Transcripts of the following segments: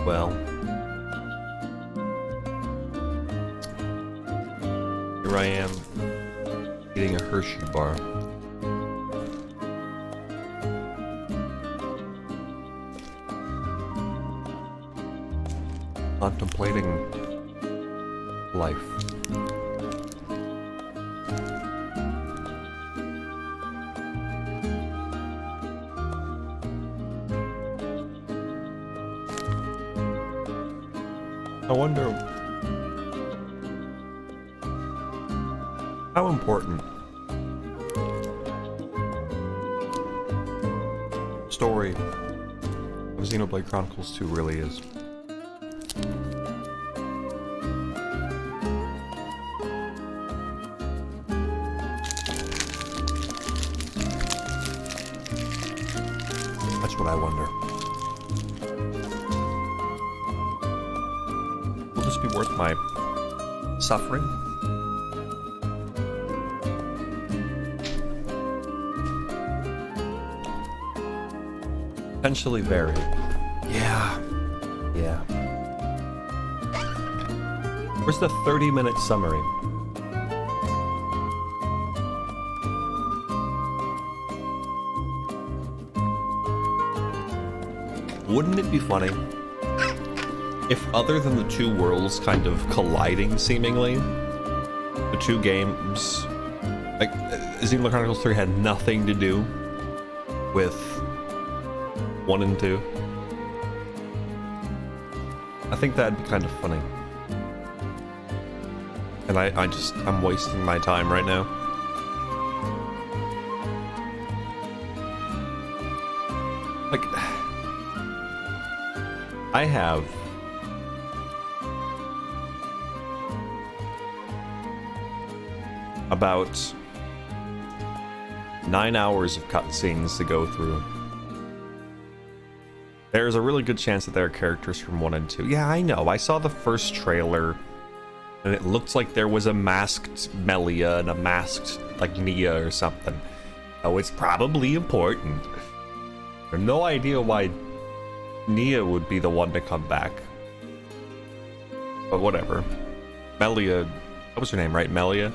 Well, here I am eating a Hershey bar. Contemplating life. I wonder how important the story of Xenoblade Chronicles 2 really is. That's what I wonder. Will this be worth my suffering? Potentially very. Yeah. Where's the 30-minute summary? Wouldn't it be funny if, other than the two worlds kind of colliding seemingly, the two games, like Xenoblade Chronicles 3 had nothing to do with 1 and 2? I think that'd be kind of funny. And I'm wasting my time right now. Like, I have about 9 hours of cutscenes to go through. There's a really good chance that there are characters from 1 and 2. Yeah, I know. I saw the first trailer, and it looked like there was a masked Melia and a masked, like, Nia or something. Oh, it's probably important. I have no idea why Nia would be the one to come back. But whatever. Melia, what was her name, right? Melia?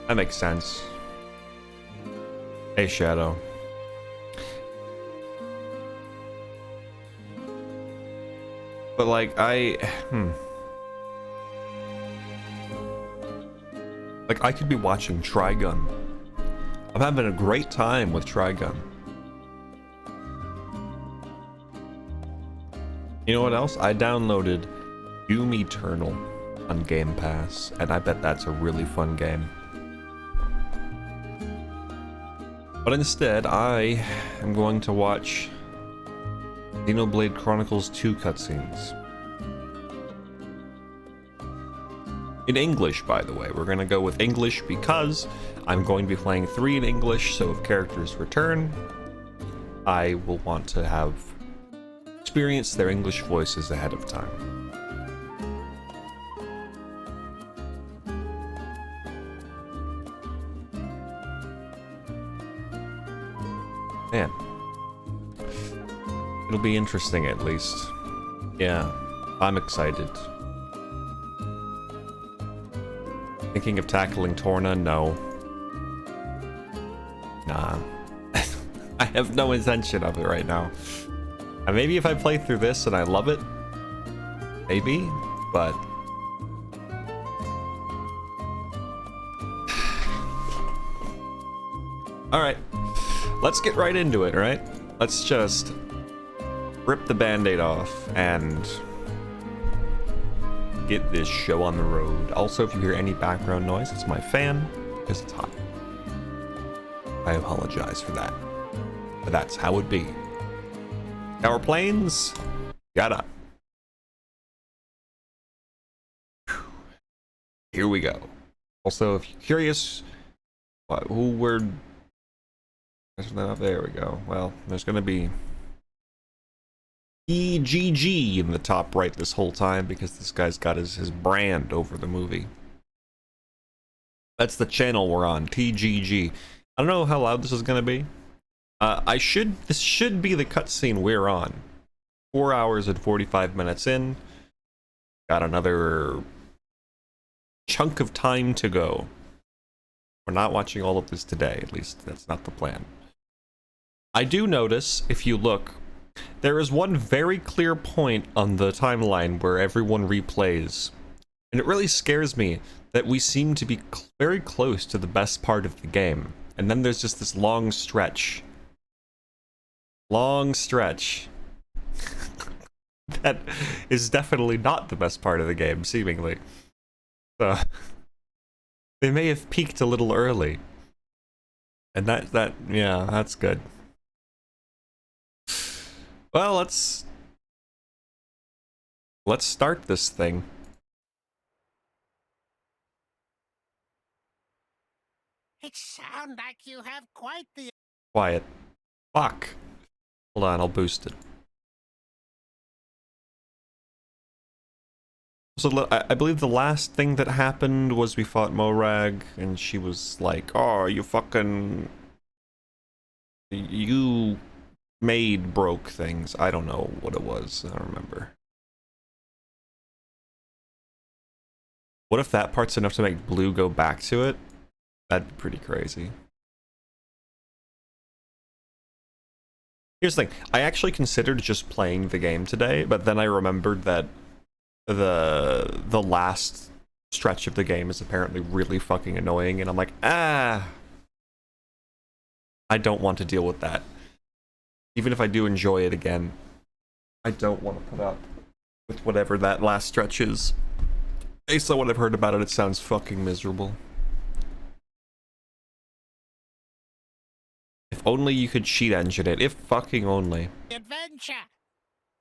That makes sense. Hey, Shadow. But like, like, I could be watching Trigun. I'm having a great time with Trigun. You know what else? I downloaded Doom Eternal on Game Pass, and I bet that's a really fun game. But instead, I am going to watch Xenoblade Chronicles 2 cutscenes. In English, by the way. We're going to go with English because I'm going to be playing 3 in English, so if characters return, I will want to have experienced their English voices ahead of time. Man. It'll be interesting, at least. Yeah, I'm excited. Thinking of tackling Torna? No. Nah. I have no intention of it right now. And maybe if I play through this and I love it, maybe, but... Alright, let's get right into it, right? Let's just rip the band-aid off and get this show on the road. Also, if you hear any background noise, it's my fan, because it's hot. I apologize for that, but that's how it be. Our planes, got up. Here we go. Also, if you're curious who we're... There we go. Well, there's gonna be TGG in the top right this whole time because this guy's got his brand over the movie. That's the channel we're on, TGG. I don't know how loud this is gonna be. This should be the cutscene we're on. 4 hours and 45 minutes in. Got another chunk of time to go. We're not watching all of this today, at least that's not the plan. I do notice, if you look, there is one very clear point on the timeline where everyone replays. And it really scares me that we seem to be very close to the best part of the game. And then there's just this long stretch. Long stretch. That is definitely not the best part of the game, seemingly. So, they may have peaked a little early. And yeah, that's good. Well, let's start this thing. It sounds like you have quite the... Quiet. Fuck. Hold on, I'll boost it. So I believe the last thing that happened was we fought Morag, and she was like, "Oh, you fucking... you made broke things." I don't know what it was. I don't remember. What if that part's enough to make Blue go back to it? That'd be pretty crazy. Here's the thing. I actually considered just playing the game today, but then I remembered that the last stretch of the game is apparently really fucking annoying, and I'm like, I don't want to deal with that. Even if I do enjoy it again, I don't want to put up with whatever that last stretch is. Based on what I've heard about it, it sounds fucking miserable. If only you could cheat engine it. If fucking only. adventure.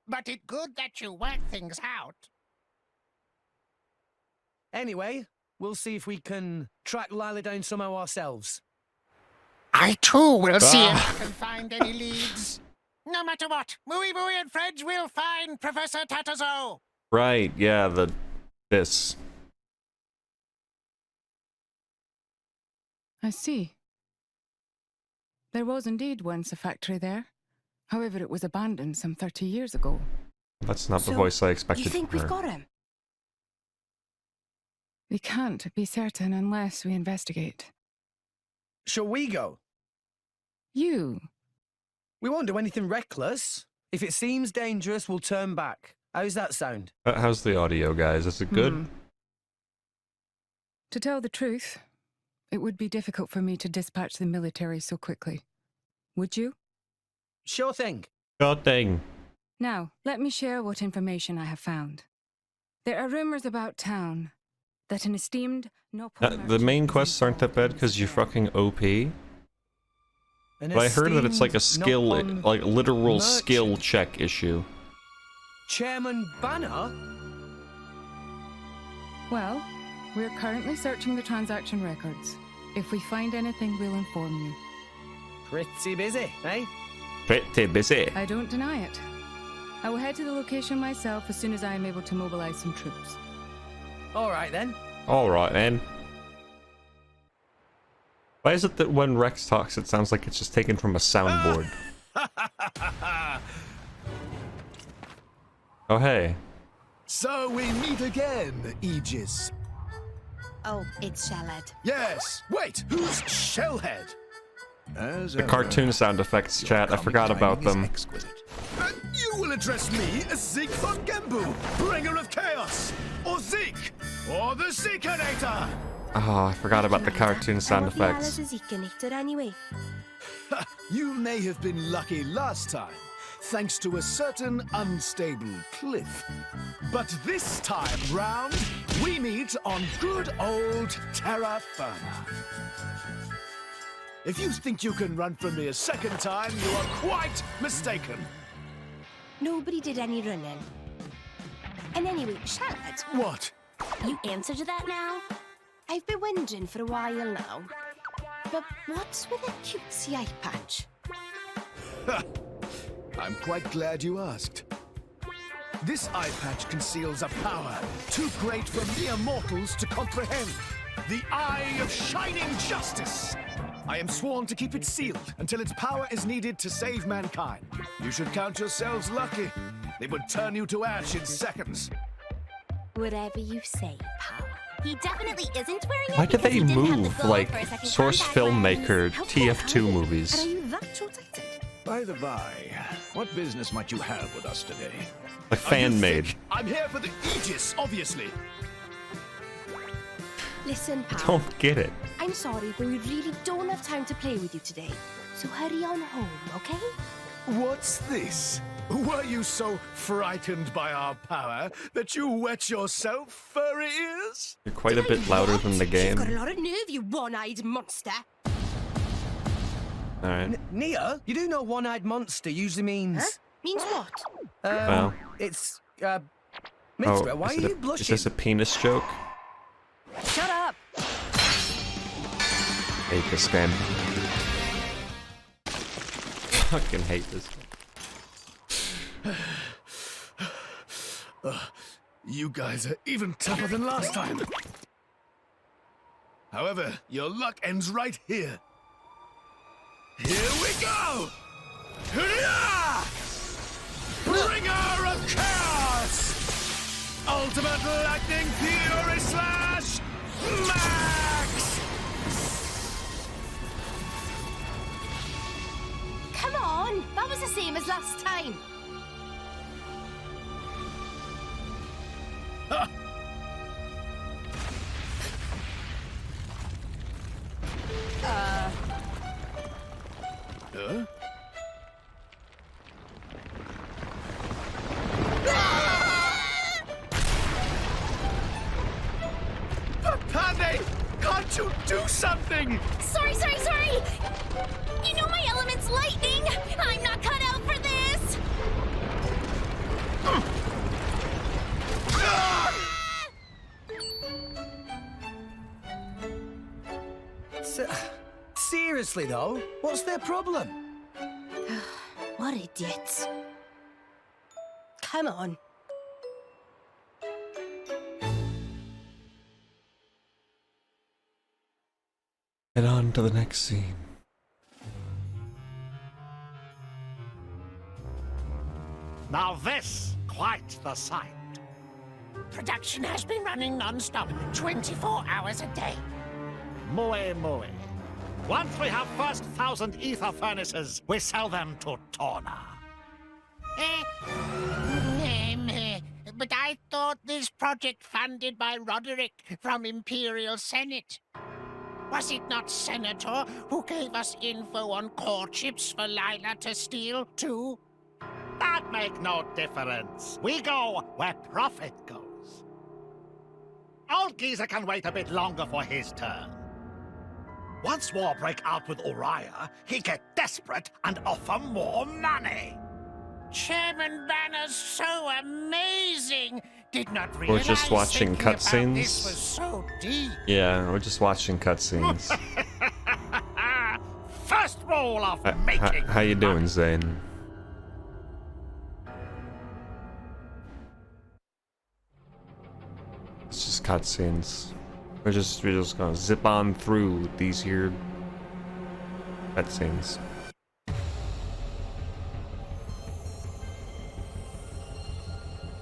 But it's good that you work things out. Anyway, we'll see if we can track Lila down somehow ourselves. I too will see if I can find any leads. No matter what, Mooey and friends will find Professor Tatazo. Right, yeah, this. I see. There was indeed once a factory there. However, it was abandoned some 30 years ago. That's not the voice I expected You think from her. we've got him? We can't be certain unless we investigate. Shall we go? You. We won't do anything reckless. If it seems dangerous, we'll turn back. How's that sound? How's the audio, guys? Is it good? To tell the truth, it would be difficult for me to dispatch the military so quickly. Would you? Sure thing. God dang. Now, let me share what information I have found. There are rumors about town that an esteemed The main quests aren't that bad because you're fucking OP. But I heard that it's like a skill, like literal skill check issue. Chairman Banner? Well, we're currently searching the transaction records. If we find anything, we'll inform you. Pretty busy, eh? Pretty busy. I don't deny it. I will head to the location myself as soon as I am able to mobilize some troops. All right then. Alright then. Why is it that when Rex talks it sounds like it's just taken from a soundboard? Oh hey. So we meet again, Aegis. Oh, it's Shellhead. Yes. Wait, who's Shellhead? The cartoon sound effects, chat, I forgot about them. And you will address me as Zeke von Gembu, bringer of chaos, or Zeke, or the Zeekinator. Oh, I forgot about the cartoon sound effects. Anyway. You may have been lucky last time, thanks to a certain unstable cliff. But this time round, we meet on good old Terra Firma. If you think you can run from me a second time, you are quite mistaken. Nobody did any running. And anyway, Charlotte, What? you answer to that now? I've been wondering for a while now. But what's with a cutesy eye patch? I'm quite glad you asked. This eye patch conceals a power too great for mere mortals to comprehend. The Eye of Shining Justice. I am sworn to keep it sealed until its power is needed to save mankind. You should count yourselves lucky. It would turn you to ash in seconds. Whatever you say, pal. He definitely isn't wearing it. Why do because they he didn't have the move gold like for a second source contact lens. filmmaker How TF2 And movies? are you that short-sighted? By the by, what business might you have with us today? Like fan made. I'm here for the Aegis, obviously. Listen, pal. Don't get it. I'm sorry, but we really don't have time to play with you today. So hurry on home, okay? What's this? Were you so frightened by our power that you wet yourself, furry ears? You're quite a bit louder than the You've got a game. lot of nerve, you one-eyed monster. Alright. Nia, you do know one-eyed monster usually means... Huh? Means what? Well. It's, Oh, Mister, why are is, you is blushing? this a penis joke? Shut up! Hate this game. Fucking hate this game. You guys are even tougher than last time. However, your luck ends right here. Here we go! Hurrah! Bringer of Chaos! Ultimate Lightning Fury Slash Max! Come on! That was the same as last time. Huh? Padme! Can't you do something? Sorry. You know my element's lightning. I'm not cut out for this. Seriously, though, what's their problem? What idiots. Come on. And on to the next scene. Now this, quite the sight. Production has been running non-stop, 24 hours a day. Moe. Once we have first 1,000 ether furnaces, we sell them to Torna. But I thought this project funded by Roderick from Imperial Senate. Was it not Senator who gave us info on core chips for Lila to steal, too? That make no difference. We go where profit goes. Old geezer can wait a bit longer for his turn. Once war break out with Uriah, he get desperate and offer more money. Chairman Banner's so amazing. Did not realize We're just watching thinking about cutscenes. This was so deep. Yeah, we're just watching cutscenes. First rule of making. How you doing, Zane? It's just cutscenes. We're just gonna zip on through these here cutscenes.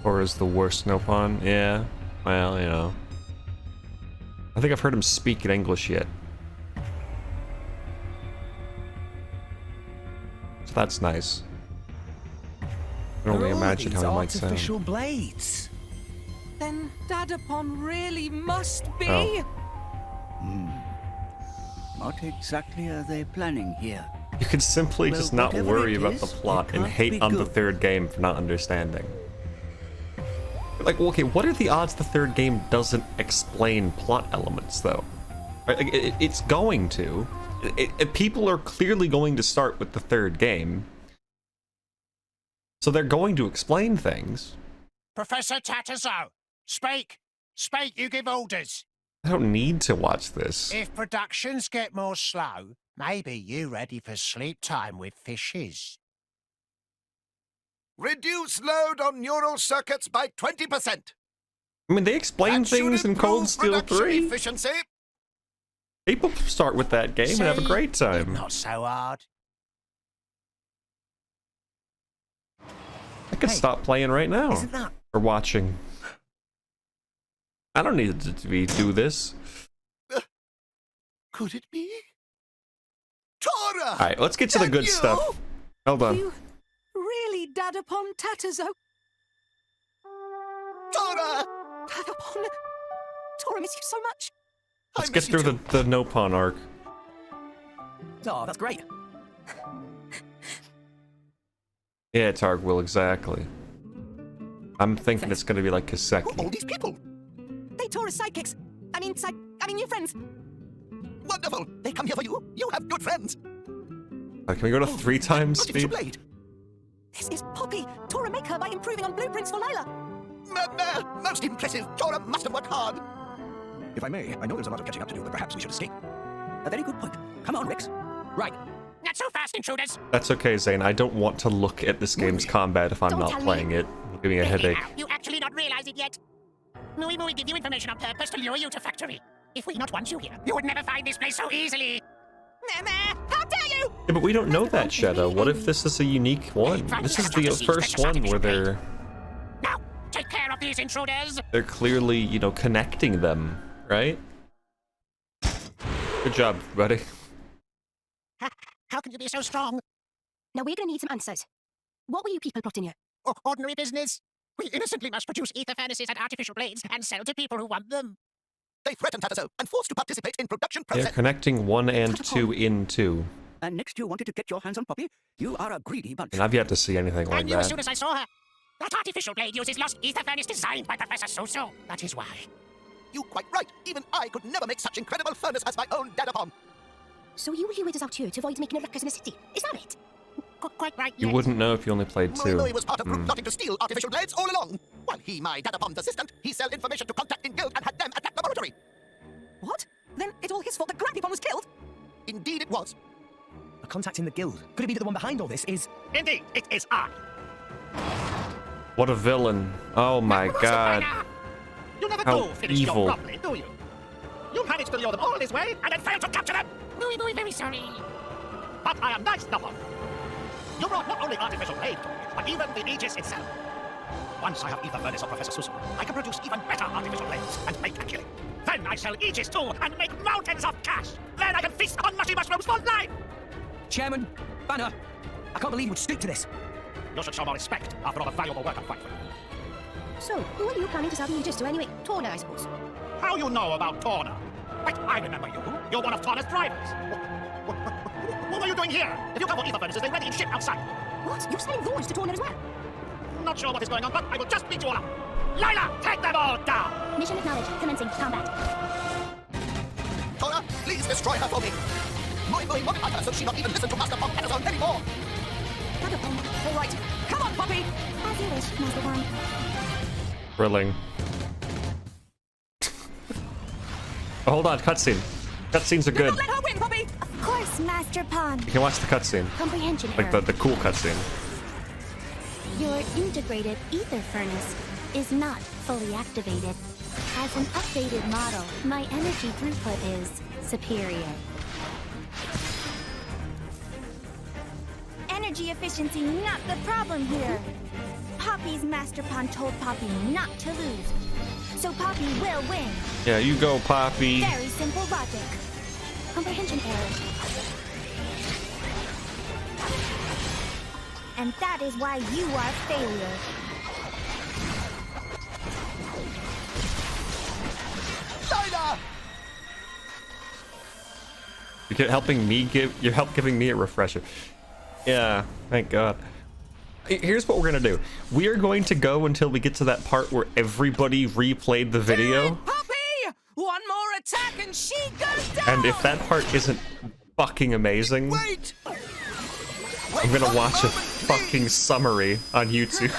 Or is the worst no pun? Yeah. Well, you know. I think I've heard him speak in English yet. So that's nice. I can only imagine how he might sound. Artificial blades. Then Dadapon really must be. Oh. What exactly are they planning here? You could simply Well, just not whatever worry it about is, the plot it and can't hate be on the good. third game for not understanding. Like, okay, what are the odds the third game doesn't explain plot elements, though? Right, like, it's going to. People are clearly going to start with the third game. So they're going to explain things. Professor Tatazo, speak. Speak, you give orders. I don't need to watch this. If productions get more slow, maybe you ready for sleep time with fishes. Reduce load on neural circuits by 20%. I mean, they explain That should things in Cold improve Steel production 3. efficiency. People start with that game and have a great time. Not so hard. I could stop playing right now. Isn't that? Or watching. I don't need to do this. Could it be? Tora! Alright, let's get to the good stuff. Hold on. You really Dadapon Tatazo? Tora! Dadapon? Tora, miss you so much. Let's get through the no pawn arc. Oh, that's great. Yeah, Targ will, exactly. I'm thinking it's gonna be like Who Kaseki. are all these people? They Tora's sidekicks. I mean your friends. Wonderful! They come here for you. You have good friends. Can we go to 3 times Artificial speed? blade. This is Poppy. Tora make her by improving on blueprints for Lila. Most impressive. Tora must have worked hard. If I may, I know there's a lot of catching up to do, but perhaps we should escape. A very good point. Come on, Rex. Right. Not so fast, intruders. That's okay, Zane. I don't want to look at this game's combat if I'm Don't not tell me. playing it. It'll give me a headache. You actually not realize it yet? We give you information on purpose to lure you to factory. If we not want you here, you would never find this place so easily. How dare you! Yeah, but we don't know that, Shadow. What if this is a unique one? This is the first one where Now, take care of these intruders. they're clearly, you know, connecting them, right? Good job, buddy. How can you be so strong? Now we're gonna need some answers. What were you people plotting here? Ordinary business. We innocently must produce ether furnaces and artificial blades and sell to people who want them. They threatened Tatazo and forced to participate in production They're process. connecting 1 and 2 into. And next you wanted to get your hands on Poppy? You are a greedy bunch. And I've yet to see anything I like knew as soon that. as I saw her. That artificial blade uses lost ether furnace designed by Professor Susu. That is why. You quite right. Even I could never make such incredible furnace as my own Dadapon. So you lured us out here to avoid making a ruckus in the city. Is that it? Quite right. You yes. wouldn't know if you only played 2. Moinoi was part of group plotting to steal artificial blades all along. While he, my Dadapon's assistant, he sell information to contact in guild and had them attack laboratory. What? Then it's all his fault that Grandpapon was killed? Indeed it was. A contact in the guild. Could it be that the one behind all this is... Indeed, it is I. What a villain. Oh my god. You never How do finish evil. your properly, do you? You managed to lure them all this way and then failed to capture them. We're very sorry. But I am nice, Nuffle. You brought not only artificial blade to me, but even the Aegis itself. Once I have ether furnace of Professor Susu, I can produce even better artificial blades and make a killing. Then I sell Aegis too and make mountains of cash. Then I can feast on mushy mushrooms for life. Chairman, Banner, I can't believe you would stoop to this. You should show more respect after all the valuable work I've done for you. So, who are you planning to sell the Aegis to anyway? Torna, I suppose. How you know about Torna? Wait, I remember you. You're one of Torna's drivers. What are you doing here? If you come for ether furnaces, they're ready in ship outside. What? You're selling those to Torna as well? Not sure what is going on, but I will just beat you all up. Lila, take them all down! Mission acknowledged. Commencing combat. Tora, please destroy her for me. Moi modify her so she not even listen to Master Pong Patterson anymore. Dadapon. All right. Come on, Poppy. As you wish, Master One. Thrilling. Oh, hold on, cutscene. Cutscenes are Do good. not let her win, Poppy. Of course, Master Pawn. You can watch the cutscene. Comprehension Like error. the cool cutscene. Your integrated ether furnace is not fully activated. As an updated model, my energy throughput is superior. Energy efficiency not the problem here. Poppy's Master Pawn told Poppy not to lose. So Poppy will win. Yeah, you go, Poppy. Very simple logic. Comprehension error. And that is why you are failure. Lila! You're giving me a refresher. Yeah, thank God. Here's what we're gonna do. We are going to go until we get to that part where everybody replayed the video. Poppy! One more attack and she goes down! And if that part isn't fucking amazing, Wait! I'm gonna watch a fucking summary on YouTube.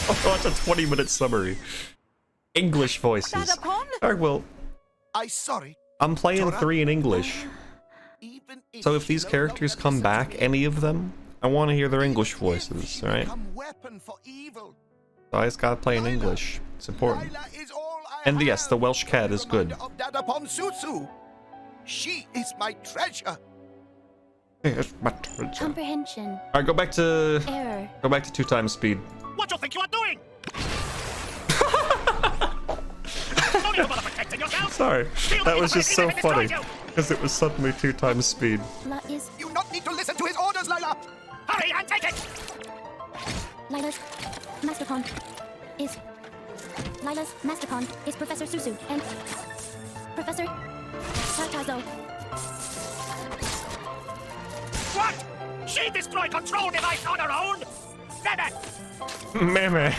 I'll watch a 20-minute summary. English voices. Dadapon? Alright, well, I sorry. I'm playing Tora? 3 in English. Even So if she these no characters longer come listens back, to me, any of them, I want to hear their English even if voices, she alright? become weapon for evil. So I just gotta play in English. It's important. Lila is all I And yes, the have. Welsh cat is good. Reminder of Dadapon Susu. She is my treasure. It's my treasure. Comprehension. All right, go back to Error. 2 times speed. What do you think you are doing? Don't you bother protecting yourself. Sorry, that was just so funny You. because it was suddenly 2 times speed. Is You not need to listen to his orders, Lila. Hurry and take it. Lila's master pawn is Professor Suzu and Professor Tartazo. What? She destroyed control device on her own? Damn it! Meme.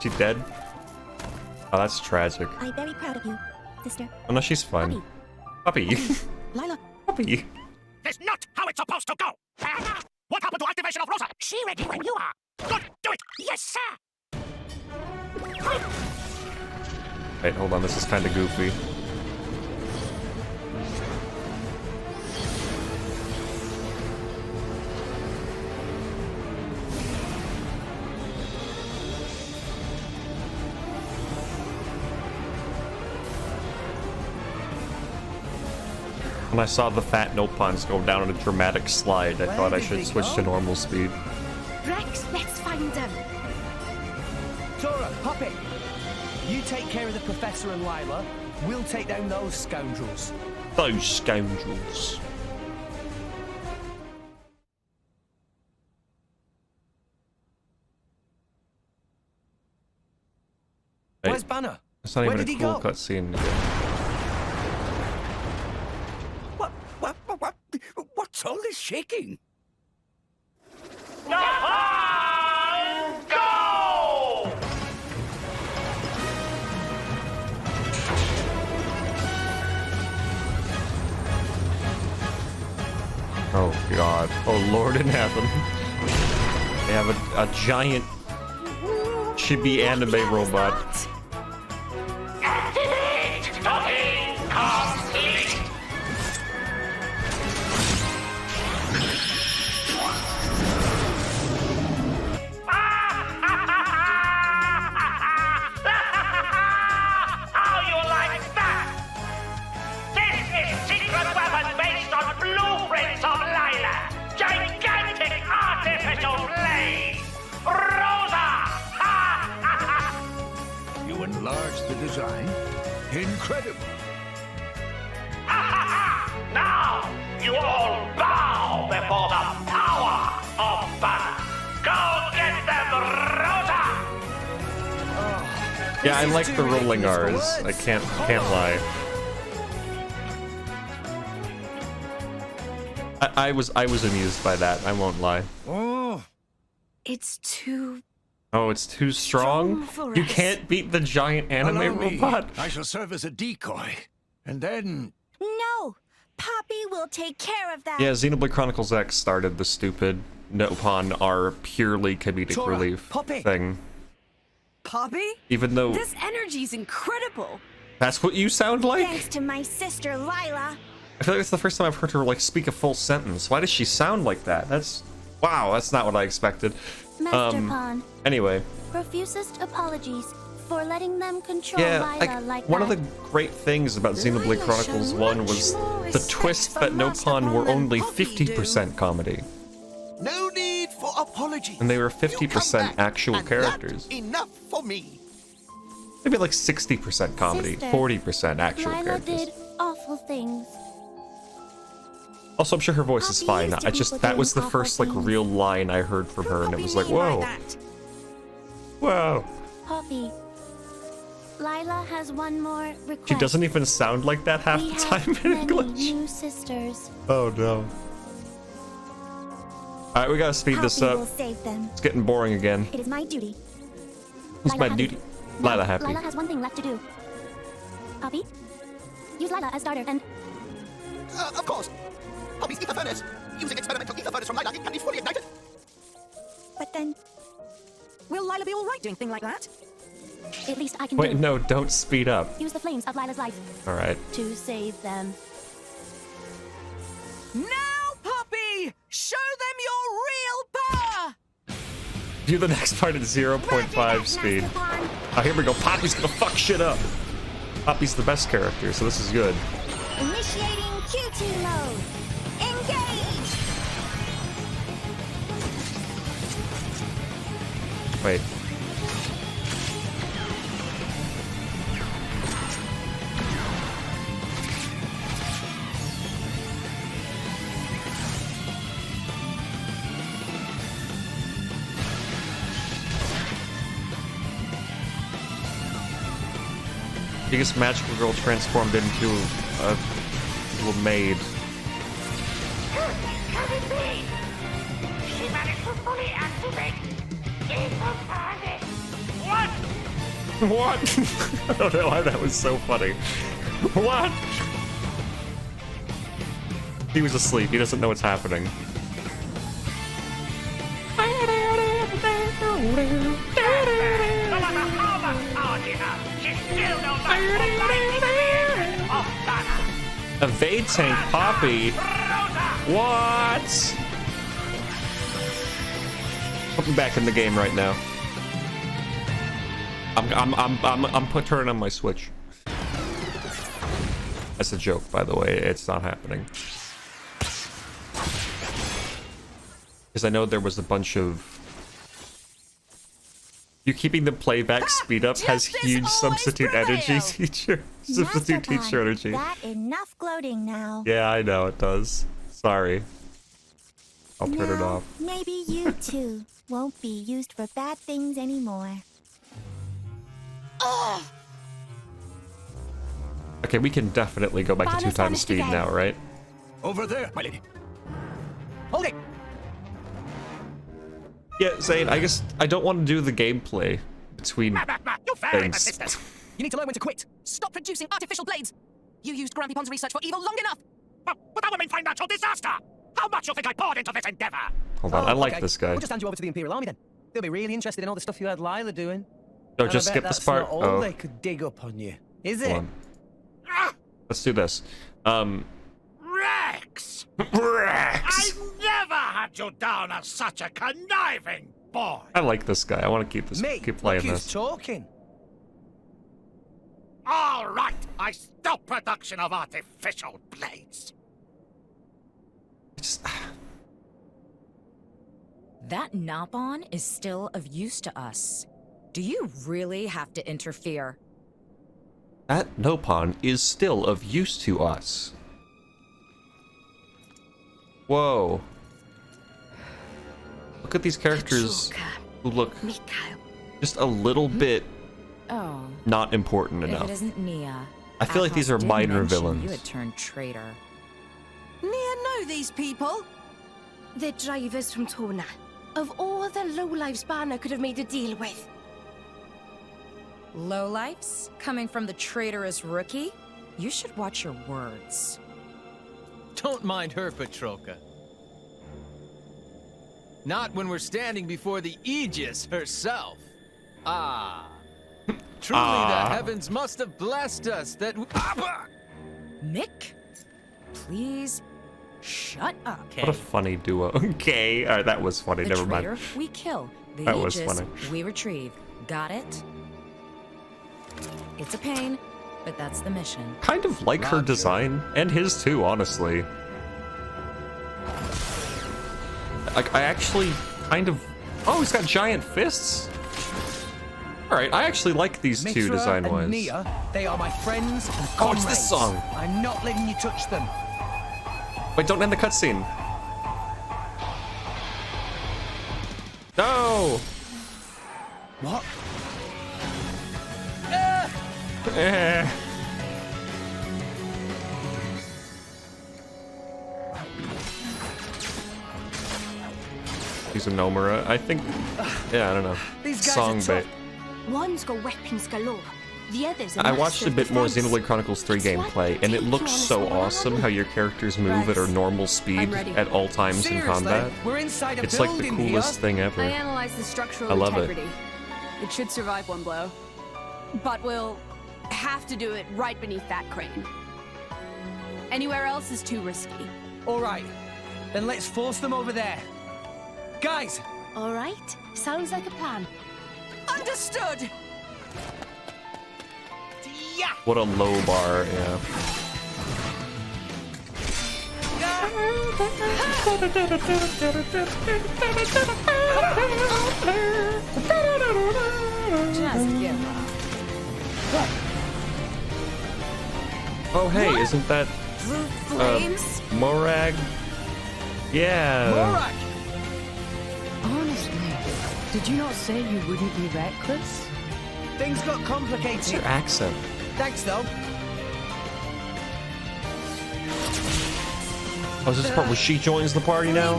She dead? Oh, that's tragic. I'm very proud of you, sister. Oh no, she's fine. Puppy. Lila, Puppy. That's not how it's supposed to go. What happened to activation of Rosa? She ready when you are. Good, do it. Yes, sir. Wait, hold on. This is kind of goofy. When I saw the fat Nopons go down on a dramatic slide, I thought I should switch to normal speed. Rex, let's find them. Tora, Poppy, you take care of the Professor and Lila. We'll take down those scoundrels. Those scoundrels. Wait, Where's Banner? it's not Where even did a he cool go? cutscene. What's all this shaking? Oh god. Oh Lord in heaven. They have a giant chibi anime robot. How you like that? This is secret weapon based on blueprints of Lila. Gigantic artificial blade. Rosa! You enlarged the design? Incredible. Now you all bow before the power of Banner. Go get them, Rosa! Yeah, I This is like too the rolling ridiculous R's. for I words. can't lie. I was amused by that. I won't lie. Oh, It's too... Oh, it's too strong. Strong for You us. can't beat the giant anime Allow me. robot. I shall serve as a decoy. And then... No! Poppy will take care of that. Yeah, Xenoblade Chronicles X started the stupid Nopon are purely comedic Tora, relief Poppy. thing. Poppy? Even though This energy's incredible. that's what you sound like. Thanks to my sister, Lila. I feel like it's the first time I've heard her like speak a full sentence. Why does she sound like that? Wow, that's not what I expected. Master Pawn. Anyway, Profusest apologies for letting them control yeah, Lila like one that. of the great things about Xenoblade Lila Chronicles showed 1 much was more the respect twist for that Master Nopon Pawn were than only Poppy 50% comedy, No need for apologies. and they were You come 50% back, actual and characters. that's enough for me. Maybe like 60% comedy, Sister, 40% actual Lila characters. did awful things. Also, I'm sure her voice is Poppy fine. used to I be just with that was the awful first like things. real line I heard from her, and it was like, Poppy mean by whoa, that? whoa. Poppy, Lila has one more request. She doesn't even sound like that half We the have time in many English. new sisters. Oh no. Alright, we gotta speed this Poppy up. will save them. It's getting boring again. It is my duty. It's my happy. duty. Now, Lila happy. Lila has one thing left to do. Poppy, use Lila as starter and Of course. Poppy's ether furnace. Using experimental ether furnace from Lila, it can be fully ignited. But then... Will Lila be alright doing things like that? at least I can Wait, do. no, don't speed up. Use the flames of Lila's life Alright. to save them. Now, Poppy! Show them your real power! Do the next part at 0.5 speed. Oh, here we go. Poppy's gonna fuck shit up. Poppy's the best character, so this is good. Initiate Initiating QT mode. Engage! Wait. Biggest magical girl transformed into a little maid. She managed to fully activate Evil Furnace. What? What? I don't know why that was so funny. What? He was asleep. He doesn't know what's happening. No matter how much power she has, she still knows how to combine the creation of Dana. Evade tank Poppy. What? Put me back in the game right now. I'm turning on my Switch. That's a joke, by the way. It's not happening. Because I know there was a bunch of... You keeping the playback speed up has huge substitute energy teacher. Substitute teacher energy. That enough gloating now. Yeah, I know it does. Sorry. I'll turn it Now, off. Maybe you too won't be used for bad things anymore. Okay, we can definitely go back to 2 times speed now, right? Over there, my lady. Hold it. Yeah, Zane, I guess I don't want to do the gameplay between things. You need to learn when to quit. Stop producing artificial blades. You used Grumpy Pond's research for evil long enough. But that would mean financial disaster. How much you think I poured into this endeavor? Hold on, I like this guy. We'll just hand you over to the Imperial Army then. They'll be really interested in all the stuff you had Lila doing. No, And just I bet skip this that's part. not all Oh, they could dig up on you, is hold it? on. Let's do this. Rex! Rex! I never had you down as such a conniving boy. I like this guy. I want to keep this. Me? Keep playing Look who's this. talking. All right, I stop production of artificial blades. Just, That Nopon is still of use to us. Do you really have to interfere? that Nopon is still of use to us. Whoa. Look at these characters who look just a little bit Oh. not important If enough. it isn't Nia. I feel like these are Atos did minor mention villains. You had turned traitor. Nia know these people. They're drivers from Tona. Of all the lowlifes Banner could have made a deal with. Lowlifes? Coming from the traitorous rookie? You should watch your words. Don't mind her, Petroka. Not when we're standing before the Aegis herself. Ah. Truly the heavens must have blessed us that Nick? Please, shut up. What a funny duo. Okay, alright, that was funny. The Never traitor, mind. we kill. The That was Aegis, funny. we retrieve. Got it? It's a pain, but that's the mission. Kind of like her design, and his too, honestly. Like, I actually kind of... Oh, he's got giant fists? Alright, I actually like these two Mithra design-wise. and Nia, they are my friends and Oh, comrades. it's this song. I'm not letting you touch them. Wait, don't end the cutscene. No! What? Eh. He's a Nomura. I think... Yeah, I don't know. These guys Song are tough. bait. One's got weapons galore. The others are I watched a bit more defense. Xenoblade Chronicles 3 gameplay, and it looks so awesome how your characters move at a normal speed I'm ready. at all times in Seriously, combat. we're inside a It's like the building coolest here. thing ever. I analyzed the structural I love it. integrity. It should survive one blow. But we'll have to do it right beneath that crane. Anywhere else is too risky. All right, then let's force them over there. Guys! All right, sounds like a plan. Understood. What a low bar, yeah. Just give up. Oh, hey, isn't that Blue flames? Morag? Yeah. Morag! Honestly, did you not say you wouldn't be reckless? Things got complicated. What's your accent? Thanks, though. Oh, is this the part where she joins the party now?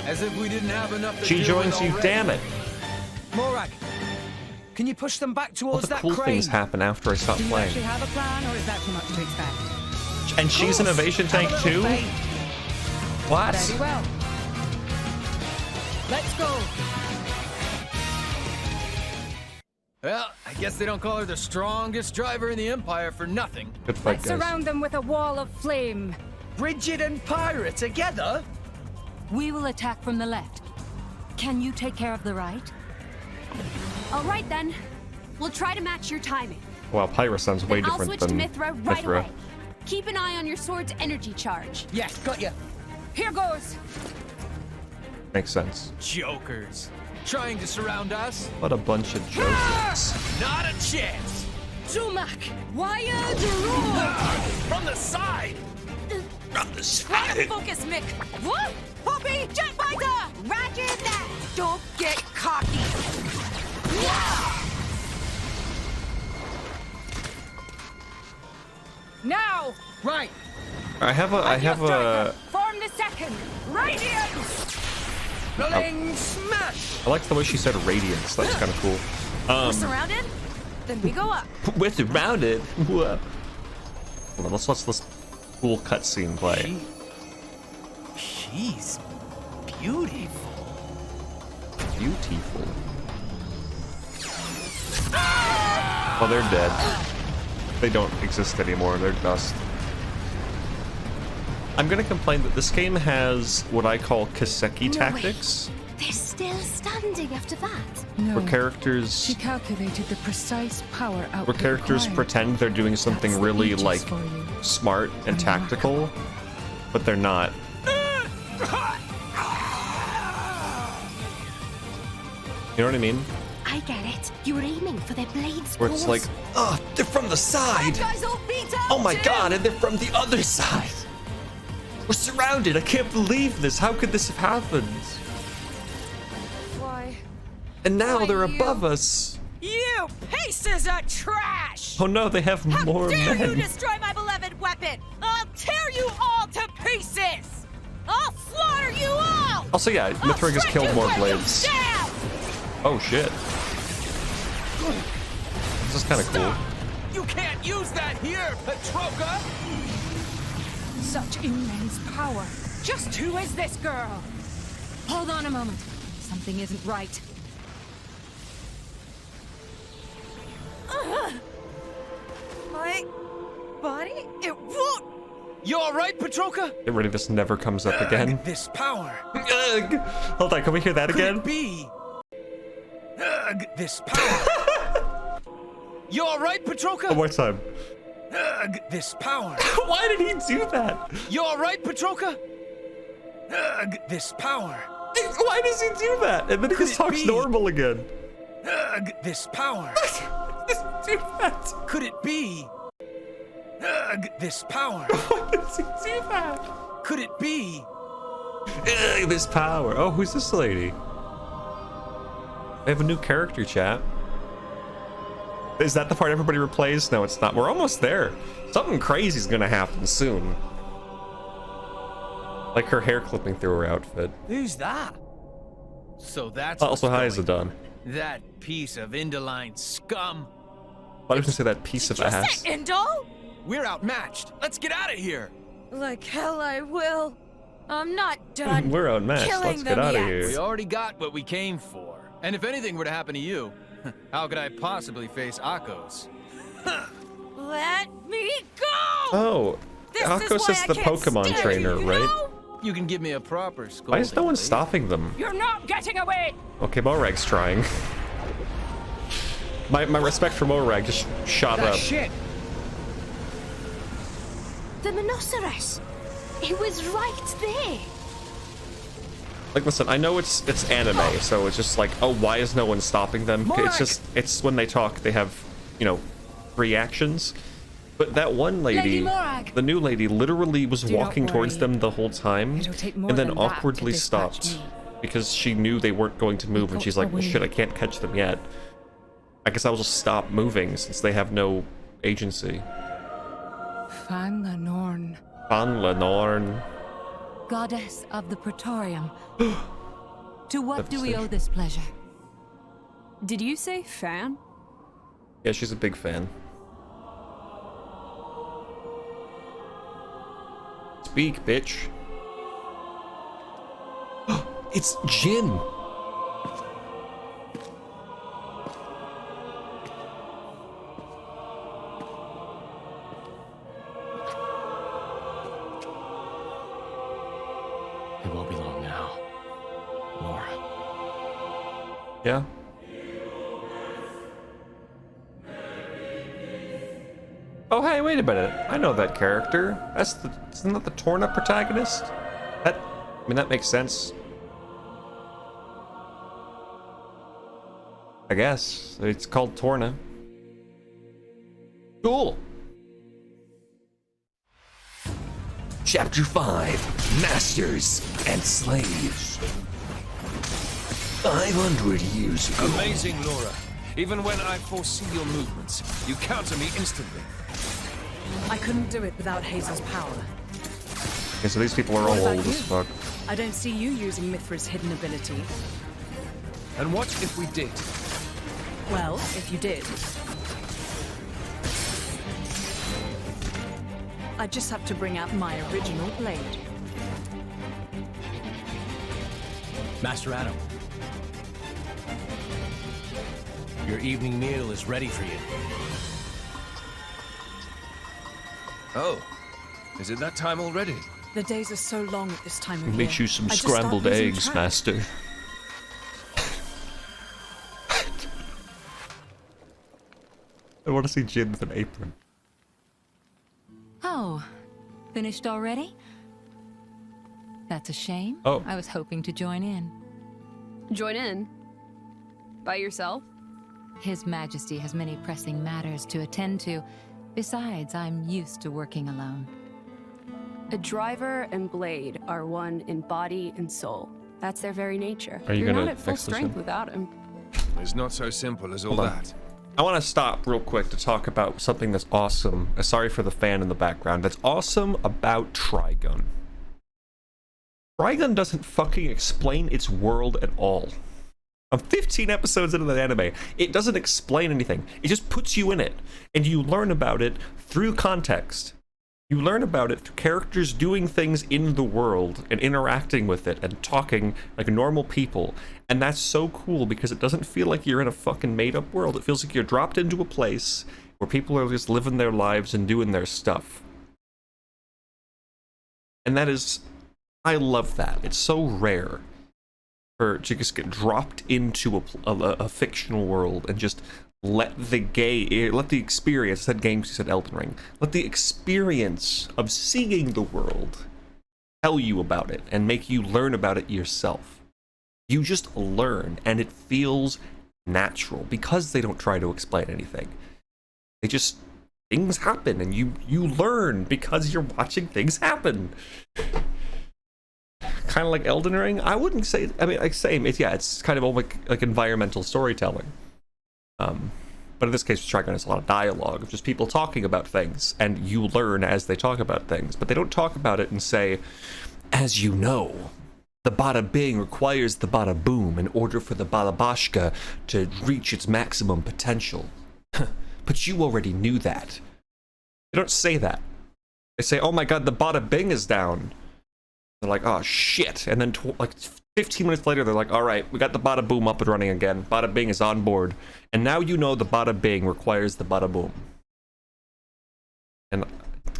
As if we didn't have enough to She deal joins with you, already. damn it. Morag, can you push them back All towards the that cool crane? things happen after I stop Do you playing. actually have a plan, or is that too much to expect? And she's an evasion tank Have a too? little faith. What? Very well. Let's go. Well, I guess they don't call her the strongest driver in the Empire for nothing. Good fight, Let's guys. surround them with a wall of flame. Bridget and Pyra together? We will attack from the left. Can you take care of the right? All right, then. We'll try to match your timing. Wow, Pyra sounds way Then I'll different switch to than Mithra right Mithra. away. Keep an eye on your sword's energy charge. Yes, got you. Here goes. Makes sense. Jokers. Trying to surround us? What a bunch of jokers. Not a chance! Sumac, wild roar. From the side! From the Try to focus, Mick. What? Poppy, jet fighter! Roger that! Don't get cocky. Now, Right. I have a form the second. Radiance. Bling smash. I like the way she said radiance. That's kind of cool. We're surrounded? Then we go up. With it rounded. Whoa. Hold on, let's this cool cutscene play. She's beautiful. Beautiful. Well, they're dead. They don't exist anymore. They're dust. I'm gonna complain that this game has what I call Kaseki tactics, They're still standing after that. No. where characters She calculated the precise power output where characters required. pretend they're doing something That's the really Aegis like for you. smart and tactical, but they're not. You know what I mean? I get it. You were aiming for their blades. Where it's like, oh, they're from the side. Guys will beat up Oh my too. god, and they're from the other side. We're surrounded. I can't believe this. How could this have happened? Why? And now Why they're you? above us. You pieces of trash! Oh no, they have more Dare you men. destroy my beloved weapon! I'll tear you all to pieces! I'll slaughter you all! Also, yeah, Mithra has Strike killed you more where you blades. stand! Oh shit. This is kind of cool. You can't use that here, Petroka! Such immense power. Just who is this girl? Hold on a moment. Something isn't right. My body? It won't! You alright, Petroka? Get ready, this never comes up again. This power. Ugh. Hold on, can we hear that Could again? it be? This power. You alright, Petroka? One more time. This power. Why did he do that? You alright, Petroka? This power. Why does he do that? And then he just talks normal again. This power. Do that. Could it be? This power. Why does he do that? Could it be? Ugh, this power. Oh, who's this lady? They have a new character, chat. Is that the part everybody replays? No, it's not. We're almost there. Something crazy is gonna happen soon. Like her hair clipping through her outfit. Who's that? So that's Also, what's hi, going- Zidane. That piece of Indoline scum. Why did you say that piece of ass? Indol? We're outmatched. Let's get out of here. Like hell I will. I'm not done. We're outmatched. killing Let's get them out of yet. here. We already got what we came for. And if anything were to happen to you, how could I possibly face Akos? Let me go! Oh, This is Akos why is I the can't Pokemon stand trainer, you, right? know? You can give me a proper scolding. Why is no one lady. stopping them? You're not getting away. Okay, Morag's trying. my respect for Morag just shot That up. shit. The Monoceros. It was right there. Like, listen, I know it's anime, so it's just like, oh, why is no one stopping them? It's when they talk, they have, you know, reactions. But that one lady, the new lady, literally was walking towards them the whole time, and then awkwardly stopped because she knew they weren't going to move, and she's like, well, shit, I can't catch them yet. I guess I'll just stop moving since they have no agency. Fan Lenorn. Fan Lenorn. Goddess of the Praetorium. To what do we owe this pleasure? Did you say fan? Yeah, she's a big fan. Speak, bitch. It's Jin. It won't be long now. Nora. Yeah. Oh, hey, wait a minute. I know that character. Isn't that the Torna protagonist? I mean, that makes sense. I guess. It's called Torna. Cool. Chapter 5, Masters and Slaves. 500 years ago. Amazing, Laura. Even when I foresee your movements, you counter me instantly. I couldn't do it without Hazel's power. Okay, so these people are all old as fuck. I don't see you using Mithra's hidden ability. And what if we did? Well, if you did, I just have to bring out my original blade. Master Adam. Your evening meal is ready for you. Oh, is it that time already? The days are so long at this time of year. Make you some I just start scrambled losing eggs, track. Master. I want to see Jin with an apron. Oh, finished already? That's a shame. Oh. I was hoping to join in. Join in? By yourself? His Majesty has many pressing matters to attend to. Besides, I'm used to working alone. A driver and blade are one in body and soul. That's their very nature. Are you You're gonna not at full fix this strength in? without him. It's not so simple as all Hold on. that. I want to stop real quick to talk about something that's awesome. Sorry for the fan in the background. That's awesome about Trigun. Trigun doesn't fucking explain its world at all. I'm 15 episodes into the anime. It doesn't explain anything. It just puts you in it, and you learn about it through context. You learn about it through characters doing things in the world and interacting with it and talking like normal people. And that's so cool because it doesn't feel like you're in a fucking made-up world. It feels like you're dropped into a place where people are just living their lives and doing their stuff. And that is... I love that. It's so rare for to just get dropped into a fictional world and just let the experience, I said games, you said Elden Ring, let the experience of seeing the world tell you about it and make you learn about it yourself. You just learn, and it feels natural because they don't try to explain anything. They just, things happen, and you learn because you're watching things happen. Kind of like Elden Ring. I wouldn't say, I mean, like, same. It's kind of all like environmental storytelling. But in this case, Trigun has a lot of dialogue of just people talking about things, and you learn as they talk about things. But they don't talk about it and say, as you know, the bada bing requires the bada boom in order for the balabashka to reach its maximum potential. But you already knew that. They don't say that. They say, oh my god, the bada bing is down. They're like, oh shit. And then like 15 minutes later, they're like, all right, we got the bada boom up and running again. Bada bing is on board. And now you know the bada bing requires the bada boom. And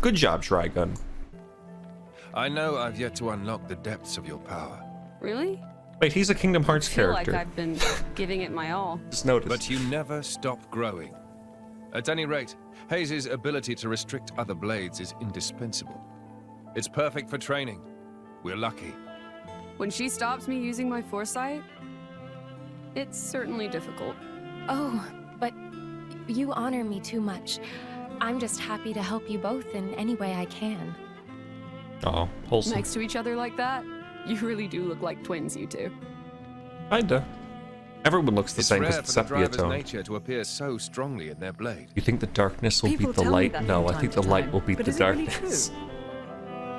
good job, Trigun. I know I've yet to unlock the depths of your power. Really? Wait, he's a Kingdom Hearts I feel character. like I've been giving it my all. Just noticed. But you never stop growing. At any rate, Hayes' ability to restrict other blades is indispensable. It's perfect for training. We're lucky. When she stops me using my foresight, it's certainly difficult. Oh, but you honor me too much. I'm just happy to help you both in any way I can. Oh, wholesome. Next to each other like that, you really do look like twins, you two. Kinda. Everyone looks the It's same rare because for it's the driver's Sepia nature to appear so strongly in their blade. You think the darkness will People beat the tell me light? that No, from I think time the to light time, will beat but the is it really darkness.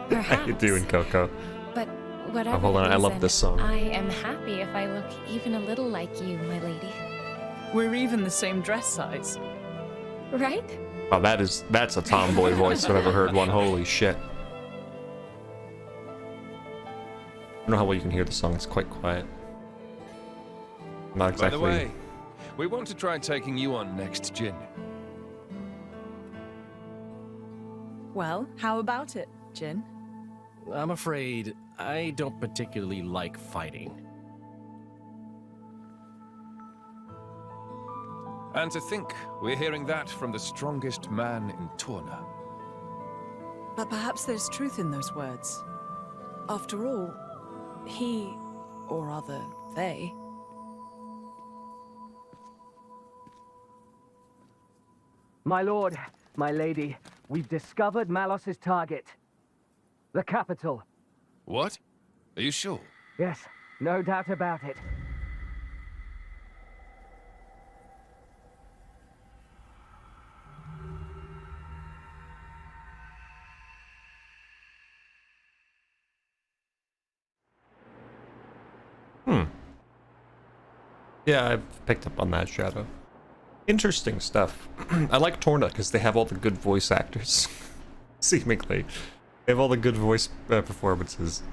true? How you doing, Coco? But whatever hold on, the I love reason, this song. I am happy if I look even a little like you, my lady. We're even the same dress size. Right? Oh, that's a tomboy voice if I've ever heard one. Holy shit. I don't know how well you can hear the song. It's quite quiet. Not exactly. By the way, we want to try taking you on next, Jin. Well, how about it, Jin? I'm afraid I don't particularly like fighting. And to think, we're hearing that from the strongest man in Torna. But perhaps there's truth in those words. After all, he, or rather, they, My lord, my lady, we've discovered Malos's target. The capital. What? Are you sure? Yes, no doubt about it. Yeah, I've picked up on that, Shadow. Interesting stuff. I like Torna because they have all the good voice actors. Seemingly. They have all the good voice performances.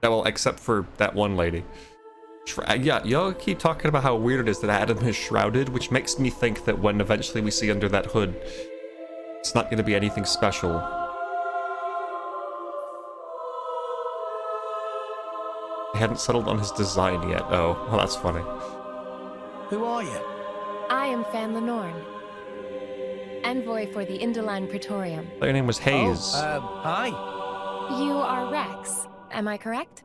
Yeah, well, except for that one lady. Yeah, y'all keep talking about how weird it is that Adam is shrouded, which makes me think that when eventually we see under that hood, it's not going to be anything special. They hadn't settled on his design yet. Oh, well, that's funny. Who are you? I am Fan Lenorn, envoy for the Indoline Praetorium. Your name was Hayes. Hi. You are Rex, am I correct?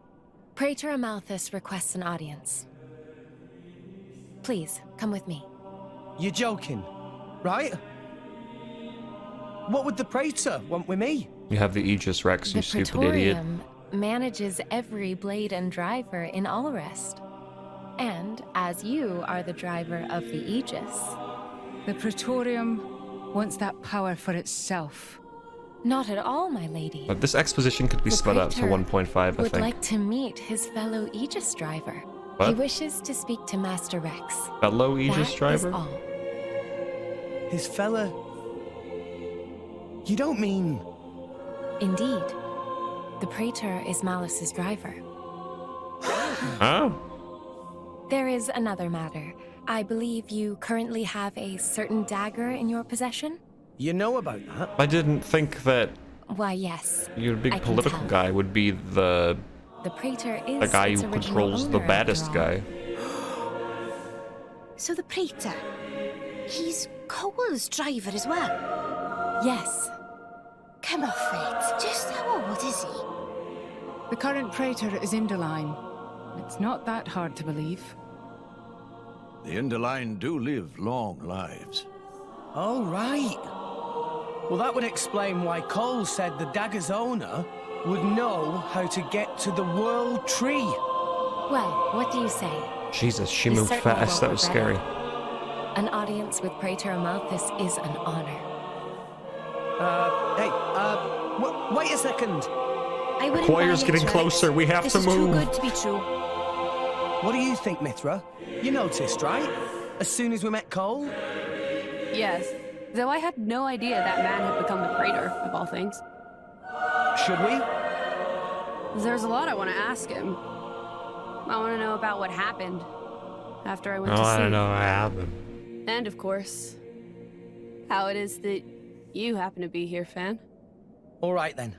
Praetor Amalthus requests an audience. Please, come with me. You're joking, right? What would the Praetor want with me? You have the Aegis, Rex, you The stupid idiot. Praetorium manages every blade and driver in Allrest. And as you are the driver of the Aegis. The Praetorium wants that power for itself. Not at all, my lady. But this exposition could be The split up to Praetor 1.5, I would think. like to meet his fellow Aegis driver. What? He wishes to speak to Master Rex. Fellow Aegis That is driver? all. His fella... You don't mean... Indeed. The Praetor is Malice's driver. Oh. There is another matter. I believe you currently have a certain dagger in your possession? You know about that? I didn't think that Why, yes. your big I can political tell. guy would be the Praetor is the guy its who original controls the owner, baddest after all. guy. So the Praetor, he's Cole's driver as well? Yes. Come off it. Just how old is he? The current Praetor is Indoline. It's not that hard to believe. The Indoline do live long lives. Oh, right. Well, that would explain why Cole said the dagger's owner would know how to get to the World Tree. Well, what do you say? Jesus, she You moved certainly fast. That won't was regret scary. it. An audience with Praetor Amalthus is an honor. Wait a second. I wouldn't Choir's buy it, getting Rex. closer. We have This to is move. too good to be true. What do you think, Mithra? You noticed, right? As soon as we met Cole? Yes, though I had no idea that man had become the Praetor, of all things. Should we? There's a lot I want to ask him. I want to know about what happened after I went Oh, to I sleep. don't know what happened. And of course, how it is that you happen to be here, Fan. All right, then.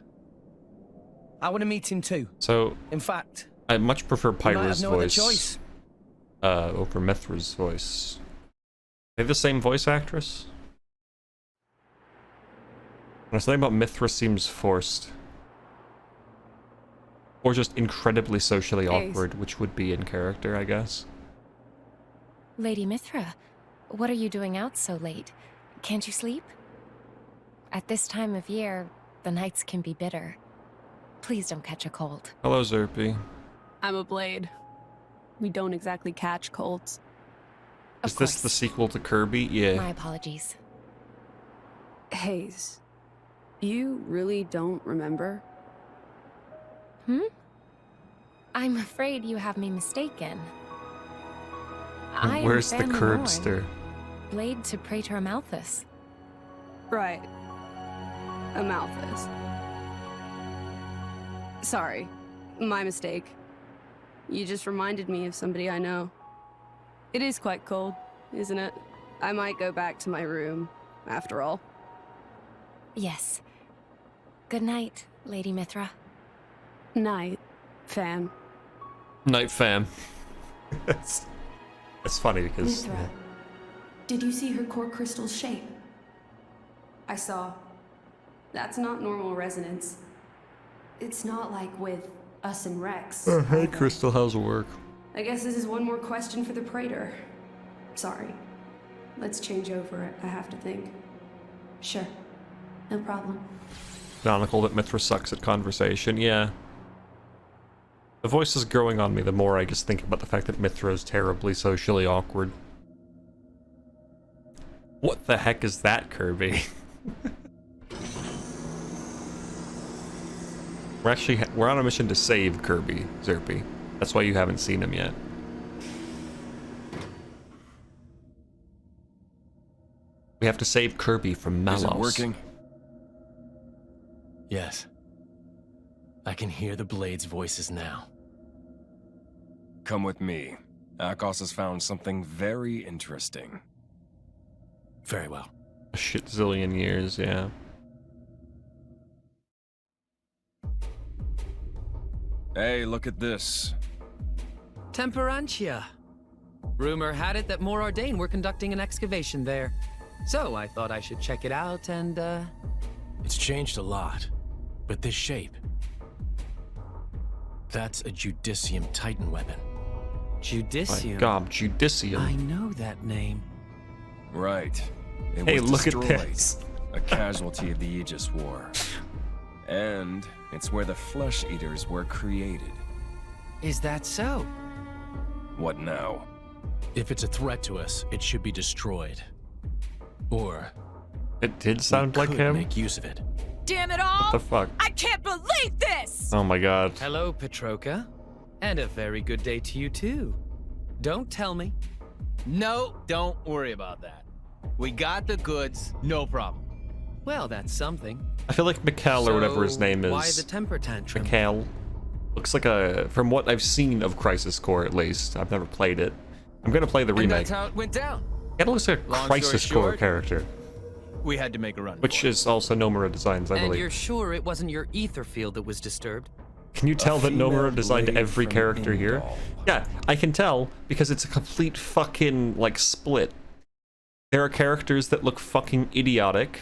I want to meet him too. So, In fact, I much prefer we might have Pyra's no other voice choice. over Mithra's voice. They have the same voice actress? Something about Mithra seems forced. Or just incredibly socially awkward, which would be in character, I guess. Lady Mithra, what are you doing out so late? Can't you sleep? At this time of year, the nights can be bitter. Please don't catch a cold. Hello, Zerpy. I'm a blade. We don't exactly catch colds. Is this the sequel to Kirby? Yeah. My apologies. Hayes, you really don't remember? I'm afraid you have me mistaken. Where's the curbster? Blade to Praetor Malthus. Right. Amalthus. Sorry. My mistake. You just reminded me of somebody I know. It is quite cold, isn't it? I might go back to my room, after all. Yes. Good night, Lady Mithra. Night, fam. Night fam. It's funny because... Mithra, did you see her core crystal's shape? I saw. That's not normal resonance. It's not like with us and Rex. Oh, hey, Crystal, how's work? I guess this is one more question for the Praetor. Sorry. Let's change over it, I have to think. Sure. No problem. Canonical that Mithra sucks at conversation, yeah. The voice is growing on me the more I just think about the fact that Mithra is terribly socially awkward. What the heck is that, Kirby? We're on a mission to save Kirby, Zerpy. That's why you haven't seen him yet. We have to save Kirby from Malos. Is it working? Yes. I can hear the Blade's voices now. Come with me. Akos has found something very interesting. Very well. A shit zillion years, yeah. Hey, look at this. Temperantia. Rumor had it that More Ardain were conducting an excavation there. So I thought I should check it out and, It's changed a lot, but this shape... That's a Judicium Titan weapon. Judicium? My God, Judicium. I know that name. Right. It Hey, was look at destroyed. this. A casualty of the Aegis War. And it's where the Flesh Eaters were created. Is that so? What now? If it's a threat to us, it should be destroyed. Or... It did sound we like could him. make use of it. Damn it all! What the fuck? I can't believe this! Oh my God. Hello, Petroka. And a very good day to you, too. Don't tell me. No, don't worry about that. We got the goods, no problem. Well, that's something. I feel like Mikhail or whatever his name is. Why the temper tantrum? Mikhail. Looks like a... From what I've seen of Crisis Core, at least. I've never played it. I'm gonna play the And remake. that's how it went down. It looks like a Long Crisis story Core short, character. We had to make a run. Which is also Nomura Designs, I And believe. you're sure it wasn't your ether field that was disturbed? Can you tell that Nomura designed blade every from character here? Indol. Yeah, I can tell because it's a complete fucking, like, split. There are characters that look fucking idiotic.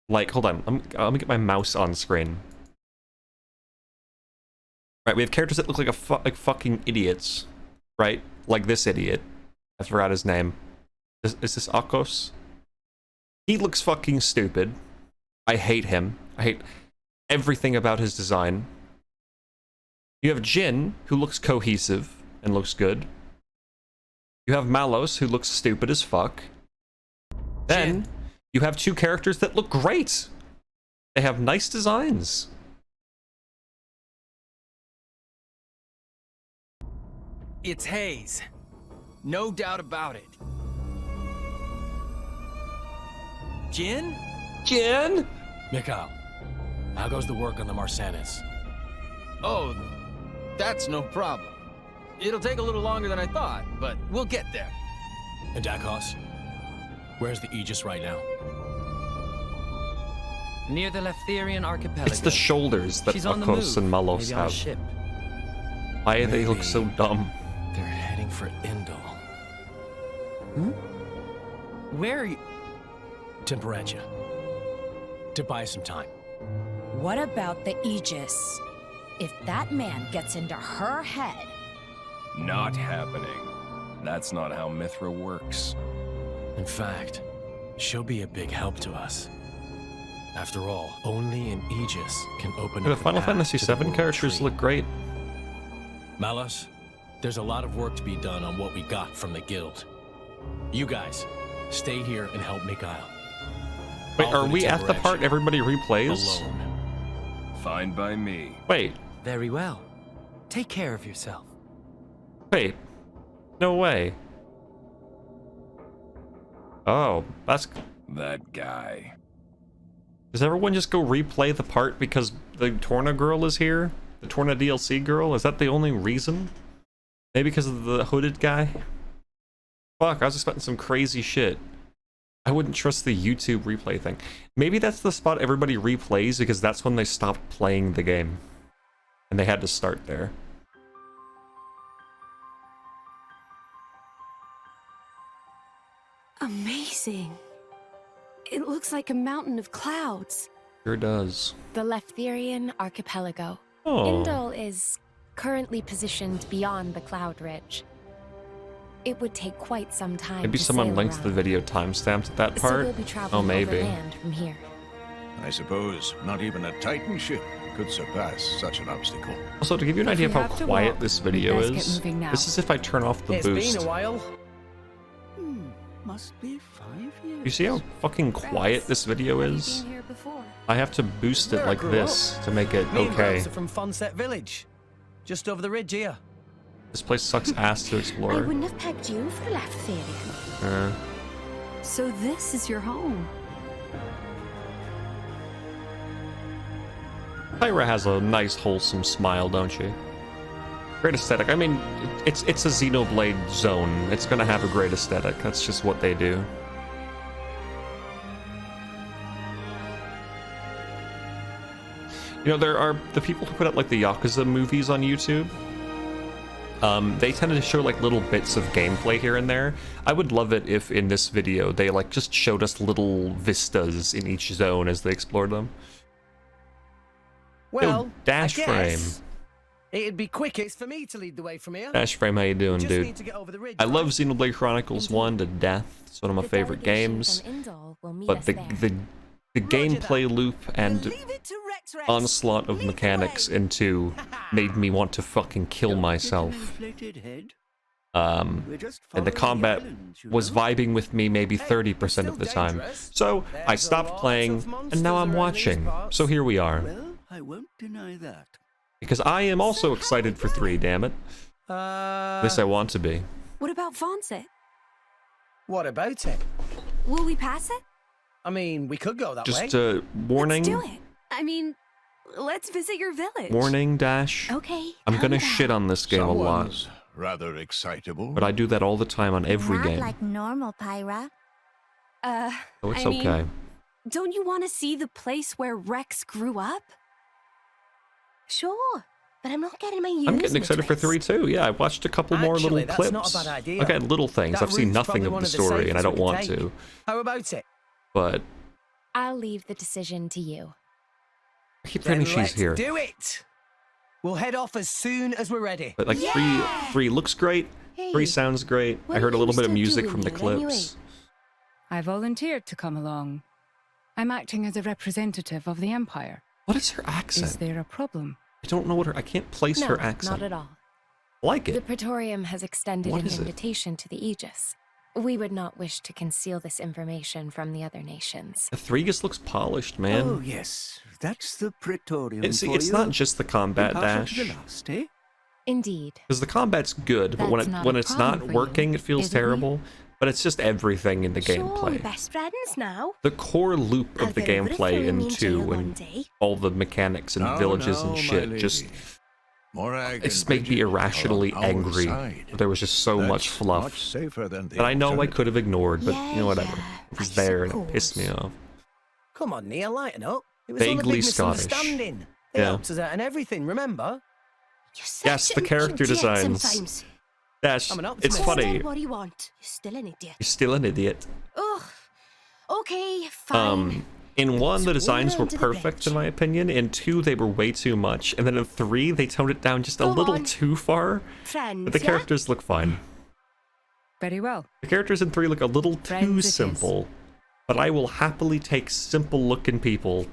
Like, hold on, let me get my mouse on screen. Right, we have characters that look like like fucking idiots. Right? Like this idiot. I forgot his name. Is this Akos? He looks fucking stupid. I hate him. I hate everything about his design. You have Jin, who looks cohesive and looks good. You have Malos, who looks stupid as fuck. Then, you have two characters that look great. They have nice designs. It's Hayes. No doubt about it. Jin? Jin? Mikhail, how goes the work on the Marsanis? Oh, that's no problem. It'll take a little longer than I thought, but we'll get there. And Dakos? Where's the Aegis right now? Near the Leftherian archipelago. It's the shoulders that She's on the Akos move, and Malos maybe on a have. ship. Why do they look Maybe so dumb? They're heading for Indol. Where are you? Temperantia. to buy some time. What about the Aegis? If that man gets into her head... Not happening. That's not how Mithra works. In fact, she'll be a big help to us. After all, only an Aegis can open The up Final the path Fantasy to the VII world characters tree. look great. Malus, there's a lot of work to be done on what we got from the guild. You guys, stay here and help Mikhail. Wait, I'll are go to we at the Timber part Edge everybody replays? alone. Fine by me. Wait, Very well. Take care of yourself. wait. No way. Oh, that's... That guy. Does everyone just go replay the part because the Torna girl is here? The Torna DLC girl? Is that the only reason? Maybe because of the hooded guy? Fuck, I was expecting some crazy shit. I wouldn't trust the YouTube replay thing. Maybe that's the spot everybody replays because that's when they stopped playing the game. And they had to start there. Amazing. It looks like a mountain of clouds. Sure does. The Leftherian Archipelago. Oh. Indol is currently positioned beyond the Cloud Ridge. It would take quite some time Maybe to someone sail links around. the video timestamps at that So part? we'll be Oh, traveling maybe. overland from here. I suppose not even a Titan ship could surpass such an obstacle. Also, to give you an If idea we of how have to quiet walk, this we video best get is, moving now. this is if I turn off the It's boost. been a while. Must be 5 years. You see how fucking quiet this video is? Here before. I have to boost it Where I like grew this to make it Me and okay. Rose are from Fonset Village, just over the ridge here. This place sucks ass to I explore. wouldn't have pegged you for a Leftherian. So this is your home. Pyra has a nice wholesome smile, don't she? Great aesthetic. I mean, it's a Xenoblade zone. It's gonna have a great aesthetic. That's just what they do. You know, there are the people who put out like the Yakuza movies on YouTube. They tend to show like little bits of gameplay here and there. I would love it if in this video they like just showed us little vistas in each zone as they explored them. Well, Yo, Dash I Frame. guess it'd be quickest for me to lead the way from here. Dash Frame, how you doing, Just dude? need to get over the ridge, I love right? Xenoblade Chronicles 1 to death. It's one of my favorite games. But the gameplay loop and onslaught of mechanics in 2 made me want to fucking kill myself. And the combat was vibing with me maybe 30% of the time. So I stopped playing, and now I'm watching. So here we are. I won't deny that. Because I am also excited for 3, damn it. At least I want to be. What about Fonset? What about it? Will we pass it? I mean, we could go that way. Just warning. Let's do it. I mean, let's visit your village. Warning, Dash. Okay. I'm gonna shit on this game a lot. Someone's rather excitable. But I do that all the time on every Not game. like normal, Pyra. So it's I mean, okay. don't you want to see the place where Rex grew up? Sure, but I'm not getting my I'm getting excited for 3 too. Yeah, I watched a couple more little Actually, that's clips. not a bad idea. Okay, little things. That I've seen route's nothing probably of one the of the story, and I safest don't we want can to. How about it? But I'll leave the decision to you. I keep Then forgetting she's let's here. do it. We'll head off as soon as we're ready. But like three looks great. 3 sounds great. what I heard are a little you bit of still music doing from the here anyway? clips. I volunteered to come along. I'm acting as a representative of the Empire. What is her accent? Is there a problem? I don't know what her. I can't place No, her accent. not at all. I like The it. Praetorium has extended What an is it? invitation to the Aegis. We would not wish to conceal this information from the other nations. The 3 just looks polished, man. Oh, yes. That's the Praetorium It's for you. not just the combat Impartial dash. to the last, eh? Indeed. Because the combat's good, but when That's not when a it's problem not for working, you, it feels is it, Lee? terrible. But it's just everything in the Sure, gameplay. best friends now. The core loop I'll of the go over to gameplay in Fleming jail 2 one and day. all the mechanics and No, villages no, and my shit lady. just Morag it just and made me Bridget are on irrationally our angry. side. There was just so much That's fluff much safer than the that I know I alternative. could have ignored, but you know whatever. Yeah, It was I there and it pissed me suppose. off. Come on, Neil, lighten up. It was all a Vaguely big Scottish. misunderstanding. They Yeah. helped us out and everything, remember? Yes, the character Idiot designs. sometimes. Dash, I'm an it's optimist. funny. Understand what you want. You're still an idiot. You're still an idiot. Ugh. Okay, fine. In 1, the designs were under the perfect in my opinion. In 2, they were way too much. And then in 3, they toned it down just a little too far. Friends, But the characters look fine. Very well. The characters in 3 look a little too Friends it simple. But I will happily take simple looking people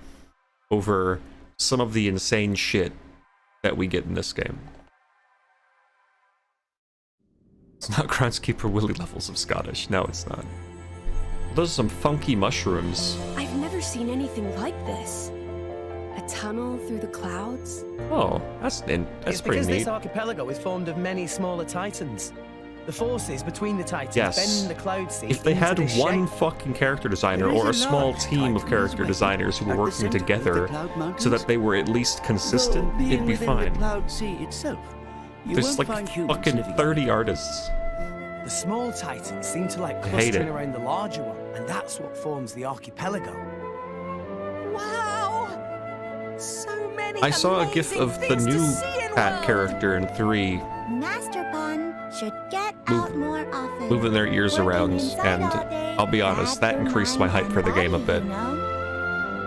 over some of the insane shit that we get in this game. It's not Groundskeeper Willy levels of Scottish. No, it's not. Those are some funky mushrooms. I've never seen anything like this. A tunnel through the clouds? Oh, that's It's pretty because neat. this archipelago is formed of many smaller titans. The forces between the titans Yes. bend the cloud sea If they into had this one shape. fucking character designer There is or a a small large team of character designers who were working together so that they were at least consistent, Though being it'd be within fine. the cloud sea itself, you There's won't like find humans fucking living 30 artists. The small titans seem to like I hate clustering it. around the larger one, and that's what forms the archipelago. Wow! So many I saw a gif amazing of the things to new see in cat world. character in 3 Master Pun should get out more often. moving their ears around, and I'll be honest, that increased my hype for the game a bit.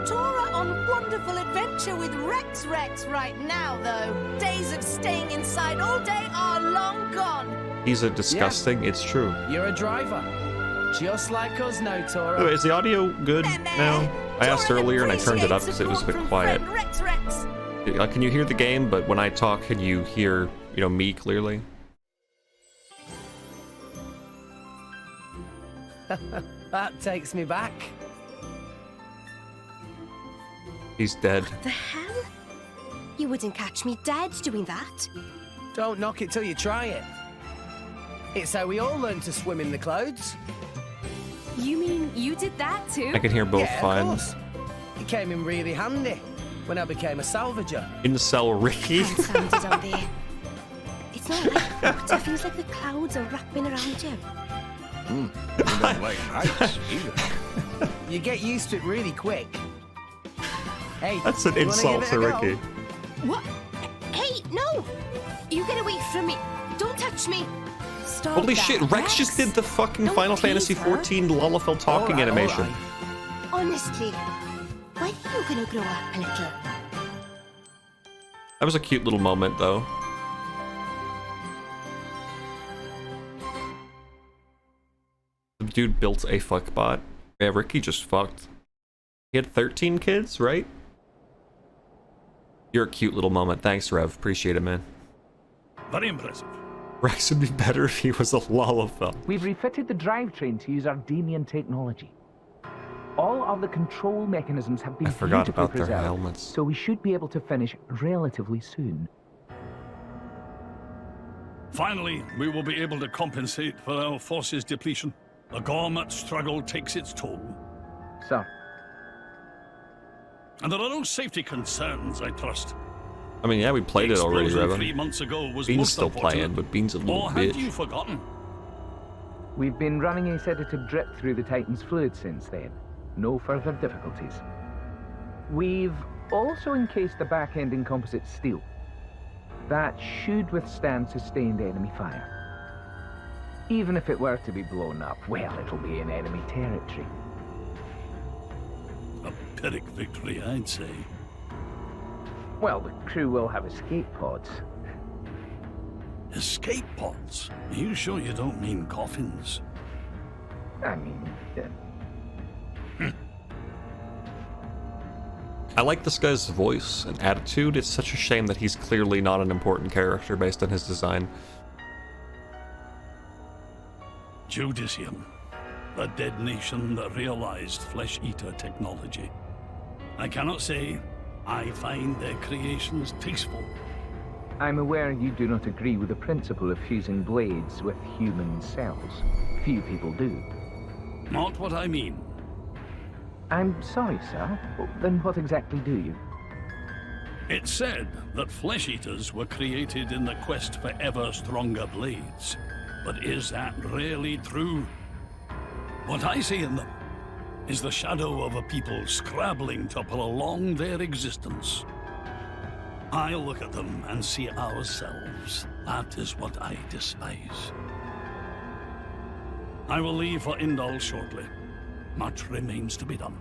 Tora on wonderful adventure with Rex right now, though. Days of staying inside all day are long gone. He's a disgusting, it's true. You're a driver, just like us now, Tora. By the way, is the audio good now? I asked earlier and I turned it up because it was a bit quiet. Rex. Can you hear the game, but when I talk, can you hear, me clearly? That takes me back. He's dead. The hell? You wouldn't catch me dead doing that. Don't knock it till you try it. It's how we all learn to swim in the clouds. You mean you did that too? I can hear both Yeah, fine. of course. It came in really handy when I became a salvager. Incel Ricky. Sounded on there. It's not like that. It feels like the clouds are wrapping around you. You don't like heights either. You get used to it really quick. Hey, That's an you wanna insult give it to a go? Ricky. What? Hey, no! You get away from me. Don't touch me. Stop Holy that, shit, Rex just did the fucking Don't Final tease Fantasy her. XIV Lullafell talking Alright, animation. alright. Honestly, when are you gonna grow up a little? That was a cute little moment, though. The dude built a fuckbot. Yeah, Ricky just fucked. He had 13 kids, right? You're a cute little moment. Thanks, Rev. Appreciate it, man. Very impressive. Rex would be better if he was a Lullafell. We've refitted the drivetrain to use Ardenian technology. All of the control mechanisms have been I forgot beautifully about their preserved, helmets. so we should be able to finish relatively soon. Finally, we will be able to compensate for our forces' depletion. The Gormat struggle takes its toll. Sir. And there are no safety concerns, I trust. I mean, yeah, we played it already, Explosion Revan. 3 months ago was Bean's most still unfortunate. playing, but Bean's a little Or had bitch. you forgotten? We've been running a sedative drip through the Titan's fluid since then. No further difficulties. We've also encased the back end in composite steel. That should withstand sustained enemy fire. Even if it were to be blown up, well, it'll be in enemy territory. A Pyrrhic victory, I'd say. Well, the crew will have escape pods. Escape pods? Are you sure you don't mean coffins? I mean, I like this guy's voice and attitude. It's such a shame that he's clearly not an important character based on his design. Judicium, the dead nation that realized flesh-eater technology. I cannot say I find their creations tasteful. I'm aware you do not agree with the principle of fusing blades with human cells. Few people do. Not what I mean. I'm sorry, sir. Then what exactly do you? It's said that flesh-eaters were created in the quest for ever stronger blades. But is that really true? What I see in them is the shadow of a people scrabbling to prolong their existence. I look at them and see ourselves. That is what I despise. I will leave for Indal shortly. Much remains to be done.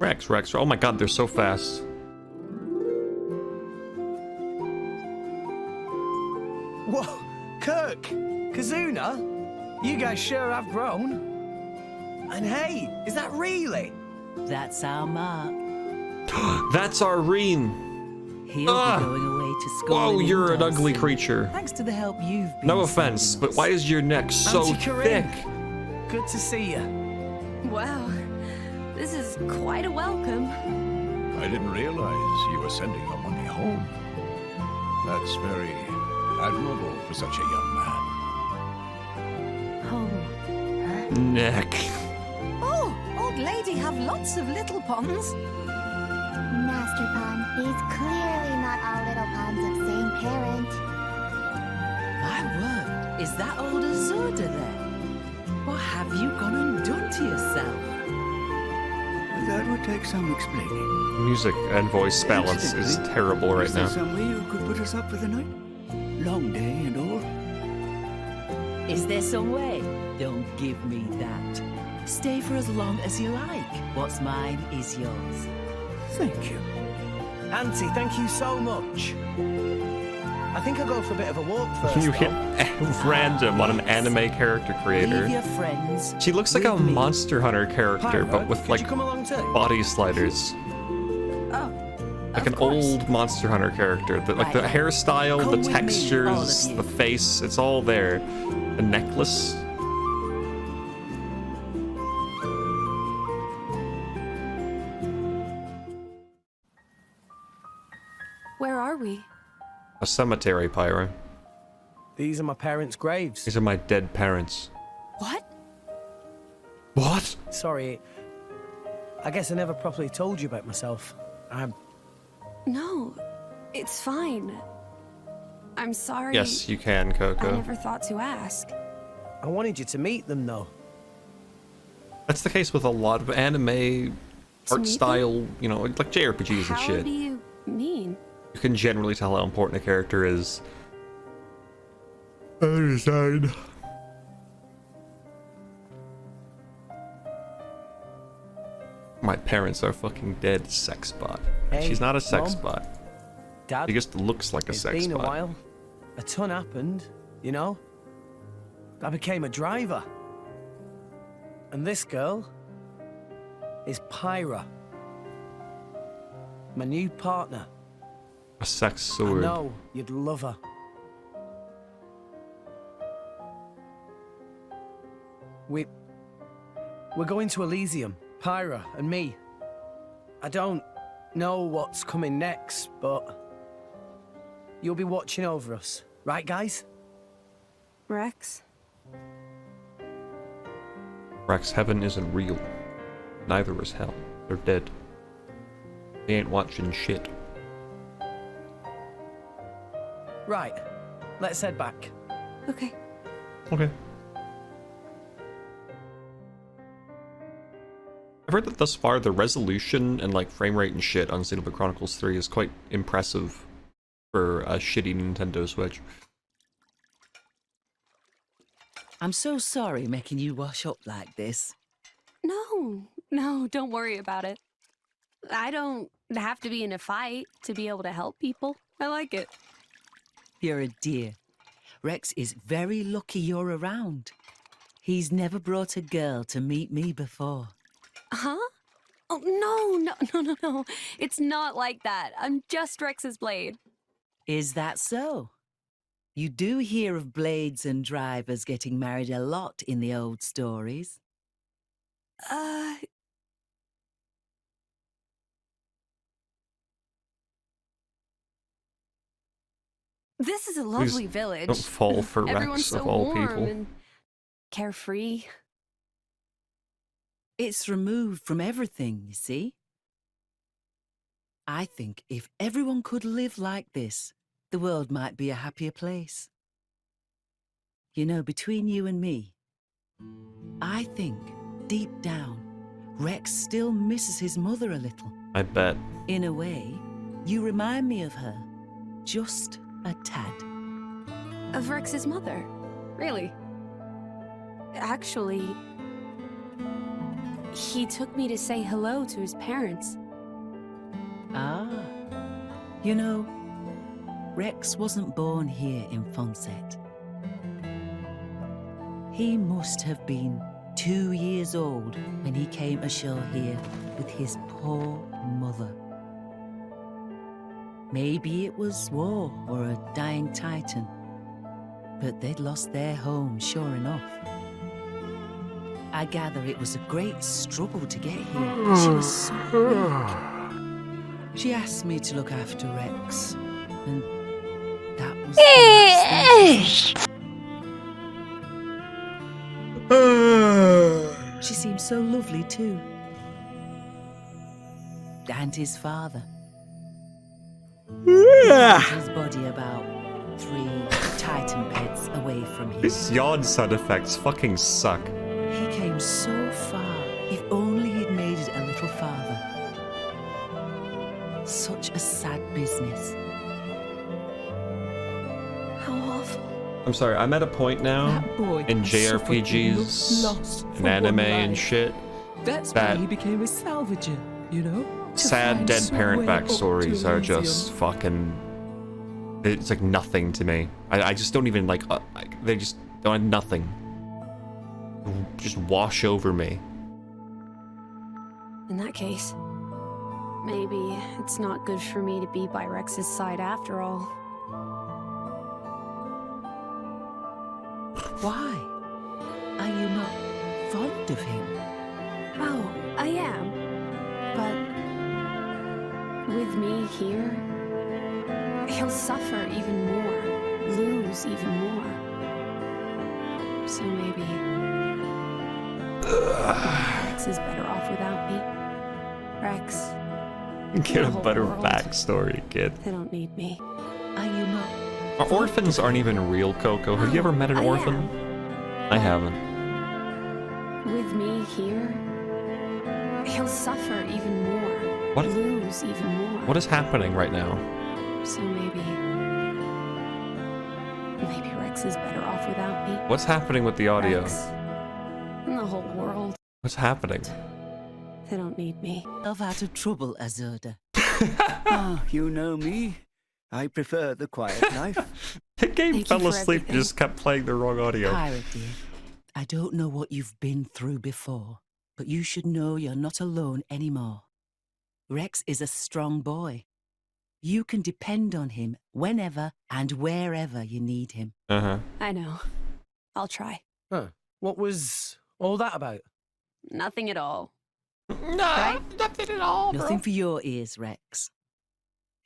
Rex. Oh my god, they're so fast. Whoa, Kirk, Kazuna, you guys sure have grown. And hey, is that really? That's our Mark. That's our Reen. He'll be going away to school. Whoa, in you're an Dawson, ugly creature. Thanks to the help you've been. No offense, but why is your neck so Auntie Corinne, thick? good to see you. Wow, this is quite a welcome. I didn't realize you were sending your money home. That's very admirable for such a young man. Oh. Neck. Oh, old lady have lots of little ponds. Master Pond, these clearly not all little ponds of same parent. My word, is that old Azoda there? What have you gone and done to yourself? That would take some explaining. Music and voice balance is terrible right Is there now. some way you could put us up for the night? Long day and all. Is there some way? Don't give me that. Stay for as long as you like. What's mine is yours. Thank you. Auntie, thank you so much. I think I'll go for a bit of a walk first. You hit random on an anime character creator. Leave your friends. She looks like a Monster Hunter character, but with like body sliders. Oh, Like an old Monster Hunter character. Like the hairstyle, Come the with me, textures, all of you. the face, it's all there. The necklace. Where are we? A cemetery, Pyro. These are my parents' graves. These are my dead parents. What? What? Sorry. I guess I never properly told you about myself. No, it's fine. I'm sorry. Yes, you can, I Coco. never thought to ask. I wanted you to meet them, though. That's the case with a lot of anime art style, you know, like JRPGs and How shit. do you mean? You can generally tell how important a character is. I understand. My parents are fucking dead, sex bot. Hey, She's not a sex Mom. bot. Dad, She just looks like a it's sex been a bot. while. A ton happened, you know? I became a driver. And this girl is Pyra. My new partner. A sex I sword. know you'd love her. We're going to Elysium, Pyra and me. I don't know what's coming next, but you'll be watching over us, right, guys? Rex? Rex, heaven isn't real. Neither is hell. They're dead. They ain't watching shit. Right, let's head back. Okay. Okay. I've heard that thus far the resolution and like frame rate and shit on Xenoblade Chronicles 3 is quite impressive for a shitty Nintendo Switch. I'm so sorry making you wash up like this. No, don't worry about it. I don't have to be in a fight to be able to help people. I like it. You're a dear. Rex is very lucky you're around. He's never brought a girl to meet me before. Huh? Oh, no. It's not like that. I'm just Rex's blade. Is that so? You do hear of blades and drivers getting married a lot in the old stories. This is a lovely Please village. don't fall for Everyone's Rex so of all warm people. and carefree. It's removed from everything, you see. I think if everyone could live like this, the world might be a happier place. You know, between you and me, I think, deep down, Rex still misses his mother a little. I bet. In a way, you remind me of her, just a tad. Of Rex's mother? Really? Actually, He took me to say hello to his parents. Ah. You know, Rex wasn't born here in Fonset. He must have been 2 years old when he came ashore here with his poor mother. Maybe it was war or a dying titan, but they'd lost their home, sure enough. I gather it was a great struggle to get here. She was so weak. She asked me to look after Rex, and that was the last thing she said. She seemed so lovely too. And his father. His body about 3 titan beds away from him. These yawn sound effects fucking suck. He came so far. If only he'd made it a little farther. Such a sad business. How awful. I'm sorry, I'm at a point now in JRPGs and anime and shit That's that why he became a salvager, you know? sad dead parent backstories are just fucking... It's like nothing to me. I just don't even like... they just don't have nothing. Just wash over me. In that case, maybe it's not good for me to be by Rex's side after all. Why? Are you not fond of him? Oh, I am. But with me here, he'll suffer even more, lose even more. So maybe Rex is better off without me. Rex. Get a better backstory, kid. They don't need me. Are you not? Orphans aren't even real, Coco. Have you ever met an orphan? I haven't. With me here, he'll suffer even more, What? lose even more. What is happening right now? So maybe Rex is better off without me. What's happening with the audio? Rex, and the whole world. What's happening? They don't need me. Love out of trouble, Azoda. Ah, you know me. I prefer the quiet life. The game Thank fell you for asleep and everything. just kept playing the wrong audio. Pirate, dear, I don't know what you've been through before, but you should know you're not alone anymore. Rex is a strong boy. You can depend on him whenever and wherever you need him. Uh-huh. I know. I'll try. Huh. What was all that about? Nothing at all. No, nothing at all, Nothing for your ears, Rex.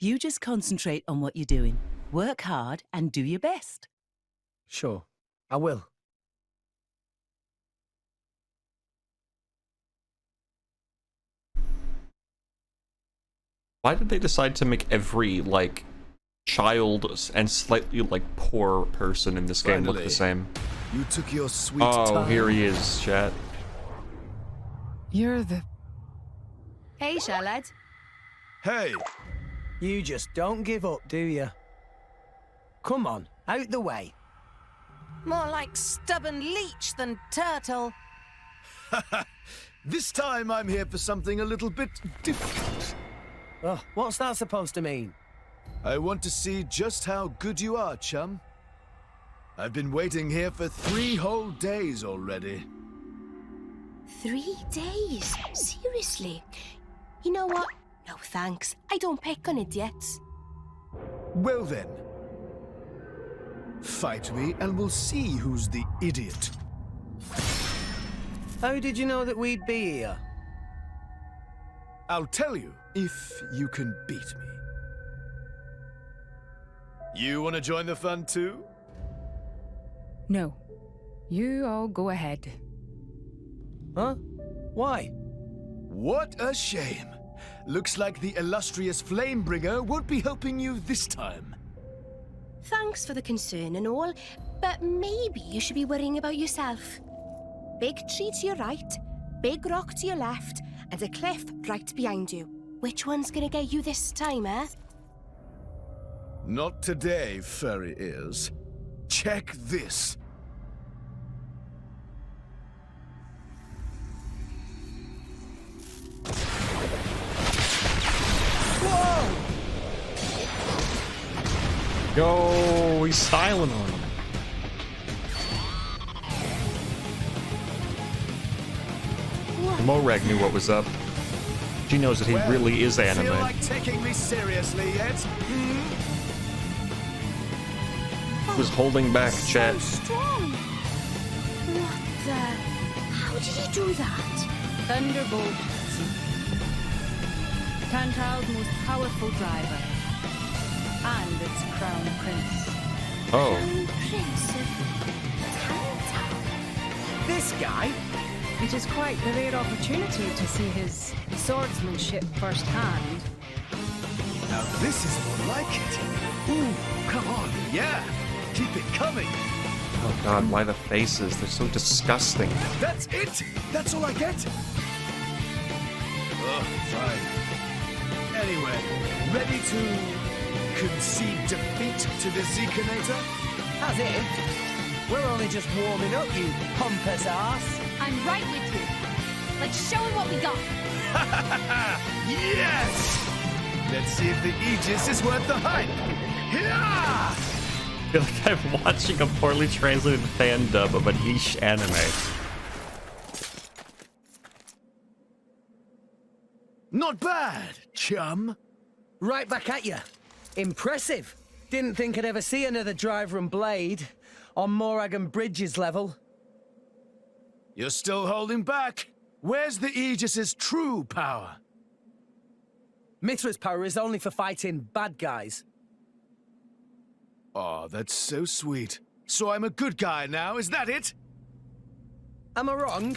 You just concentrate on what you're doing. Work hard and do your best. Sure, I will. Why did they decide to make every, like, child and slightly, like, poor person in this game look the same? You took your sweet Oh, time. here he is, chat. You're the... Hey, Charlotte. Hey! You just don't give up, do you? Come on, out the way. More like stubborn leech than turtle. This time I'm here for something a little bit different. Oh, what's that supposed to mean? I want to see just how good you are, chum. I've been waiting here for 3 whole days already. 3 days? Seriously? You know what? No thanks. I don't pick on idiots. Well then. Fight me and we'll see who's the idiot. How did you know that we'd be here? I'll tell you if you can beat me. You want to join the fun too? No. You all go ahead. Huh? Why? What a shame. Looks like the illustrious Flamebringer won't be helping you this time. Thanks for the concern and all, but maybe you should be worrying about yourself. Big tree to your right, big rock to your left, and a cliff right behind you. Which one's gonna get you this time, eh? Not today, furry ears. Check this. Yo, he's styling on him. Morag knew what was up. She knows that he really is anime. Feel like taking me seriously yet? He was holding back, chat. So strong. What the? How did he do that? Thunderbolt. Tantal's most powerful driver. And its crown prince. Oh. Prince of Tantal. This guy? It is quite the rare opportunity to see his swordsmanship firsthand. Now this is more like it. Ooh, come on, yeah. Keep it coming. Oh god, why the faces? They're so disgusting. That's it? That's all I get? Oh, fine. Anyway, ready to concede defeat to the Zekinator? As if. We're only just warming up, you pompous ass. I'm right with you. Let's show him what we got. Yes! Let's see if the Aegis is worth the hype. Yeah! I feel like I'm watching a poorly translated fan dub of a niche anime. Not bad, chum. Right back at you. Impressive. Didn't think I'd ever see another driver and blade on Morag and Bridges level. You're still holding back. Where's the Aegis's true power? Mithra's power is only for fighting bad guys. Oh, that's so sweet. So I'm a good guy now, is that it? Am I wrong?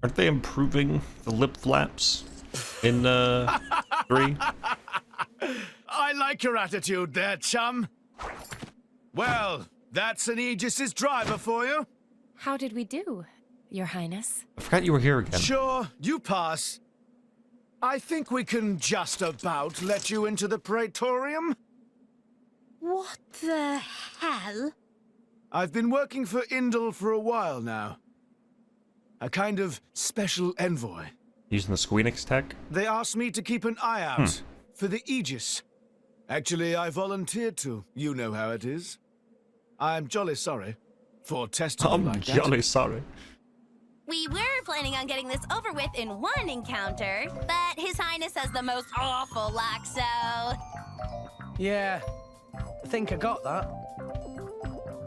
Aren't they improving the lip flaps in 3? I like your attitude there, chum. Well, that's an Aegis's driver for you. How did we do, Your Highness? I forgot you were here again. Sure, you pass. I think we can just about let you into the Praetorium. What the hell? I've been working for Indel for a while now. A kind of special envoy. Using the Squeenix tech? They asked me to keep an eye out for the Aegis. Actually, I volunteered to. You know how it is. I'm jolly sorry for testing you like that. I'm jolly sorry. We were planning on getting this over with in one encounter, but His Highness has the most awful luck, so... Yeah, I think I got that.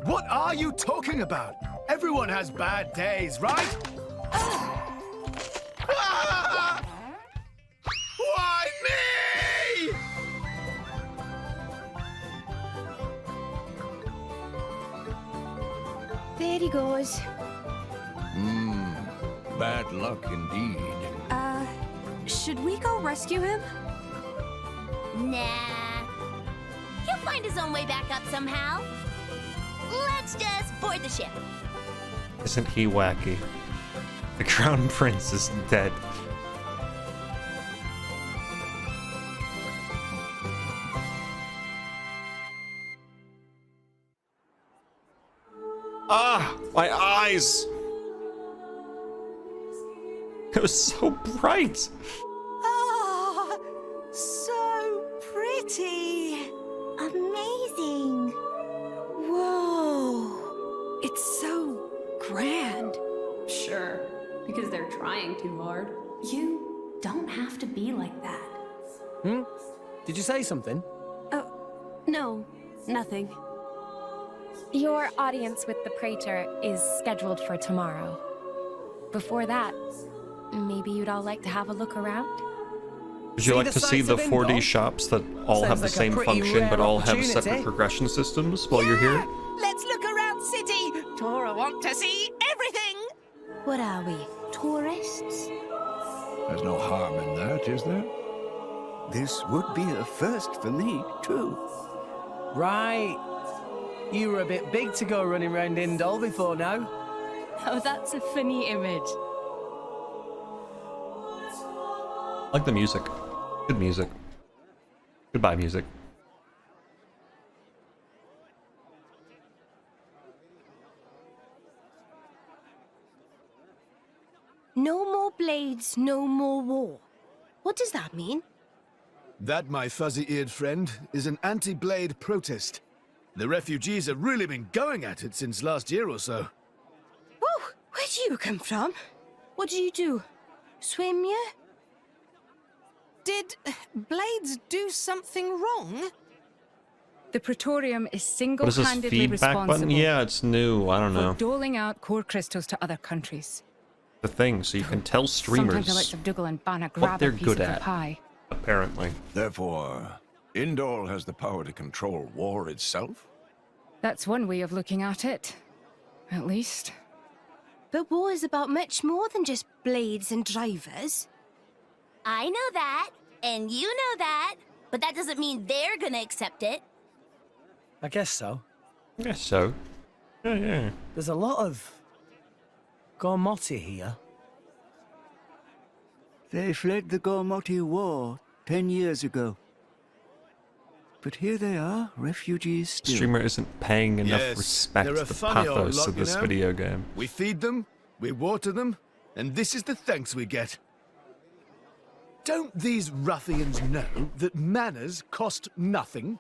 What are you talking about? Everyone has bad days, right? Ah! Why me? There he goes. Bad luck indeed. Should we go rescue him? Nah. He'll find his own way back up somehow. Let's just board the ship. Isn't he wacky? The Crown Prince is dead. Ah, my eyes! It was so bright! Ah, so pretty. Amazing. Whoa. It's so grand. Sure, because they're trying too hard. You don't have to be like that. Did you say something? Oh, no, nothing. Your audience with the Praetor is scheduled for tomorrow. Before that, maybe you'd all like to have a look around? Would you like to see the 4D shops that all have the same function but all have separate progression systems while you're here? Let's look around city. Tora want to see everything. What are we, tourists? There's no harm in that, is there? This would be a first for me, too. Right. You were a bit big to go running around Indol before now. Oh, that's a funny image. I like the music. Good music. Goodbye, music. No more blades, no more war. What does that mean? That, my fuzzy-eared friend, is an anti-blade protest. The refugees have really been going at it since last year or so. Oh, where do you come from? What do you do? Swim, yeah? Did Blades do something wrong? The Praetorium is What is this single-handedly feedback button? responsible Yeah, it's new. I don't for know. doling out core crystals to other countries. The thing, so you can tell Sometimes the streamers likes of Dougal and Bannock what grab they're a piece good of the at. pie. Apparently. Therefore, Indol has the power to control war itself? That's one way of looking at it. At least. But war is about much more than just blades and drivers. I know that, and you know that, but that doesn't mean they're gonna accept it. I guess so. I guess so. Yeah. There's a lot of Gormoti here. They fled the Gormoti War 10 years ago. But here they are, refugees still. Streamer isn't paying enough Yes, respect they're to a the funny old pathos lot, of you this know? video game. We feed them, we water them, and this is the thanks we get. Don't these ruffians know that manners cost nothing?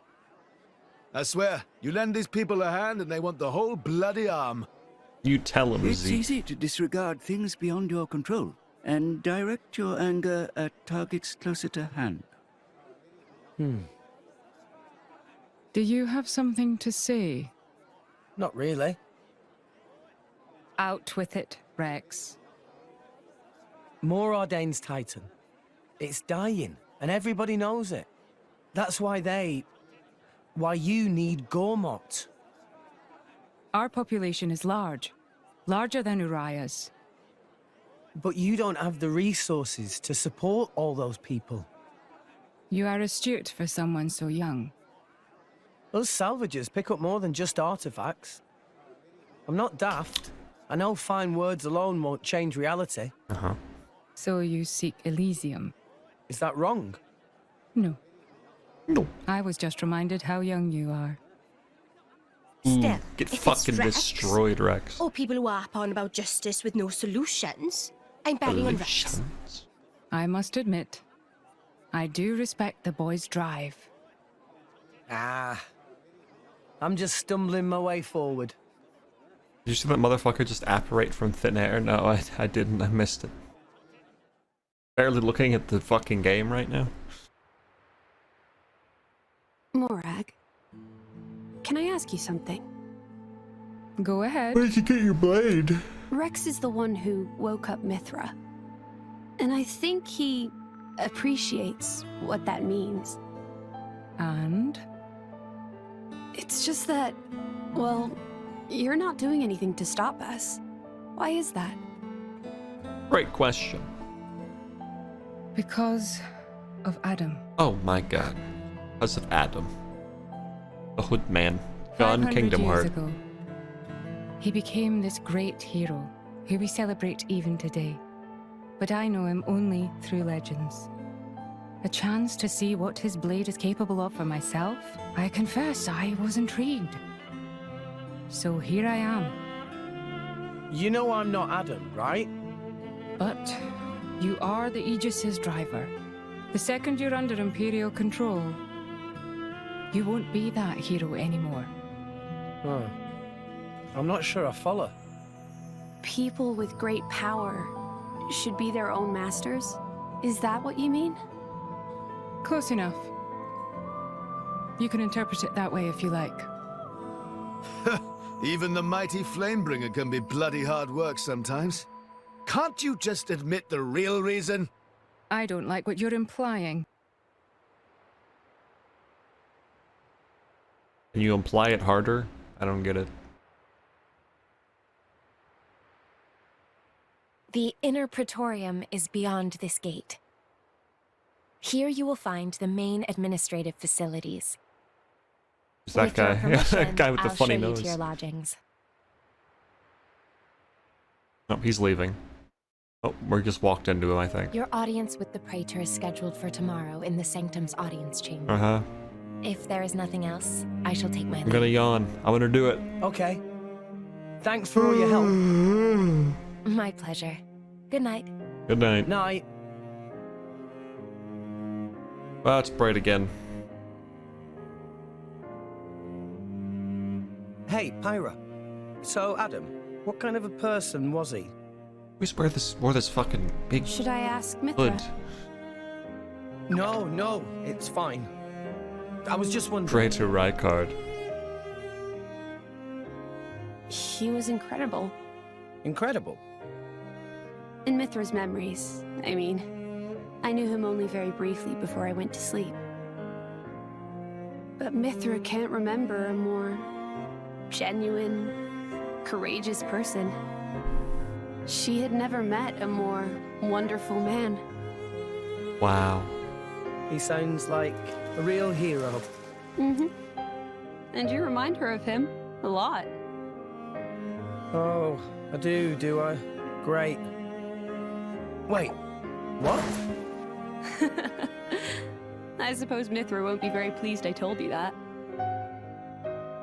I swear, you lend these people a hand and they want the whole bloody arm. You tell them, It's Zeke. easy to disregard things beyond your control and direct your anger at targets closer to hand. Do you have something to say? Not really. Out with it, Rex. More Ordain's Titan. It's dying, and everybody knows it. That's why why you need Gormot. Our population is large. Larger than Uriah's. But you don't have the resources to support all those people. You are astute for someone so young. Us salvagers pick up more than just artifacts. I'm not daft. I know fine words alone won't change reality. Uh-huh. So you seek Elysium. Is that wrong? No. No. I was just reminded how young you are. Still, Get if fucking it's Rex, destroyed, Rex. or people who harp on about justice with no solutions, I'm betting on Rex. Solutions. I must admit, I do respect the boy's drive. I'm just stumbling my way forward. Did you see that motherfucker just apparate from thin air? No, I didn't. I missed it. Barely looking at the fucking game right now. Morag, can I ask you something? Go ahead. Where did you get your blade? Rex is the one who woke up Mithra. And I think he appreciates what that means. And? It's just that, well, you're not doing anything to stop us. Why is that? Great question. Because of Adam. Oh my god. Because of Adam. The Hood Man. Gone 500 Kingdom years Heart. ago, he became this great hero who we celebrate even today. But I know him only through legends. A chance to see what his blade is capable of for myself, I confess I was intrigued. So here I am. You know I'm not Adam, right? But you are the Aegis's driver. The second you're under Imperial control, you won't be that hero anymore. Huh. I'm not sure I follow. People with great power should be their own masters? Is that what you mean? Close enough. You can interpret it that way if you like. Even the mighty Flamebringer can be bloody hard work sometimes. Can't you just admit the real reason? I don't like what you're implying. Can you imply it harder? I don't get it. The inner Praetorium is beyond this gate. Here you will find the main administrative facilities. Who's that With your guy? permission, That guy with the I'll funny show you nose. to your lodgings. Nope, he's leaving. Oh, we just walked into him, I think. Your audience with the Praetor is scheduled for tomorrow in the Sanctum's audience chamber. Uh-huh. If there is nothing else, I shall take my I'm leave. gonna yawn. I'm gonna do it. Okay. Thanks for all your help. My pleasure. Good night. Good night. Night. Well, it's bright again. Hey, Pyra. So, Adam, what kind of a person was he? Who's wore this fucking big Should I ask Mithra? hood? No, it's fine. I was just wondering. Pray to Rykard. He was incredible. Incredible? In Mithra's memories, I mean. I knew him only very briefly before I went to sleep. But Mithra can't remember a more genuine, courageous person. She had never met a more wonderful man. Wow. He sounds like a real hero. Mm-hmm. And you remind her of him a lot. Oh, I do I? Great. Wait, what? I suppose Mithra won't be very pleased I told you that.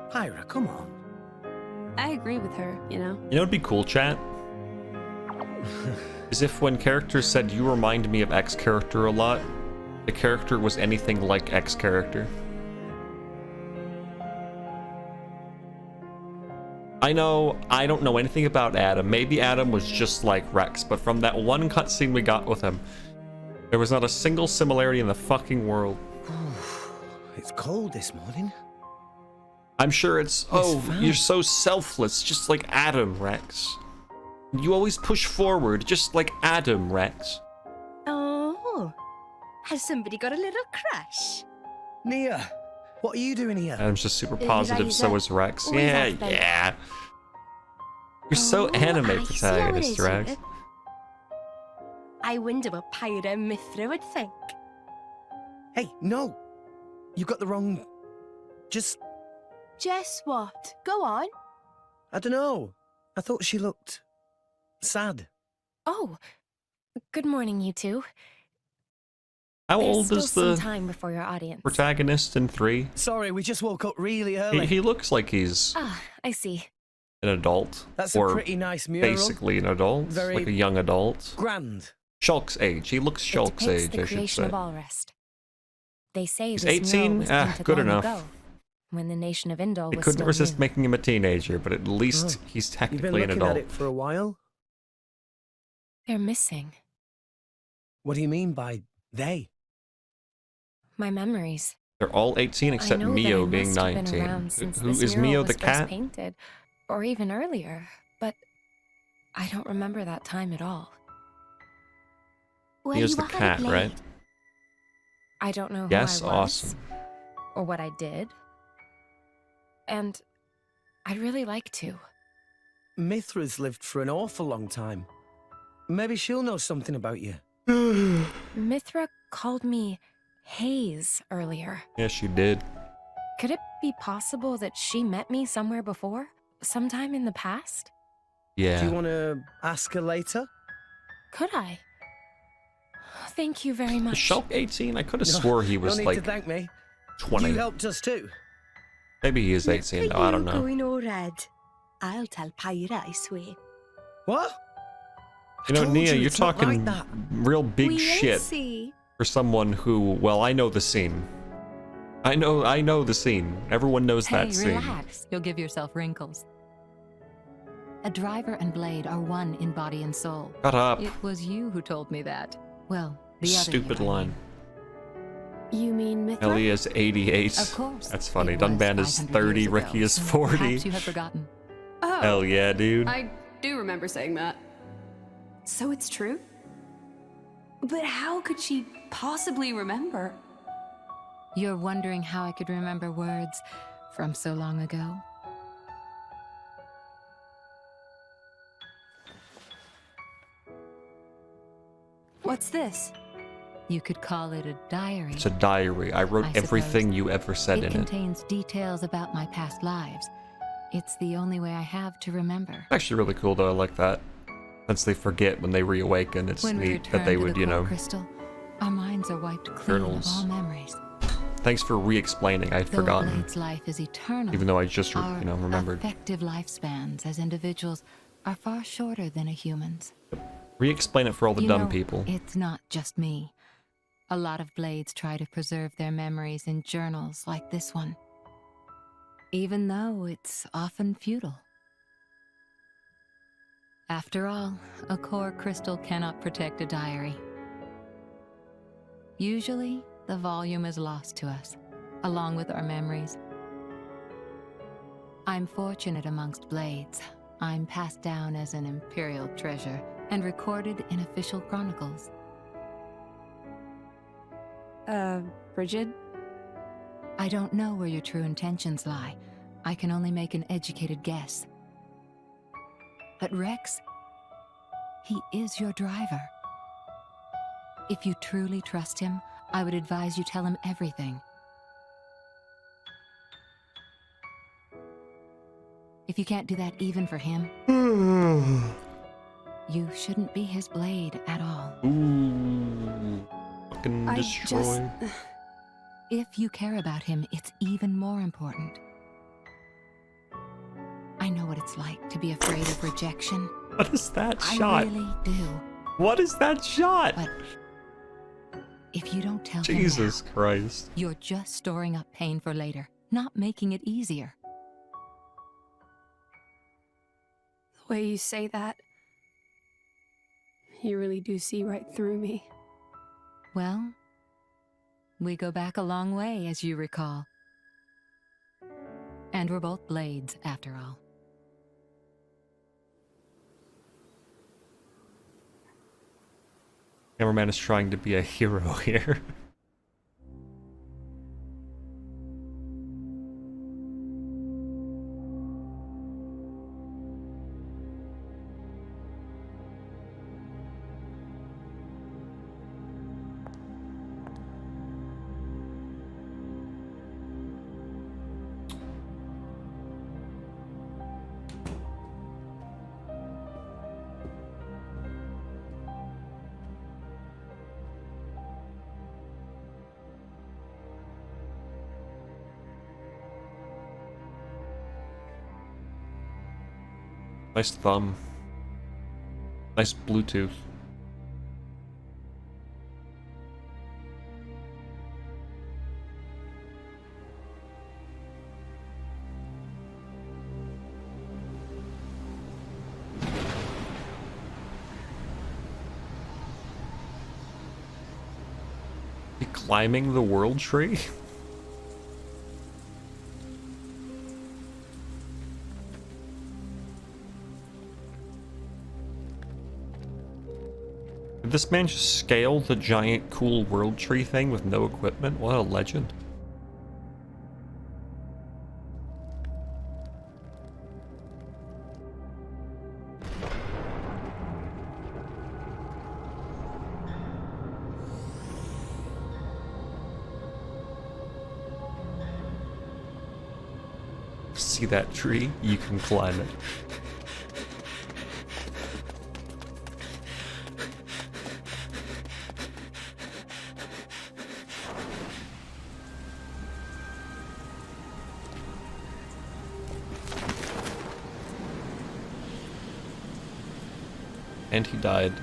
Pyra, come on. I agree with her, you know? You know what'd be cool, chat? Is if when characters said, you remind me of X character a lot, the character was anything like X character. I know, I don't know anything about Adam. Maybe Adam was just like Rex, but from that one cutscene we got with him, there was not a single similarity in the fucking world. It's cold this morning. I'm sure it's, you're so selfless, just like Adam, Rex. You always push forward, just like Adam, Rex. Oh, has somebody got a little crush? Nia, what are you doing here? Adam's just super positive, so is Rex. Always Yeah, have been. yeah. You're so anime I see how it protagonist, is, Rex. Judith. I wonder what Pyra and Mithra would think. Hey, no. You got the wrong... Just what? Go on. I don't know. I thought she looked... sad. Oh, good morning, you two. How There's old still is some the time before your audience. protagonist in 3? Sorry, we just woke up really early. He looks like he's Ah, I see. an adult. That's a or pretty nice mural. basically an adult. Very like a young adult. Grand. Shulk's age. He looks It Shulk's depicts age, the I should creation say. of Allrest. They say He's this 18? mural was Ah, painted good long enough. ago, when the nation of Indol They was couldn't still resist new. making him a teenager, but at least he's You've been technically an looking adult. at it for a while. They're missing. What do you mean by they? My memories. They're all 18 except I know Mio that I being must have been 19. around since Who this is mural Mio was the first cat? painted, or even earlier, but I don't remember that time at all. Were Mio's you the on a cat, blade? right? I don't know who Yes, I was, awesome. or what I did, and I'd really like to. Mithra's lived for an awful long time. Maybe she'll know something about you. Mithra called me Hayes earlier. Yes, she did. Could it be possible that she met me somewhere before? Sometime in the past? Yeah. Do you want to ask her later? Could I? Thank you very Is much. Shulk 18? I could have swore he was no need like to thank me. 20. You helped us too. Maybe he is 18 though, I don't know. Going all red. I'll tell Pyra, I swear. What? You know, told Nia, you you're it's not talking like that. real big We'll shit see. for someone who, well, I know the scene. I know the scene. Everyone knows that scene. Relax. You'll give yourself wrinkles. A driver and blade are one in body and soul. Shut up. It was you who told me that. Well, the other Stupid you, I line. You mean Mithra? Ellie is 88. Of course. That's funny. It was Dunband is 500 30, years Ricky ago. is 40. Perhaps you have forgotten. Oh, Hell yeah, dude. I do remember saying that. So it's true? But how could she possibly remember? You're wondering how I could remember words from so long ago? What's this? You could call it a diary. It's a diary. I wrote I everything suppose. you ever said It in it. contains details about my past lives. It's the only way I have to remember. Actually really cool though, I like that. Since they forget when they reawaken, it's When we neat that return they to would, the you core know. crystal, our minds are wiped clean Journals. of all memories. Thanks for re-explaining, I'd Though forgotten. Blade's life is eternal. Even though I just, our you know, remembered. effective lifespans as individuals are far shorter than a human's. Re-explain it for all the You dumb know, people. It's not just me. A lot of blades try to preserve their memories in journals like this one, even though it's often futile. After all, a core crystal cannot protect a diary. Usually, the volume is lost to us, along with our memories. I'm fortunate amongst blades. I'm passed down as an imperial treasure and recorded in official chronicles. Bridget? I don't know where your true intentions lie. I can only make an educated guess. But Rex, he is your driver. If you truly trust him, I would advise you tell him everything. If you can't do that even for him, you shouldn't be his blade at all. Ooh. Fucking destroy. If you care about him, it's even more important. I know what it's like to be afraid of rejection. What is that shot? I really do. What is that shot? But if you don't tell Jesus him now, Christ. you're just storing up pain for later, not making it easier. The way you say that, you really do see right through me. Well, we go back a long way, as you recall. And we're both blades, after all. Cameraman is trying to be a hero here. Nice thumb. Nice Bluetooth. You climbing the world tree? Did this man just scale the giant cool world tree thing with no equipment? What a legend. See that tree? You can climb it. And he died.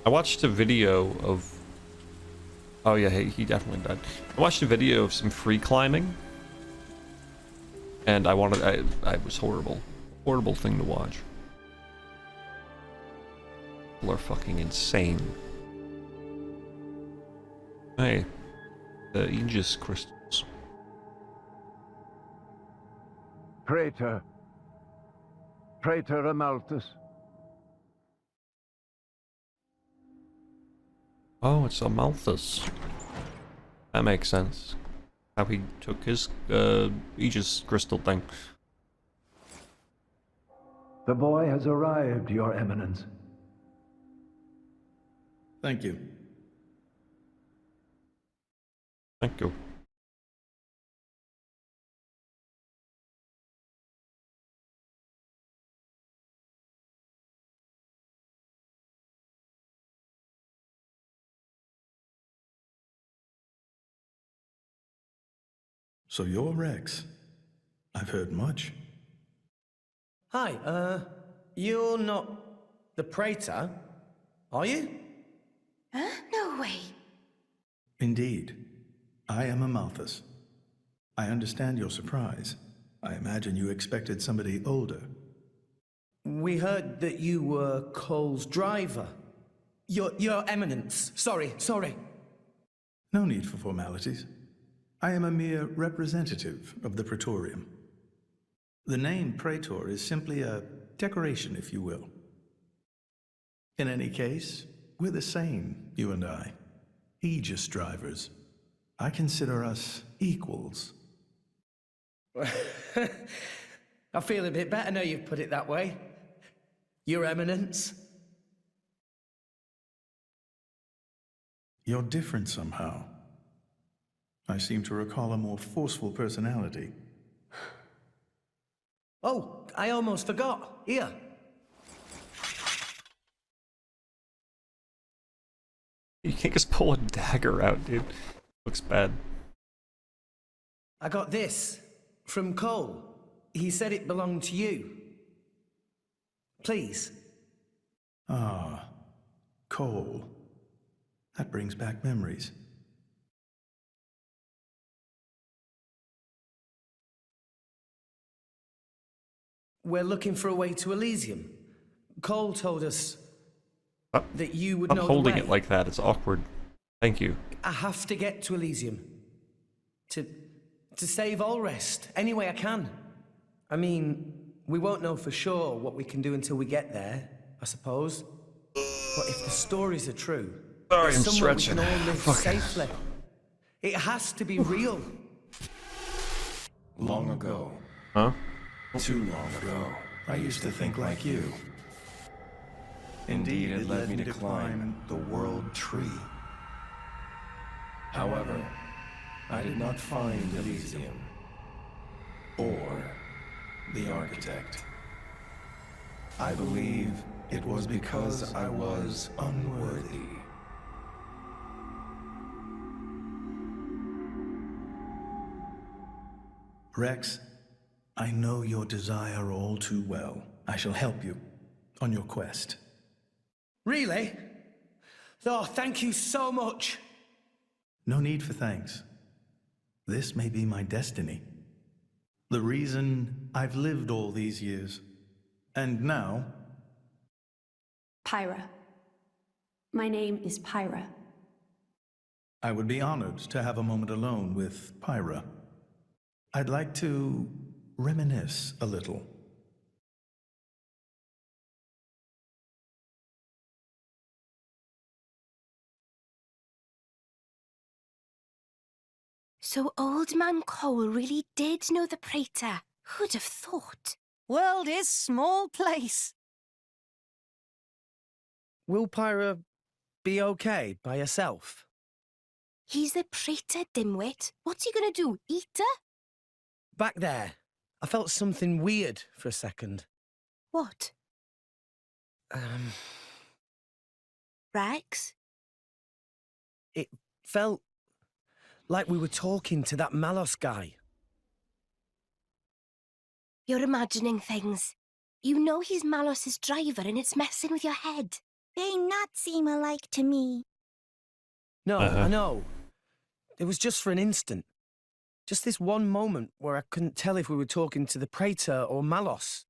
I watched a video of... Oh yeah, he definitely died. I watched a video of some free climbing. And I was horrible. Horrible thing to watch. People are fucking insane. Hey. The Aegis crystals. Praetor. Praetor Amalthus. Oh, it's Amalthus. That makes sense. How he took his Aegis crystal thing. The boy has arrived, Your Eminence. Thank you. Thank you. So you're Rex. I've heard much. Hi, you're not the Praetor, are you? Huh? No way. Indeed. I am a Malthus. I understand your surprise. I imagine you expected somebody older. We heard that you were Cole's driver. Your Eminence. Sorry. No need for formalities. I am a mere representative of the Praetorium. The name Praetor is simply a decoration, if you will. In any case, we're the same, you and I. Aegis drivers. I consider us equals. I feel a bit better now you've put it that way. Your Eminence. You're different somehow. I seem to recall a more forceful personality. Oh, I almost forgot. Here. You can't just pull a dagger out, dude. Looks bad. I got this from Cole. He said it belonged to you. Please. Ah, Cole. That brings back memories. We're looking for a way to Elysium. Cole told us that you would Stop know the holding way. it like that. It's awkward. Thank you. I have to get to Elysium. To save Allrest, any way I can. I mean, we won't know for sure what we can do until we get there, I suppose. But if the stories are true, Sorry, there's I'm somewhere stretching. we can all live Fuck. safely. It has to be real. Long ago. Huh? Too long ago, I used to think like you. Indeed, it led me to climb the World Tree. However, I did not find Elysium. Or the Architect. I believe it was because I was unworthy. Rex, I know your desire all too well. I shall help you on your quest. Really? Oh, thank you so much. No need for thanks. This may be my destiny. The reason I've lived all these years. And now... Pyra. My name is Pyra. I would be honored to have a moment alone with Pyra. I'd like to reminisce a little. So Old Man Cole really did know the Praetor. Who'd have thought? World is small place. Will Pyra be okay by herself? He's the Praetor, dimwit. What's he gonna do, eat her? Back there, I felt something weird for a second. What? Rex? It felt like we were talking to that Malos guy. You're imagining things. You know he's Malos's driver and it's messing with your head. They not seem alike to me. No, I know. It was just for an instant. Just this one moment where I couldn't tell if we were talking to the Praetor or Malos.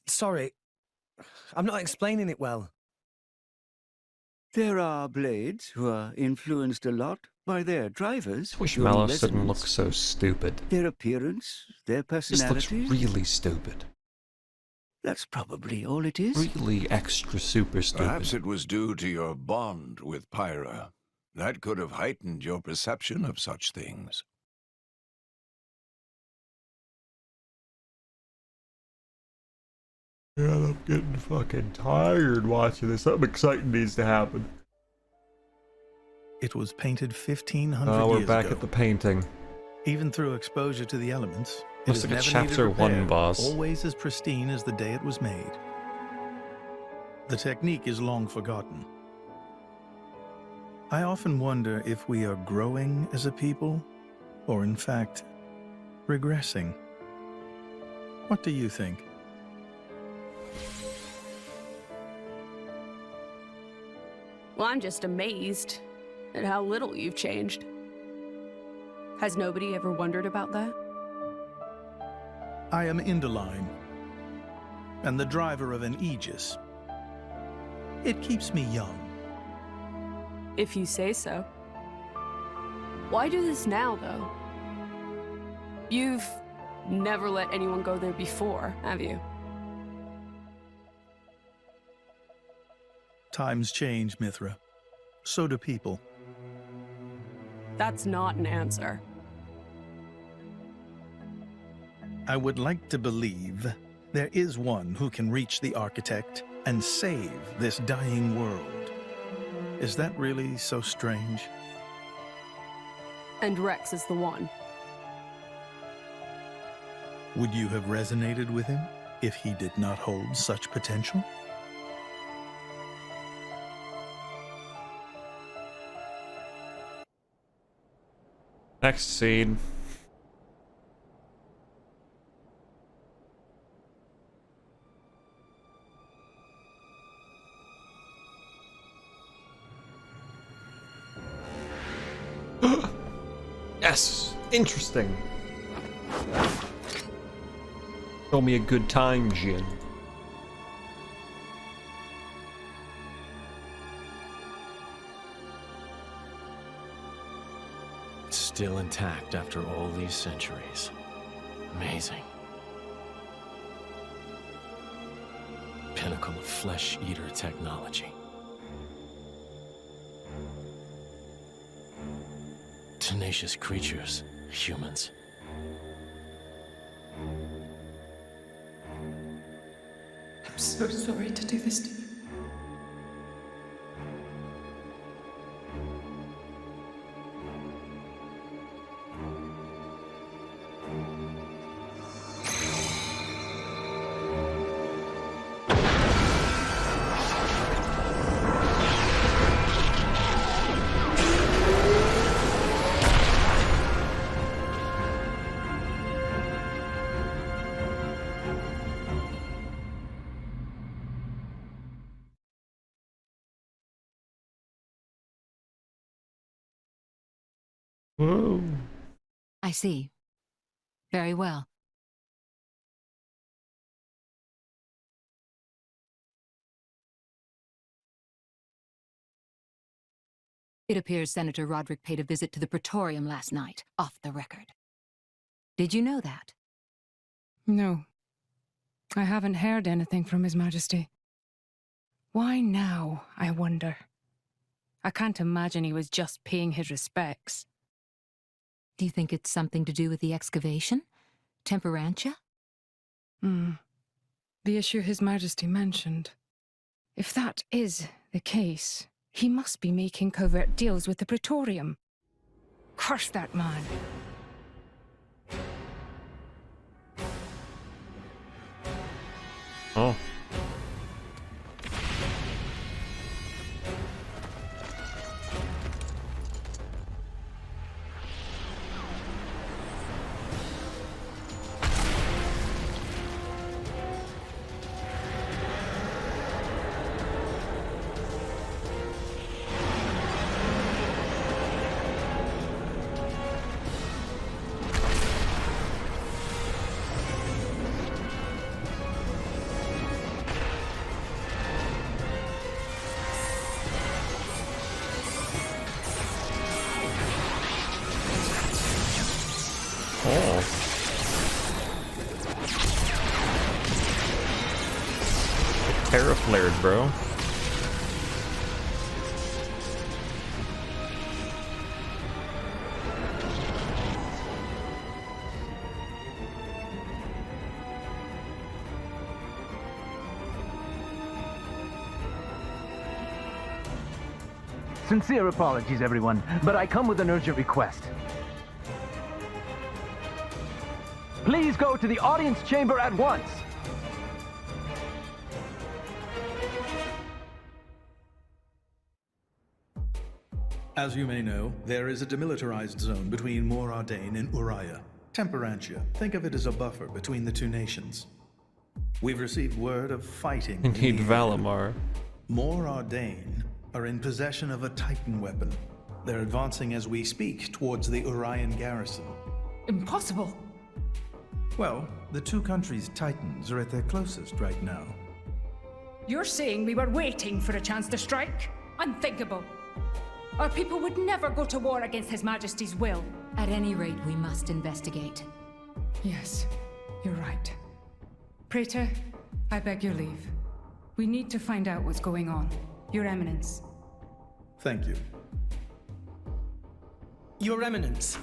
Sorry, I'm not explaining it well. There are blades who are influenced a lot by their drivers. I wish your Malos didn't look resonance, so stupid. Their appearance, their Just personality. looks really stupid. That's probably all it is. Really extra super stupid. Perhaps it was due to your bond with Pyra. That could have heightened your perception of such things. Yeah, I'm getting fucking tired watching this. Something exciting needs to happen. It was painted 1,500 Oh, years we're back ago. at the painting. Even through exposure to the elements, it Looks is like a never chapter needed 1 repair, boss. always as pristine as the day it was made. The technique is long forgotten. I often wonder if we are growing as a people, or in fact, regressing. What do you think? Well, I'm just amazed at how little you've changed. Has nobody ever wondered about that? I am Indoline, and the driver of an Aegis. It keeps me young. If you say so. Why do this now, though? You've never let anyone go there before, have you? Times change, Mithra. So do people. That's not an answer. I would like to believe there is one who can reach the architect and save this dying world. Is that really so strange? And Rex is the one. Would you have resonated with him if he did not hold such potential? Next scene. Yes! Interesting. Show me a good time, Jin. Still intact after all these centuries. Amazing. Pinnacle of flesh-eater technology. Tenacious creatures, humans. I'm so sorry to do this to you. Whoa. I see. Very well. It appears Senator Roderick paid a visit to the Praetorium last night, off the record. Did you know that? No. I haven't heard anything from His Majesty. Why now, I wonder? I can't imagine he was just paying his respects. Do you think it's something to do with the excavation? Temperantia? The issue His Majesty mentioned. If that is the case, he must be making covert deals with the Praetorium. Curse that man. Oh. Terra flared, bro. Sincere apologies, everyone, but I come with an urgent request. Please go to the audience chamber at once. As you may know, there is a demilitarized zone between Mor Ardain and Uriah. Temperantia. Think of it as a buffer between the two nations. We've received word of fighting. Indeed, Valimar. Mor Ardain are in possession of a Titan weapon. They're advancing as we speak towards the Orion garrison. Impossible. Well, the two countries' Titans are at their closest right now. You're saying we were waiting for a chance to strike? Unthinkable. Our people would never go to war against His Majesty's will. At any rate, we must investigate. Yes, you're right. Praetor, I beg your leave. We need to find out what's going on. Your Eminence. Thank you. Your Eminence,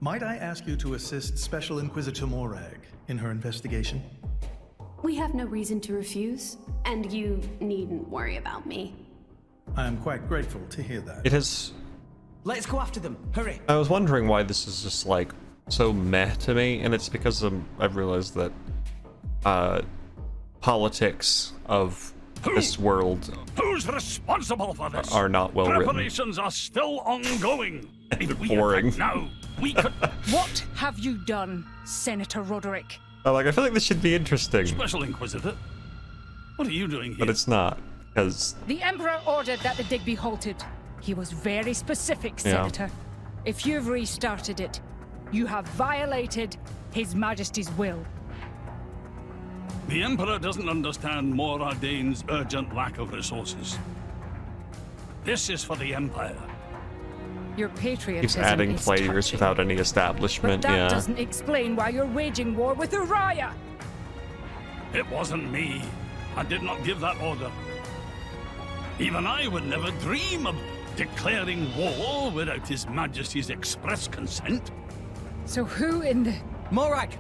Might I ask you to assist Special Inquisitor Morag in her investigation? We have no reason to refuse, and you needn't worry about me. I am quite grateful to hear that. It has... Let's go after them. Hurry. I was wondering why this is just, like, so meh to me, and it's because I've realized that politics of this world Who's responsible for this? are not well written. Preparations are still ongoing. If we Boring. attack now, we could... What have you done, Senator Roderick? I feel like this should be interesting, Special Inquisitor, what are you doing here? but it's not, because... The Emperor ordered that the dig be halted. He was very specific, Yeah. Senator. If you've restarted it, you have violated His Majesty's will. The Emperor doesn't understand Moradane's urgent lack of resources. This is for the Empire. Your patriotism Keeps adding is players touching. without any But establishment, that yeah. doesn't explain why you're waging war with Uriah. It wasn't me. I did not give that order. Even I would never dream of declaring war without His Majesty's express consent. So who in the... Morag!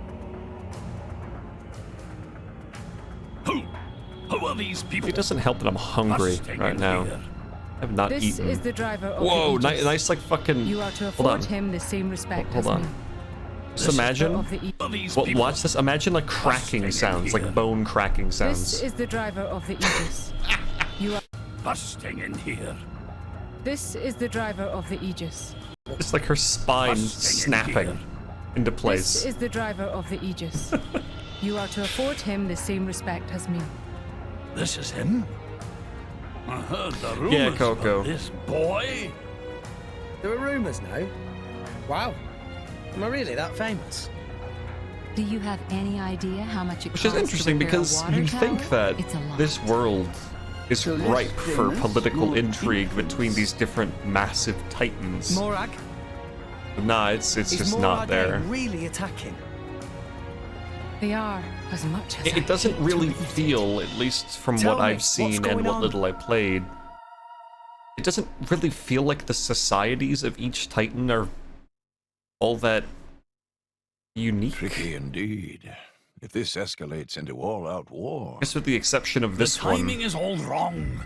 Who are these people? It doesn't help that I'm hungry right now. I have not This eaten. is the driver of Whoa, the Aegis. nice like fucking... You are to Hold on. afford him the same respect Hold as on. me. Just imagine... Of the Well, watch this. Imagine like cracking sounds, like bone cracking This sounds. is the driver of the Aegis. You are... Busting in here. This is the driver of the Aegis. It's like her spine snapping into place. This is the driver of the Aegis. You are to afford him the same respect as me. This is him? I heard the rumors Yeah, Coco. about this boy. There are rumors now. Wow. Am I really that famous? Do you have any idea how much it Which costs is interesting to repair a because water you'd think tower? that It's a lot. this world is So this ripe for famous political Lord intrigue Infants. between these different massive titans. Morag? Nah, it's Is just Morag not there. really attacking? They are, as much as It doesn't really feel, at least from Tell what me, I've what's seen and going what on? little I played, it doesn't really feel like the societies of each titan are all that unique. Tricky indeed. If this escalates into all-out war... I guess with the exception of this The timing one. is all wrong.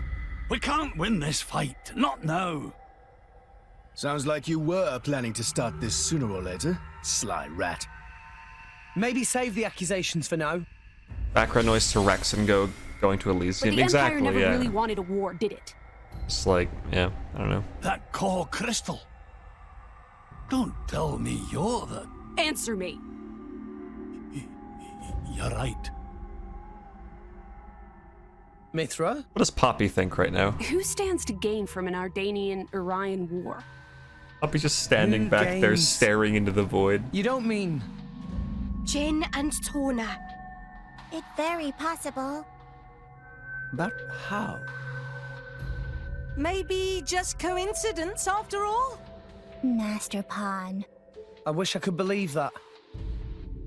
We can't win this fight. Not now. Sounds like you were planning to start this sooner or later, sly rat. Maybe save the accusations for now. Background noise to Rex and going to But Elysium. the Exactly, Empire never yeah. really wanted a war, did it? It's like, yeah, I don't know. That core crystal. Don't tell me you're the... Answer me. You're right. Mithra? What does Poppy think right now? Who stands to gain from an Ardanian-Orion war? Poppy's just standing Who back there gains? staring into the void. You don't mean... Jin and Tona. It's very possible. But how? Maybe just coincidence after all? Master Pawn. I wish I could believe that.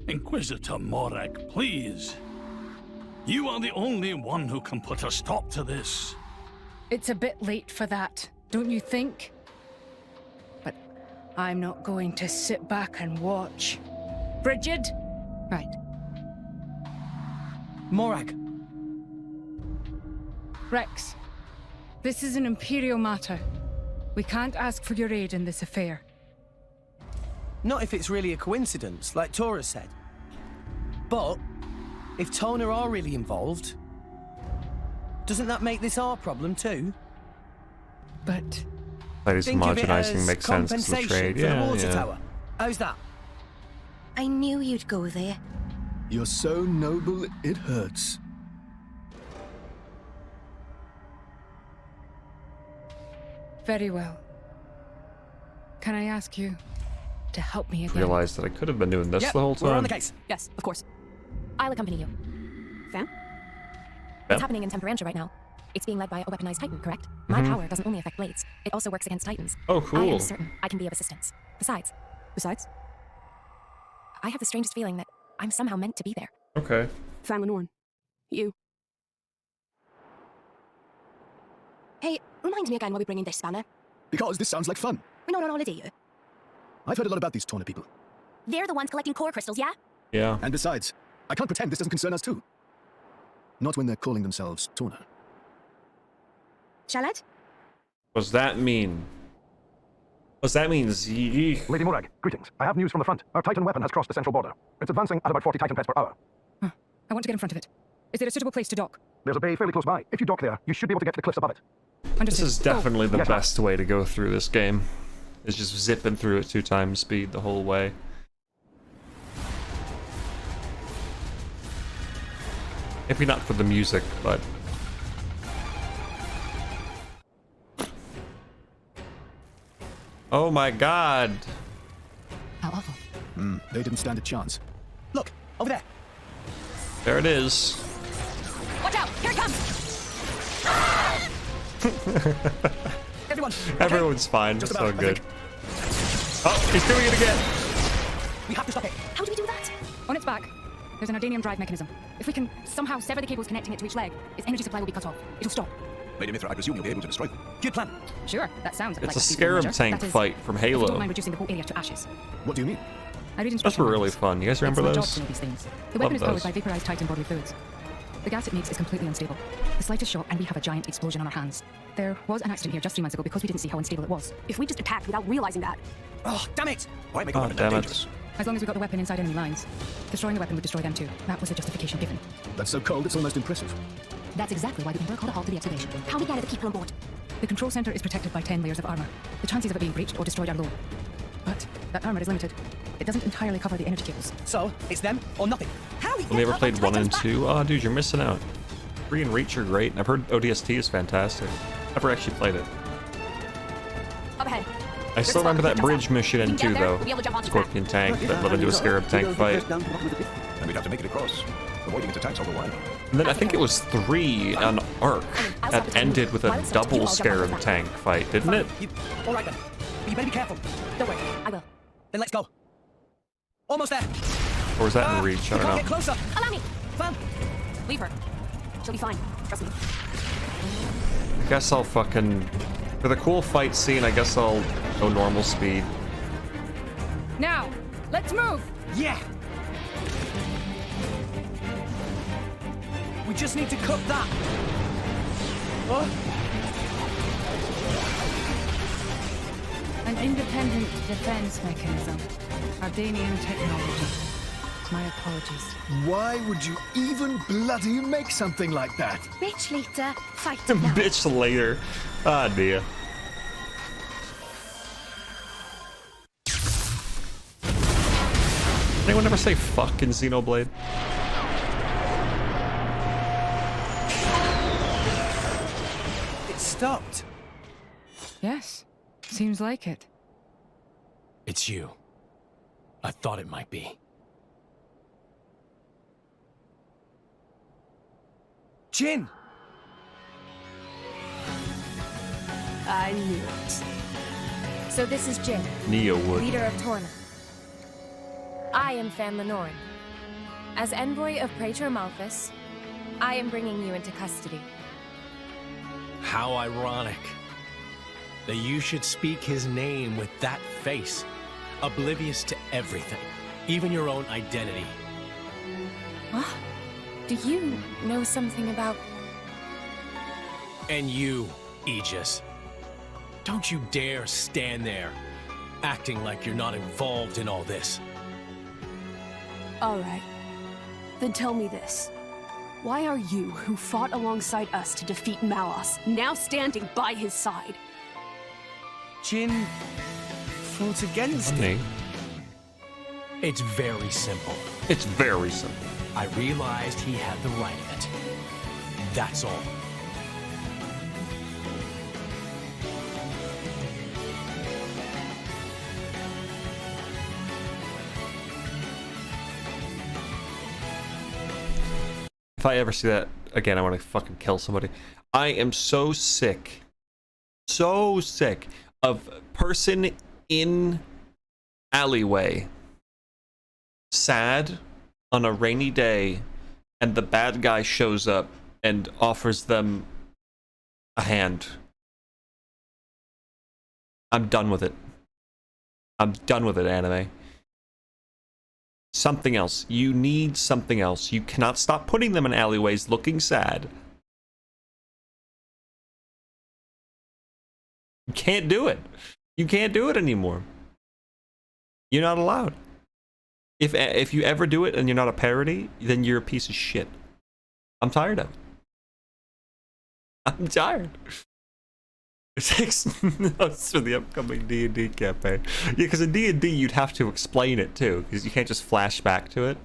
Inquisitor Morag, please. You are the only one who can put a stop to this. It's a bit late for that, don't you think? But I'm not going to sit back and watch. Brigid? Right. Morag. Rex, this is an Imperial matter. We can't ask for your aid in this affair. Not if it's really a coincidence, like Tora said. But if Tona are really involved, doesn't that make this our problem too? But That is think of it homogenizing as makes sense 'cause of compensation trade. for the Yeah, water yeah. tower. How's that? I knew you'd go there. You're so noble, it hurts. Very well. Can I ask you to help me again? Realized that I could have been doing this Yep, the whole time. we're on the case. Yes, of course. I'll accompany you. Sam? It's happening in Temperantia right now. It's being led by a weaponized titan, correct? My Mhm. power doesn't only affect blades, it also works against titans. Oh, I cool. am certain I can be of assistance. Besides, I have the strangest feeling that I'm somehow meant to be there. Okay. Fan Lenorn. You. Hey, remind me again why we're bringing this spanner. Because this sounds like fun. We're not on holiday here. I've heard a lot about these Torna people. They're the ones collecting core crystals, yeah? Yeah. And besides, I can't pretend this doesn't concern us too. Not when they're calling themselves Torna. Shalad? What's that mean? What's that mean, Z? Lady Murag, greetings. I have news from the front. Our Titan weapon has crossed the central border. It's advancing at about 40 Titan pets per hour. I want to get in front of it. Is there a suitable place to dock? There's a bay fairly close by. If you dock there, you should be able to get to the cliffs above it. This is definitely the Yes, best way to go through this game. Is just zipping through at 2 times speed the whole way. Maybe not for the music, but... Oh my god! How awful. They didn't stand a chance. Look, over there. There it is. Watch out! Here it comes! Everyone. Everyone's fine. Just So about, I good. Oh, he's doing it again! We have to stop it. How do we do that? On its back, there's an Ardanium drive mechanism. If we can somehow sever the cables connecting it to each leg, its energy supply will be cut off. It'll stop. Lady Mithra, I presume you'll be able to destroy them. Good plan. Sure, that sounds like It's a feasible scarab measure. tank That is, fight from if you Halo. don't mind reducing the whole area to ashes. What do you mean? I read Those instruction were really manuals. fun. You guys remember It's my job those? to know these things. The Love weapon is powered those. by vaporized Titan bodily fluids. The gas it makes is completely unstable. The slightest shock and we have a giant explosion on our hands. There was an accident here just 3 months ago because we didn't see how unstable it was. If we just attacked without realizing that. Oh, damn it! Why make a Oh, weapon that damn it. dangerous? As long as we got the weapon inside enemy lines. Destroying the weapon would destroy them too. That was the justification given. That's so cold, it's almost impressive. That's exactly why the Emperor called a halt to the excavation. How we get the people on board? The control center is protected by 10 layers of armor. The chances of it being breached or destroyed are low. But that armor is limited. It doesn't entirely cover the energy cables. So, it's them or nothing. How we Have you ever played 1 and 2? Oh, dude, you're missing out. 3 and Reach are great. I've heard ODST is fantastic. Never actually played it. Up ahead. I still remember that bridge mission in 2, though. We'll be able to jump onto Scorpion tank that led into a scarab tank fight. And we'd have to make it across, avoiding its attacks all the while. And then I think it was 3 on Arc that ended with a double scarab tank fight, didn't it? All right then. But you better be careful. Don't worry, I will. Then let's go. Almost there. Or was that in Reach? I You don't can't know. get closer. Allow me. Fan. Leave her. She'll be fine. Trust me. I guess I'll fucking... For the cool fight scene, I guess I'll go normal speed. Now, let's move! Yeah. We just need to cut that. Oh. An independent defense mechanism. Ardanian technology. My apologies. Why would you even bloody make something like that? Bitch later, fight now. Bitch later. Ah, dear. Anyone ever say fuck in Xenoblade? It stopped. Yes, seems like it. It's you. I thought it might be. Jin. I knew it. So this is Jin, Neo would. leader of Torna. I am Fan Lenorn. As envoy of Praetor Malthus, I am bringing you into custody. How ironic that you should speak his name with that face, oblivious to everything, even your own identity. What? Do you know something about... And you, Aegis. Don't you dare stand there, acting like you're not involved in all this. All right. Then tell me this. Why are you, who fought alongside us to defeat Malos, now standing by his side? Jin fought against Me. It's very simple. It's very simple. I realized he had the right of it. That's all. If I ever see that again, I want to fucking kill somebody. I am so sick of person in alleyway sad on a rainy day, and the bad guy shows up and offers them a hand. I'm done with it. I'm done with it, anime. Something else. You need something else. You cannot stop putting them in alleyways looking sad. You can't do it. You can't do it anymore. You're not allowed. If you ever do it and you're not a parody, then you're a piece of shit. I'm tired of it. I'm tired. It takes notes for the upcoming D&D campaign. Yeah, because in D&D you'd have to explain it too, because you can't just flash back to it.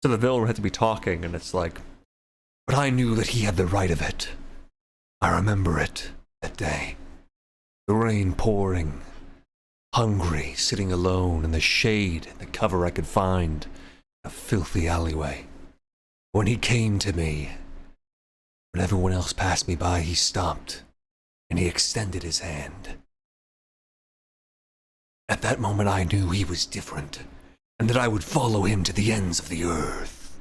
So the villain would have to be talking, and it's like, but I knew that he had the right of it. I remember it, that day. The rain pouring. Hungry, sitting alone in the shade and the cover I could find. A filthy alleyway. When he came to me, when everyone else passed me by, he stopped. And he extended his hand. At that moment I knew he was different, and that I would follow him to the ends of the earth.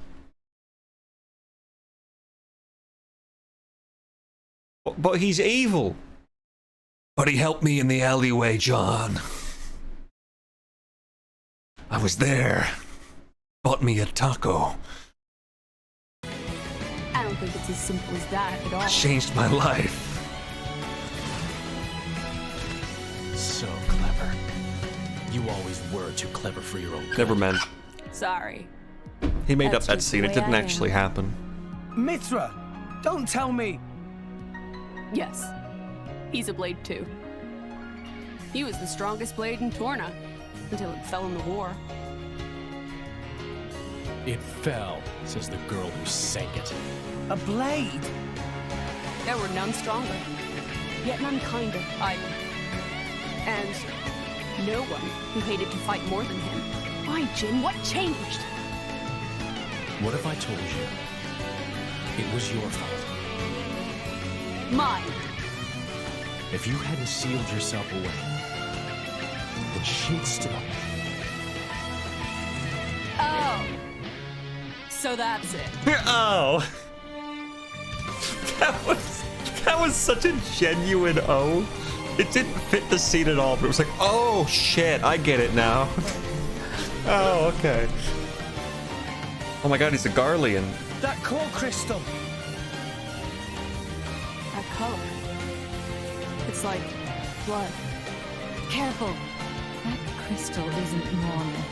But he's evil. But he helped me in the alleyway, John. I was there. Bought me a taco. I don't think it's as simple as that at all. Changed my life. So clever. You always were too clever for your own good. Never meant. Sorry. He made That's up that just scene. the It way didn't I actually am. happen. Mithra, don't tell me. Yes. He's a blade too. He was the strongest blade in Torna until it fell in the war. It fell, says the girl who sank it. A blade? There were none stronger, yet none kinder either. And no one who hated to fight more than him. Why, Jin? What changed? What if I told you it was your fault? Mine. If you hadn't sealed yourself away, then she'd still. Oh. So that's it. Oh. That was such a genuine oh. It didn't fit the scene at all, but it was like, oh shit, I get it now. Oh, okay. Oh my god, he's a Garlean. That core crystal. That color. It's like blood. Careful. That crystal isn't normal.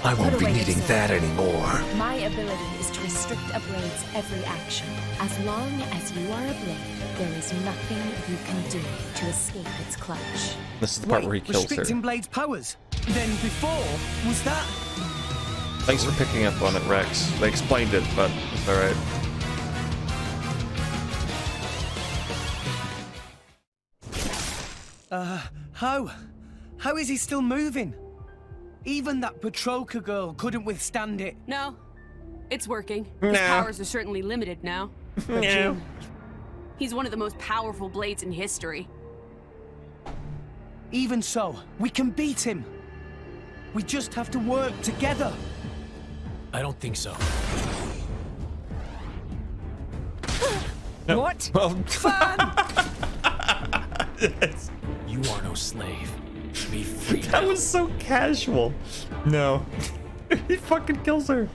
I won't Put be away your needing sword. that anymore. My ability is to restrict a blade's every action. As long as you are a blade, there is nothing you can do to escape its clutch. This is the part where he kills her. Restricting Blade's powers? Then before, was that... Thanks for picking up on it, Rex. They explained it, but it's alright. How? How is he still moving? Even that Petroka girl couldn't withstand it. No. It's working. His No. powers are certainly limited now. But No. Jin, he's one of the most powerful blades in history. Even so, we can beat him. We just have to work together. I don't think so. What? Well, yes. You are no slave. Be free. That was so casual. No. He fucking kills her.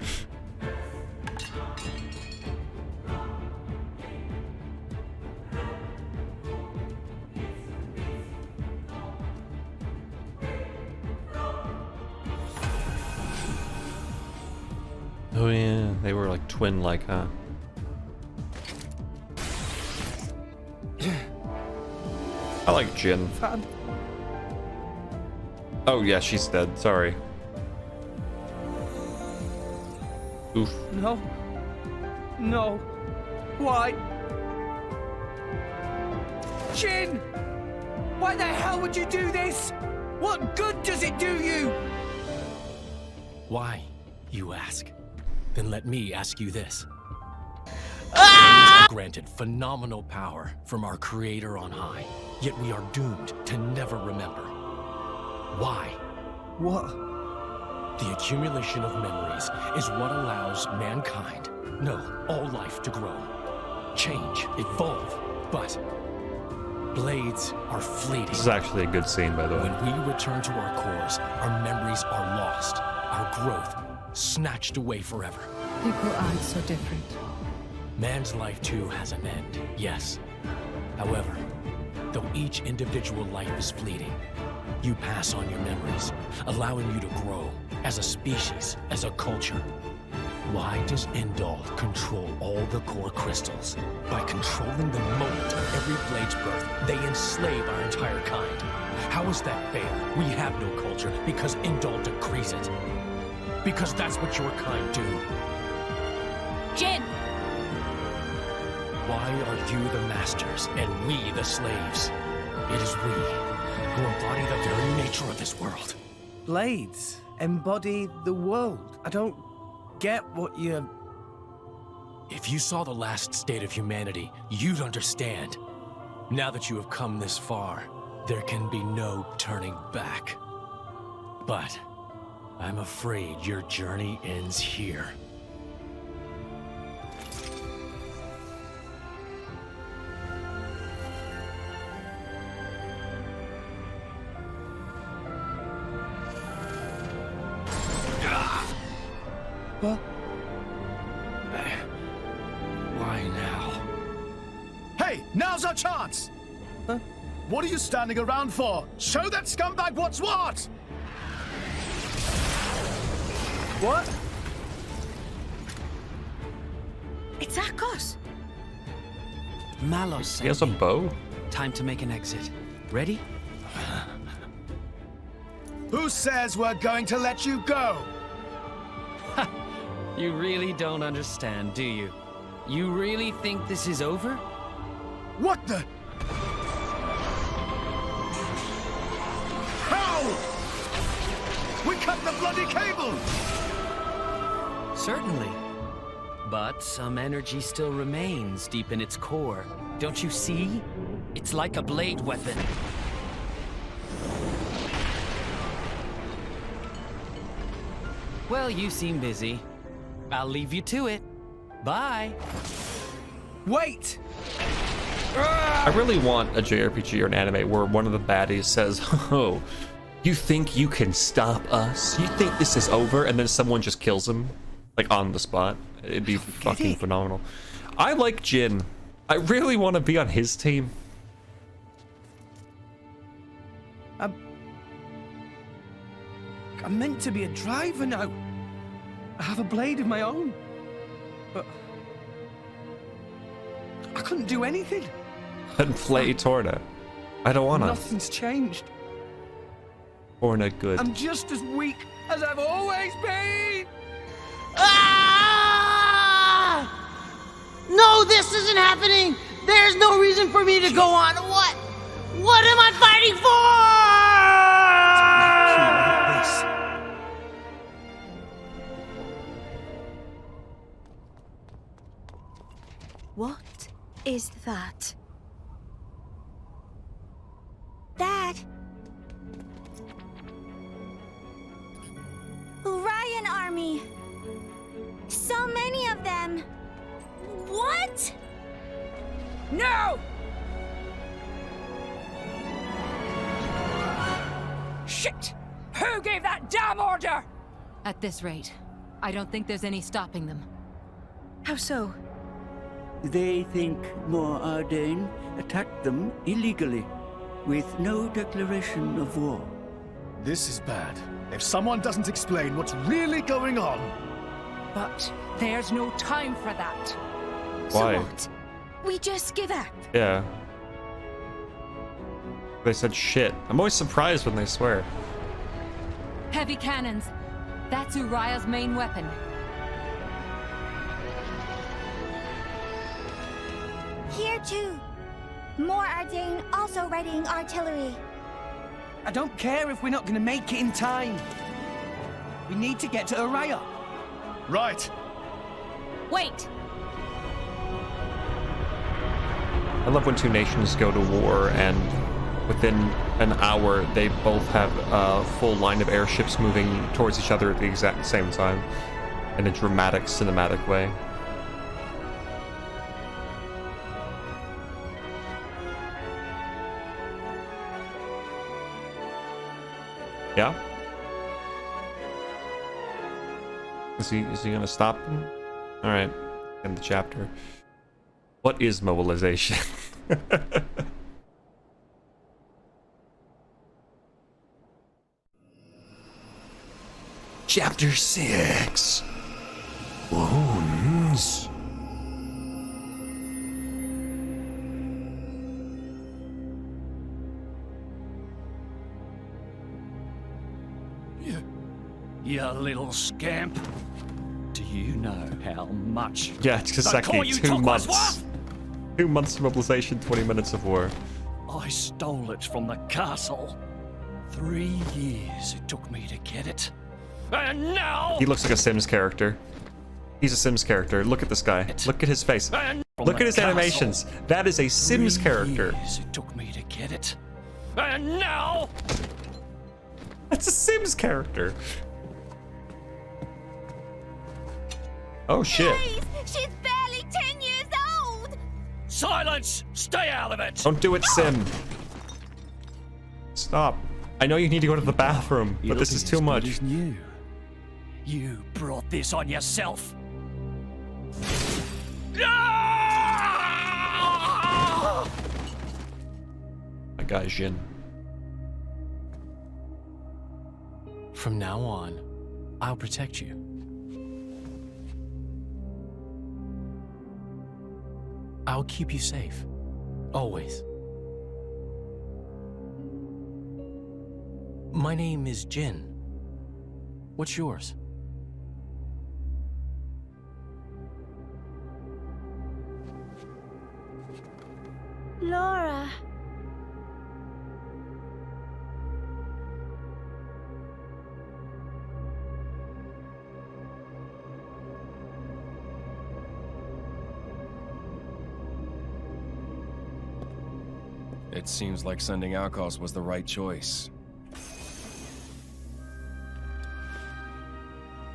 Oh yeah, they were like twin-like, huh? I like Jin. Oh yeah, she's dead. Sorry. Oof. No. No. Why? Jin! Why the hell would you do this? What good does it do you? Why, you ask? Then let me ask you this. Blades are granted phenomenal power from our creator on high, yet we are doomed to never remember. Why? What? The accumulation of memories is what allows mankind, no, all life to grow, change, evolve, but blades are fleeting. This is actually a good scene, by the way. When we return to our cores, our memories are lost, our growth snatched away forever. People aren't so different. Man's life too has an end, yes. However, though each individual life is fleeting, you pass on your memories, allowing you to grow as a species, as a culture. Why does Indal control all the core crystals? By controlling the moment of every blade's birth, they enslave our entire kind. How is that fair? We have no culture because Indal decrees it. Because that's what your kind do. Jin! Why are you the masters and we the slaves? It is we who embody the very nature of this world. Blades embody the world. I don't get what you're... If you saw the last state of humanity, you'd understand. Now that you have come this far, there can be no turning back. But I'm afraid your journey ends here. What? Why now? Hey, now's our chance! Huh? What are you standing around for? Show that scumbag what's what! What? It's Akos! Malos. He has a bow? Time to make an exit. Ready? Who says we're going to let you go? You really don't understand, do you? You really think this is over? What the? How? We cut the bloody cable! Certainly. But some energy still remains deep in its core. Don't you see? It's like a blade weapon. Well, you seem busy. I'll leave you to it. Bye. Wait! I really want a JRPG or an anime where one of the baddies says, "Oh, you think you can stop us? You think this is over?" And then someone just kills him, like on the spot. It'd be fucking phenomenal. I like Jin. I really want to be on his team. I'm meant to be a driver now. I have a blade of my own. But I couldn't do anything. And play Torna. I don't wanna. Nothing's changed. Torna good. I'm just as weak as I've always been. Ah! No, this isn't happening. There's no reason for me to go on. What? What am I fighting for? What is that? Dad! Orion army! So many of them! What? No! Shit! Who gave that damn order? At this rate, I don't think there's any stopping them. How so? They think more Ardain attacked them illegally, with no declaration of war. This is bad. If someone doesn't explain what's really going on... But there's no time for that. Why? So what? We just give up? Yeah. They said shit. I'm always surprised when they swear. Heavy cannons. That's Uriah's main weapon. Here too. More Ardain also readying artillery. I don't care if we're not going to make it in time. We need to get to Uriah. Right. Wait! I love when two nations go to war and within an hour they both have a full line of airships moving towards each other at the exact same time in a dramatic, cinematic way. Yeah? Is he gonna stop them? Alright, end the chapter. What is mobilization? Chapter 6. Wounds. You little scamp. Do you know how much? Yeah, just a second. 2 months. 2 months of mobilization, 20 minutes of war. I stole it from the castle. 3 years it took me to get it. And now... He looks like a Sims character. He's a Sims character. Look at this guy. Look at his face. Look at his animations. That is a Sims character. 3 years it took me to get it. And now... That's a Sims character. Oh shit. Please, she's barely 10 years old! Silence! Stay out of it! Don't do it, Sim. Stop. I know you need to go to the bathroom, but this is too much. You brought this on yourself. My guy Jin. From now on, I'll protect you. I'll keep you safe. Always. My name is Jin. What's yours? Laura. It seems like sending Alkos was the right choice.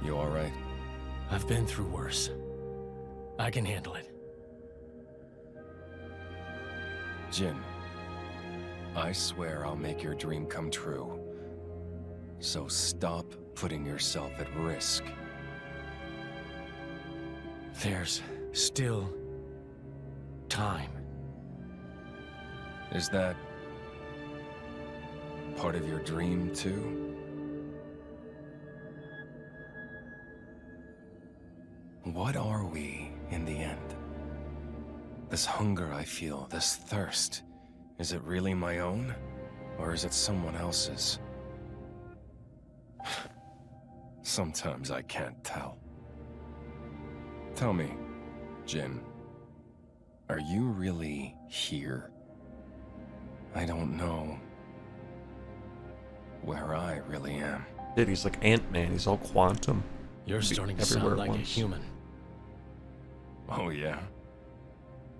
You alright? I've been through worse. I can handle it. Jin, I swear I'll make your dream come true. So stop putting yourself at risk. There's still time. Is that part of your dream, too? What are we, in the end? This hunger I feel, this thirst, is it really my own? Or is it someone else's? Sometimes I can't tell. Tell me, Jin, are you really here? I don't know where I really am. Dude, he's like Ant-Man. He's all quantum. You're starting to sound like a human. Oh, yeah?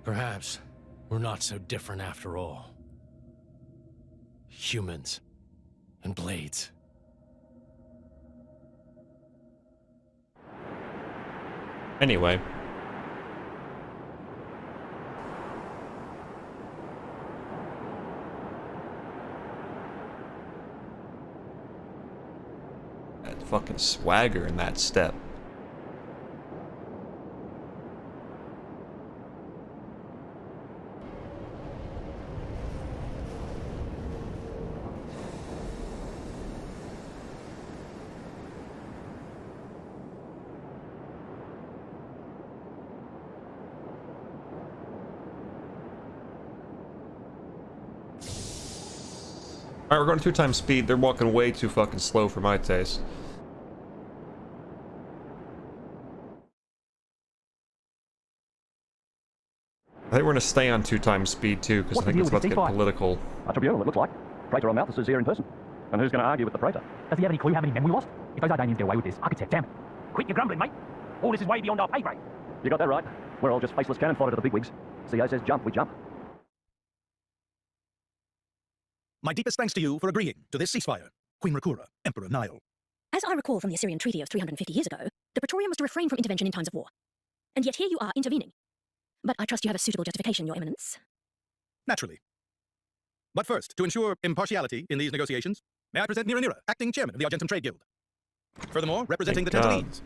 Perhaps we're not so different after all. Humans and blades. Anyway. That fucking swagger in that step. Alright, we're going 2 times speed. They're walking way too fucking slow for my taste. I think we're gonna stay on 2 times speed too, because I think it's about to get political. A tribunal, it looks like. Praetor Malthus is here in person. And who's going to argue with the Praetor? Does he have any clue how many men we lost? If those Ardanians get away with this, I could set them. Quit your grumbling, mate. All this is way beyond our pay grade. You got that right. We're all just faceless cannon fodder to the bigwigs. CA says jump, we jump. My deepest thanks to you for agreeing to this ceasefire, Queen Rakura, Emperor Nile. As I recall from the Assyrian treaty of 350 years ago, the Praetorian was to refrain from intervention in times of war. And yet here you are intervening. But I trust you have a suitable justification, Your Eminence. Naturally. But first, to ensure impartiality in these negotiations, may I present Nira, acting chairman of the Argentum Trade Guild. Furthermore, representing the Tantalines,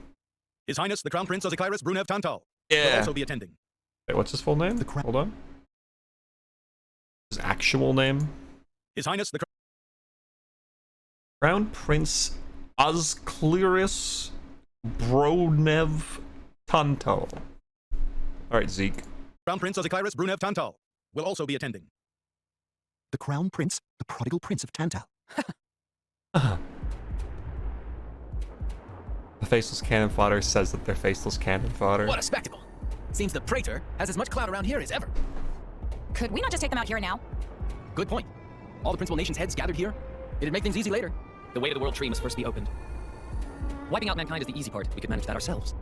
His Highness the Crown Prince Ozekairos Brunev Tantal will also be attending. Wait, what's his full name? Hold on. His actual name? His Highness the Crown Prince Ozekairos Brunev Tantal. Alright, Zeke. Crown Prince Ozekairos Brunev Tantal will also be attending. The Crown Prince, the prodigal prince of Tantal. The faceless cannon fodder says that they're faceless cannon fodder. What a spectacle! Seems the Praetor has as much clout around here as ever. Could we not just take them out here now? Good point. All the principal nations' heads gathered here. It'd make things easy later. The way to the world tree must first be opened. Wiping out mankind is the easy part. We could manage that ourselves.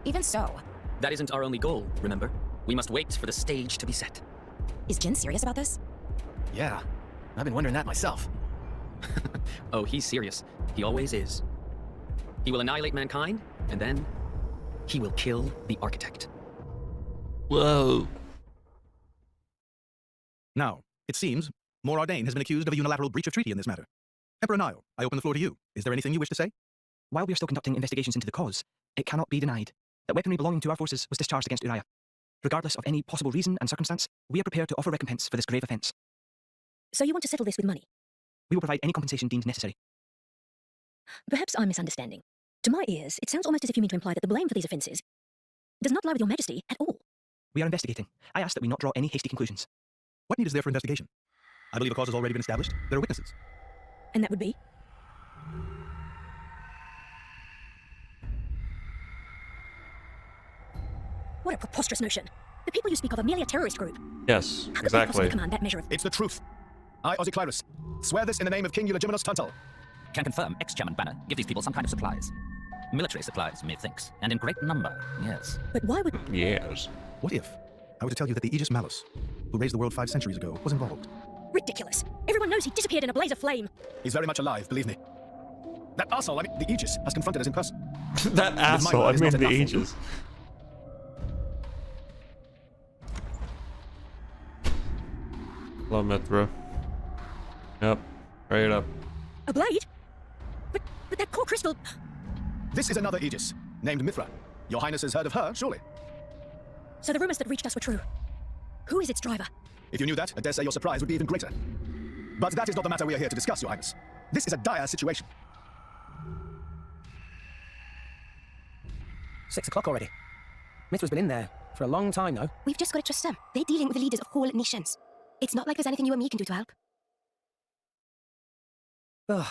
Even so. That isn't our only goal, remember? We must wait for the stage to be set. Is Jin serious about this? Yeah, I've been wondering that myself. Oh, he's serious. He always is. He will annihilate mankind, and then he will kill the architect. Whoa. Now, it seems, Morardain has been accused of a unilateral breach of treaty in this matter. Emperor Nile, I open the floor to you. Is there anything you wish to say? While we are still conducting investigations into the cause, it cannot be denied that weaponry belonging to our forces was discharged against Uriah. Regardless of any possible reason and circumstance, we are prepared to offer recompense for this grave offence. So you want to settle this with money? We will provide any compensation deemed necessary. Perhaps I'm misunderstanding. To my ears, it sounds almost as if you mean to imply that the blame for these offences does not lie with your majesty at all. We are investigating. I ask that we not draw any hasty conclusions. What need is there for investigation? I believe a cause has already been established. There are witnesses. And that would be? What a preposterous notion. The people you speak of are merely a terrorist group. Yes, How could they exactly. possibly command that measure of... It's the truth. I, Ozekairos, swear this in the name of King Eulogimenos Tantal. Can confirm ex-Chairman Banner give these people some kind of supplies. Military supplies, methinks, and in great number, yes. But why would... Yes. What if I were to tell you that the Aegis Malus, who raised the world 5 centuries ago, was involved? Ridiculous. Everyone knows he disappeared in a blaze of flame. He's very much alive, believe me. That arsehole, I mean, the Aegis, has confronted us in person. That asshole, I mean the Aegis. Hello, Mithra. Yep, right up. A blade? But that core crystal... This is another Aegis, named Mithra. Your Highness has heard of her, surely? So the rumors that reached us were true. Who is its driver? If you knew that, I dare say your surprise would be even greater. But that is not the matter we are here to discuss, Your Highness. This is a dire situation. 6 o'clock already. Mithra's been in there for a long time now. We've just got to trust them. They're dealing with the leaders of whole nations. It's not like there's anything you and me can do to help. Ugh.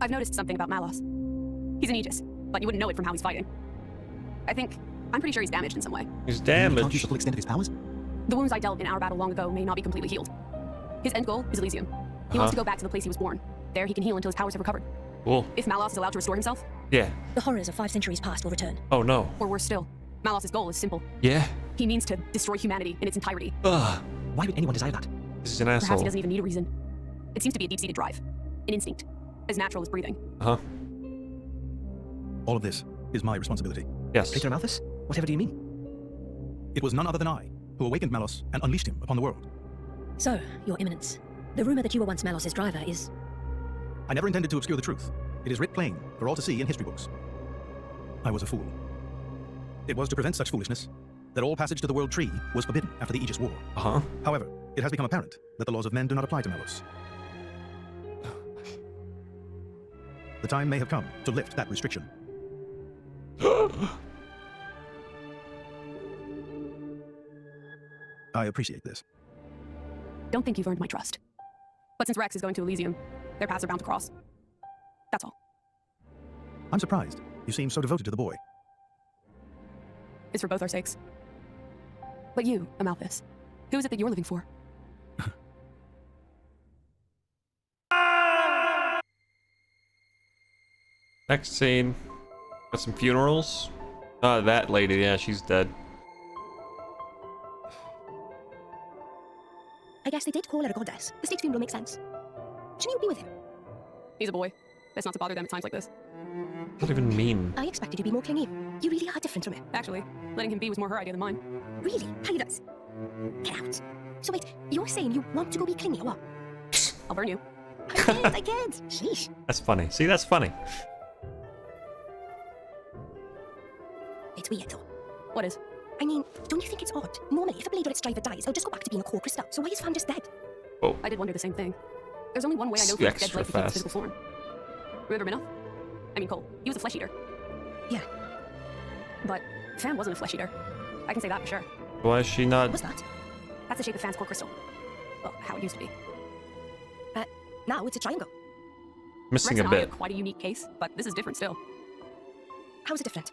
I've noticed something about Malos. He's an Aegis, but you wouldn't know it from how he's fighting. I'm pretty sure he's damaged in some way. He's damaged. Can't use the full extent of his powers? The wounds I dealt in our battle long ago may not be completely healed. His end goal is Elysium. He wants to go back to the place he was born. There he can heal until his powers have recovered. Cool. If Malos is allowed to restore himself, Yeah. The horrors of 5 centuries past will return. Oh no. or worse still, Malos' goal is simple. Yeah. He means to destroy humanity in its entirety. Ugh. Why would anyone desire that? This is an Perhaps asshole. he doesn't even need a reason. It seems to be a deep-seated drive. An instinct. As natural as breathing. Uh-huh. All of this is my responsibility. Yes. Praetor Malthus? Whatever do you mean? It was none other than I who awakened Malos and unleashed him upon the world. So, Your Eminence, the rumor that you were once Malos' driver is... I never intended to obscure the truth. It is writ plain for all to see in history books. I was a fool. It was to prevent such foolishness that all passage to the world tree was forbidden after the Aegis War. Uh-huh. However, it has become apparent that the laws of men do not apply to Malos. The time may have come to lift that restriction. I appreciate this. Don't think you've earned my trust. But since Rex is going to Elysium, their paths are bound to cross. That's all. I'm surprised. You seem so devoted to the boy. It's for both our sakes. But you, Amalthus, who is it that you're living for? Next scene. Got some funerals. That lady, yeah, she's dead. I guess they did call her a goddess. The state's funeral makes sense. Shouldn't you be with him? He's a boy. Best not to bother them at times like this. What does that even mean? I expected you to be more clingy. You really are different from him. Actually, letting him be was more her idea than mine. Really? Pirates? Get out. So wait, you're saying you want to go be clingy or what? I'll burn you. I can't. Sheesh. That's funny. See, that's funny. It's weird though. What is? I mean, don't you think it's odd? Normally, if a blade or its driver dies, it'll just go back to being a core crystal. So why is Fan just dead? Oh. I did wonder the same thing. There's only one way I know he's dead life in his physical form. Remember Minnow? I mean Cole. He was a flesh eater. Yeah. But Fan wasn't a flesh eater. I can say that for sure. Why is she not? What's that? That's the shape of Fan's core crystal. Well, how it used to be. Now it's a triangle. Missing Rex a and I bit. are quite a unique case, but this is different still. How is it different?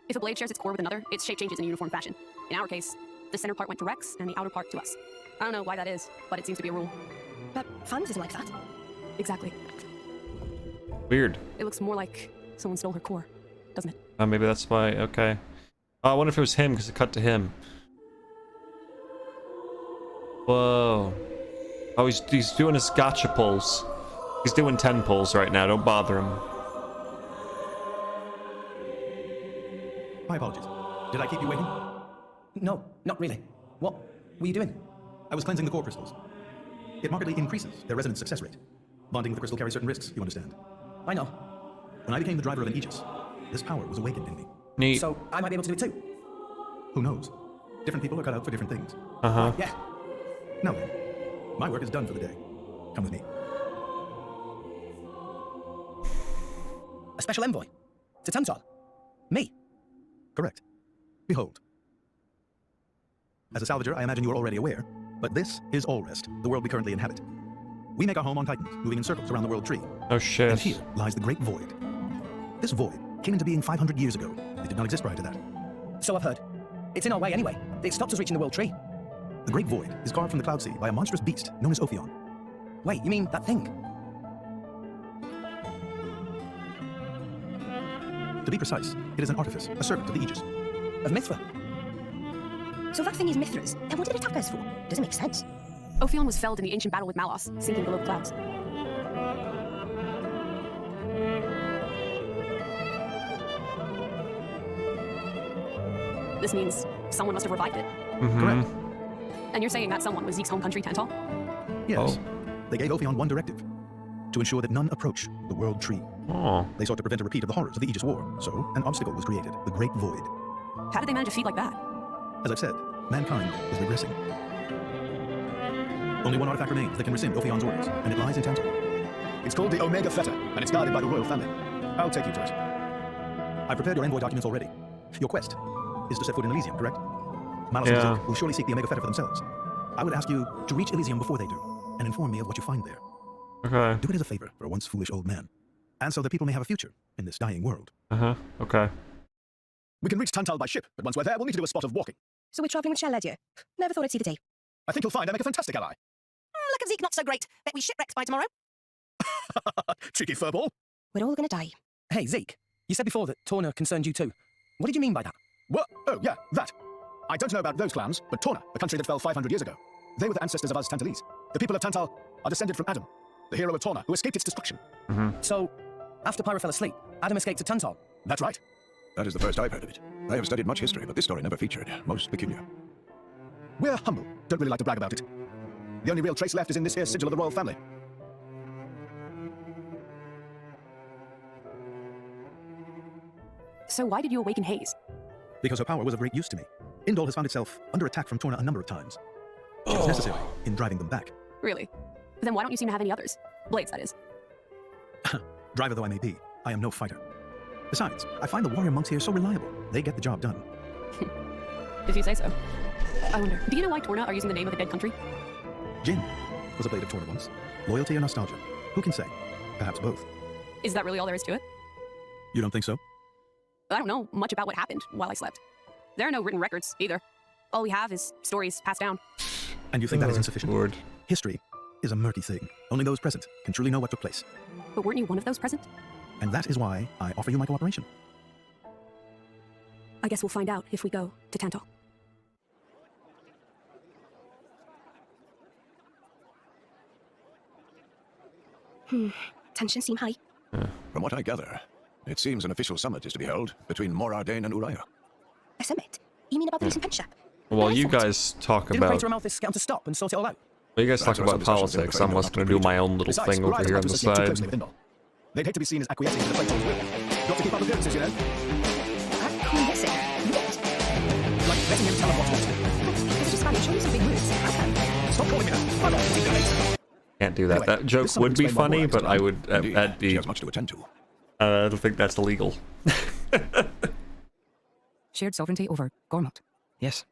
If a blade shares its core with another, its shape changes in a uniform fashion. In our case, the center part went to Rex and the outer part to us. I don't know why that is, but it seems to be a rule. But Fan's isn't like that. Exactly. Weird. It looks more like someone stole her core, doesn't it? Maybe that's why. Okay. Oh, I wonder if it was him because it cut to him. Whoa. Oh, he's doing his gotcha pulls. He's doing 10 pulls right now. Don't bother him. My apologies. Did I keep you waiting? No, not really. What were you doing? I was cleansing the core crystals. It markedly increases their resonance success rate. Bonding with the crystal carries certain risks, you understand. I know. When I became the driver of an Aegis, this power was awakened in me. Neat. So I might be able to do it too. Who knows? Different people are cut out for different things. Uh-huh. Yeah. Now then, my work is done for the day. Come with me. A special envoy? To Tantal? Me? Correct. Behold. As a salvager, I imagine you are already aware, but this is Allrest, the world we currently inhabit. We make our home on Titans, moving in circles around the world tree. Oh shit. And here lies the Great Void. This void came into being 500 years ago. It did not exist prior to that. So I've heard. It's in our way anyway. It stopped us reaching the world tree. The Great Void is carved from the Cloud Sea by a monstrous beast known as Ophion. Wait, you mean that thing? To be precise, it is an artifice, a servant of the Aegis. Of Mithra? So that thing is Mithra's. And what did it attack us for? Doesn't make sense. Ophion was felled in the ancient battle with Malos, sinking below the clouds. This means someone must have revived it. Correct. And you're saying that someone was Zeke's home country, Tantal? Yes. They gave Ophion one directive. To ensure that none approach the world tree. Oh. They sought to prevent a repeat of the horrors of the Aegis War. So, an obstacle was created, the Great Void. How did they manage a feat like that? As I've said, mankind is regressing. Only one artifact remains that can rescind Ophion's orders, and it lies in Tantal. It's called the Omega Theta, and it's guarded by the royal family. I'll take you to it. I've prepared your envoy documents already. Your quest is to set foot in Elysium, correct? Malos and Zeke will surely seek the Omega Theta for themselves. I would ask you to reach Elysium before they do, and inform me of what you find there. Okay. Do it as a favor for a once foolish old man, and so that people may have a future in this dying world. Uh-huh. Okay. We can reach Tantal by ship, but once we're there, we'll need to do a spot of walking. So we're traveling with Shell Ledger. Never thought I'd see the day. I think you'll find I make a fantastic ally. Luck of Zeke not so great. Bet we shipwrecks by tomorrow. Cheeky furball. We're all gonna die. Hey, Zeke. You said before that Torna concerned you too. What did you mean by that? What? Oh, yeah, that. I don't know about those clans, but Torna, a country that fell 500 years ago. They were the ancestors of us Tantalese. The people of Tantal are descended from Adam, the hero of Torna, who escaped its destruction. So, after Pyra fell asleep, Adam escaped to Tantal? That's right. That is the first I've heard of it. I have studied much history, but this story never featured. Most peculiar. We're humble. Don't really like to brag about it. The only real trace left is in this here sigil of the royal family. So why did you awaken Hayes? Because her power was of great use to me. Indol has found itself under attack from Torna a number of times. She was necessary in driving them back. Really? Then why don't you seem to have any others? Blades, that is. Driver though I may be, I am no fighter. Besides, I find the warrior monks here so reliable. They get the job done. If you say so. I wonder, do you know why Torna are using the name of a dead country? Jin was a blade of Torna once. Loyalty or nostalgia? Who can say? Perhaps both. Is that really all there is to it? You don't think so? I don't know much about what happened while I slept. There are no written records, either. All we have is stories passed down. And you think that is insufficient? Lord. History is a murky thing. Only those present can truly know what took place. But weren't you one of those present? And that is why I offer you my cooperation. I guess we'll find out if we go to Tantal. Tensions seem high. From what I gather, it seems an official summit is to be held between Morardain and Uriah. A summit? You mean about the recent pen shop? Well, you guys talk Didn't about... Praetor Amalthus get him to stop and sort it all out? Well, you guys talk about politics. I'm just going to do my own little Besides, thing over Uriah's here on about the to associate too side. closely with Indol. They'd hate to be seen as acquiescing to the Praetor's will. Got to keep up appearances, you know? Acquiescing? What? Like letting him tell them what to do. It's just funny. Show you some big words. Stop calling me that. I'm not easy, guys. Can't do that. Anyway, That joke this summer would be explained why funny, Morag is but I alive. would... that'd be... She has much to attend to. I don't think that's illegal. Shared sovereignty over Gormott. Yes.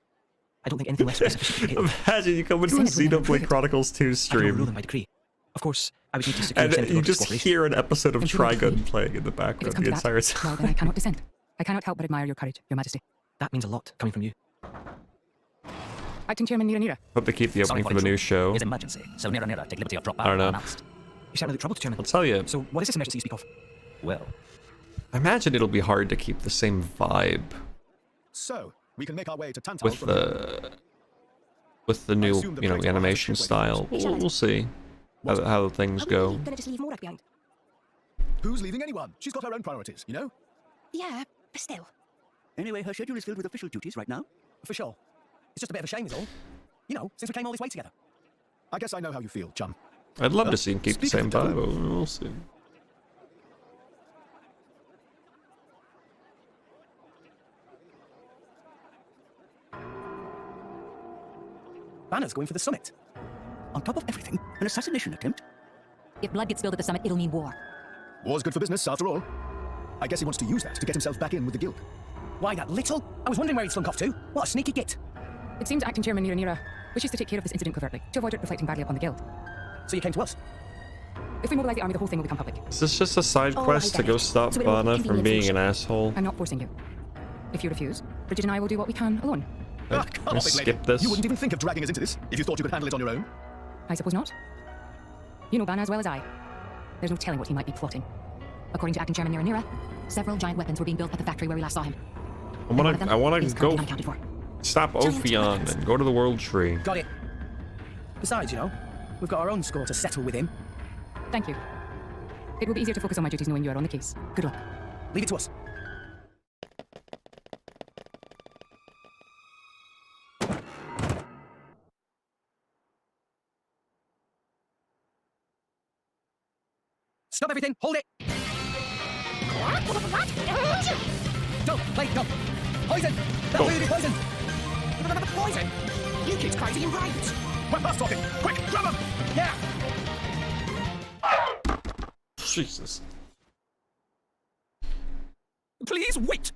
I don't think anything less is sufficient. Imagine you come into a Xenoblade Chronicles 2 I will stream, rule them by decree. Of course, I would need to secure and Senate you votes just cooperation. hear an episode of And should I Trigun decree? playing in the If it's background come the to entire that, time. well, then I cannot dissent. I cannot help but admire your courage, Your Majesty. That means a lot coming from you. Acting Chairman Nira. Hope they keep the opening for the new show. Is emergency, so Nira take liberty of drop I don't know. unannounced. You certainly look troubled, Chairman. I'll tell you. So, what is this emergency you speak of? Well, I imagine it'll be hard to keep the same vibe So, we can make our way to Tantal with from here. the new, assume the you know, Praetor will have a animation shipway style. first. We'll see how things Are we go. really gonna just leave Morag behind? Who's leaving anyone? She's got her own priorities, you know? Yeah, but still. Anyway, her schedule is filled with official duties right now. For sure. It's just a bit of a shame is all. You know, since we came all this way together. I guess I know how you feel, chum. I'd love to see him keep the same speaking of vibe, but we'll see. Banner's going for the summit. On top of everything, an assassination attempt. If blood gets spilled at the summit, it'll mean war. War's good for business, after all. I guess he wants to use that to get himself back in with the guild. Why that little? I was wondering where he'd slunk off to. What a sneaky git. It seems Acting Chairman Nira wishes to take care of this incident covertly, to avoid it reflecting badly upon the Guild. So you came to us? If we mobilize the army, the whole thing will become public. Is this just a side Oh, quest I to get go it. stop So it'll Vanna from convenience being you. an asshole? I'm not forcing you. If you refuse, Bridget and I will do what we can alone. Come Can I off it, lady. skip this? You wouldn't even think of dragging us into this if you thought you could handle it on your own. I suppose not. You know Banner as well as I. There's no telling what he might be plotting. According to Acting Chairman Nira, several giant weapons were being built at the factory where we last saw him. I wanna is go currently unaccounted for. stop Ophion and go to the World Tree. Got it. Besides, you know, we've got our own score to settle with him. Thank you. It will be easier to focus on my duties knowing you are on the case. Good luck. Leave it to us. Stop everything! Hold it! Don't! Wait, no! Poison! That Go. food is poison! Poison? You kids crazy and right. We're past talking! Quick, grab him! Yeah! Jesus. Please wait!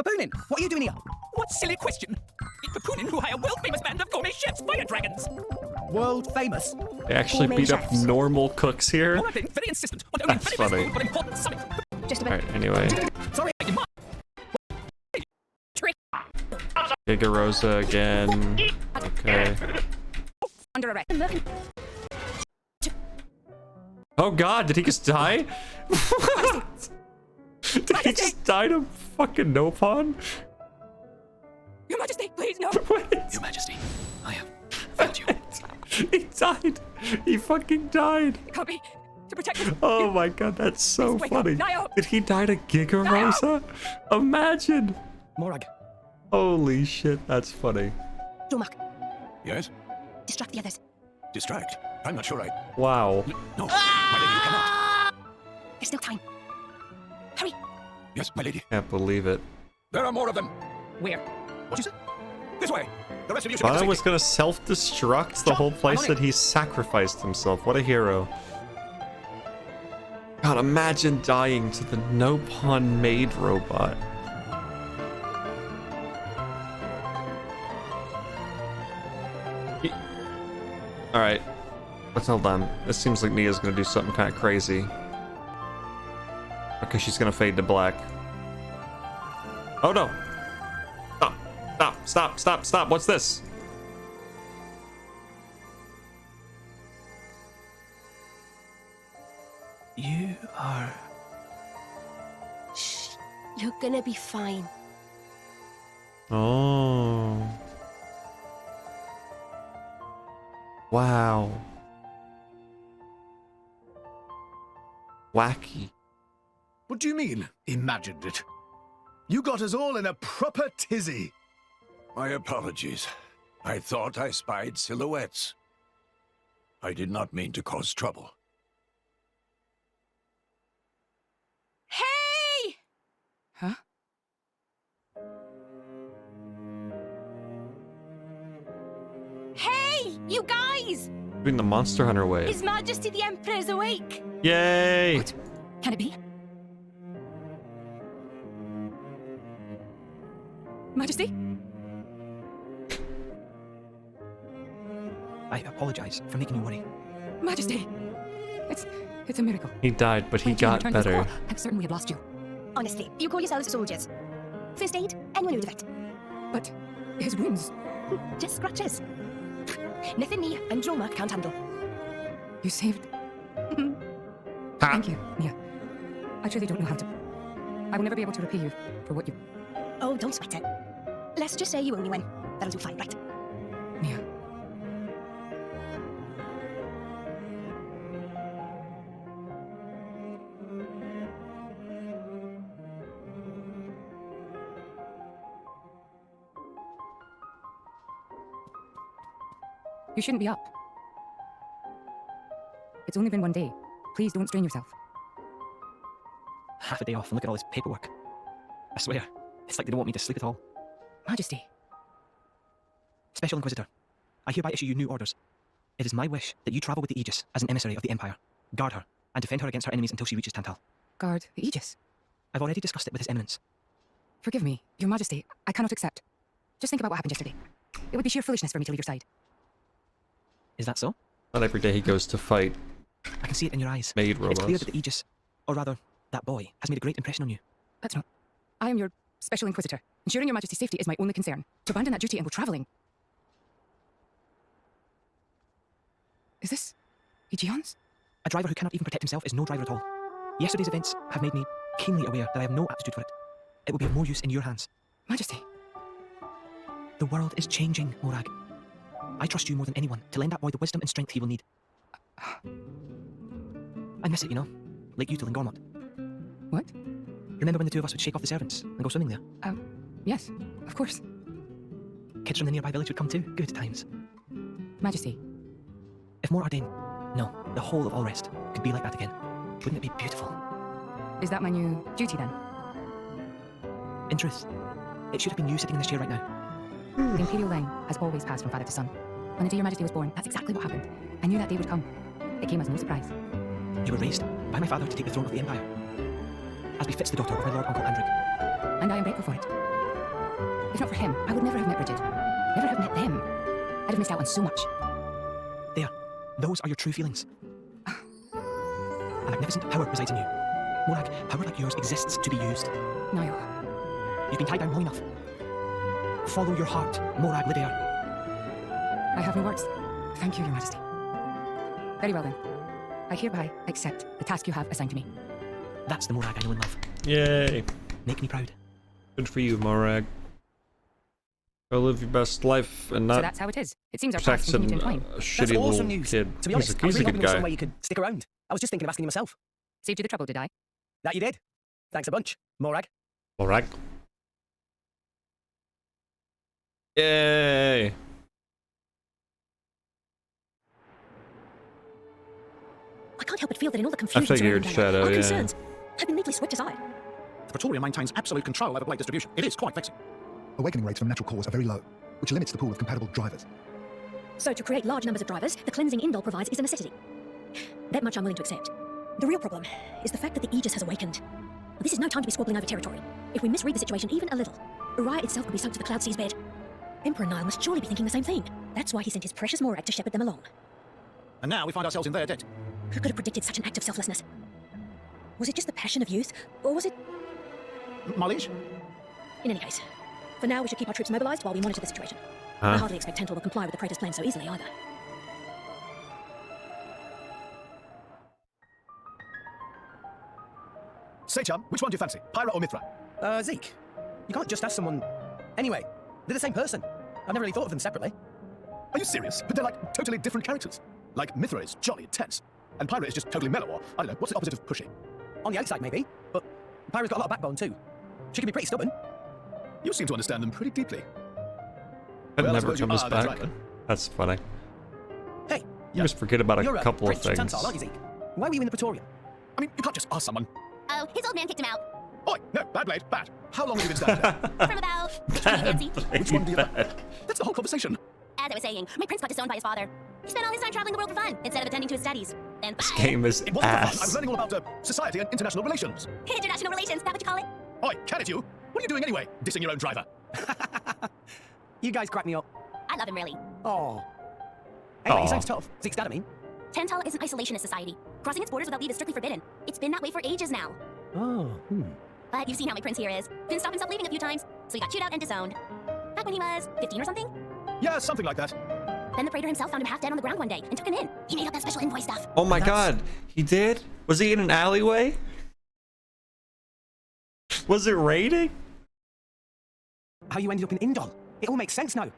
Papoonin, what are you doing here? What silly question? It's Bakunin who hire world-famous band of gourmet chefs, fire dragons. World famous? They actually beat up normal cooks here? All I've been very insistent on only That's very best funny. food for important summit. Just a Alright, anyway. Sorry. Giga Rosa again. Okay. Under arrest. Oh god, did he just die? What? Did he just die to fucking Nopon? Your Majesty, please, no! Your Majesty, I have failed you. He died! He fucking died! Can't be. To protect us. Oh my god, that's so Please wake up. funny. Nio! Did he die to Giga Rosa? Imagine! Morag. Holy shit, that's funny. Domak, Yes? distract the others. Distract? I'm not sure I... Wow. No, my lady, you cannot. There's still time. Hurry. Yes, my lady. Can't believe it. There are more of them. Where? What you say? This way. The rest of you should Vanna get was gonna self-destruct the whole place that he sacrificed himself. What a hero. God, imagine dying to the Nopon maid robot. Alright. Let's hold on. This seems like Nia's gonna do something kind of crazy. Okay, she's gonna fade to black. Oh no! Stop! Stop! Stop! Stop! Stop! What's this? You are... Shh. You're gonna be fine. Oh. Wow. Wacky. What do you mean, imagined it? You got us all in a proper tizzy. My apologies. I thought I spied silhouettes. I did not mean to cause trouble. Hey! Huh? Hey, you guys! Doing the Monster Hunter way. His Majesty the Emperor is awake. Yay! What? Can it be? Majesty? I apologize for making you worry. Majesty! It's a miracle. He died, but he When Jim got returned to the better. core, I'm certain we had lost you. Honestly, you call yourselves soldiers. First aid, anyone who would have it. But his wounds. Just scratches. Nothing me and Droma can't handle. You saved. Thank you, Mia. I truly don't know how to. I will never be able to repay you for what you. Oh, don't sweat it. Let's just say you owe me one. That'll do fine, right? Mia. You shouldn't be up. It's only been one day. Please don't strain yourself. Half a day off and look at all this paperwork. I swear, it's like they don't want me to sleep at all. Majesty. Special Inquisitor, I hereby issue you new orders. It is my wish that you travel with the Aegis as an emissary of the Empire, guard her, and defend her against her enemies until she reaches Tantal. Guard the Aegis. I've already discussed it with His Eminence. Forgive me, Your Majesty. I cannot accept. Just think about what happened yesterday. It would be sheer foolishness for me to leave your side. Is that so? Not every day he goes to fight. I can see it in your eyes. Maid It's clear robots. that the Aegis, or rather, that boy, has made a great impression on you. That's not. I am your Special Inquisitor. Ensuring Your Majesty's safety is my only concern. To abandon that duty and go travelling. Is this Aegeon's? A driver who cannot even protect himself is no driver at all. Yesterday's events have made me keenly aware that I have no aptitude for it. It will be of more use in your hands. Majesty. The world is changing, Morag. I trust you more than anyone to lend that boy the wisdom and strength he will need. I miss it, you know? Like you to Lingormont. What? Remember when the two of us would shake off the servants and go swimming there? Yes, of course. Kids from the nearby village would come too. Good times. Majesty. If Mor Ardain, no, the whole of Allrest, could be like that again, wouldn't it be beautiful? Is that my new duty then? In truth, it should have been you sitting in this chair right now. The Imperial line has always passed from father to son. On the day Your Majesty was born, that's exactly what happened. I knew that day would come. It came as no surprise. You were raised by my father to take the throne of the Empire, as befits the daughter of my Lord Uncle Andric. And I am grateful for it. If not for him, I would never have met Bridget. Never have met them. I'd have missed out on so much. There, those are your true feelings. A magnificent power resides in you. Morag, power like yours exists to be used. Niall. You've been tied down long enough. Follow your heart, Morag Lidair. I have no words. Thank you, Your Majesty. Very well then. I hereby accept the task you have assigned to me. That's the Morag I know and love. Yay. Make me proud. Good for you, Morag. Go live your best life and So not that's how it is. It seems our protect paths some continue to entwine. shitty That's little awesome news. kid. To be honest, I He's a really good hoping there was guy. some way you could stick around. I was just thinking of asking you myself. Saved you the trouble, did I? That you did. Thanks a bunch, Morag. Morag. Yay. I can't help but feel that in all the confusion figured, surrounding Shadow, our yeah. concerns have been neatly swept aside. The Praetorian maintains absolute control over blade distribution. It is quite vexing. Awakening rates from natural cores are very low, which limits the pool of compatible drivers. So to create large numbers of drivers, the cleansing Indol provides is a necessity. That much I'm willing to accept. The real problem is the fact that the Aegis has awakened. This is no time to be squabbling over territory. If we misread the situation even a little, Uriah itself could be sunk to the Cloud Sea's bed. Emperor Nile must surely be thinking the same thing. That's why he sent his precious Morag to shepherd them along. And now we find ourselves in their debt. Who could have predicted such an act of selflessness? Was it just the passion of youth, or was it... My liege? In any case, for now we should keep our troops mobilized while we monitor the situation. I hardly expect Tantal will comply with the Praetor's plan so easily either. Say, chum, which one do you fancy, Pyra or Mithra? Zeke, you can't just ask someone... Anyway, They're the same person. I've never really thought of them separately. Are you serious? But they're like totally different characters. Like Mithra is jolly intense, and Pyra is just totally mellow, or I don't know, what's the opposite of pushy? On the outside, maybe, but Pyra's got a lot of backbone too. She can be pretty stubborn. You seem to understand them pretty deeply. It Well, I never suppose you comes are their back. driver. That's funny. Hey, You just forget about you're a couple of Prince things. Tantal, aren't you, Zeke? Why were you in the Praetorium? I mean, you can't just ask someone. Oh, his old man kicked him out. Oi, no, bad blade, bad. How long have you been standing there? From about... fancy. Which one do you... That's the whole conversation. As I was saying, my prince got disowned by his father. He spent all his time traveling the world for fun, instead of attending to his studies. And This game is It wasn't for fun. I was ass. learning all about society and international relations. International relations, that what you call it? Oi, can it you? What are you doing anyway? Dissing your own driver. You guys crack me up. I love him, really. Oh. Anyway, Aw. he sounds tough. Zeke's dad, I mean. Tantal is an isolationist society. Crossing its borders without leave is strictly forbidden. It's been that way for ages now. Oh, But you've seen how my prince here is. Couldn't stop himself leaving a few times, so he got chewed out and disowned. Back when he was 15 or something? Yeah, something like that. Then the praetor himself found him half dead on the ground one day and took him in. He made up that special envoy stuff. Oh my god, he did? Was he in an alleyway? Was it raining? How you ended up in Indol. It all makes sense now.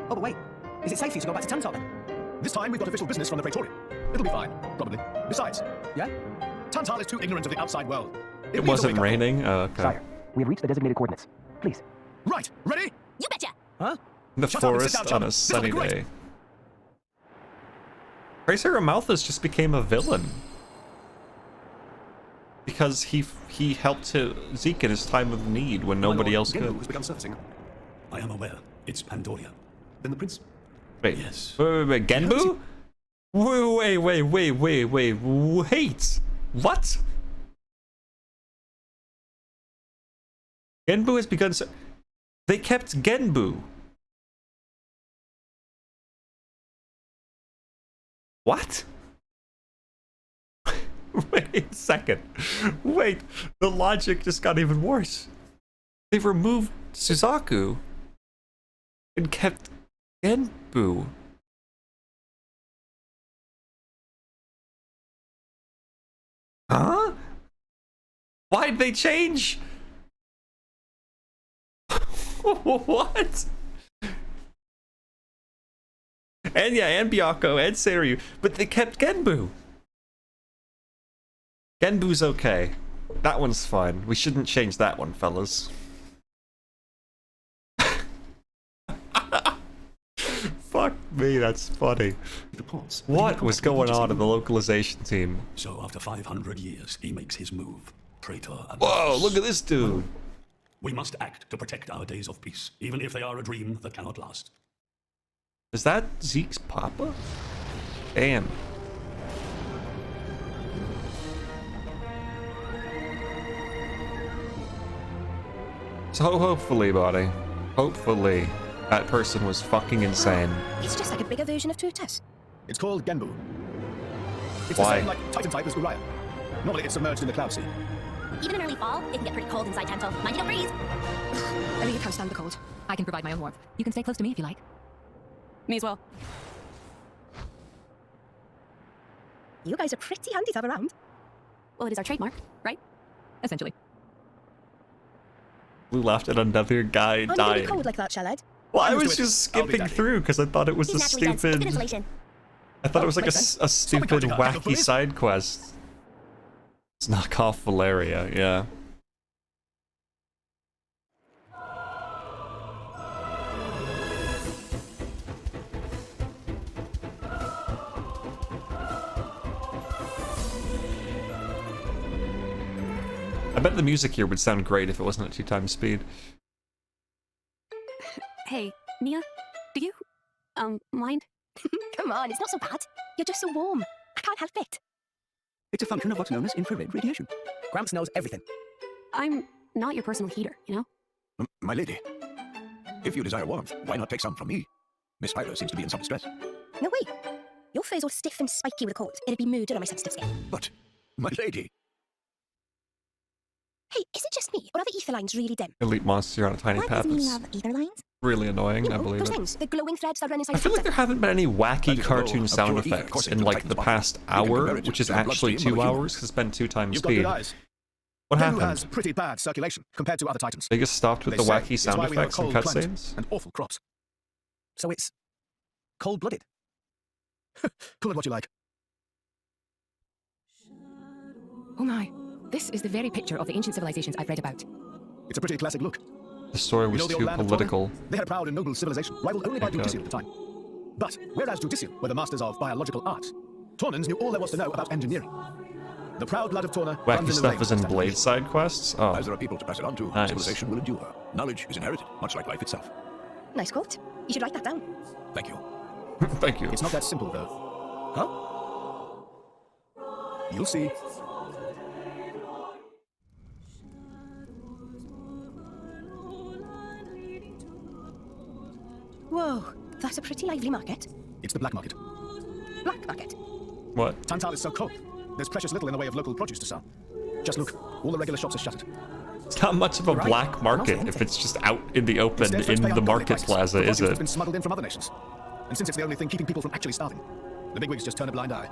Oh, but wait. Is it safe for you to go back to Tantal then? This time we've got official business from the Praetorium. It'll be fine, probably. Besides, yeah? Tantal is too ignorant of the outside world. It wasn't raining? Oh, okay. Sire, we have reached the designated coordinates. Please. Right, ready? You betcha. Huh? The Shut up and sit forest down, on a John. This'll be sunny great. day. Tracer Amalthus just became a villain. Because he helped Zeke in his time of need when nobody else could. has begun surfacing. I am aware. It's Pandoria. Then the prince? Wait, Yes. wait, Genbu? Wait. What? Genbu has begun. They kept Genbu. What? Wait a second. Wait, the logic just got even worse. They removed Suzaku and kept Genbu. Huh? Why'd they change? What? And yeah, and Byakko, and Seiryu, but they kept Genbu. Genbu's okay. That one's fine. We shouldn't change that one, fellas. Fuck me, that's funny. What was going on in the localization team? So after 500 years, he makes his move. Traitor. Whoa, look at this dude. We must act to protect our days of peace, even if they are a dream that cannot last. Is that Zeke's papa? Damn. So hopefully, buddy. Hopefully, that person was fucking insane. It's just like a bigger version of Turtus. It's called Genbu. It's Why? the same like Titan type as Uriah. Normally it's submerged in the cloud sea. Even in early fall, it can get pretty cold inside Tantal. Mind you don't freeze. I really can't stand the cold. I can provide my own warmth. You can stay close to me if you like. Me as well. You guys are pretty handy to have around. Well, it is our trademark, right? Essentially. We left and another guy I'm really died. cold like that, Shaled. Well, I I'm was used to it. just I'll be skipping daddy. through because I thought it was He's a naturally dense. It's stupid. good insulation. I thought it was like a, makes sense. a stupid Something got you, wacky please. side quest. It's knock off Valeria, yeah. I bet the music here would sound great if it wasn't at 2x speed. Hey, Nia, do you, mind? Come on, it's not so bad. You're just so warm. I can't help it. It's a function of what's known as infrared radiation. Gramps knows everything. I'm not your personal heater, you know? My lady, if you desire warmth, why not take some from me? Miss Pyro seems to be in some distress. No way. Your fur's all stiff and spiky with a cold. It'd be murder on my sensitive skin. But, my lady... Hey, is it just me, or are the ether lines really dim? Elite monster on a tiny What path. is the meaning It's of ether lines? really annoying, I believe those it. things, the glowing threads that run inside I feel like there haven't been any wacky That is a cartoon row of sound pure ether effects coursing in through like Titan's the body. past You can hour, compare it which to is the actually bloodstream 2 of a human. hours, because it's been 2x You've got speed. good eyes. What Who happened? has pretty bad circulation compared to other titans. They just stopped with They the say wacky it's sound why we have a effects and cold climate cutscenes? and awful crops. So it's cold-blooded. Call it what you like. Oh my, this is the very picture of the ancient civilizations I've read about. It's a pretty classic look. The story You was know the old too land of political. Torna? They had a proud and noble civilization, rivaled only by Okay. Judicial at the time. But whereas Judicial were the masters of biological arts, Tornans knew all there was to know about engineering. The proud blood of Torna Wacky runs in the stuff veins is of in its Blade side quests? Oh. As there are people to pass it on to, Nice. civilization will endure. Knowledge is inherited, much like life itself. Nice quote. You should write that down. Thank you. Thank you. It's not that simple, though. Huh? You'll see. Whoa, that's a pretty lively market. It's the black market. Black market? What? Tantal is so cold. There's precious little in the way of local produce to sell. Just look, all the regular shops are shuttered. It's not much of a black market if it's just out in the open in the market plaza, is It's it? been smuggled in from other nations. And since it's the only thing keeping people from actually starving, the bigwigs just turn a blind eye.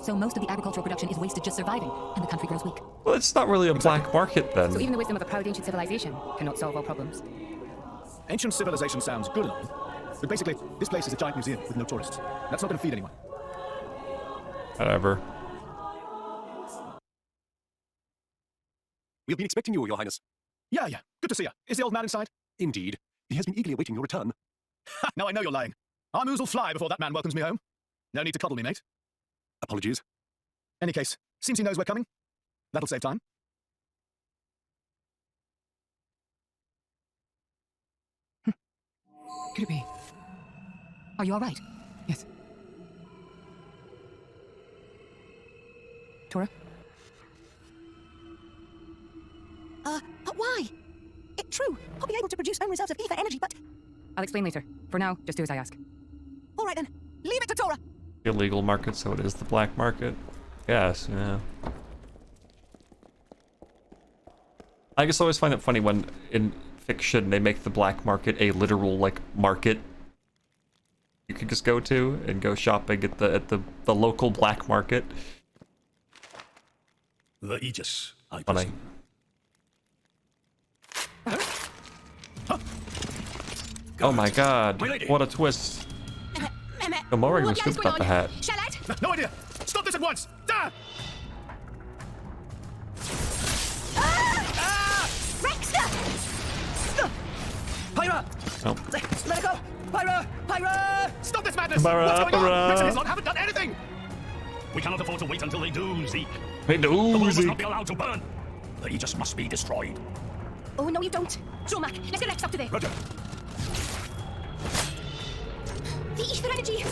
So most of the agricultural production is wasted just surviving, and the country grows weak. Well, it's not really a black market then. So even the wisdom of a proud ancient civilization cannot solve all problems. Ancient civilization sounds good and all, but basically, this place is a giant museum with no tourists. That's not going to feed anyone. Whatever. We've been expecting you, Your Highness. Yeah. Good to see you. Is the old man inside? Indeed. He has been eagerly awaiting your return. Now I know you're lying. Our moves will fly before that man welcomes me home. No need to coddle me, mate. Apologies. Any case, seems he knows we're coming. That'll save time. Could it be? Are you all right? Yes. Tora? But why? It's true. I'll be able to produce own reserves of ether energy, but... I'll explain later. For now, just do as I ask. All right then. Leave it to Tora. Illegal market, so it is the black market. Yes, yeah. I guess I always find it funny when in fiction they make the black market a literal like market you could just go to and go shopping at the local black market. The Aegis, I Funny. presume. Oh my god, My lady. what a twist. Don't worry, we're scooped about the hat. Charlotte? No idea. Stop this at once. Ah! Rexter! Pyra! Oh. Let it go! Pyra! Pyra! Stop this madness! Pyra, What's going Pyra. on? Rex and his lot haven't done anything! We cannot afford to wait until they do, Zeke. They do, The world must Zeke. not be allowed to burn. The Aegis must be destroyed. Oh, no, you don't. Zomac, let's get Rex up to there. Roger. The ether energy.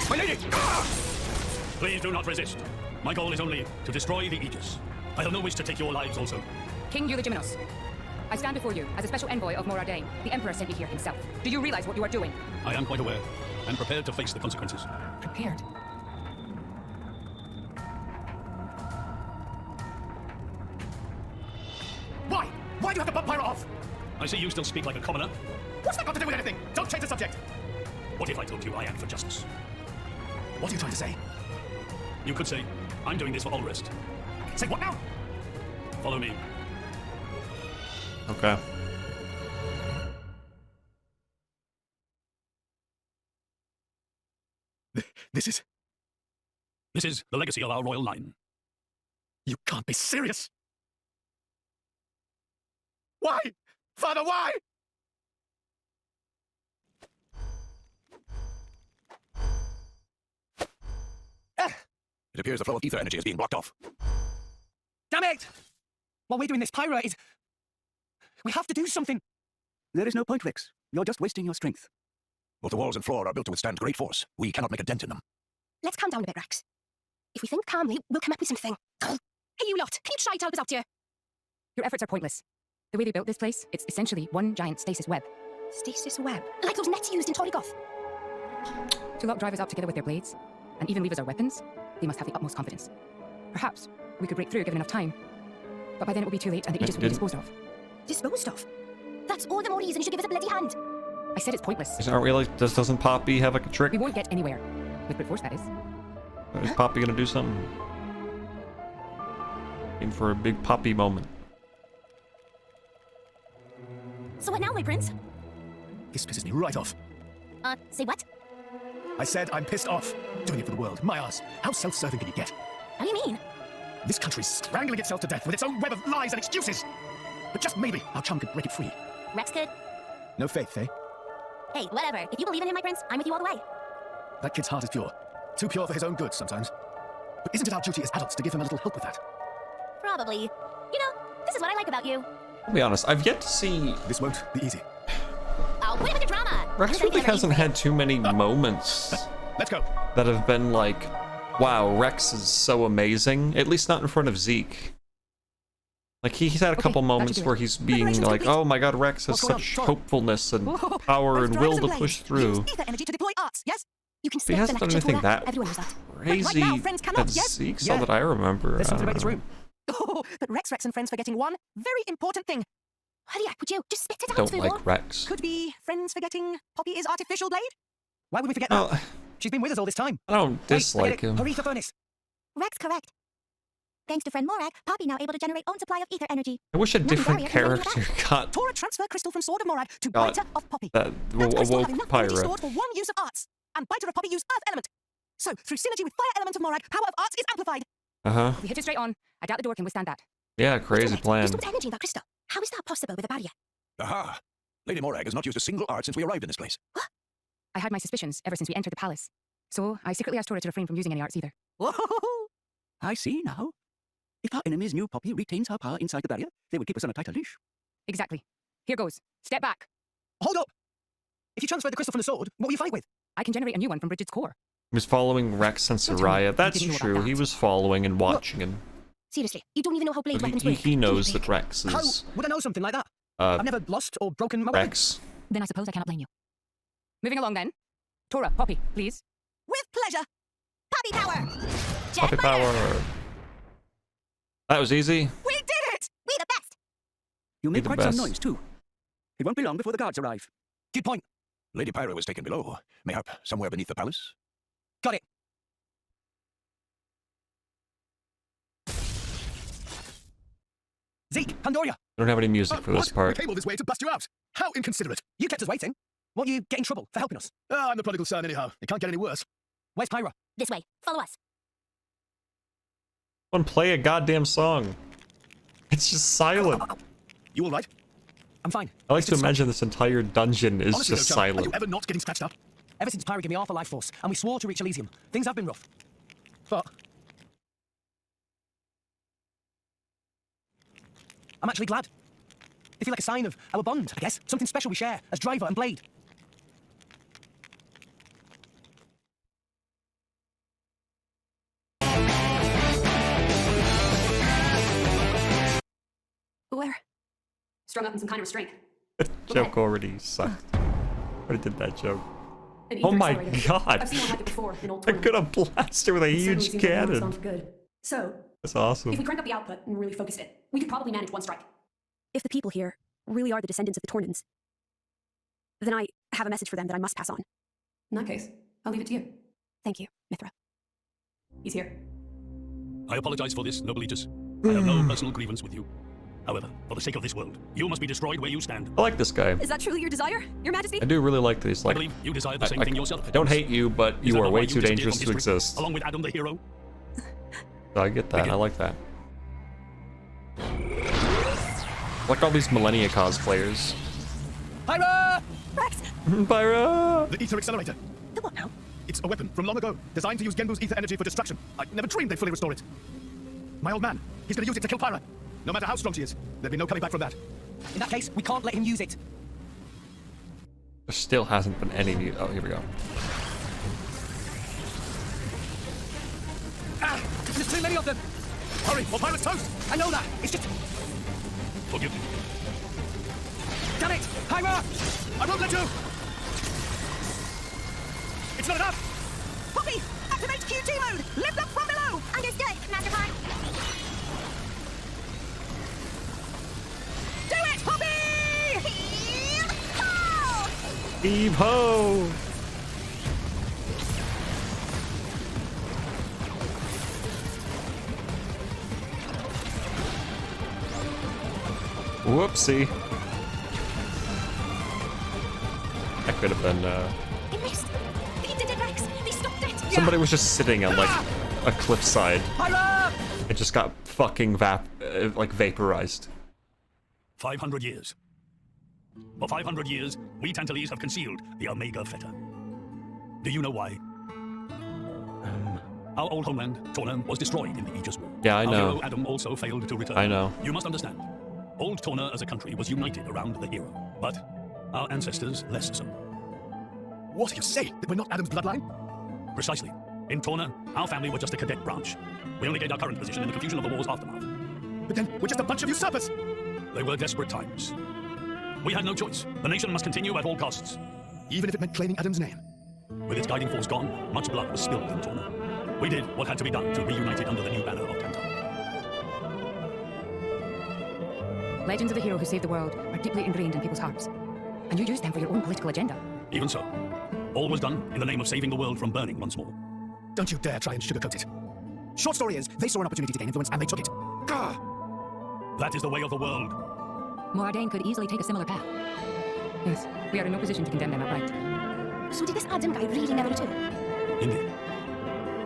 My lady! Please do not resist. My goal is only to destroy the Aegis. I have no wish to take your lives also. King Eulogimenos, I stand before you as a special envoy of Morardain. The Emperor sent me here himself. Do you realize what you are doing? I am quite aware and prepared to face the consequences. Prepared? Why? Why do you have to bump Pyra off? I see you still speak like a commoner. What's that got to do with anything? Don't change the subject. What if I told you I act for justice? What are you trying to say? You could say, I'm doing this for Ulrist. Say what now? Follow me. Okay. This is... This is the legacy of our royal line. You can't be serious! Why? Father, why? It appears the flow of ether energy is being blocked off. Damn it! While we're doing this, Pyra is... We have to do something. There is no point, Rex. You're just wasting your strength. Both the walls and floor are built to withstand great force. We cannot make a dent in them. Let's calm down a bit, Rex. If we think calmly, we'll come up with something. Hey, you lot, can you try to help us out here? Your efforts are pointless. The way they built this place, it's essentially one giant stasis web. Stasis web? Like those nets used in Torrigoth? To lock drivers up together with their blades, and even leave as our weapons, they must have the utmost confidence. Perhaps we could break through given enough time. But by then it will be too late and the Aegis will be disposed of. Disposed of? That's all the more reason you should give us a bloody hand. I said it's pointless. Aren't we like, doesn't Poppy have like a trick? We won't get anywhere. With brute force, that is. Is Poppy gonna do something? In for a big Poppy moment. So what now, my prince? This pisses me right off. Say what? I said I'm pissed off. Doing it for the world. My ass. How self-serving can you get? What do you mean? This country's strangling itself to death with its own web of lies and excuses. But just maybe our chum could break it free. Rex could? No faith, eh? Hey, whatever. If you believe in him, my prince, I'm with you all the way. That kid's heart is pure. Too pure for his own good sometimes. But isn't it our duty as adults to give him a little help with that? Probably. You know, this is what I like about you. I'll be honest, I've yet to see... This won't be easy. I'll quit with the drama. Rex really hasn't had too many moments Let's go. that have been like, wow, Rex is so amazing. At least not in front of Zeke. Like, he's had a couple moments where he's being like, oh my god, Rex has such hopefulness and power and will to push through. Energy to deploy arts, yes? You can But he hasn't done anything that crazy that Zeke saw that I remember. There's something I about this don't room. Oh, but Rex and friends forgetting one very important thing. Hurry up, would you? Just spit it out, don't Foodle. like Rex. Could be friends forgetting Poppy is artificial blade? Why would we forget that? She's been with us all this time. I don't dislike him. Hurry the furnace. Rex correct. Thanks to friend Morag, Poppy now able to generate own supply of ether energy. I wish a different character got Tora transfer crystal from Sword of Morag to Got Biter of Poppy. that Crystal woke having enough energy Pyra. stored for one use of arts, and Biter of Poppy use earth element. So through synergy with fire element of Morag, power of arts is amplified. Uh-huh. We hit it straight on. I doubt the door can withstand that. Yeah, crazy plan. Stored energy in that crystal. How is that possible with a barrier? Aha! Lady Morag has not used a single art since we arrived in this place. I had my suspicions ever since we entered the palace. So I secretly asked Tora to refrain from using any arts either. Whoa! I see now. If our enemies knew Poppy retains her power inside the barrier, they would keep us on a tighter leash. Exactly. Here goes. Step back. Hold up! If you transfer the crystal from the sword, what will you fight with? I can generate a new one from Bridget's core. He was following Rex and Soraya. That's didn't know about true. that. He was following and watching him. Seriously, you don't even know how blade But weapons he, work. he knows that Rex How is would I know something like that? I've never lost or broken my weapon. Rex. Then I suppose I cannot blame you. Moving along then. Tora, Poppy, please. With pleasure. Poppy power. Poppy power. That was easy. We did it. We the best. You Be make the quite best. some noise, too. It won't be long before the guards arrive. Good point. Lady Pyra was taken below. Mayhap somewhere beneath the palace? Got it. Zeke, Pandoria. I don't have any music for this what? part. We came all this way to bust you out. How inconsiderate. You kept us waiting. Won't you get in trouble for helping us? I'm the prodigal son anyhow. It can't get any worse. Where's Pyra? This way. Follow us. Someone play a goddamn song. It's just silent. You all right? I'm fine. I like to imagine this entire dungeon is Honestly, just though, chum, Are silent. you ever not getting scratched up? Ever since Pyra gave me half a life force, and we swore to reach Elysium, things have been rough. But I'm actually glad. They feel like a sign of our bond, I guess. Something special we share as driver and blade. Where? Strung up in some kind of restraint. Joke already sucked. Already did that joke. An Oh ether my accelerator. god! I've seen one like it before in old I could have blasted with a It certainly huge seems like it's cannon. on for good. So, That's awesome. if we crank up the output and really focus it, we could probably manage one strike. If the people here really are the descendants of the Tornans, then I have a message for them that I must pass on. In that case, I'll leave it to you. Thank you, Mithra. He's here. I apologize for this, noble Aegis. I have no personal grievance with you. However, for the sake of this world, you must be destroyed where you stand. I like this guy. Is that truly your desire, Your Majesty? I do really like this. I Like, believe you desire the same thing yourself. I don't hate you, but Is you that are not way why too disappeared dangerous from to history, exist. Along with Adam the hero? So I get that. I like that. I like all these Millennia cosplayers. Pyra! Rex! Pyra! The ether accelerator. The what now? It's a weapon from long ago, designed to use Genbu's ether energy for destruction. I never dreamed they'd fully restore it. My old man, he's gonna use it to kill Pyra. No matter how strong she is, there'd be no coming back from that. In that case, we can't let him use it. There still hasn't been any. Oh, here we go. Ah! There's too many of them! Hurry, or Pyra's toast! I know that! It's just... Forgive me. Damn it! Pyra! I won't let you! It's not enough! Poppy! Activate QT mode! Lift up from below! Understood, Master Khan. Do it, Poppy! Heave ho! Whoopsie. That could have been, They missed. They did it, Rex. They stopped it. somebody was just sitting on, like, a cliffside. It just got fucking vaporized. 500 years. For 500 years, we Tantalese have concealed the Omega Theta. Do you know why? Our old homeland, Torna, was destroyed in the Aegis War. Yeah, I know. Our hero, Adam, also failed to return. I know. You must understand. Old Torna as a country was united around the hero, but our ancestors less so. What are you saying? That we're not Adam's bloodline? Precisely. In Torna, our family were just a cadet branch. We only gained our current position in the confusion of the war's aftermath. But then we're just a bunch of usurpers! They were desperate times. We had no choice. The nation must continue at all costs. Even if it meant claiming Adam's name? With its guiding force gone, much blood was spilled in Torna. We did what had to be done to reunite it under the new banner of Tantal. Legends of the hero who saved the world are deeply ingrained in people's hearts. And you use them for your own political agenda. Even so, all was done in the name of saving the world from burning once more. Don't you dare try and sugarcoat it. Short story is, they saw an opportunity to gain influence and they took it. Gah! That is the way of the world. Moardain could easily take a similar path. Yes, we are in no position to condemn them outright. So did this Adam guy really never return? Indeed.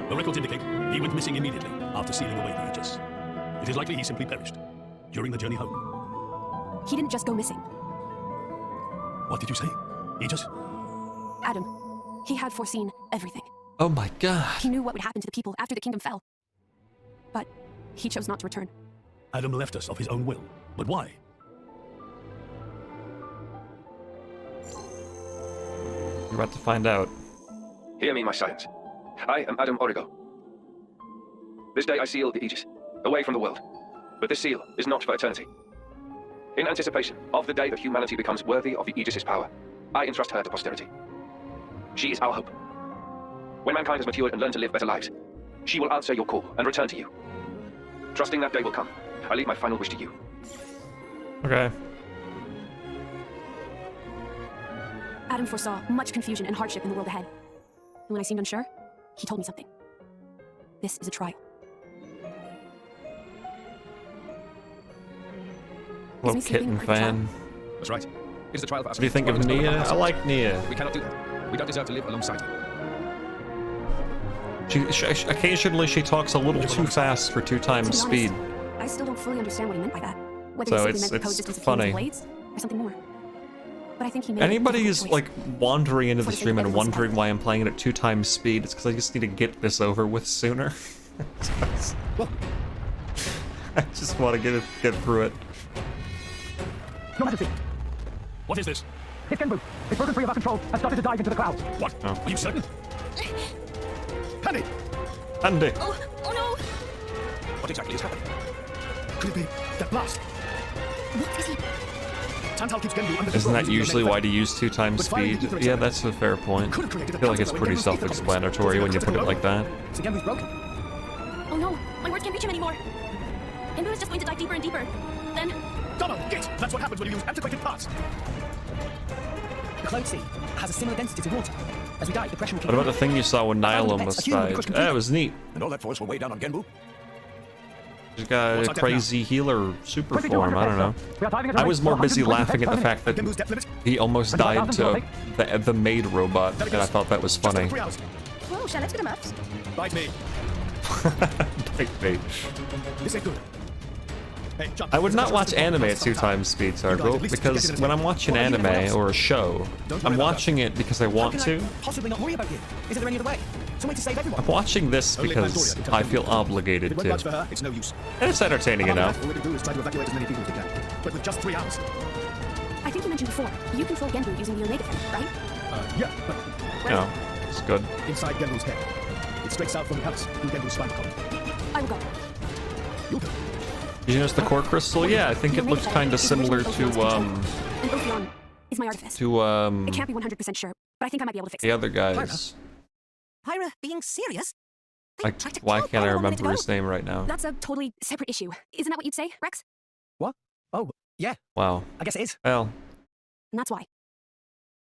The records indicate he went missing immediately after sealing away the Aegis. It is likely he simply perished during the journey home. He didn't just go missing. What did you say? Aegis? Adam, he had foreseen everything. Oh my god. He knew what would happen to the people after the kingdom fell. But he chose not to return. Adam left us of his own will. But why? You're about to find out. Hear me, my scions. I am Adam Origo. This day I seal the Aegis, away from the world. But this seal is not for eternity. In anticipation of the day that humanity becomes worthy of the Aegis' power, I entrust her to posterity. She is our hope. When mankind has matured and learned to live better lives, she will answer your call and return to you. Trusting that day will come, I leave my final wish to you. Okay. Adam foresaw much confusion and hardship in the world ahead. And when I seemed unsure, he told me something. This is a trial. Little kitten fan. That's right. It's the trial of us. What do you think of Nia? I like Nia. We cannot do that. We don't deserve to live alongside you. Occasionally she talks a little too fast for 2 times speed. I still don't fully understand what he meant by that. Whether So he simply meant the it's coexistence of funny. humans and blades, or something more. But I think he made Anybody a who's difficult like wandering into the For the sake stream of and everyone's wondering why I'm playing it at 2 times speed, it's because I just need to get this over with sooner. I just want to get through it. Your Majesty, What is this? it's Genbu. It's broken free of our control and started to dive into the clouds. What? Oh. Are you certain? Andy! Andy! Oh no! What exactly is happening? Could it be that blast? What is he? Tantal keeps Genbu under Isn't control that using usually the why to use 2 times But firing speed? the Yeah, that's a fair point. I feel like it's pretty self-explanatory when you put it like that. So Genbu's broken. Oh no! My words can't reach him anymore. Genbu is just going to dive deeper and deeper. Then... Double! Git! That's what happens when you use antiquated parts. The Cloud Sea has a similar density to water. As we dive, the pressure will keep What about the thing you saw when Nile almost died? That was neat. And all that force will weigh down on Genbu? She's got a crazy healer super form, I don't know. We are diving at a I rate was of more 120 busy laughing at the fact that Genbu's depth limit? he almost died to the maid robot, and I thought that was funny. 3 hours. Whoa, shall I do the maths? Bite me. Bite me. This ain't good. Hey, jump. I would not watch anime at 2 times speed, Sargo, because when I'm watching anime or a show, I'm watching it because I want to. Possibly not worry about you. Is there any other way? Some way to save everyone? I'm watching this because I feel obligated If it won't to. work for her, it's no use. And it's entertaining enough. All we can do is try to evacuate as many people as we can. But with just 3 hours. I think you mentioned before, you control Genbu using the Omega Theta, right? Yeah, but No, it's good. inside Genbu's head. It's straight south from the palace, through Genbu's spinal column. I will go. You'll go. Did you notice the core crystal? Yeah, I think it looks kind of similar to And Ophion is my artifice. It can't be 100% sure, but I think I might be able to fix it. the other guys. Pyra, being serious? Like, why can't I remember his name right now? That's a totally separate issue. Isn't that what you'd say, Rex? What? Oh, yeah. Wow. I guess it is. Well, And that's why.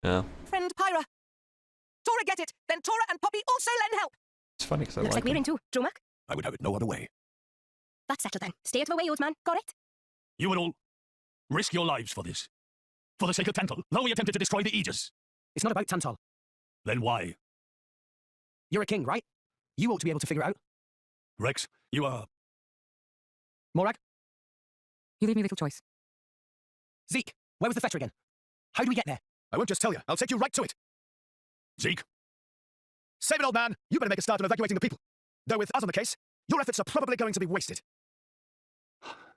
yeah. Friend Pyra. Tora get it, then Tora and Poppy also lend help. It's funny because I Looks like like we're him. in too. Dromak? I would have it no other way. That's settled then. Stay out of the way, old man. Got it? You and all risk your lives for this. For the sake of Tantal, though we attempted to destroy the Aegis. It's not about Tantal. Then why? You're a king, right? You ought to be able to figure it out. Rex, you are... Morag? You leave me little choice. Zeke, where was the fetter again? How do we get there? I won't just tell you. I'll take you right to it. Zeke? Save it, old man. You better make a start on evacuating the people. Though with us on the case, your efforts are probably going to be wasted.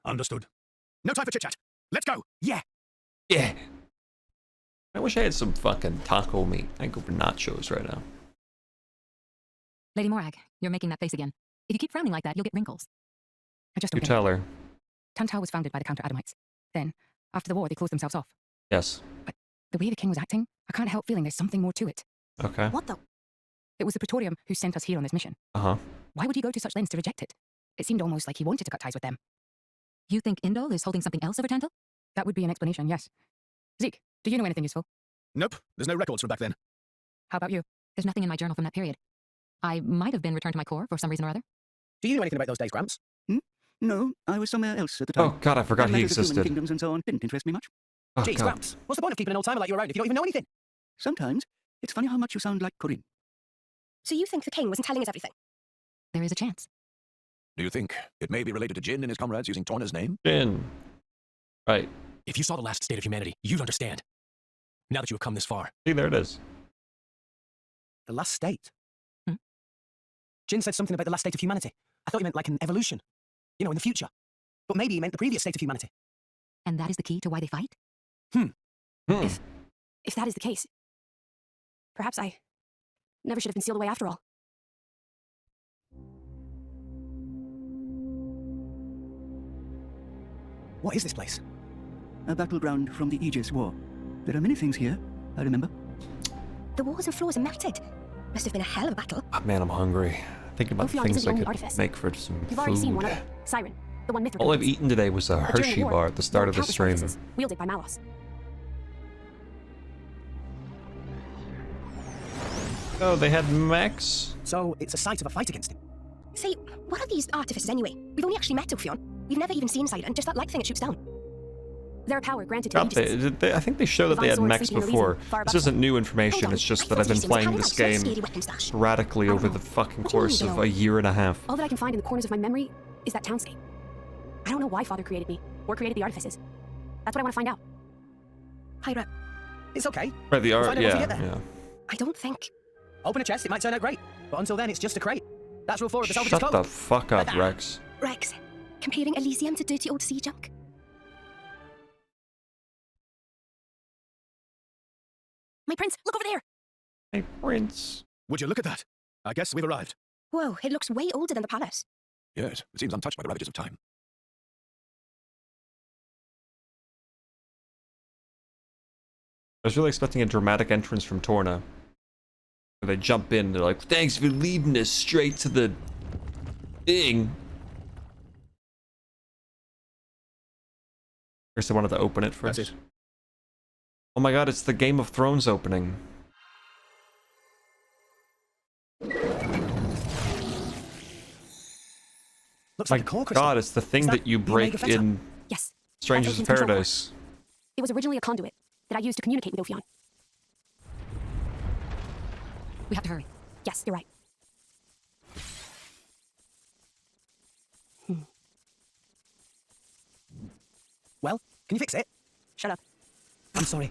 Understood. No time for chit-chat. Let's go. Yeah. Yeah. I wish I had some fucking taco meat. I go for nachos right now. Lady Morag, you're making that face again. If you keep frowning like that, you'll get wrinkles. I just don't You get tell it. her. Tantal was founded by the Counter-Adamites. Then, after the war, they closed themselves off. Yes. But the way the king was acting, I can't help feeling there's something more to it. Okay. What the? It was the Praetorium who sent us here on this mission. Uh-huh. Why would he go to such lengths to reject it? It seemed almost like he wanted to cut ties with them. You think Indol is holding something else over Tantal? That would be an explanation, yes. Zeke, do you know anything useful? Nope. There's no records from back then. How about you? There's nothing in my journal from that period. I might have been returned to my core for some reason or other. Do you know anything about those days, Gramps? No, I was somewhere else at the time. Oh, God, I forgot he Matters of human existed. kingdoms and so on didn't interest me much. Oh, Jeez, God. Gramps, what's the point of keeping an old timer like you around if you don't even know anything? Sometimes it's funny how much you sound like Corinne. So you think the king wasn't telling us everything? There is a chance. Do you think it may be related to Jin and his comrades using Torna's name? Jin. Right. If you saw the last state of humanity, you'd understand. Now that you have come this far. See, there it is. The last state? Jin said something about the last state of humanity. I thought he meant like an evolution. You know, in the future. But maybe he meant the previous state of humanity. And that is the key to why they fight? If that is the case, perhaps I never should have been sealed away after all. What is this place? A battleground from the Aegis War. There are many things here, I remember. The walls and floors are melted. Must have been a hell of a battle. Oh, man, I'm hungry. Thinking about Ophion things isn't the I only could artifice. make for some You've already seen one food. other. Siren, the one Mithra All I've controls. eaten today was a But during the Hershey war, bar at the start of the countless stream. artifices wielded by Malos. Oh, they had mechs? So it's a site of a fight against him. Say, what are these artifices anyway? We've only actually met Ophion. We've never even seen Siren, just that light thing it shoots down. They're a power granted to God, Aegis. I think they showed that they had Divine mechs sword sleeping in before. Elysium, far This above isn't new Hold information, on, it's just I that I've thought been Elysium playing had this that game scary weapon stash. sporadically over the fucking What do you course mean, of though? a year and a half. All that I can find in the corners of my memory is that townscape. I don't know why Father created me, or created the artifices. That's what I want to find out. Hira, It's okay. Right, the We'll art, find out once we yeah, get there. yeah. I don't think... Open a chest, it might turn out great. But until then, it's just a crate. That's rule 4 of the Salvage Shut Code. the fuck up, Rex. Rex, comparing Elysium to dirty old sea junk? My prince, look over there! Hey, Prince. Would you look at that? I guess we've arrived. Whoa, it looks way older than the palace. Yes, it seems untouched by the ravages of time. I was really expecting a dramatic entrance from Torna. Where they jump in, they're like, thanks for leading us straight to the thing. I guess they wanted to open it first. That's it. Oh my god, it's the Game of Thrones opening. Looks My like a core crystal. god, it's the thing Is that you the break Omega Fetter? in Yes. Strangers That's of Ophion control Paradise. It was originally a conduit that I used to communicate with Ophion. We have to hurry. Yes, you're right. Well, can you fix it? Shut up. I'm sorry.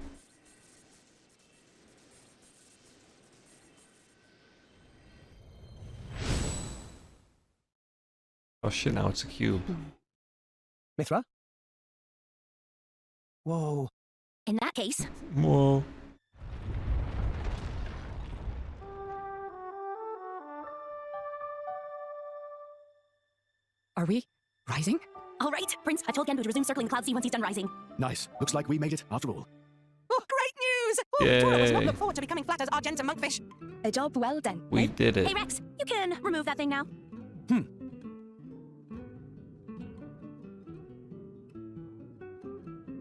Oh shit, now it's a cube. Mithra? Whoa. In that case, Whoa. Are we rising? all right, Prince, I told Gendo to resume circling Cloud Sea once he's done rising. Nice. Looks like we made it after all. Oh, great news! Oh, Tora does not Yay. look forward to becoming flat as Argenta monkfish. A job well done. We did it. Hey, Rex, you can remove that thing now.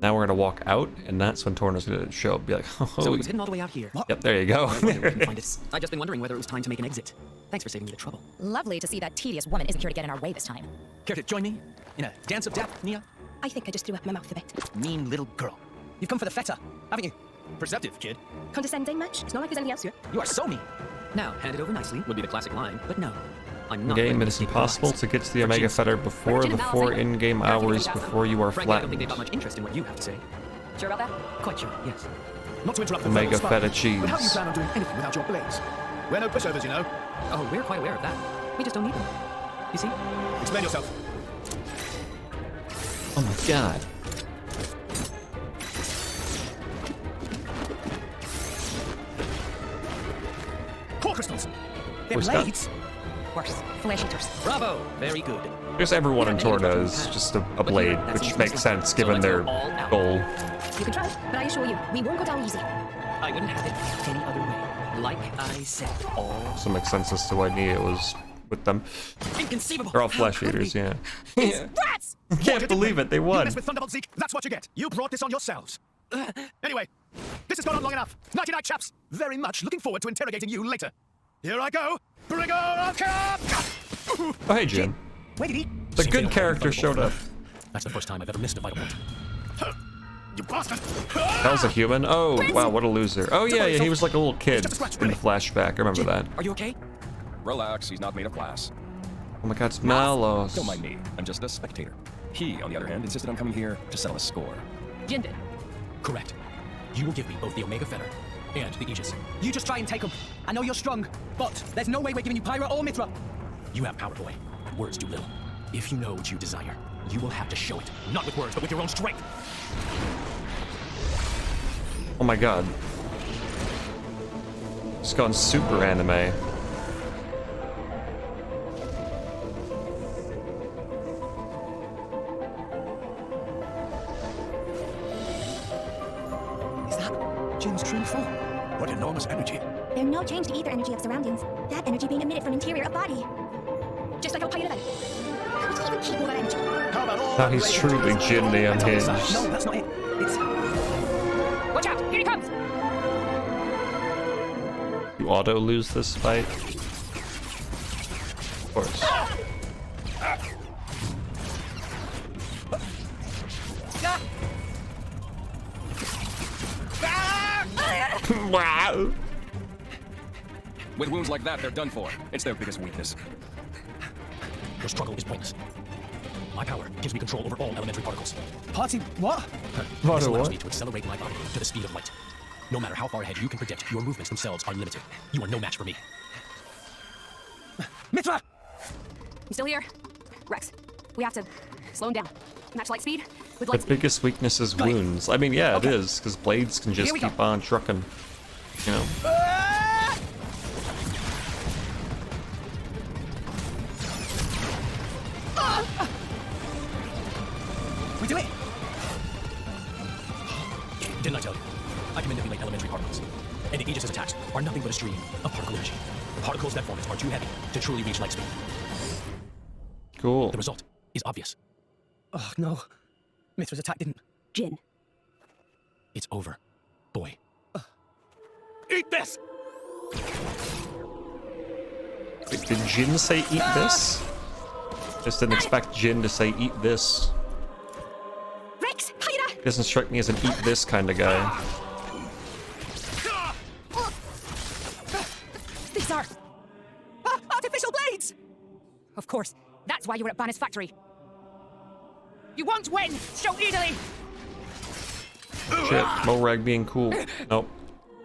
Now we're gonna walk out, and that's when Torna's gonna show up, be like, oh, So it was hidden all the way out here. yep, there you go. I wonder if we can find it. I've just been wondering whether it was time to make an exit. Thanks for saving me the trouble. Lovely to see that tedious woman isn't here to get in our way this time. Care to join me in a dance of death, Nia? I think I just threw up my mouth a bit. Mean little girl. You've come for the feta, haven't you? Perceptive, kid. Condescending much? It's not like there's anything else here. You are so mean. Now, hand it over nicely would be the classic line, but no. I'm not In-game, going it to is steal your impossible lives. to get to the For Omega Jin's Fetter sake. before the 4 in-game hours before you are Frankly, I don't think flattened. they've got much interest in what you have to say. Sure about that? Quite sure, yes. Not to interrupt the Omega flow of Feta sparring, cheese. But how do you plan on doing anything without your blades? We're no pushovers, you know. Oh, we're quite aware of that. We just don't need them. You see? Explain yourself. Oh my god. Core crystals! They're What's that? blades! Worse. Flesh eaters. Bravo! Very good. Because everyone in Torna is just a blade, which makes sense given their goal. You can try, but I assure you, we won't go down easy. I wouldn't have it any other way. Like I said, all Also makes sense as to why Nia was with them. inconceivable. They're all How flesh could eaters, we? yeah. Rats! Can't believe it, they You won. mess with Thunderbolt Zeke, that's what you get. You brought this on yourselves. Anyway, this has gone on long enough. Nighty-night, chaps. Very much looking forward to interrogating you later. Here I go. Bring on cap! Oh, hey, Jin. Where did he? The good character showed up. That's the first time I've ever missed a vital point. You bastard! That was a human? Oh, wow, what a loser. Oh, yeah, he was like a little kid in the flashback. I remember that. Are you okay? Relax, he's not made of glass. Oh my god, it's Malos. Don't mind me, I'm just a spectator. He, on the other hand, insisted on coming here to settle a score. Jin did. Correct. You will give me both the Omega Fetter and the Aegis. You just try and take them. I know you're strong, but there's no way we're giving you Pyra or Mithra. You have power, boy. Words do little. If you know what you desire, you will have to show it. Not with words, but with your own strength. Oh my god. It's gone super anime. Is that Jin's true form? What enormous energy. There's no change to either energy of surroundings. That energy being emitted from interior of body. Just like our Pyra then. Could he even keep all that energy? How about all Now he's truly Jin the Unhinged. No, that's not it. It's... Watch out! Here he comes! You auto lose this fight? Of course. Wow. With wounds like that, they're done for. It's their biggest weakness. Your struggle is pointless. My power gives me control over all elementary particles. Party... what? This allows me to accelerate my body to the speed of light. No matter how far ahead you can predict, your movements themselves are limited. You are no match for me. Mithra! I'm still here. Rex, we have to slow him down. Match light speed with The light speed. biggest weakness is wounds. I mean, yeah, it is, because blades can just Here we go. keep on trucking. You know. We do it! Didn't I tell you? I can manipulate elementary particles. And the Aegis' attacks are nothing but a stream of particle energy. Particles that form it are too heavy to truly reach light speed. Cool. The result is obvious. Oh, no. Mithra's attack didn't. Jin. It's over, boy. Eat this! Wait, did Jin say eat this? Just didn't expect Jin to say eat this. Rex, Pyra! Doesn't strike me as an eat this kind of guy. These are artificial blades! Of course, that's why you were at Banner's factory. You won't win so easily! Shit, Morag being cool. Nope.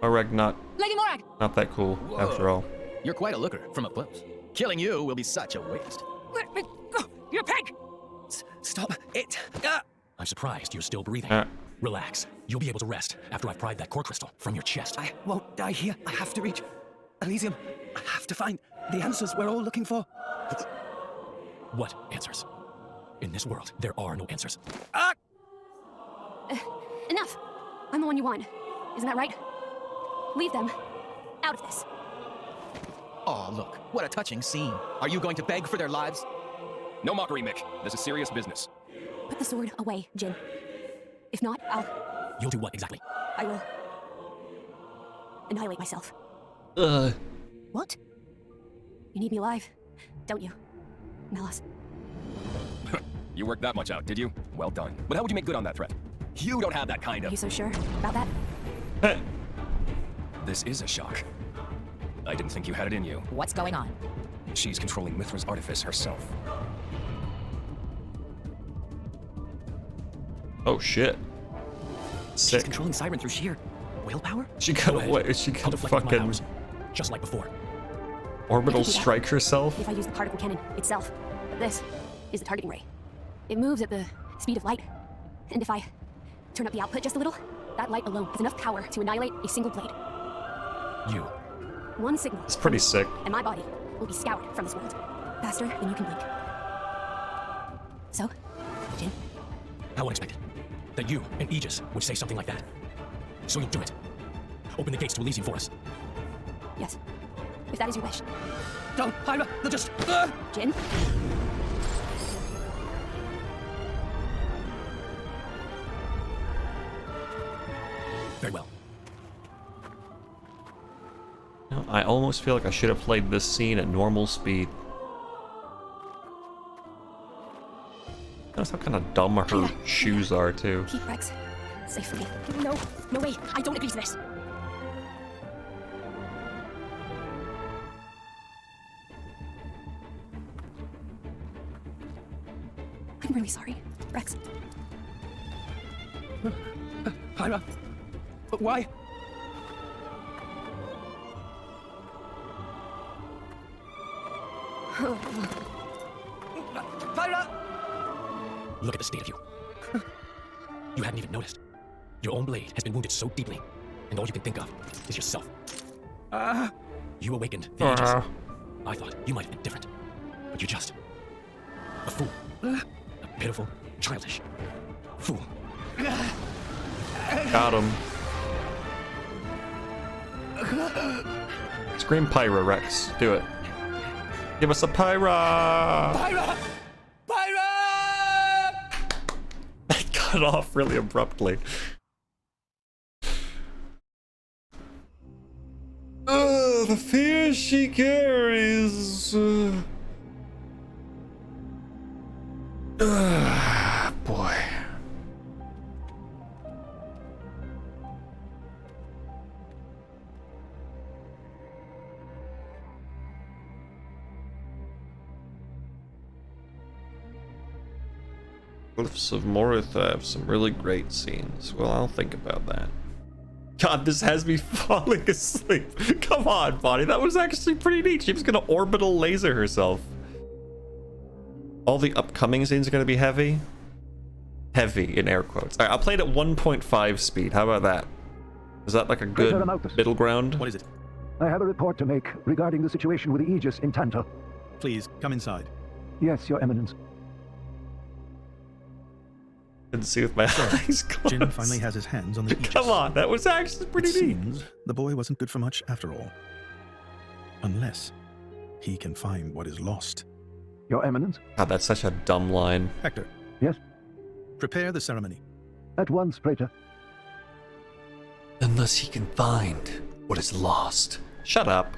Morag not Lady Morag! that cool, after all. You're quite a looker from up close. Killing you will be such a waste. Let me go! You pig! Stop it! I'm surprised you're still breathing. Relax. You'll be able to rest after I've pried that core crystal from your chest. I won't die here. I have to reach Elysium. I have to find the answers we're all looking for. What answers? In this world, there are no answers. Enough. I'm the one you want. Isn't that right? Leave them out of this. Oh, look, what a touching scene. Are you going to beg for their lives? No mockery, Mick. This is serious business. Put the sword away, Jin. If not, You'll do what exactly? I will annihilate myself. What? You need me alive, don't you, Melos? You worked that much out, did you? Well done. But how would you make good on that threat? You don't have that kind Are of... you so sure about that? This is a shock. I didn't think you had it in you. What's going on? She's controlling Mithra's artifice herself. Oh shit. She's Sick. controlling Siren through sheer willpower? She got away. She I'll got deflect with my fucking powers, just like before. orbital I can do that strike herself. If I use the particle cannon itself. But this is the targeting ray. It moves at the speed of light. And if I turn up the output just a little, that light alone has enough power to annihilate a single blade. You. One signal. It's pretty sick. And my body will be scoured from this world. Faster than you can blink. So, Jin? How unexpected. That you and Aegis would say something like that. So you'll do it. Open the gates to Elysium for us. Yes. If that is your wish. No, Pyra, they'll just... Jin? Very well. You know, I almost feel like I should have played this scene at normal speed. Notice how kind of dumb her shoes are, too. Keep Rex safe from me. No, no way. I don't agree to this. I'm really sorry, Rex. Pyra, but why? Pyra! Look at the state of you. You haven't even noticed. Your own blade has been wounded so deeply, and all you can think of is yourself. You awakened the Aegis. I thought you might have been different, but you're just a fool. A pitiful, childish fool. Got him. Scream Pyra, Rex. Do it. Give us a Pyra! Pyra! That cut off really abruptly. The fear she carries. Boy. Cliffs of Moritha have some really great scenes. Well, I'll think about that. God, this has me falling asleep. Come on, Bonnie. That was actually pretty neat. She was gonna orbital laser herself. All the upcoming scenes are gonna be heavy. Heavy, in air quotes. Alright, I'll play it at 1.5 speed. How about that? Is that like a good middle ground? What is it? I have a report to make regarding the situation with the Aegis in Tantor. Please, come inside. Yes, Your Eminence. Couldn't see with my eyes closed. Jin finally has his hands on the Aegis. Come on, that was actually pretty neat. Seems the boy wasn't good for much after all. Unless he can find what is lost. Your Eminence? God, that's such a dumb line. Hector. Yes? Prepare the ceremony. At once, Praetor. Unless he can find what is lost. Shut up.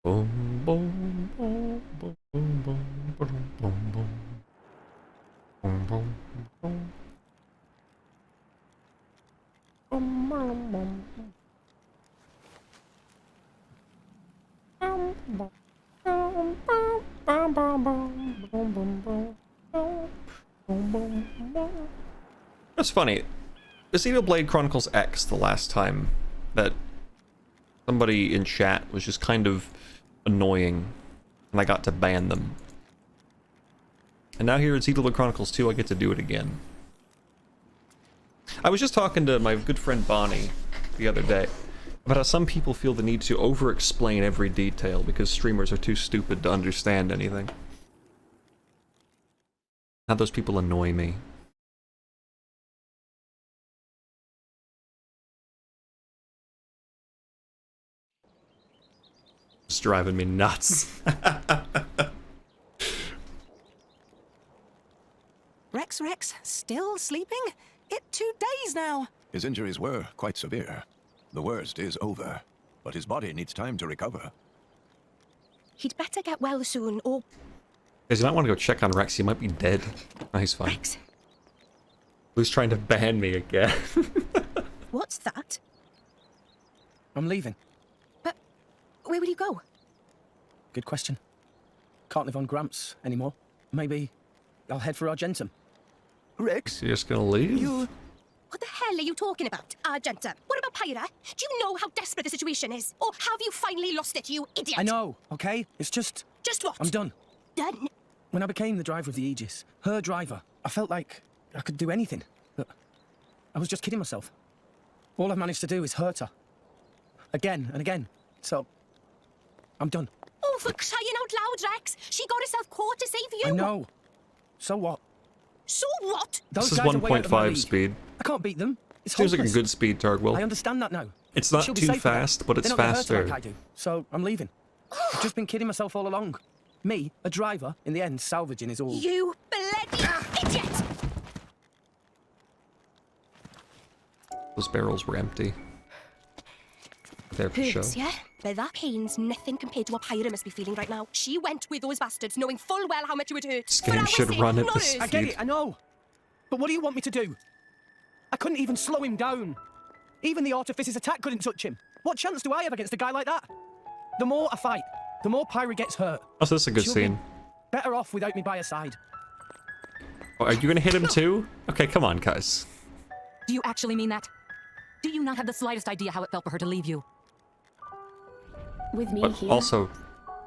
Boom, boom, boom, boom, boom, boom, boom, boom, boom. Boom, boom, boom. Boom, boom, boom. That's funny. Xenoblade Chronicles X, the last time that somebody in chat was just kind of annoying, and I got to ban them. And now here at Xenoblade Chronicles 2, I get to do it again. I was just talking to my good friend Bonnie the other day about how some people feel the need to over-explain every detail because streamers are too stupid to understand anything. How those people annoy me. It's driving me nuts. Rex, still sleeping? it 2 days now. His injuries were quite severe. The worst is over, but his body needs time to recover. He'd better get well soon, or... Guys, you might want to go check on Rex. He might be dead. No, he's fine. Rex? Who's trying to ban me again? What's that? I'm leaving. But where will you go? Good question. Can't live on Gramps anymore. Maybe I'll head for Argentum. Rex? You're just gonna leave? What the hell are you talking about, Argenta? What about Pyra? Do you know how desperate the situation is? Or have you finally lost it, you idiot? I know, okay? It's just... Just what? I'm done. Done? When I became the driver of the Aegis, her driver, I felt like I could do anything. But I was just kidding myself. All I've managed to do is hurt her. Again and again. So, I'm done. Oh, for crying out loud, Rex! She got herself caught to save you! I know. So what? So what? This is 1.5 speed. I can't beat them. It's Seems like a hopeless. good speed, Targwill. I understand that now. It's not She'll be too safer fast, there. but it's They don't get hurt faster. like I do. So I'm leaving. I've just been kidding myself all along. Me, a driver, in the end, salvaging is all. You bloody idiot! Those barrels were empty. There for show. Hurts, yeah? But that pain's nothing compared to what Pyra must be feeling right now. She went with those bastards knowing full well how much it would hurt. This game should run at this I get speed. it, I know. But what do you want me to do? I couldn't even slow him down. Even the Artifice's attack couldn't touch him. What chance do I have against a guy like that? The more I fight, the more Pyra gets hurt. Oh, so this is a good She'll be scene. better off without me by her side. Oh, are you gonna hit him too? Okay, come on, guys. Do you actually mean that? Do you not have the slightest idea how it felt for her to leave you? With me But here, also,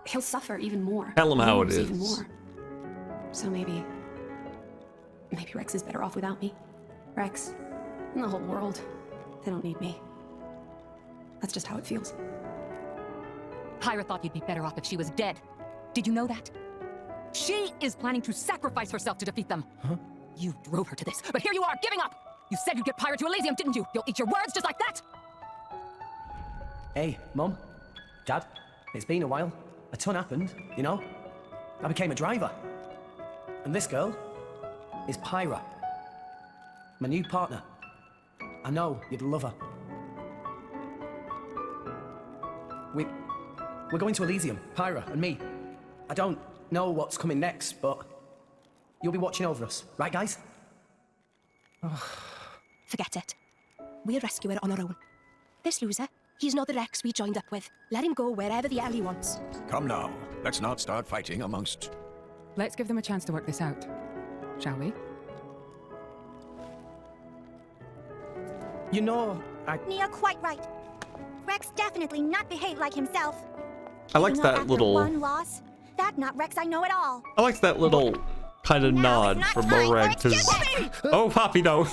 he'll suffer even more. tell him how it Lose even is. more. So maybe Rex is better off without me. Rex and the whole world, they don't need me. That's just how it feels. Pyra thought you'd be better off if she was dead. Did you know that? She is planning to sacrifice herself to defeat them. Huh? You drove her to this, but here you are, giving up! You said you'd get Pyra to Elysium, didn't you? You'll eat your words just like that! Hey, Mum, Dad, it's been a while. A ton happened, you know? I became a driver. And this girl is Pyra, my new partner. I know you'd love her. We're going to Elysium, Pyra and me. I don't know what's coming next, but you'll be watching over us, right, guys? Forget it. We'll rescue her on our own. This loser, he's not the Rex we joined up with. Let him go wherever the hell he wants. Come now, let's not start fighting amongst... Let's give them a chance to work this out, shall we? You know, Nia quite right. Rex definitely not behaved like himself. I liked Giving up that after little. one loss. That not Rex I know at all. I liked that little kind of nod from Morag because. Oh, Poppy, no.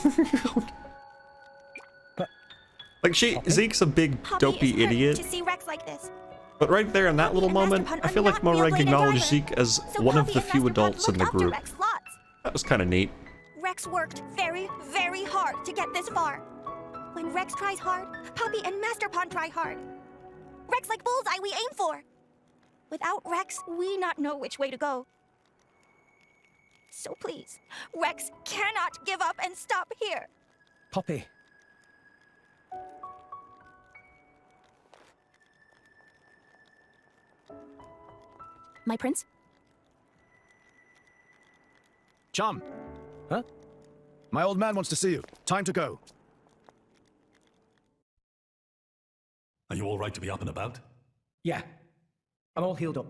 Like Zeke's a big Poppy dopey is hurt idiot, to see Rex like this. but right there in that little moment, I feel like Morag acknowledged Zeke as one of the few adults in the group. Rex lots. That was kind of neat. Rex worked very, very hard to get this far. When Rex tries hard, Poppy and Master Pawn try hard. Rex like bullseye we aim for. Without Rex, we not know which way to go. So please, Rex cannot give up and stop here. Poppy. My prince? Chum. Huh? My old man wants to see you. Time to go. Are you all right to be up and about? Yeah. I'm all healed up.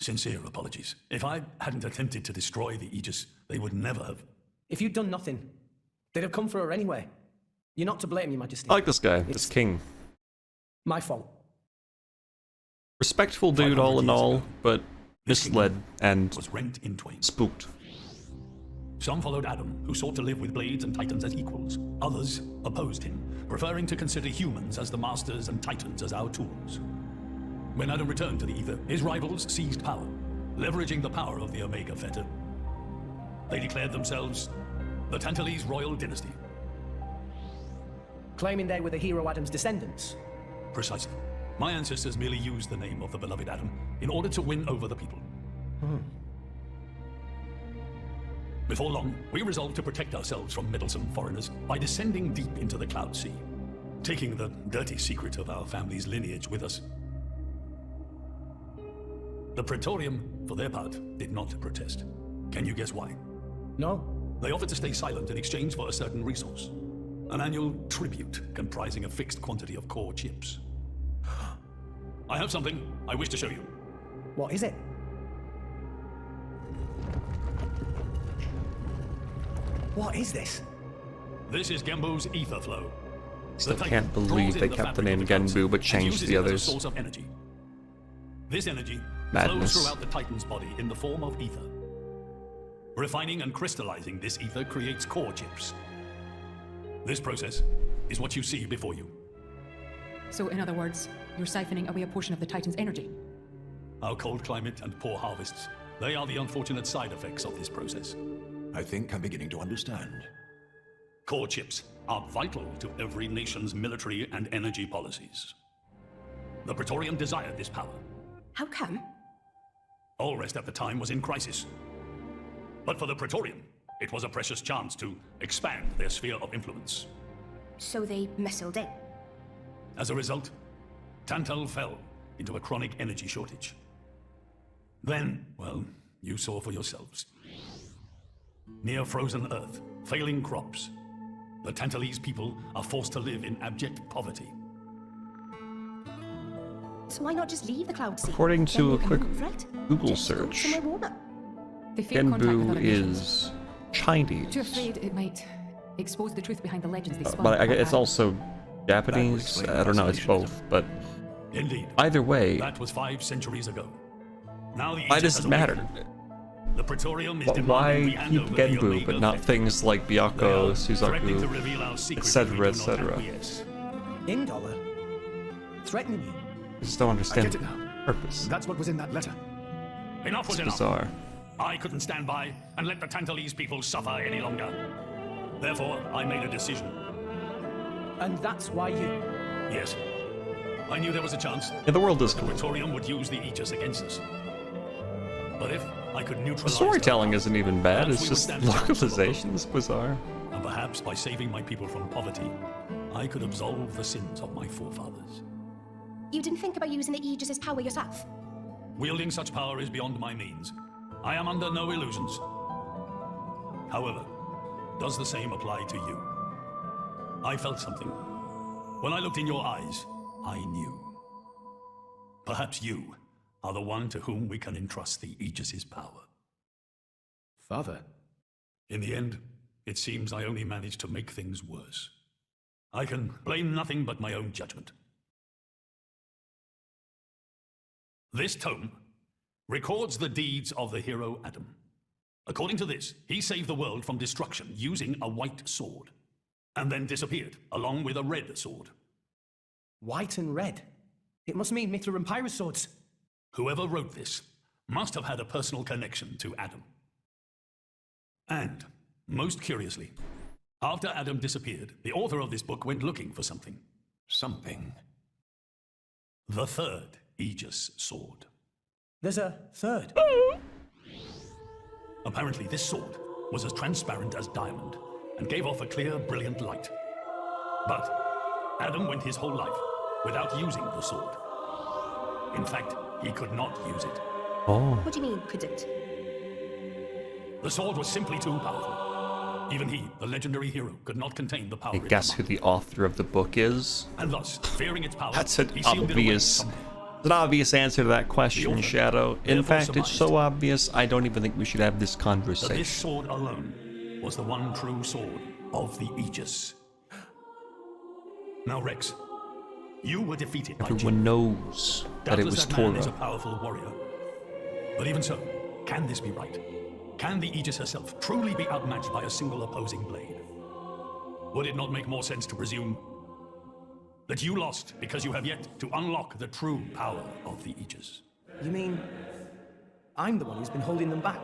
Sincere apologies. If I hadn't attempted to destroy the Aegis, they would never have. If you'd done nothing, they'd have come for her anyway. You're not to blame, Your Majesty. I like this guy, this king. My fault. Respectful dude all in all, but misled and was rent in twain. Spooked. Some followed Adam, who sought to live with blades and titans as equals. Others opposed him, preferring to consider humans as the masters and titans as our tools. When Adam returned to the Ether, his rivals seized power, leveraging the power of the Omega Fetter. They declared themselves the Tantalese Royal Dynasty. Claiming they were the hero Adam's descendants. Precisely. My ancestors merely used the name of the beloved Adam in order to win over the people. Before long, we resolved to protect ourselves from meddlesome foreigners by descending deep into the Cloud Sea, taking the dirty secret of our family's lineage with us. The Praetorium, for their part, did not protest. Can you guess why? No. They offered to stay silent in exchange for a certain resource. An annual tribute comprising a fixed quantity of core chips. I have something I wish to show you. What is it? What is this? This is Genbu's ether flow. Still can't believe they kept the name Genbu but changed the others. Source of energy. This energy Madness. flows throughout the Titan's body in the form of ether. Refining and crystallizing this ether creates core chips. This process is what you see before you. So, in other words, you're siphoning away a portion of the Titan's energy. Our cold climate and poor harvests, they are the unfortunate side effects of this process. I think I'm beginning to understand. Core chips are vital to every nation's military and energy policies. The Praetorium desired this power. How come? Allrest at the time was in crisis. But for the Praetorium, it was a precious chance to expand their sphere of influence. So they missiled in. As a result, Tantal fell into a chronic energy shortage. Then, well, you saw for yourselves. Near frozen Earth, failing crops, the Tantalese people are forced to live in abject poverty. So why not just leave the Cloud Sea? According to a quick right? Google Just go search, somewhere warmer. They fear contact with Genbu other nations. is Chinese. Too afraid it might expose the truth behind the legends they spun. But about it's Adam. also Japanese. I don't know, it's both, but Indeed. either way, That was 5 centuries ago. Now the why Aegis does has it matter? awakened. The Praetorium is Why demanding we hand keep over the Genbu, Omega but not Vector. things like Byakko, Threatening to Suzaku, reveal our secrets etc., if we do not etc.? acquiesce. Indollar? Threatening you? I just don't understand I get it the now. purpose. That's what was in that letter. Enough was It's enough. bizarre. I couldn't stand by and let the Tantalese people suffer any longer. Therefore, I made a decision. And that's why you... Yes. I knew there was a chance Yeah, the world is the cool. Praetorium would use the Aegis against us. But if I could The neutralize storytelling isn't even bad, perhaps it's we would just stand a chance of localization is bizarre. and perhaps by saving my people from poverty, I could absolve the sins of my forefathers. You didn't think about using the Aegis' power yourself? Wielding such power is beyond my means. I am under no illusions. However, does the same apply to you? I felt something. When I looked in your eyes, I knew. Perhaps you are the one to whom we can entrust the Aegis' power. Father. In the end, it seems I only managed to make things worse. I can blame nothing but my own judgment. This tome records the deeds of the hero Adam. According to this, he saved the world from destruction using a white sword, and then disappeared, along with a red sword. White and red? It must mean Mithra and Pyrrhus swords. Whoever wrote this must have had a personal connection to Adam. And, most curiously, after Adam disappeared, the author of this book went looking for something. Something. The third Aegis sword. There's a third. Apparently, this sword was as transparent as diamond and gave off a clear, brilliant light. But Adam went his whole life without using the sword. In fact, he could not use it. Oh. What do you mean, couldn't? The sword was simply too powerful. Even he, the legendary hero, could not contain the power. Can you guess who the author of the book is? And thus, fearing its power, That's an he sealed it away obvious, someday. an obvious answer to that question, Shadow. In therefore fact, it's so obvious, I don't even think we should have this That conversation. this sword alone was the one true sword of the Aegis. Now, Rex, you were defeated by Everyone knows that it Doubtless was that man is a Torah. powerful warrior. But even so, can this be right? Can the Aegis herself truly be outmatched by a single opposing blade? Would it not make more sense to presume that you lost because you have yet to unlock the true power of the Aegis? You mean I'm the one who's been holding them back?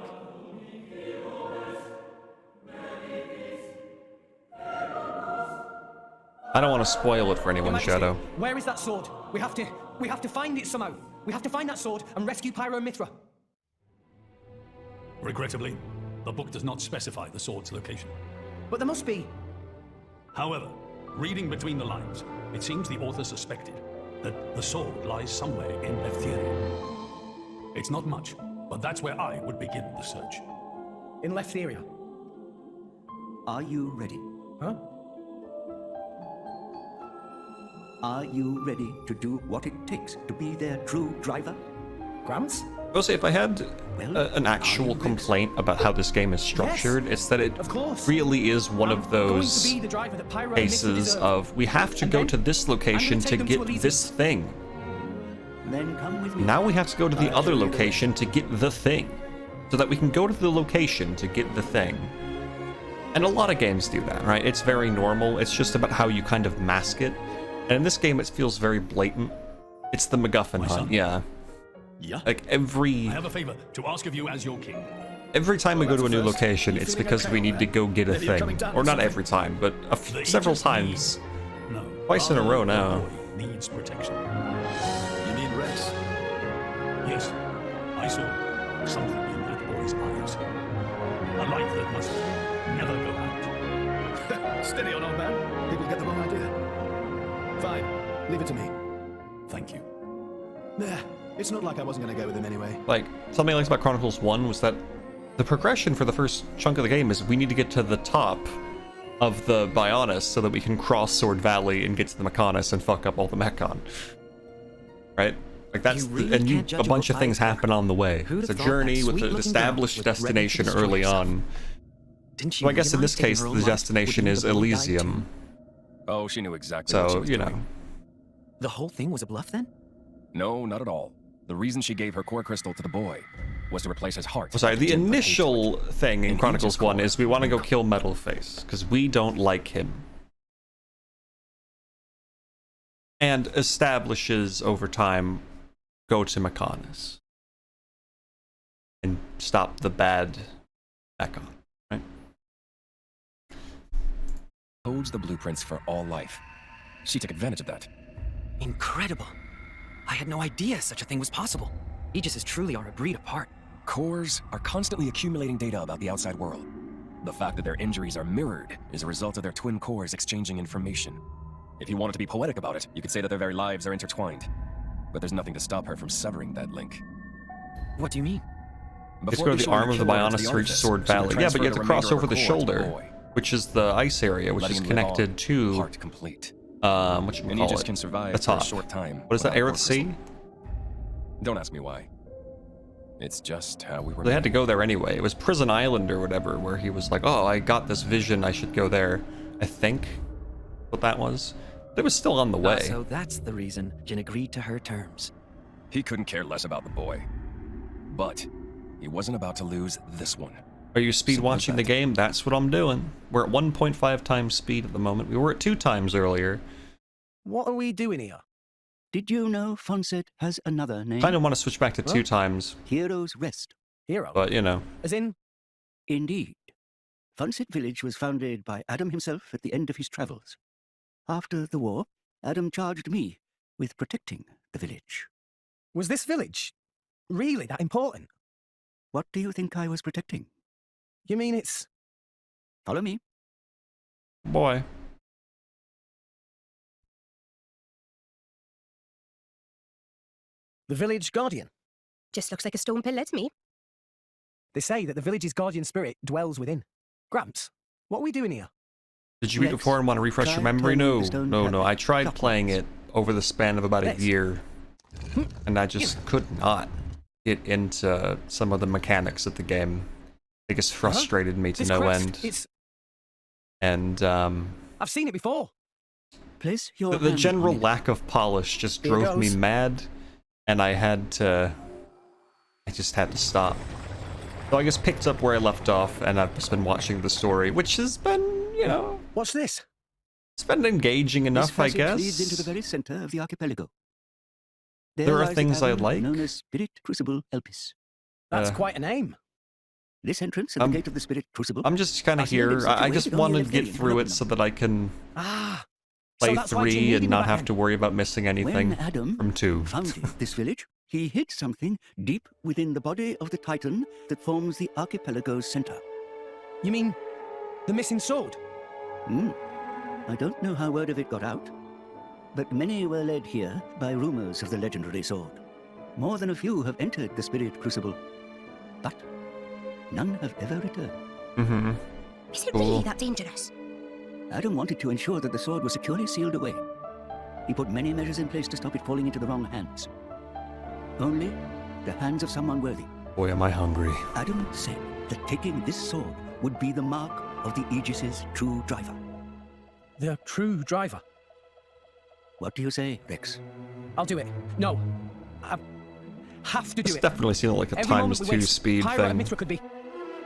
I don't want to spoil it for Your anyone, Majesty, Shadow. Where is that sword? We have to find it somehow. We have to find that sword and rescue Pyro and Mithra. Regrettably, The book does not specify the sword's location. But there must be... However, reading between the lines, it seems the author suspected that the sword lies somewhere in Leftheria. It's not much, but that's where I would begin the search. In Leftheria? Are you ready? Huh? Are you ready to do what it takes to be their true driver? Gramps? I will say, if I had an actual complaint about how this game is structured, it's that it really is one of those cases of, we have to go to this location to get this thing. Then come with me. Now we have to go to the other location to get the thing, so that we can go to the location to get the thing. And a lot of games do that, right? It's very normal. It's just about how you kind of mask it. And in this game, it feels very blatant. It's the MacGuffin hunt, yeah. Yeah? Like I every have a favor to ask of you as your king. time we go to a new location, it's because we need to go get a thing. Or not every time, but several times. No. Twice in a row now. Needs protection. You mean Rex? Yes, I saw something in that boy's eyes. A light that must never go out. Steady on, old man. People get the wrong idea. Fine. Leave it to me. Thank you. Nah, it's not like I wasn't going to go with him anyway. Like, something I liked about Chronicles 1 was that the progression for the first chunk of the game is we need to get to the top of the Bionis so that we can cross Sword Valley and get to the Mechonis and fuck up all the Mechon. Right? Like, that's a bunch of things happen on the way. It's a journey with an established destination early on. So I guess in this case, the destination is Elysium. Oh, she knew exactly So, what she was you doing. know. The whole thing was a bluff then? No, not at all. The reason she gave her core crystal to the boy was to replace his heart. Oh, sorry, the initial thing in Chronicles 1 is we want to go kill Metalface, because we don't like him. And establishes over time, go to Mechonis. And stop the bad Mechon, right? Holds the blueprints for all life. She took advantage of that. Incredible. I had no idea such a thing was possible. Aegises truly are a breed apart. Cores are constantly accumulating data about the outside world. The fact that their injuries are mirrored is a result of their twin cores exchanging information. If you wanted to be poetic about it, you could say that their very lives are intertwined. But there's nothing to stop her from severing that link. What do you mean? It's go to the arm of the Bionis to reach Sword Valley. Yeah, but you have to cross over the shoulder, which is the ice area, which is connected to whatchamacallit, can survive the for a top. short time. What is that, Air of the Sea? Don't ask me why. It's just how we were. They had to go there anyway. It was Prison Island or whatever, where he was like, oh, I got this vision, I should go there. I think what that was. But it was still on the way. So that's the reason Jin agreed to her terms. He couldn't care less about the boy. But he wasn't about to lose this one. Are you speed watching the game? That's what I'm doing. We're at 1.5 times speed at the moment. We were at 2 times earlier. What are we doing here? Did you know Fonset has another name? Kind of want to switch back to 2 times. Hero's Rest. Hero? But, you know. As in? Indeed. Fonset Village was founded by Adam himself at the end of his travels. After the war, Adam charged me with protecting the village. Was this village really that important? What do you think I was protecting? You mean it's... Follow me. Boy. The village guardian? Just looks like a stone pillar to me. They say that the village's guardian spirit dwells within. Gramps, what are we doing here? Did you beat before and want to refresh your memory? No, no. I tried playing it over the span of about a year, and I just could not get into some of the mechanics of the game. It just frustrated me to no end. And I've seen it before. Place your the general lack of polish just drove me mad, and I just had to stop. So I just picked up where I left off, and I've just been watching the story, which has been, you know... What's this? It's been engaging enough, I guess. Leads into the very center of the archipelago. There are things I like. Known as Spirit Crucible Elpis. That's quite a name. This entrance at the gate of the Spirit Crucible. I'm just kind of here. I just want to get through it so that I can play 3 and not have to worry about missing anything When Adam from 2. founded this village, he hid something deep within the body of the Titan that forms the archipelago's center. You mean the missing sword? I don't know how word of it got out, but many were led here by rumors of the legendary sword. More than a few have entered the Spirit Crucible, but none have ever returned. Is it really that dangerous? Adam wanted to ensure that the sword was securely sealed away. He put many measures in place to stop it falling into the wrong hands. Only the hands of someone worthy. Boy, am I hungry. Adam said that taking this sword would be the mark of the Aegis's true driver. The true driver? What do you say, Rex? I'll do it. No. I have to do It's it. definitely seemed like a Every moment times we 2 waste, speed Pyra thing. and Mitra could be.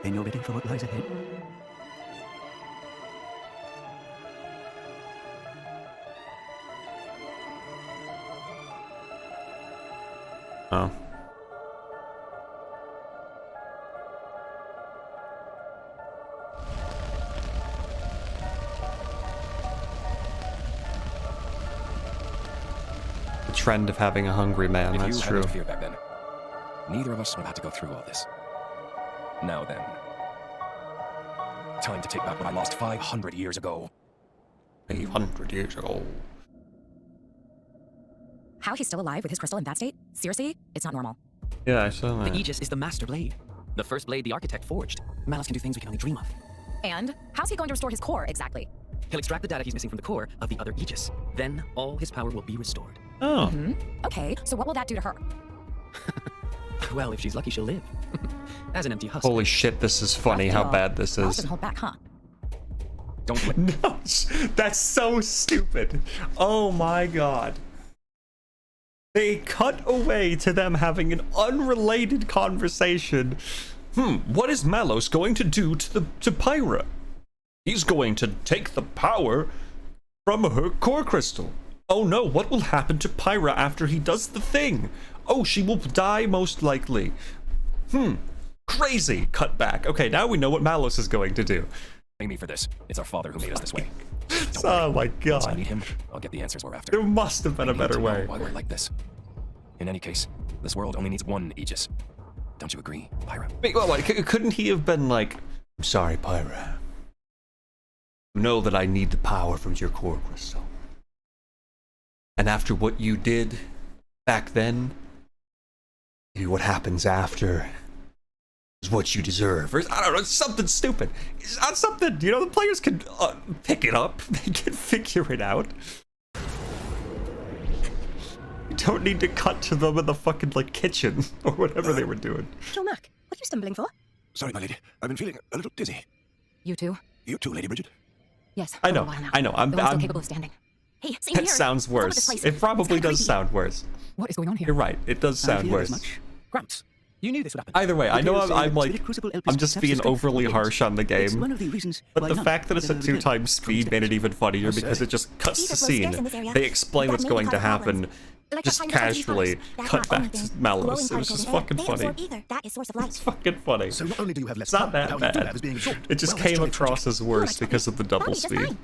Then you're ready for what lies ahead? Oh. The trend of having a hungry man, If that's you true. hadn't feared back then, neither of us would have had to go through all this. Now then, time to take back what I lost 500 years ago. 500 years ago. How he's still alive with his crystal in that state? Seriously? It's not normal. Yeah, I saw The that. Aegis is the master blade. The first blade the architect forged. Malus can do things we can only dream of. And how's he going to restore his core exactly? He'll extract the data he's missing from the core of the other Aegis. Then all his power will be restored. Oh. Okay, so what will that do to her? Well, if she's lucky, she'll live. As an empty husk. Holy shit, this is funny how bad this Malus is. doesn't hold back, huh? Don't No, that's so stupid. Oh my god. They cut away to them having an unrelated conversation. What is Malos going to do to Pyra? He's going to take the power from her core crystal. Oh no, what will happen to Pyra after he does the thing? Oh, she will die most likely. Crazy. Cut back. Okay, now we know what Malos is going to do. Blame me for this. It's our father who made us this way. Oh my Once I god. meet him, I'll get the answers we're after. There must have been a We need better to know way. why we're like this. In any case, this world only needs one Aegis. Don't you agree, Pyra? Wait, what, couldn't he have been like, I'm sorry, Pyra. You know that I need the power from your core crystal. And after what you did back then, maybe what happens after is what you deserve. Or, I don't know, something stupid. It's not something, you know, the players can pick it up. They can figure it out. You don't need to cut to them in the fucking, like, kitchen or whatever they were doing. Joe Mac, what are you stumbling for? Sorry, my lady. I've been feeling a little dizzy. You too? You too, Lady Bridget? Yes. I for a know, while now. I know. Though I'm still capable of standing. Hey, same That here. sounds What's up with worse. this place? It probably It's kinda does creepy. sound worse. What is going on here? You're right. It does sound worse. Gramps, you knew this would happen. Either way, I know I'm like, Spirit Crucible helps I'm just us being sustain overly games. harsh on the It's game. one of the reasons But why the none fact that it's have at ever 2 returned times speed made it even funnier because it just cuts the scene. They explain what's going to happen just casually. Cut back to Malos. It was just fucking funny. That is source of light. It's fucking funny. So not only do you have less It's not power, that how you do bad. have is being absorbed. It just Well, let's came try it. across as worse because of the double Poppy, just speed. fine.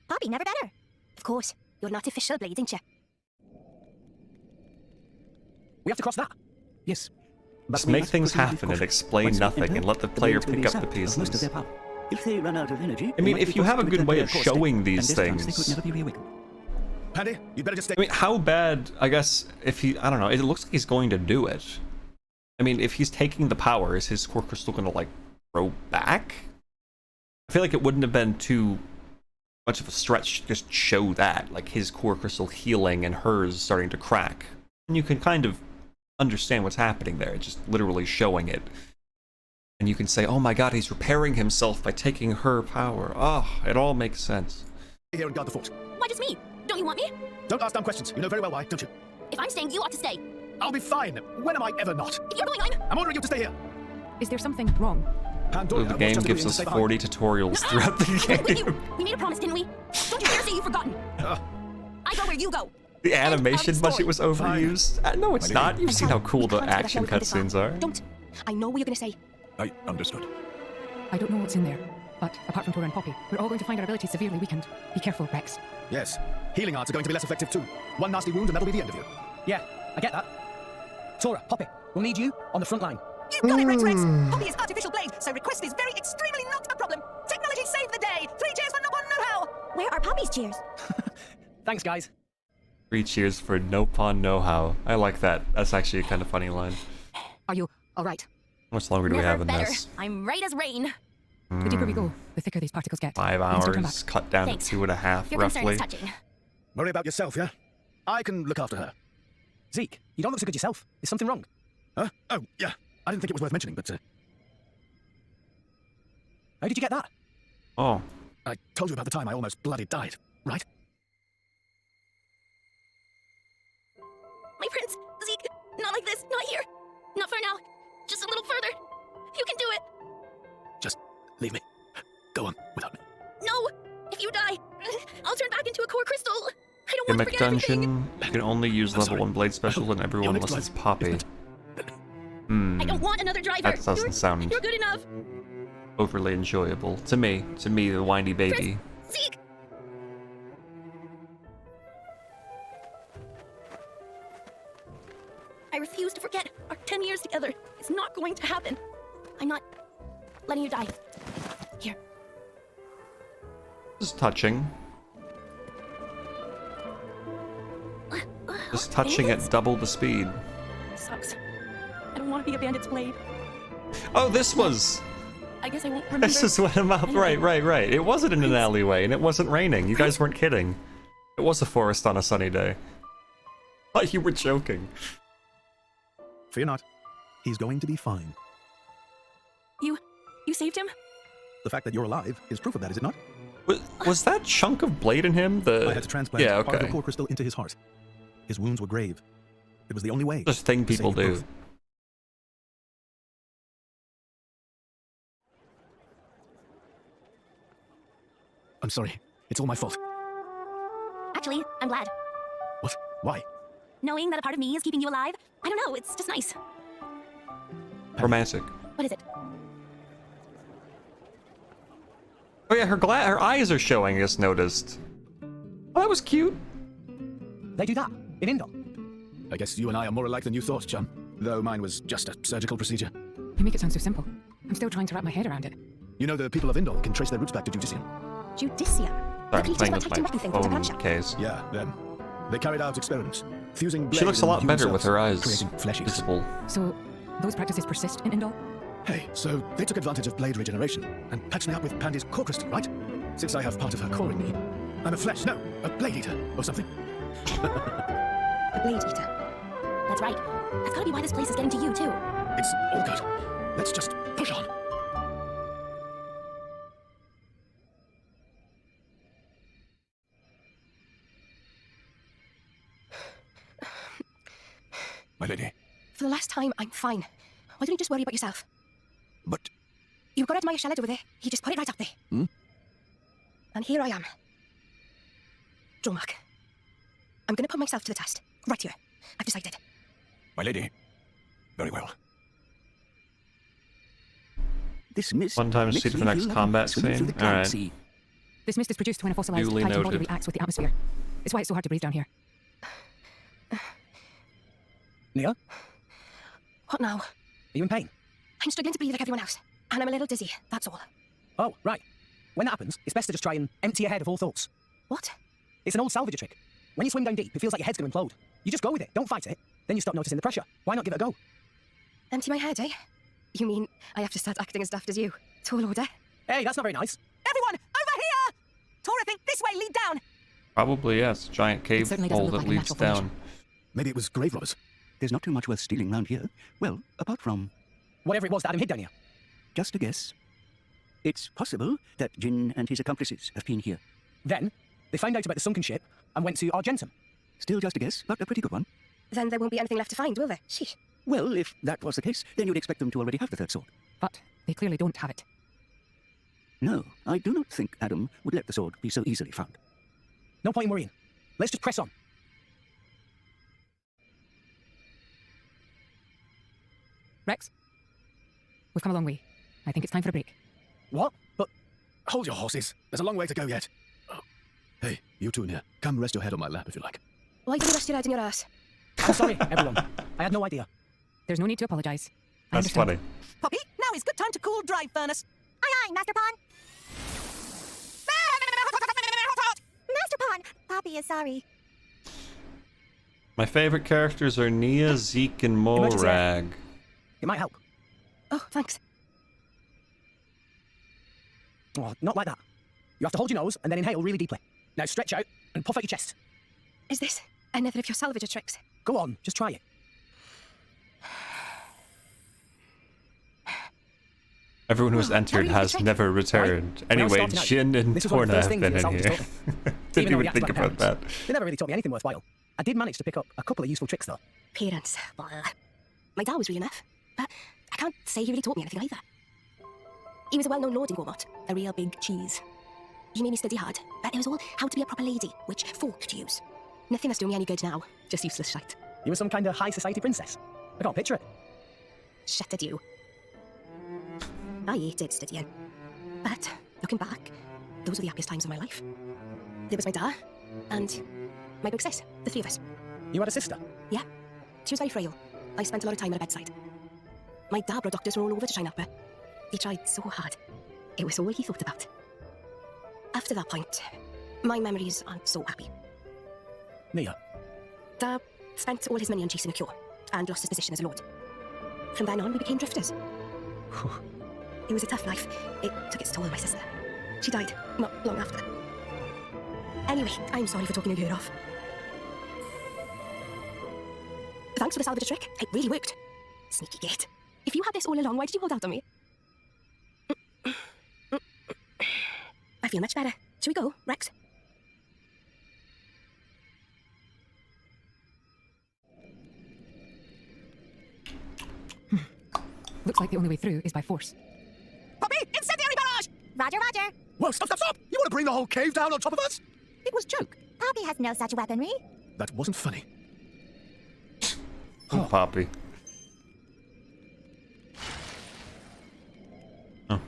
Poppy, never better. Of course, you're an artificial blade, ain't you? We have to cross that. Yes. Just we make must things proceed with happen and caution. explain Once we nothing enter, and let the the player blades will pick be up the sapped of most of pieces. their power. If they run out of energy, I mean, they might if be you forced have a to good return way to of their core state, showing these and this time they things. could never be reawakened. Paddy, you'd better just stay. I mean, how bad, I guess, if he, I don't know, it looks like he's going to do it. I mean, if he's taking the power, is his core crystal going to, like, grow back? I feel like it wouldn't have been too much of a stretch to just show that, like his core crystal healing and hers starting to crack. And you can kind of understand what's happening there, just literally showing it. And you can say, oh my god, he's repairing himself by taking her power. Oh, it all makes sense. Stay here and guard the fort. Why just me? Don't you want me? Don't ask dumb questions. You know very well why, don't you? If I'm staying, you ought to stay. I'll be fine. When am I ever not? If you're going, I'm ordering you to stay here. Is there something wrong? Pandora, The what's game just gives agreeing to us stay 40 behind? tutorials throughout the with game. you. We made a promise, didn't we? Don't you dare say you've forgotten. I go where you go. The animation story. budget was overused. No, it's not. You've seen how cool the action cutscenes are. Don't. I know what you're gonna say. I understood. I don't know what's in there, but apart from Tora and Poppy, we're all going to find our abilities severely weakened. Be careful, Rex. Yes. Healing arts are going to be less effective too. One nasty wound and that'll be the end of you. Yeah, I get that. Tora, Poppy, we'll need you on the front line. You got it, Rex Rex! Poppy is artificial blade, so request is very extremely not a problem. Technology saved the day! 3 cheers for Nopon know-how! Where are Poppy's cheers? Thanks, guys. 3 cheers for Nopon know-how. I like that. That's actually a kind of funny line. Are you all right? How much longer do we have in this? I'm right as rain. The deeper we go, the thicker these particles get. 5 hours, cut down Thanks. to 2.5, Your concern roughly. is touching. Worry about yourself, yeah? I can look after her. Zeke, you don't look so good yourself. Is something wrong? Huh? Oh, yeah. I didn't think it was worth mentioning, but, How did you get that? Oh. I told you about the time I almost bloody died, right? My prince, Zeke, not like this, not here. Not for now. Just a little further. You can do it. Just leave me. Go on without me. No! If you die, I'll turn back into a core crystal. I don't want to Gimmick forget everything. dungeon. You can only use level 1 blade special and everyone unless it's Poppy. I don't want another driver. That doesn't sound You're good enough. overly enjoyable. To me, the whiny baby. Zeke! I refuse to forget our 10 years together. It's not going to happen. I'm not letting you die. Here. Just touching. Just touching at double the speed. Sucks. I don't want to be a bandit's blade. Oh, this was... I guess I won't remember. This is what I'm up. Anyway. Right. It wasn't in an alleyway, and it wasn't raining. You guys weren't kidding. It was a forest on a sunny day. Thought you were joking. Fear not. He's going to be fine. You saved him? The fact that you're alive is proof of that, is it not? Was that chunk of blade in him? I had to transplant Yeah, part of the okay. core crystal into his heart. His wounds were grave. It was the only way. Just thing to save people you do. both. I'm sorry. It's all my fault. Actually, I'm glad. What? Why? Knowing that a part of me is keeping you alive, I don't know, it's just nice. Romantic. What is it? Oh yeah, her eyes are showing, I just noticed. Oh, that was cute. They do that in Indol. I guess you and I are more alike than you thought, chum. Though mine was just a surgical procedure. You make it sound so simple. I'm still trying to wrap my head around it. You know, the people of Indol can trace their roots back to Judicium. Judicia. Sorry, Can you playing talk with about my Titan thing from phone Zabansha? case. Yeah, them. They carried out experiments, fusing blades She looks a and lot human better with cells, her eyes creating flesh eaters. visible. So, those practices persist in Indol? Hey, so they took advantage of blade regeneration and patched me up with Pandy's core crystal, right? Since I have part of her core in me, I'm a blade eater or something. A blade eater. That's right. That's gotta be why this place is getting to you, too. It's all good. Let's just push on. My lady. For the last time, I'm fine. Why don't you just worry about yourself? But... You've got Admire Shelled over there. He just put it right up there. Hmm? And here I am. Dromark. I'm gonna put myself to the test. Right here. I've decided. My lady. Very well. This mist One time makes see the me next feel like combat swimming through scene. the cloud Alright. sea. This mist is produced when a fossilized Duly Titan body noted. reacts with the atmosphere. It's why it's so hard to breathe down here. Nia, What now? are you in pain? I'm struggling to breathe like everyone else. And I'm a little dizzy, that's all. Oh, right. When that happens, it's best to just try and empty your head of all thoughts. What? It's an old salvager trick. When you swim down deep, it feels like your head's going to implode. You just go with it, don't fight it. Then you stop noticing the pressure. Why not give it a go? Empty my head, eh? You mean I have to start acting as daft as you? Tall order? Hey, that's not very nice. Everyone, over here! Torothy, this way, lead down! Probably yes. Giant cave certainly doesn't hole look that like a leads natural down. Maybe it was grave robbers. There's not too much worth stealing round here. Well, apart from... Whatever it was that Adam hid down here. Just a guess. It's possible that Jin and his accomplices have been here. Then, they found out about the sunken ship and went to Argentum. Still just a guess, but a pretty good one. Then there won't be anything left to find, will there? Sheesh. Well, if that was the case, then you'd expect them to already have the third sword. But they clearly don't have it. No, I do not think Adam would let the sword be so easily found. No point in worrying. Let's just press on. Rex? We've come a long way. I think it's time for a break. What? But... Hold your horses. There's a long way to go yet. Oh. Hey, you two in here. Come rest your head on my lap if you like. Why don't you rest your head in your ass? I'm sorry, everyone. I had no idea. There's no need to apologize. That's funny. Poppy, now is good time to cool drive furnace. Aye, aye, Master Pawn. Master Pawn, Poppy is sorry. My favorite characters are Nia, Zeke, and Emergency. Morag. It might help. Oh, thanks. Oh, not like that. You have to hold your nose and then inhale really deeply. Now stretch out and puff out your chest. Is this another of your salvager tricks? Go on, just try it. Everyone who's entered has never returned. Anyway, Jin and Torna have been in here. Didn't even think about that. They never really taught me anything worthwhile. I did manage to pick up a couple of useful tricks, though. Parents. Well, my dad was real enough, but I can't say he really taught me anything either. He was a well-known lord in Gormott, a real big cheese. He made me study hard, but it was all how to be a proper lady, which folk to use. Nothing that's doing me any good now, just useless shite. You were some kind of high society princess. I can't picture it. Shut it, you. I hated studying. But, looking back, those were the happiest times of my life. There was my dad, and my big sis, the three of us. You had a sister? Yeah. She was very frail. I spent a lot of time at her bedside. My dad brought doctors from all over to try and help her. He tried so hard. It was all he thought about. After that point, my memories aren't so happy. Nia? Dad spent all his money on chasing a cure, and lost his position as a lord. From then on, we became drifters. It was a tough life. It took its toll on my sister. She died not long after. Anyway, I'm sorry for talking her off. Thanks for the salvage trick. It really worked. Sneaky git. If you had this all along, why did you hold out on me? I feel much better. Shall we go, Rex? Looks like the only way through is by force. Poppy, incendiary barrage! Roger, roger. Whoa, stop! You want to bring the whole cave down on top of us? It was joke. Poppy has no such weaponry. That wasn't funny. Oh, Poppy. Oh.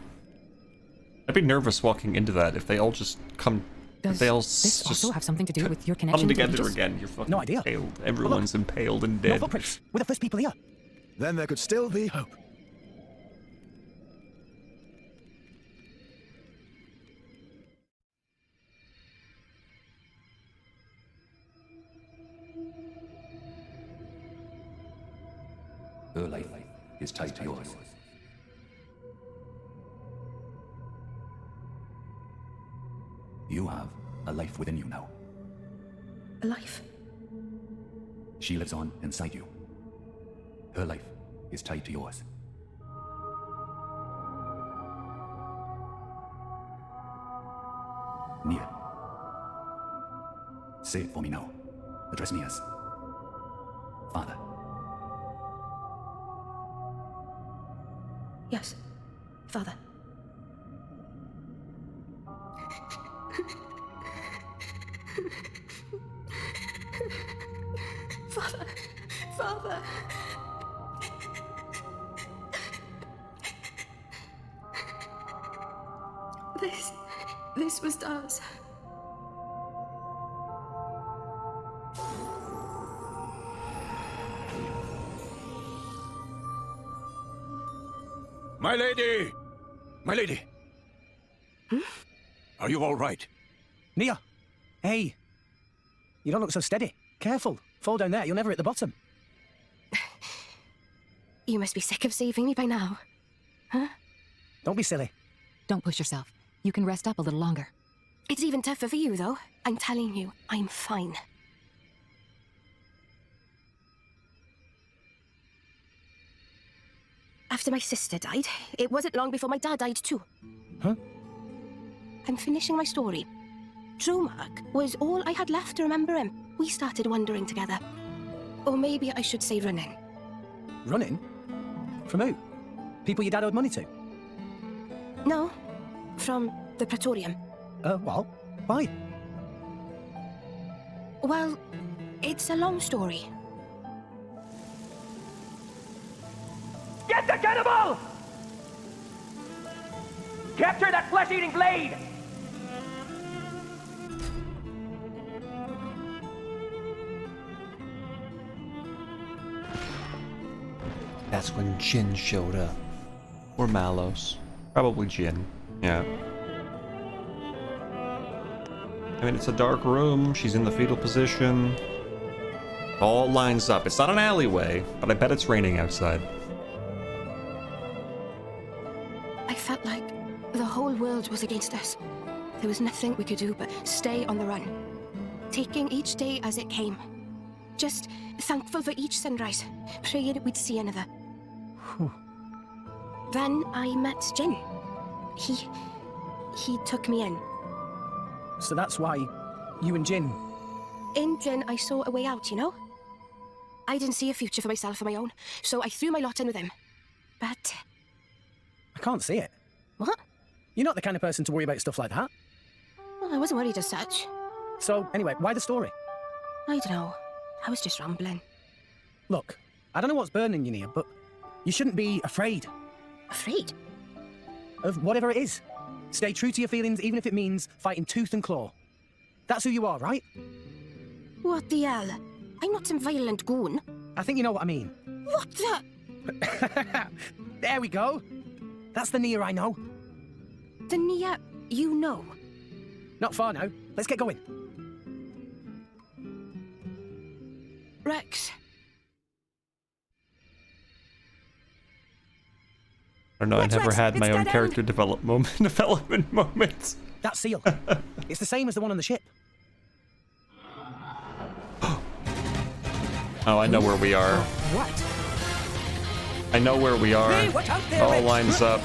I'd be nervous walking into that if they all just come. Does they all this just also have something to do with your come connection to the together Aegis? again. You're fucking No idea. impaled. Everyone's impaled and No dead. footprints. We're the first people here. Then there could still be hope. Her life is tied to yours. You have a life within you now. A life? She lives on inside you. Her life is tied to yours. Nia. Say it for me now. Address me as Father. Yes, Father. Father. Father. This was Dad's. My lady! My lady! Are you all right? Nia! Hey! You don't look so steady. Careful. Fall down there, you'll never hit the bottom. You must be sick of saving me by now. Huh? Don't be silly. Don't push yourself. You can rest up a little longer. It's even tougher for you, though. I'm telling you, I'm fine. After my sister died, it wasn't long before my dad died too. Huh? I'm finishing my story. Drumark was all I had left to remember him. We started wandering together. Or maybe I should say running. Running? From who? People your dad owed money to? No, from the Praetorium. Well, why? Well, it's a long story. Get the cannibal! Capture that flesh-eating blade! that's when Jin showed up. Or Malos. Probably Jin. Yeah. I mean, it's a dark room. She's in the fetal position. All lines up. It's not an alleyway, but I bet it's raining outside. I felt like the whole world was against us. There was nothing we could do but stay on the run, taking each day as it came. Just thankful for each sunrise, praying we'd see another. Then I met Jin. He took me in. So that's why you and Jin... In Jin, I saw a way out, you know? I didn't see a future for myself on my own, so I threw my lot in with him. But... I can't see it. What? You're not the kind of person to worry about stuff like that. Well, I wasn't worried as such. So, anyway, why the story? I don't know. I was just rambling. Look, I don't know what's burning you, Nia, but you shouldn't be afraid. Afraid? Of whatever it is. Stay true to your feelings, even if it means fighting tooth and claw. That's who you are, right? What the hell? I'm not some violent goon. I think you know what I mean. What the? There we go. That's the Nia I know. The Nia you know? Not far now. Let's get going. Rex. I don't know, I Rex, never Rex, had my it's own dead character development moments. That seal. It's the same as the one on the ship. Oh, I know where we are. What? I know where we are. Hey, watch out there, All Rex. lines up.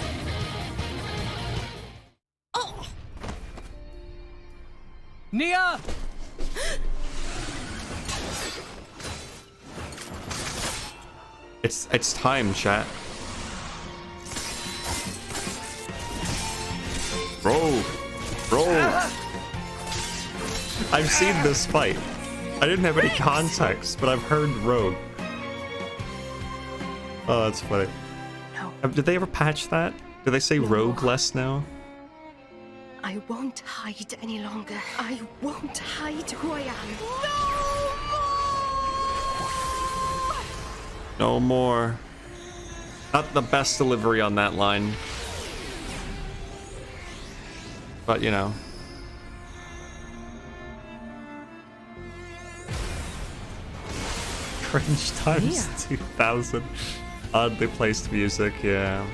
Nia! It's time, chat. Rogue! Rogue! I've seen this fight. I didn't have any context, but I've heard Rogue. Oh, that's funny. No. Did they ever patch that? Did they say Rogue less now? I won't hide any longer. I won't hide who I am. No more. Not the best delivery on that line. But, you know. Cringe times 2000. Oddly placed music, yeah.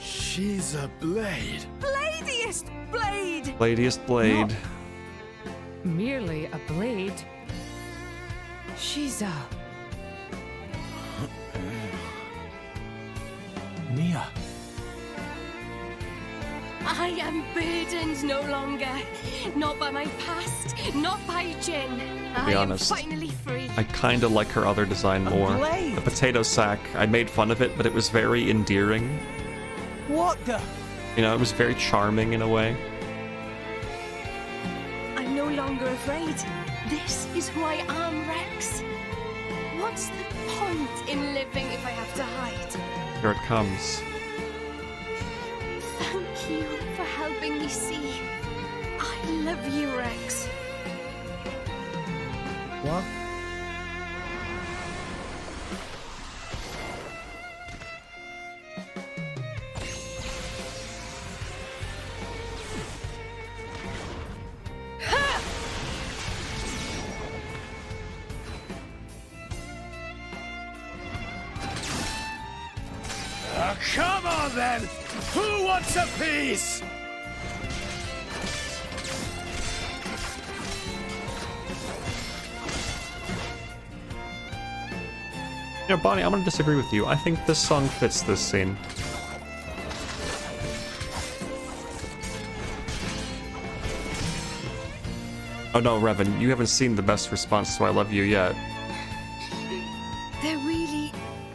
She's a blade. Bladiest blade! Bladiest blade. Merely a blade. She's a... Nia. I am burdened no longer. Not by my past, not by Jin. To be honest, I am finally free. I kind of like her other design more. blade. The potato sack, I made fun of it, but it was very endearing. What the? You know, it was very charming in a way. I'm no longer afraid. This is who I am, Rex. What's the point in living if I have to hide? Here it comes. Thank you for helping me see. I love you, Rex. What? Come on then! Who wants a piece? You know, Bonnie, I'm gonna disagree with you. I think this song fits this scene. Oh no, Revan, you haven't seen the best response to I Love You yet. There really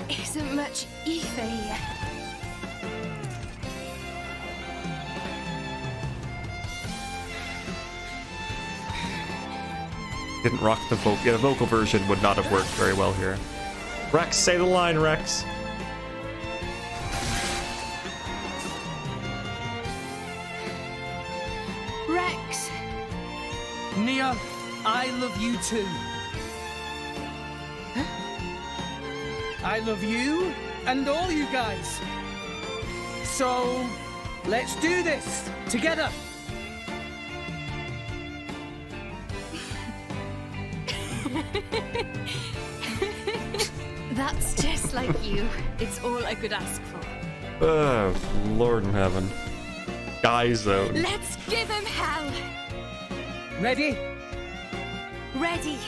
isn't much ether here. Didn't rock the vocal. Yeah, the vocal version would not have worked very well here. Rex, say the line, Rex. Rex! Nia, I love you too. I love you and all you guys. So, let's do this together. That's just like you. It's all I could ask for. Oh, Lord in heaven. Guy zone. Let's give him hell. Ready? Ready.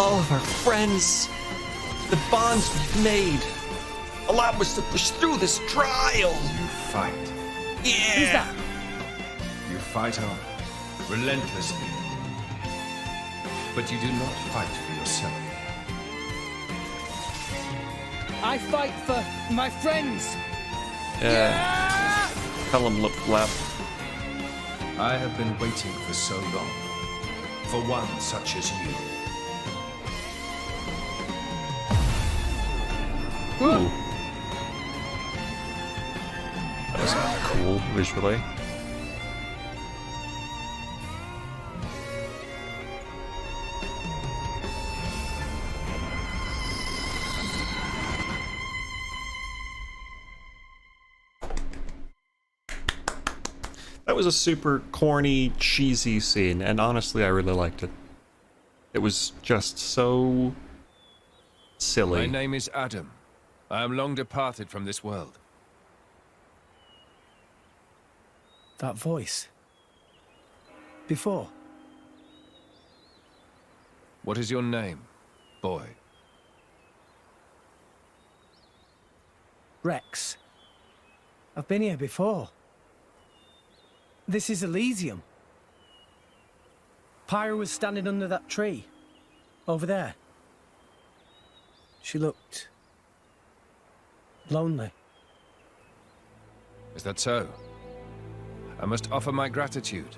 All of our friends, the bonds we've made, allow us to push through this trial. You fight. Yeah. Who's that? You fight on, relentlessly. But you do not fight for yourself. I fight for my friends. Yeah. Tell him lip flap. I have been waiting for so long. For one such as you. Ooh. That was cool visually. That was a super corny, cheesy scene, and honestly, I really liked it. It was just so silly. My name is Adam. I am long departed from this world. That voice. Before. What is your name, boy? Rex. I've been here before. This is Elysium. Pyra was standing under that tree. Over there. She looked lonely. Is that so? I must offer my gratitude.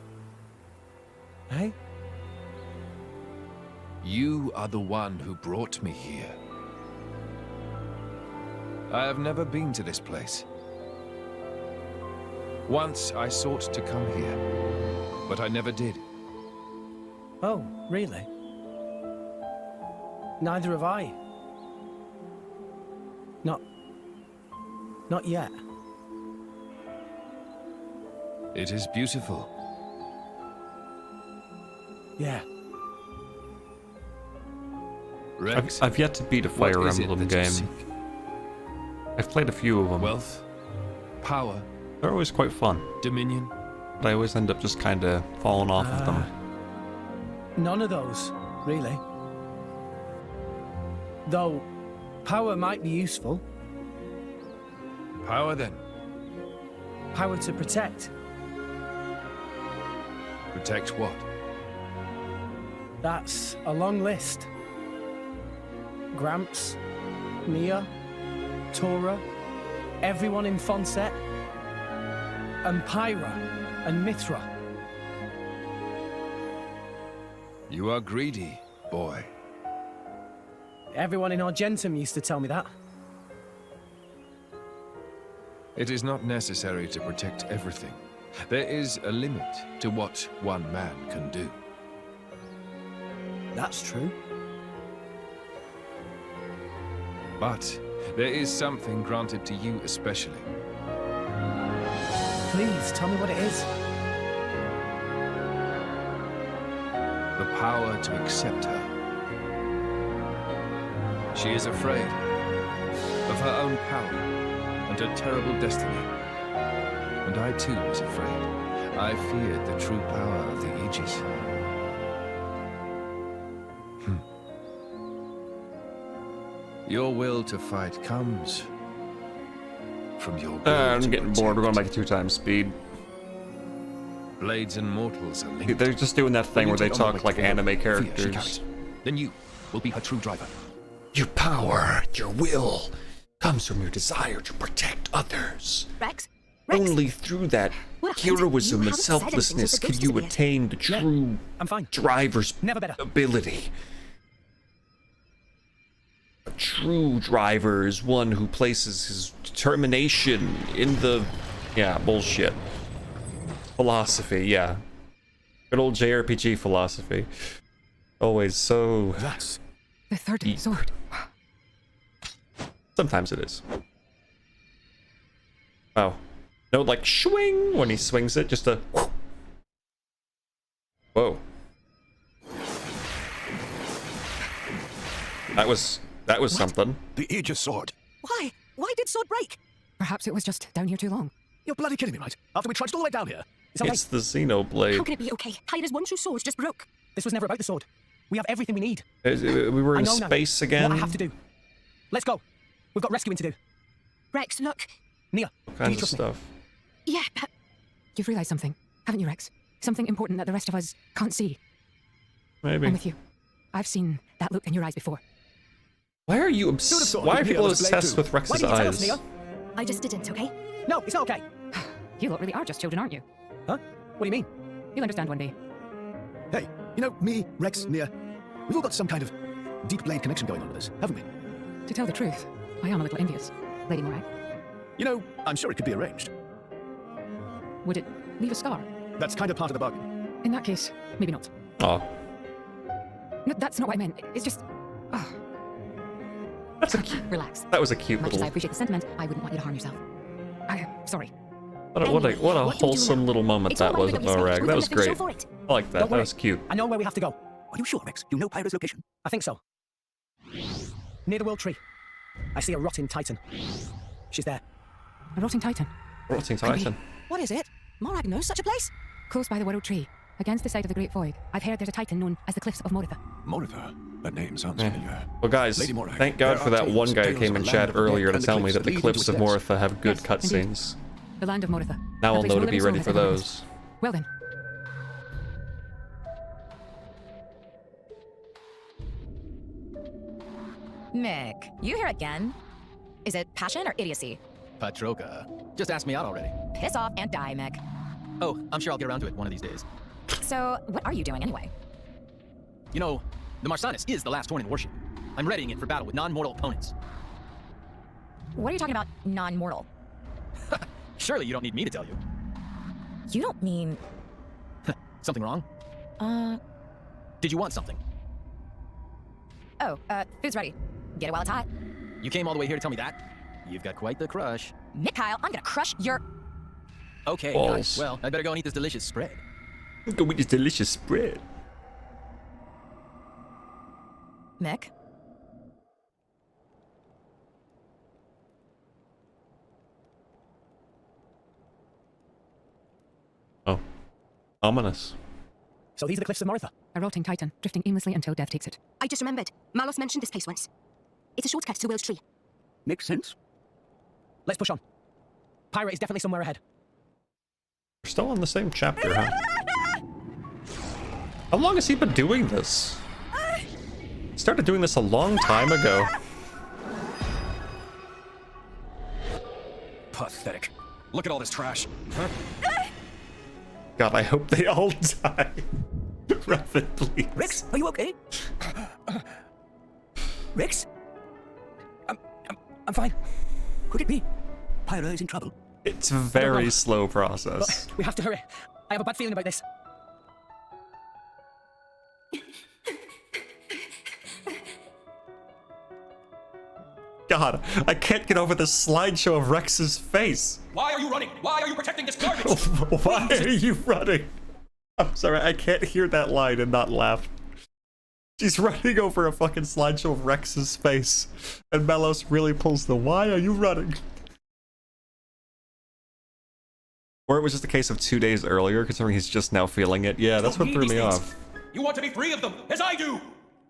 Hey? You are the one who brought me here. I have never been to this place. Once I sought to come here, but I never did. Oh, really? Neither have I. Not yet. It is beautiful. Yeah. Rex, I've yet to beat a what Fire is it Emblem that you game. seek? I've played a few of them. Wealth? Power? They're always quite fun. Dominion? But I always end up just kind of falling off of them. None of those, really. Though, power might be useful. Power, then? Power to protect. Protect what? That's a long list. Gramps, Mia, Tora, everyone in Fonset, and Pyra, and Mithra. You are greedy, boy. Everyone in Argentum used to tell me that. It is not necessary to protect everything. There is a limit to what one man can do. That's true. But there is something granted to you especially. Please, tell me what it is. The power to accept her. She is afraid of her own power and her terrible destiny. And I too was afraid. I feared the true power of the Aegis. Your will to fight comes from your will I'm to getting bored. We're going back to 2 times speed. Blades and mortals are linked. They're just doing that thing where they talk like anime characters. Then you will be her true driver. Your power, your will, comes from your desire to protect others. Rex? Only through that heroism and selflessness can you attain the true driver's ability. A true driver is one who places his determination in the... yeah, bullshit. Philosophy, yeah. Good old JRPG philosophy. Always so... That's the third sword. Sometimes it is. Oh. No, like, swing when he swings it, just a... Whoa. That was something. The Aegis sword. Why? Why did sword break? Perhaps it was just down here too long. You're bloody kidding me, right? After we trudged all the way down here. It's the Xenoblade. How can it be okay? Pyra's one true sword just broke. This was never about the sword. We have everything we need. We were in I know now space again. what I have to do. Let's go. We've got rescuing to do. Rex, look. Nia, All kinds of stuff. Yeah, but... You've realized something, haven't you, Rex? Something important that the rest of us can't see. Maybe. I'm with you. I've seen that look in your eyes before. Why are you obsessed? Why are people obsessed with Rex's eyes? I just didn't, okay? No, it's not okay. You lot really are just children, aren't you? Huh? What do you mean? You'll understand one day. Hey, you know, me, Rex, Nia, we've all got some kind of deep blade connection going on with us, haven't we? To tell the truth, I am a little envious, Lady Morag. You know, I'm sure it could be arranged. Would it leave a scar? That's kind of part of the bargain. In that case, maybe not. Oh. No, that's not what I meant. It's just... That's a cute... Relax. That was a cute Much little... as I appreciate the sentiment, I wouldn't want you to harm yourself. I am sorry. What a wholesome little moment that was with Morag. That was great. I like that. That was cute. I know where we have to go. Are you sure, Rex? You know Pyra's location? I think so. Near the World Tree. I see a rotting titan. She's there. A rotting titan? Rotting titan. What is it? Morag knows such a place? Close by the World Tree, against the side of the Great Void. I've heard there's a titan known as the Cliffs of Moritha. Moritha? That name sounds familiar. Well, guys, thank God for that one guy who came in chat earlier to tell me that the Cliffs of Moritha have good cutscenes. The land of Moritha. Now I'll know to be ready for those. Well then. Mick, you here again? Is it passion or idiocy? Patroka. Just ask me out already. Piss off and die, Mick. Oh, I'm sure I'll get around to it one of these days. So, what are you doing anyway? You know, the Marsanis is the last horn in worship. I'm readying it for battle with non-mortal opponents. What are you talking about, non-mortal? Surely you don't need me to tell you. You don't mean... Something wrong? Did you want something? Oh, food's ready. Get it while it's hot. You came all the way here to tell me that? You've got quite the crush. Nick Kyle, I'm gonna crush your... Okay, Balls. nice. Well, I'd better go and eat this delicious spread. Go eat this delicious spread. Mick? Oh. Ominous. So these are the Cliffs of Moritha? A rotting titan, drifting aimlessly until death takes it. I just remembered. Malos mentioned this place once. It's a shortcut to the World's Tree. Makes sense. Let's push on. Pyra is definitely somewhere ahead. We're still on the same chapter, huh? How long has he been doing this? He started doing this a long time ago. Pathetic. Look at all this trash. Huh? God, I hope they all die. Rapid, please. Rex, are you okay? Rex? I'm fine. Could it be? Pyra is in trouble. It's a very slow process. But we have to hurry. I have a bad feeling about this. God, I can't get over this slideshow of Rex's face. Why are you running? Why are you protecting this garbage? Why are you running? I'm sorry, I can't hear that line and not laugh. She's running over a fucking slideshow of Rex's face. And Melos really pulls the why are you running? Or it was just a case of 2 days earlier, considering he's just now feeling it. Yeah, that's what threw me off. You want to be free of them, as I do!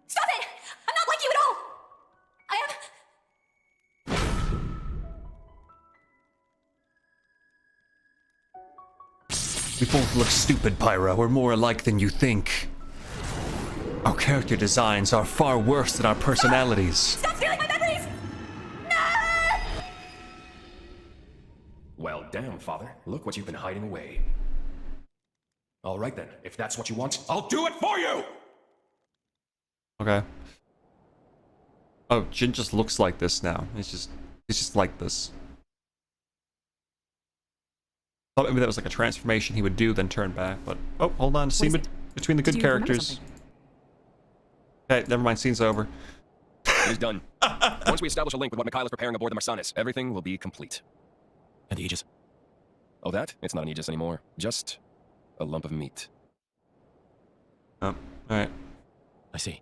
Stop it! I'm not like you at all! I am... We both look stupid, Pyra. We're more alike than you think. Our character designs are far worse than our personalities. Stop stealing my memories! Well, damn, Father. Look what you've been hiding away. All right then, if that's what you want, I'll do it for you! Okay. Oh, Jin just looks like this now. He's just like this. Thought maybe that was like a transformation he would do, then turn back, but... Oh, hold on. Scene between the good characters. Okay, never mind. Scene's over. It is done. Once we establish a link with what Mikhail is preparing aboard the Marsanis, everything will be complete. And the Aegis? Oh, that? It's not an Aegis anymore. Just a lump of meat. Oh, alright. I see.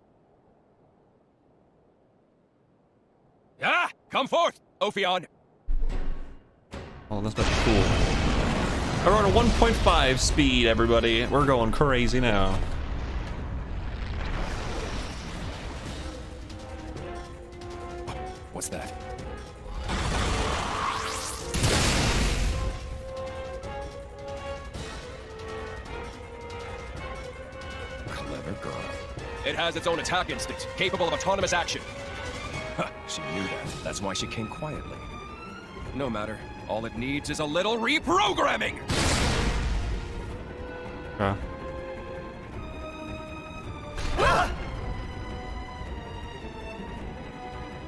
Ah! Come forth, Ophion! Oh, that's not cool. We're on a 1.5 speed, everybody. We're going crazy now. What's that? Clever girl. It has its own attack instinct, capable of autonomous action. She knew that. That's why she came quietly. No matter. All it needs is a little reprogramming! Okay.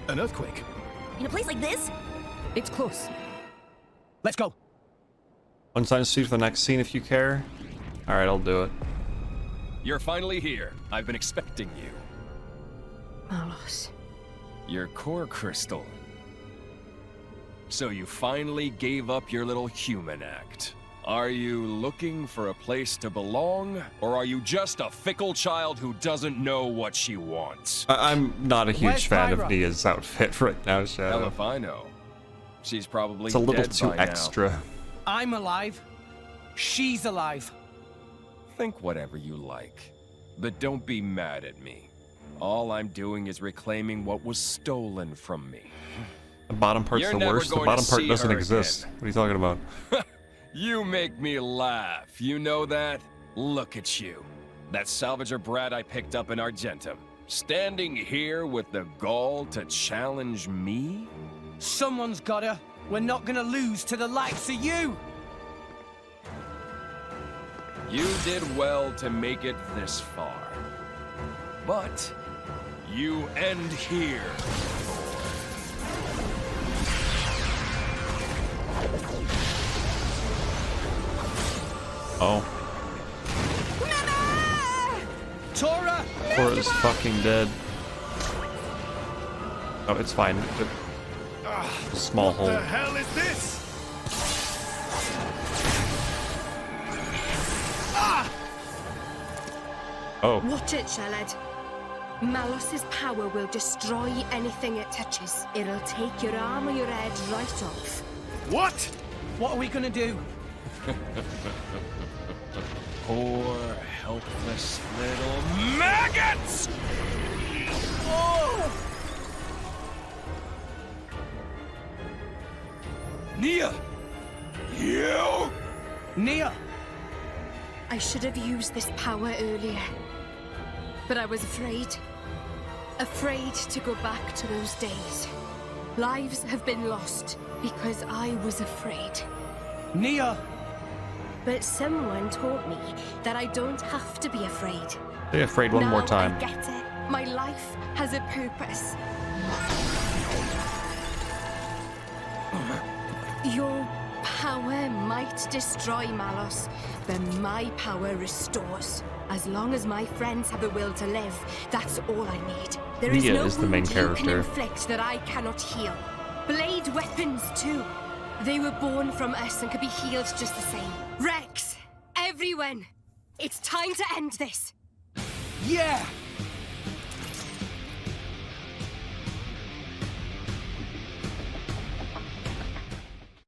An earthquake? In a place like this? It's close. Let's go. One time to see for the next scene if you care. Alright, I'll do it. You're finally here. I've been expecting you. Malos. Your core crystal. So you finally gave up your little human act. Are you looking for a place to belong, or are you just a fickle child who doesn't know what she wants? I'm not a huge Where's fan of Pyra? Nia's outfit right now, Hell Shadow. if I know. She's probably It's a little dead too by now. extra. I'm alive. She's alive. Think whatever you like, but don't be mad at me. All I'm doing is reclaiming what was stolen from me. The bottom part's You're the never worst. The going bottom to part see doesn't her exist. again. What are you talking about? You make me laugh. You know that? Look at you. That salvager brat I picked up in Argentum. Standing here with the gall to challenge me? Someone's gotta. We're not gonna lose to the likes of you. You did well to make it this far. But you end here. Oh. Tora! Tora's fucking dead. Oh, it's fine. A small hole. What the hell is this? Oh. Watch it, Shaled. Malos's power will destroy anything it touches. It'll take your arm or your head right off. What? What are we gonna do? Poor, helpless little maggots! Oh! Nia! You! Nia! I should have used this power earlier. But I was afraid. Afraid to go back to those days. Lives have been lost because I was afraid. Nia! But someone taught me that I don't have to be afraid. Be afraid one more Now time. I get it. My life has a purpose. Your power might destroy Malos, but my power restores. As long as my friends have the will to live, that's all I need. There is Nia no is the main wound you can character. inflict that I cannot heal. Blade weapons too. They were born from us and could be healed just the same. Rex, everyone, it's time to end this. Yeah!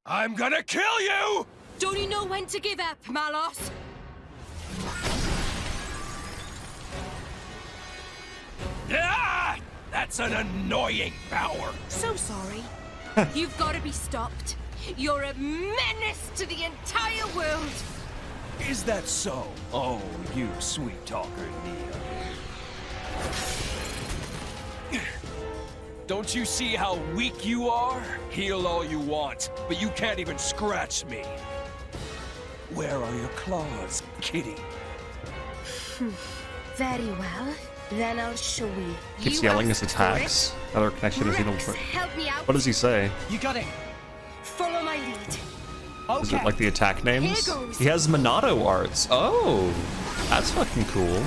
I'm gonna kill you! Don't you know when to give up, Malos? Ah! That's an annoying power. So sorry. You've got to be stopped. You're a menace to the entire world. Is that so? Oh, you sweet talker, Nia. Don't you see how weak you are? Heal all you want, but you can't even scratch me. Where are your claws, kitty? Very well. Then I'll show you. Keeps You yelling his asked for attacks. Other connection is Rex, help me out. What does he say? You got it. Follow my lead. Is it like the attack names? Here goes. He has Monado arts. Oh, that's fucking cool.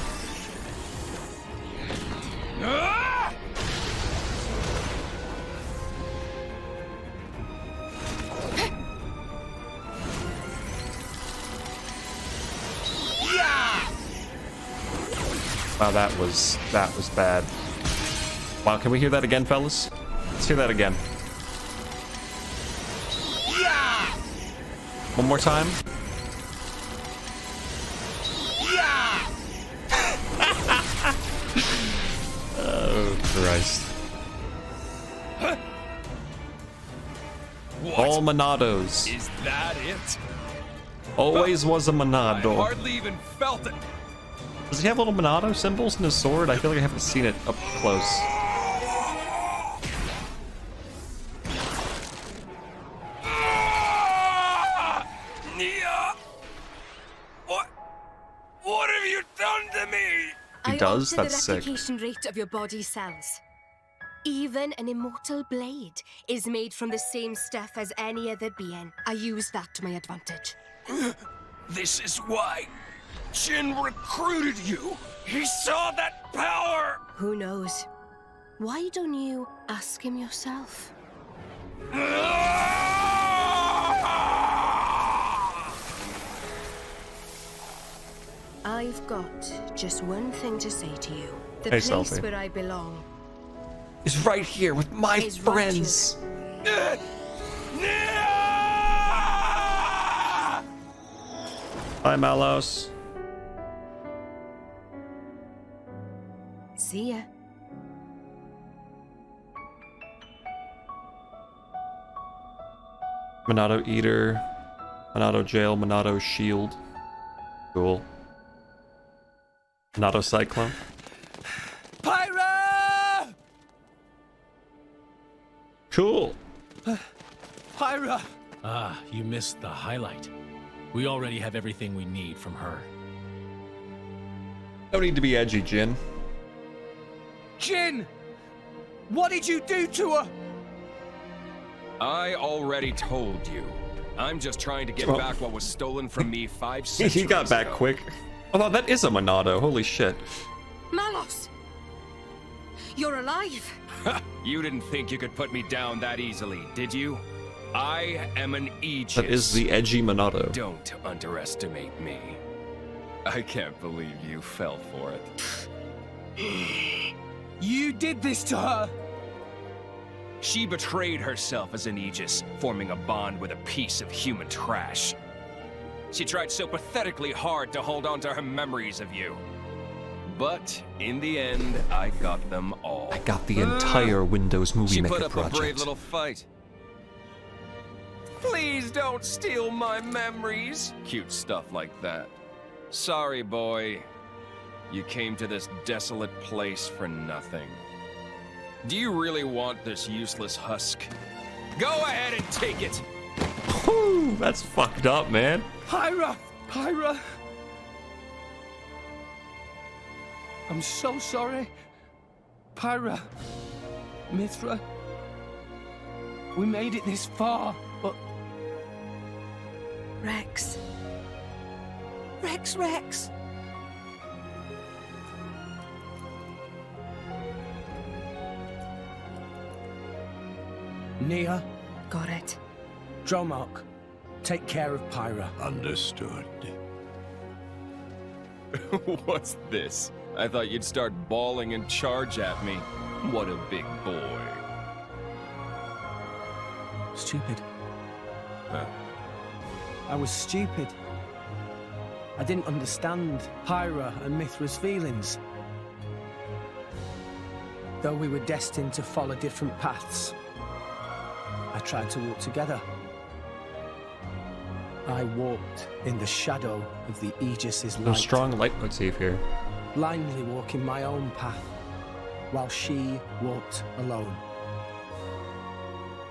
Wow, that was bad. Wow, can we hear that again, fellas? Let's hear that again. One more time. Oh, Christ. All Monados. Is that it? Always was a I Monado. hardly even felt it. Does he have little Monado symbols in his sword? I feel like I haven't seen it up close. Nia! What have you done to me? He does? I alter That's the sick. replication rate of your body cells. Even an immortal blade is made from the same stuff as any other being. I use that to my advantage. This is why Jin recruited you. He saw that power. Who knows? Why don't you ask him yourself? I've got just one thing to say to you. The Hey, place Selfie. where I belong He's right here with my is friends. Hi, Malos. See ya. Monado Eater, Monado Jail, Monado Shield. Cool. Monado Cyclone. Pyra! Cool. Pyra! Ah, you missed the highlight. We already have everything we need from her. Don't need to be edgy, Jin. Jin! What did you do to her? I already told you. I'm just trying to get Well- back what was stolen from me 5 centuries He got back ago. quick. Although that is a Monado. Holy shit. Malos! You're alive! You didn't think you could put me down that easily, did you? I am an Aegis. That is the edgy Monado. Don't underestimate me. I can't believe you fell for it. You did this to her! She betrayed herself as an Aegis, forming a bond with a piece of human trash. She tried so pathetically hard to hold on to her memories of you. But in the end, I got them all. I got the entire Windows Movie She Maker put up project. a brave little fight. Please don't steal my memories. Cute stuff like that. Sorry, boy. You came to this desolate place for nothing. Do you really want this useless husk? Go ahead and take it! Whew, that's fucked up, man. Pyra! Pyra! I'm so sorry. Pyra. Mithra. We made it this far, but... Rex. Rex! Nia, Got it. Dromark, take care of Pyra. Understood. What's this? I thought you'd start bawling and charge at me. What a big boy. Stupid. Huh? I was stupid. I didn't understand Pyra and Mithra's feelings. Though we were destined to follow different paths, I tried to walk together. I walked in the shadow of the Aegis's No light, strong leitmotif here. blindly walking my own path, while she walked alone.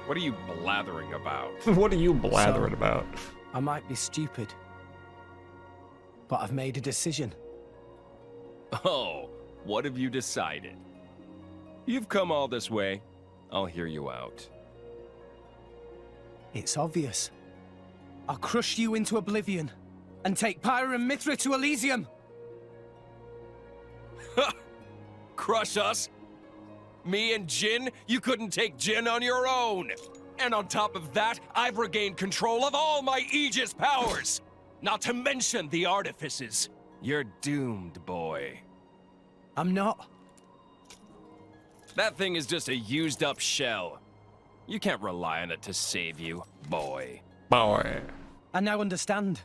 What are you blathering about? What are you blathering about? I might be stupid, but I've made a decision. Oh, what have you decided? You've come all this way. I'll hear you out. It's obvious. I'll crush you into oblivion and take Pyra and Mithra to Elysium. Crush us? Me and Jin? You couldn't take Jin on your own. And on top of that, I've regained control of all my Aegis powers. Not to mention the artifices. You're doomed, boy. I'm not. That thing is just a used-up shell. You can't rely on it to save you, boy. Boy. I now understand.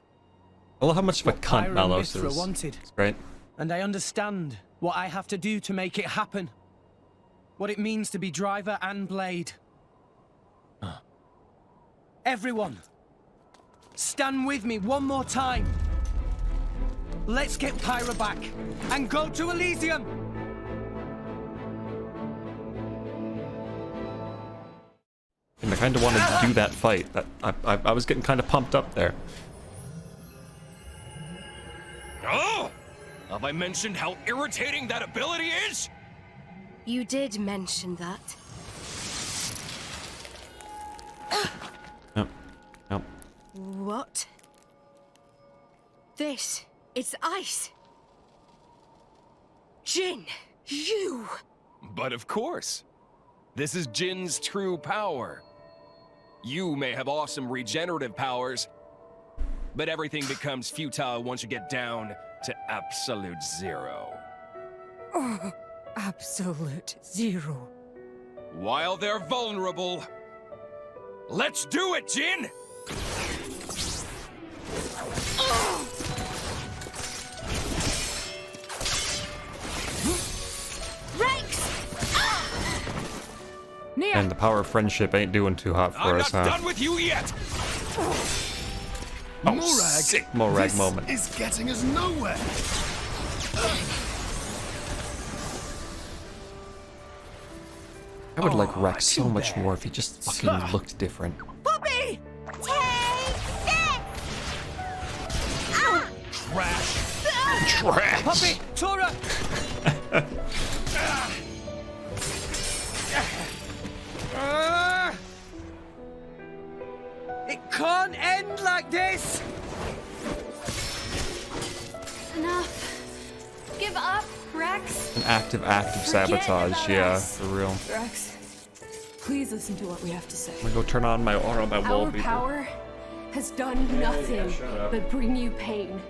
I love how much of a cunt Pyra and Malos Mithra is. wanted. It's great. And I understand what I have to do to make it happen. What it means to be driver and blade. Everyone, stand with me one more time. Let's get Pyra back and go to Elysium. And I kind of wanted to do that fight. I was getting kind of pumped up there. Oh! Have I mentioned how irritating that ability is? You did mention that. Nope. Nope. What? This is ice. Jin, you! But of course. This is Jin's true power. You may have awesome regenerative powers, but everything becomes futile once you get down to absolute zero. Oh, absolute zero. While they're vulnerable, let's do it, Jin! And the power of friendship ain't doing too hot for I'm us, not huh? done with you yet! Oh, Morag, sick Morag this moment. is getting us nowhere. I would like Rex so much more if he just fucking looked different. Puppy! Take this! Ah! Trash! Trash! Puppy, Tora! It can't end like this! Enough. Give up, Rex. An active sabotage, yeah, for real. Rex, please listen to what we have to say. I'm gonna go turn on my aura, my Our wallpaper. power has done nothing shut up. but bring you pain.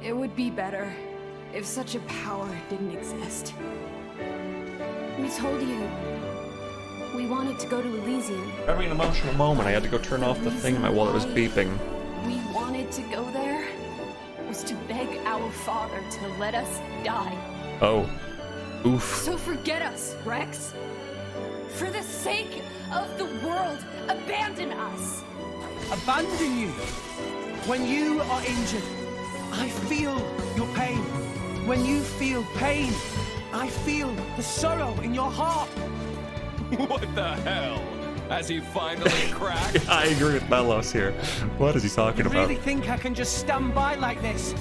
It would be better if such a power didn't exist. We told you. We wanted to go to Elysium. Having an emotional moment, I had to go turn off the thing in my wallet was beeping. We wanted to go there was to beg our father to let us die. Oh. Oof. So forget us, Rex. For the sake of the world, abandon us. Abandon you? When you are injured, I feel your pain. When you feel pain, I feel the sorrow in your heart. What the hell? Has he finally cracked? I agree with Malos here. What is he talking You about? really think I can just stand by like this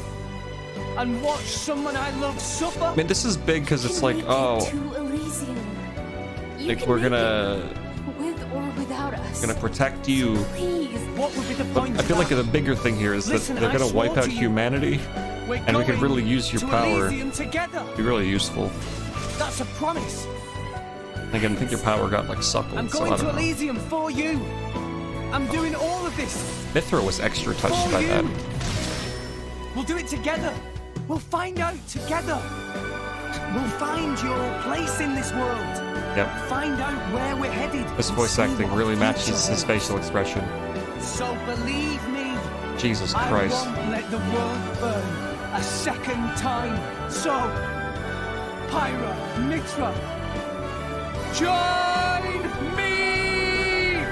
and watch someone I love suffer? I mean, this is big because it's like, oh, To Elysium. You like can we're make gonna it, with or without us. protect you. Please. What would be the But point? I feel like the bigger thing here is Listen, that they're I gonna wipe swore out to you. humanity, We're and we could going really use your to power. Elysium together. Be really useful. That's a promise. Again, I think your power got like suckled, I'm so going I to don't know. Elysium for you. I'm doing all of this Mithra was extra touched for by you. that. We'll do it together. We'll find out together. We'll find your place in this world. Yep. Find out where we're headed. This and voice see acting what really future matches his holds. facial expression. So believe me, Jesus I Christ. won't let the world burn a second time. So, Pyra, Mithra, join me!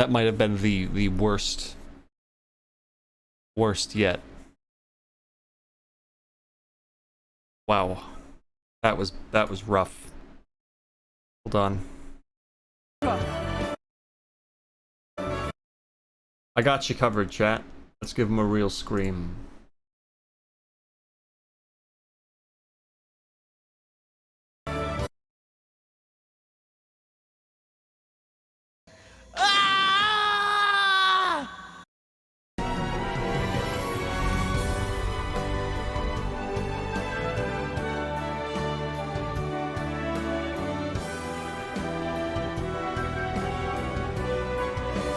That might have been the worst yet. Wow. That was rough. Hold on. I got you covered, chat. Let's give him a real scream.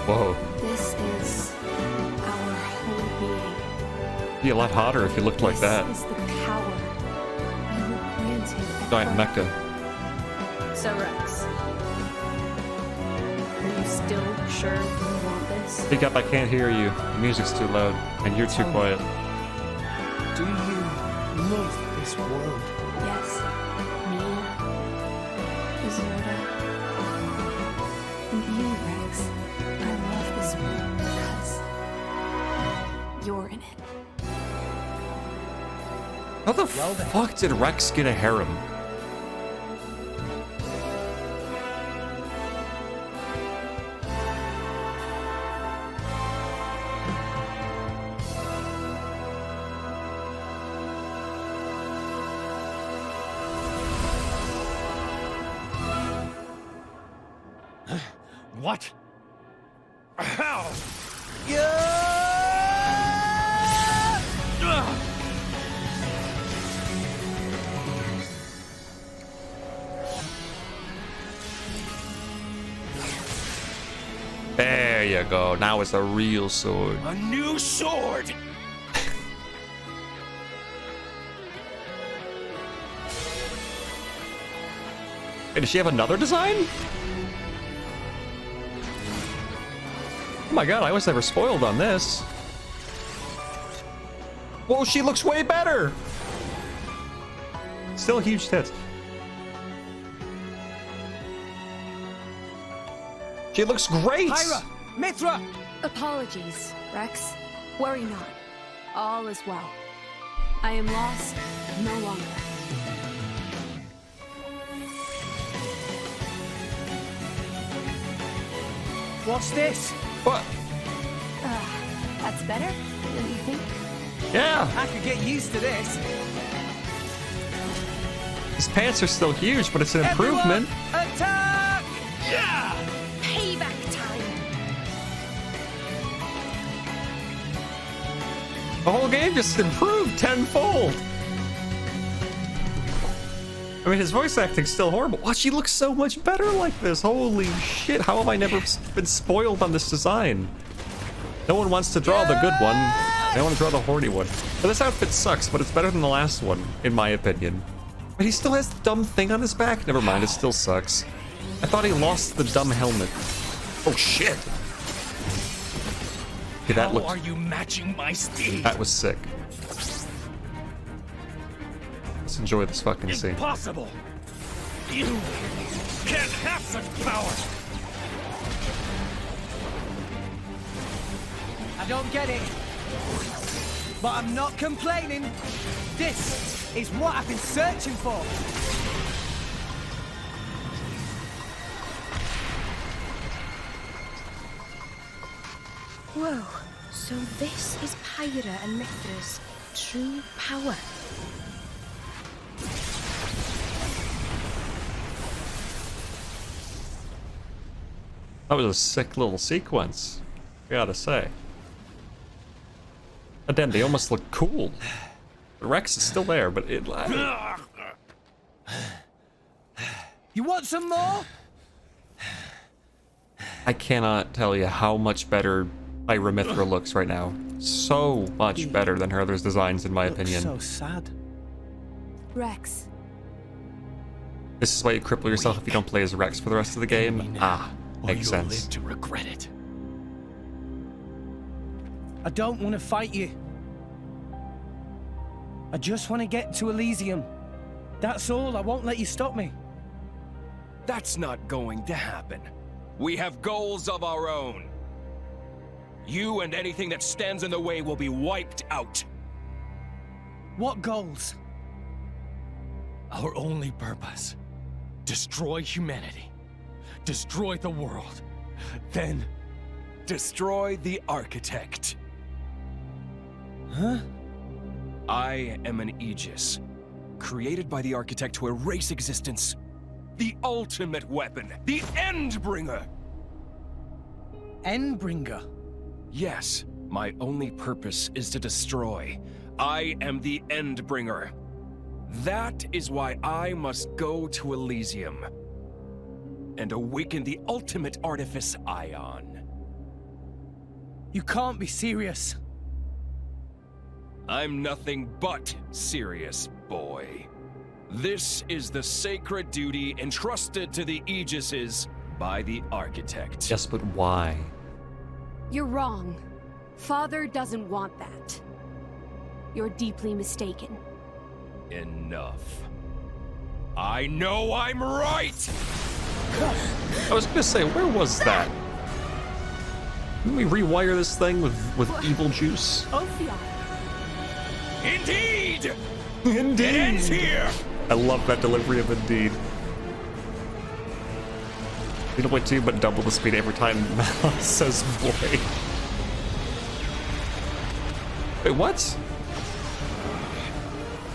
Whoa. This is our whole being. Be a lot hotter if you looked like that. This is the power we were granted. Giant mecha. So Rex, are you still sure you want this? Speak up, I can't hear you. The music's too loud, and you're too quiet. Do you love this world? Yes. Me, Isolda, and you, Rex. I love this world because you're in it. How the fuck did Rex get a harem? What? How? There you go. Now it's a real sword. A new sword! Hey, does she have another design? Oh my god, I was never spoiled on this. Whoa, she looks way better! Still huge tits. She looks great! Pyra! Mithra! Apologies, Rex. Worry not. All is well. I am lost no longer. What's this? What? That's better, don't you think? Yeah! I could get used to this. His pants are still huge, but it's an improvement. Everyone, attack! Yeah! Payback time! The whole game just improved tenfold. I mean, his voice acting's still horrible. Wow, she looks so much better like this. Holy shit, how have I never been spoiled on this design? No one wants to draw the good one. They want to draw the horny one. But this outfit sucks, but it's better than the last one, in my opinion. But he still has the dumb thing on his back? Never mind, it still sucks. I thought he lost the dumb helmet. Oh shit! Okay, that looked... How are you matching my speed? That was sick. Let's enjoy this fucking scene. Impossible! You can't have such power! I don't get it. But I'm not complaining. This is what I've been searching for. Whoa, so this is Pyra and Mithra's true power. That was a sick little sequence, I gotta say. Oh, damn, they almost look cool. The Rex is still there, but it... You want some more? I cannot tell you how much better Pyra Mithra looks right now. So much better than her other designs, in my opinion. So sad. Rex. This is why you cripple yourself if you don't play as Rex for the rest of the game. Ah, makes sense. Live to regret it. I don't want to fight you. I just want to get to Elysium. That's all. I won't let you stop me. That's not going to happen. We have goals of our own. You and anything that stands in the way will be wiped out. What goals? Our only purpose. Destroy humanity. Destroy the world. Then... destroy the Architect. Huh? I am an Aegis, created by the Architect to erase existence. The ultimate weapon, the Endbringer! Endbringer? Yes, my only purpose is to destroy. I am the Endbringer. That is why I must go to Elysium and awaken the ultimate artifice Ion. You can't be serious. I'm nothing but serious, boy. This is the sacred duty entrusted to the Aegises by the Architect. Yes, but why? You're wrong. Father doesn't want that. You're deeply mistaken. Enough. I know I'm right! I was gonna say, where was that? Didn't we rewire this thing with evil juice? Ophion. Indeed! Indeed! It ends here! I love that delivery of indeed. You don't wait to but double the speed every time Mal says boy. Wait, what?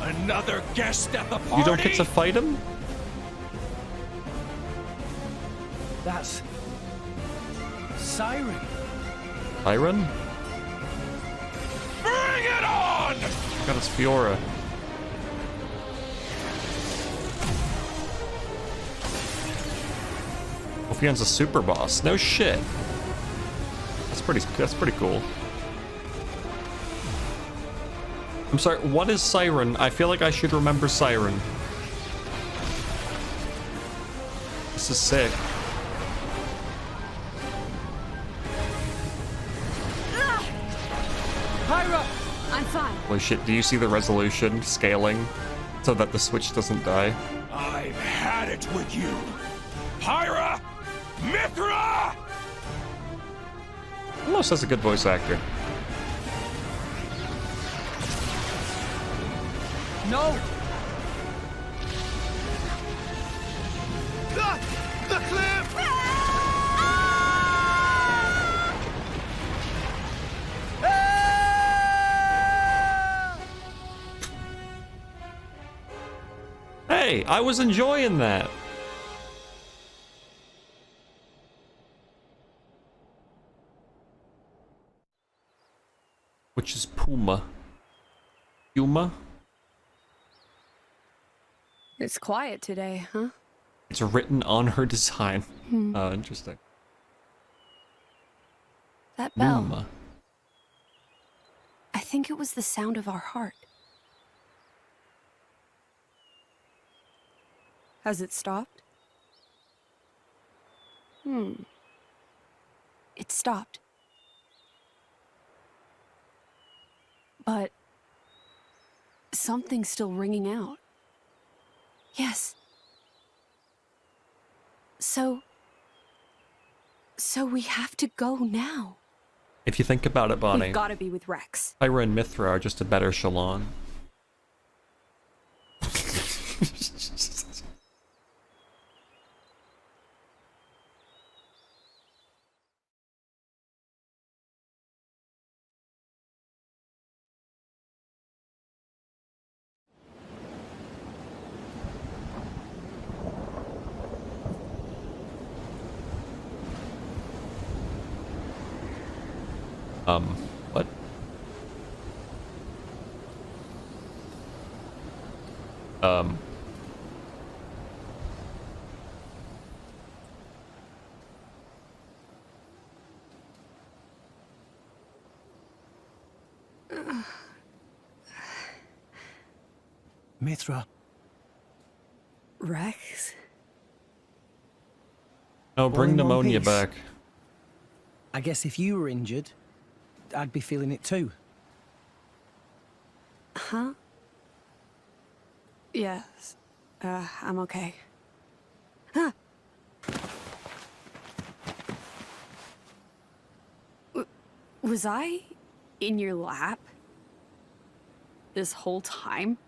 Another guest at the party? You don't get to fight him? That's... Siren. Siren? Bring it on! God, it's Fiora. Ophion's a super boss. No shit. That's pretty cool. I'm sorry, what is Siren? I feel like I should remember Siren. This is sick. Pyra! I'm fine. Holy shit, do you see the resolution scaling so that the Switch doesn't die? I've had it with you. Pyra! Mithra! Almost has a good voice actor. No! The cliff! Hey, I was enjoying that. Which is Puma. Puma? It's quiet today, huh? It's written on her design. Hmm. Interesting. That bell. Puma. I think it was the sound of our heart. Has it stopped? It stopped. But something's still ringing out. Yes. So we have to go now. If you think about it, Bonnie, We've got to be with Rex. Pyra and Mithra are just a better Shalon. What? Mithra. Rex? No, bring All in one pneumonia piece. back. I guess if you were injured, I'd be feeling it too. Huh? Yes. I'm okay. Huh. Was I in your lap this whole time?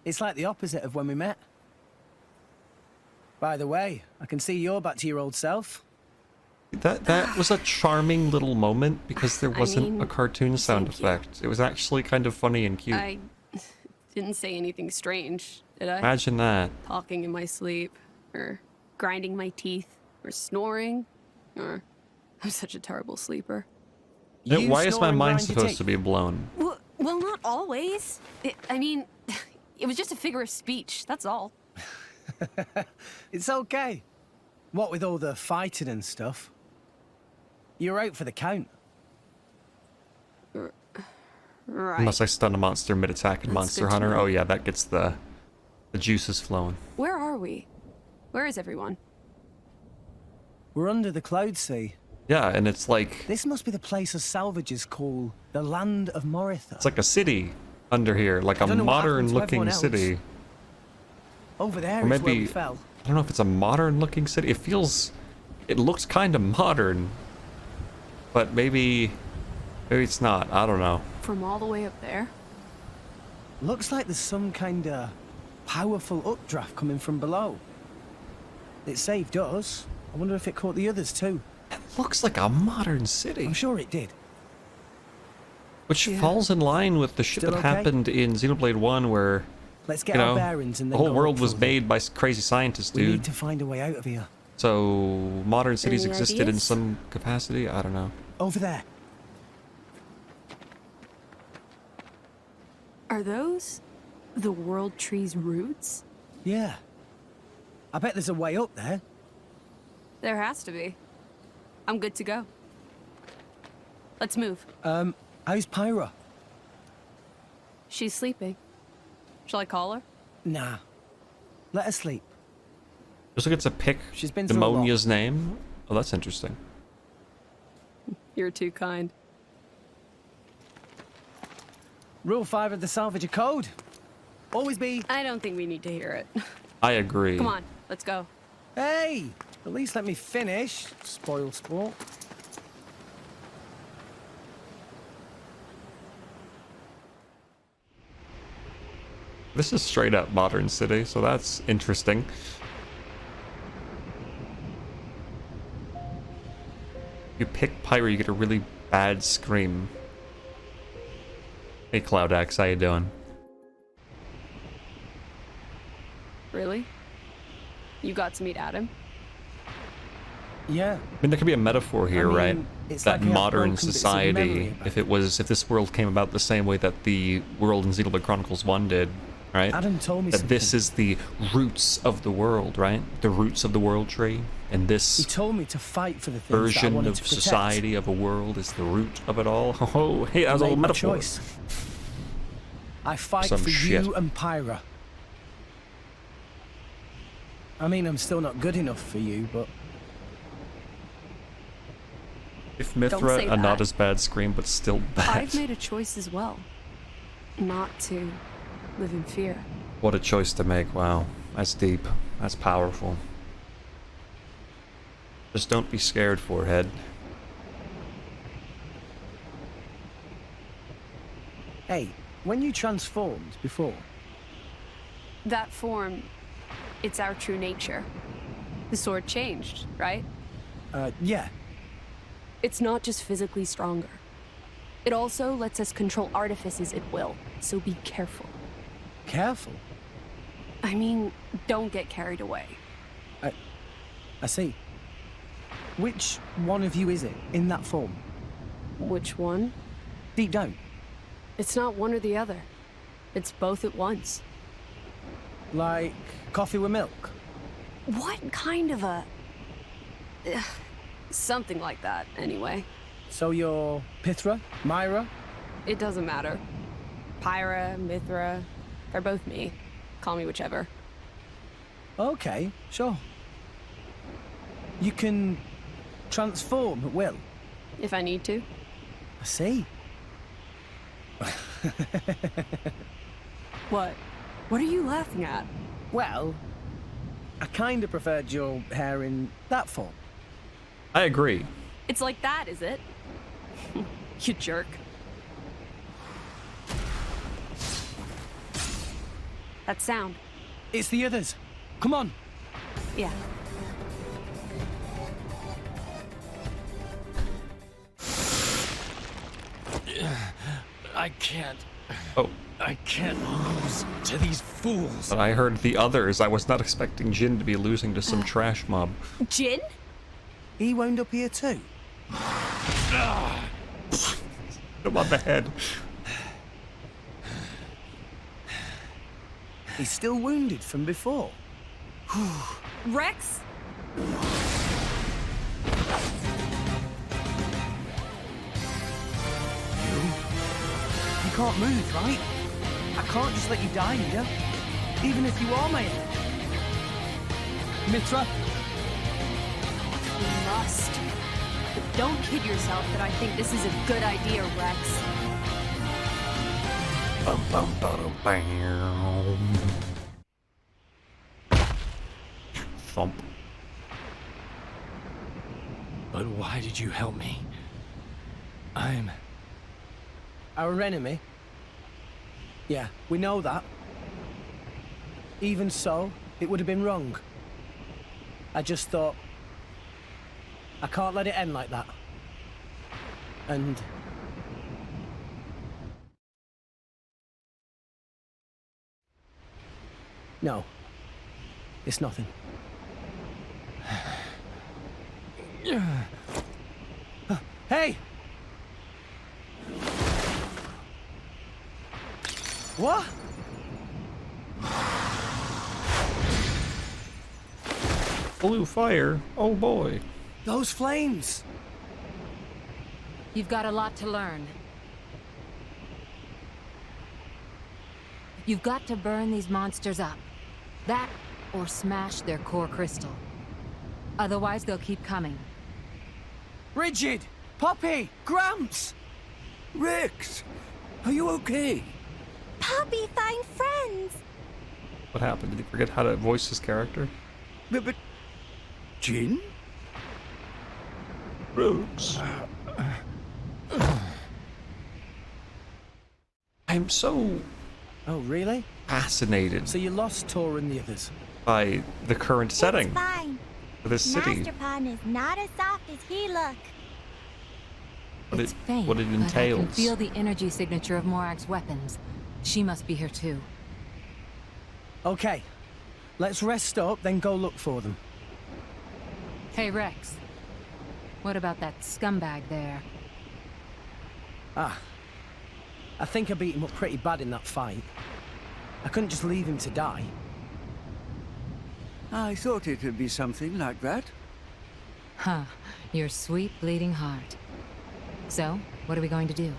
It's like the opposite of when we met. By the way, I can see you're back to your old self. That was a charming little moment because there wasn't a cartoon sound effect. It was actually kind of funny and cute. I didn't say anything strange, did I? Imagine that. Talking in my sleep, or grinding my teeth, or snoring, or I'm such a terrible sleeper. Why is my mind supposed to be blown? Well, not always. I mean, it was just a figure of speech, that's all. It's okay. What with all the fighting and stuff? You're out for the count. Right. Unless I stun a monster mid-attack in Monster Hunter. Oh yeah, that gets the juices flowing. Where are we? Where is everyone? We're under the Cloud Sea. Yeah, and it's like... This must be the place us salvagers call the Land of Moritha. It's like a city under here, like a modern-looking city. Over there Or is where we maybe, fell. I don't know if it's a modern-looking city. It looks kind of modern. But maybe it's not. I don't know. From all the way up there? Looks like there's some kind of powerful updraft coming from below. It saved us. I wonder if it caught the others too. It looks like a modern city. I'm sure it did. Which falls in line with the shit Still that okay? happened in Xenoblade 1 where, Let's get our bearings and the then whole go world look was for them. made by crazy scientists, We dude. need to find a way out of here. So, modern cities Any existed in ideas? some capacity? I don't know. Over there. Are those the world tree's roots? Yeah. I bet there's a way up there. There has to be. I'm good to go. Let's move. How's Pyra? She's sleeping. Shall I call her? Nah. Let her sleep. Just gets to pick She's been through a lot. Demonia's name? Oh, that's interesting. You're too kind. Rule 5 of the Salvager Code. Always be... I don't think we need to hear it. I agree. Come on, let's go. Hey! At least let me finish, spoiled sport. This is straight up modern city, so that's interesting. You pick Pyro, you get a really bad scream. Hey Cloudax, how you doing? Really? You got to meet Adam? Yeah. I mean, there could be a metaphor here, right? it's That like we have modern broken bits of memory society, about if this world came about the same way that the world in Xenoblade Chronicles 1 did, right? Adam told me that this is the roots of the world, right? The roots of the world tree, and He this told me to fight for the things that I version wanted of to protect. society of a world is the root of it all. Oh, hey, that was I a made little my metaphor. choice. I fight Some for shit. you and Pyra. I mean, I'm still not good enough for you, but... If Don't Mithra, say a not that. as bad scream, but still bad. I've made a choice as well. Not to live in fear. What a choice to make, wow. That's deep. That's powerful. Just don't be scared, forehead. Hey, when you transformed before, That form, it's our true nature. The sword changed, right? yeah. It's not just physically stronger. It also lets us control artifices at will, so be careful. Careful? I mean, don't get carried away. I see. Which one of you is it, in that form? Which one? Deep down. It's not one or the other. It's both at once. Like coffee with milk? What kind of a... Something like that, anyway. So you're Pithra? Myra? It doesn't matter. Pyra, Mithra, they're both me. Call me whichever. Okay, sure. You can transform at will? If I need to. I see. What? What are you laughing at? Well, I kind of preferred your hair in that form. I agree. It's like that, is it? You jerk. That sound. It's the others. Come on. Yeah. I can't. Oh. I can't lose to these fools. But I heard the others. I was not expecting Jin to be losing to some trash mob. Jin? He wound up here too. Him on the head. He's still wounded from before. Rex? You can't move, right? I can't just let you die here. Even if you are my enemy. Mitra? We must. But don't kid yourself that I think this is a good idea, Rex. Bum, bum, bum, bam. Thump. But why did you help me? I'm... Our enemy? Yeah, we know that. Even so, it would have been wrong. I just thought... I can't let it end like that. And... No. It's nothing. Hey! What? Blue fire? Oh boy. Those flames! You've got a lot to learn. You've got to burn these monsters up. That, or smash their core crystal. Otherwise, they'll keep coming. Rigid! Poppy! Gramps! Rex! Are you okay? Poppy, find friends! What happened? Did he forget how to voice his character? But... Jin? Rose. I'm so... Oh, really? Fascinated. So you lost Tor and the others? By the current setting. It's fine. For this city. Master Pawn is not as soft as he looks. It's faint, what it but I can entails. feel the energy signature of Morak's weapons. She must be here too. Okay. Let's rest up, then go look for them. Hey, Rex. What about that scumbag there? Ah. I think I beat him up pretty bad in that fight. I couldn't just leave him to die. I thought it would be something like that. Huh. Your sweet bleeding heart. So, what are we going to do?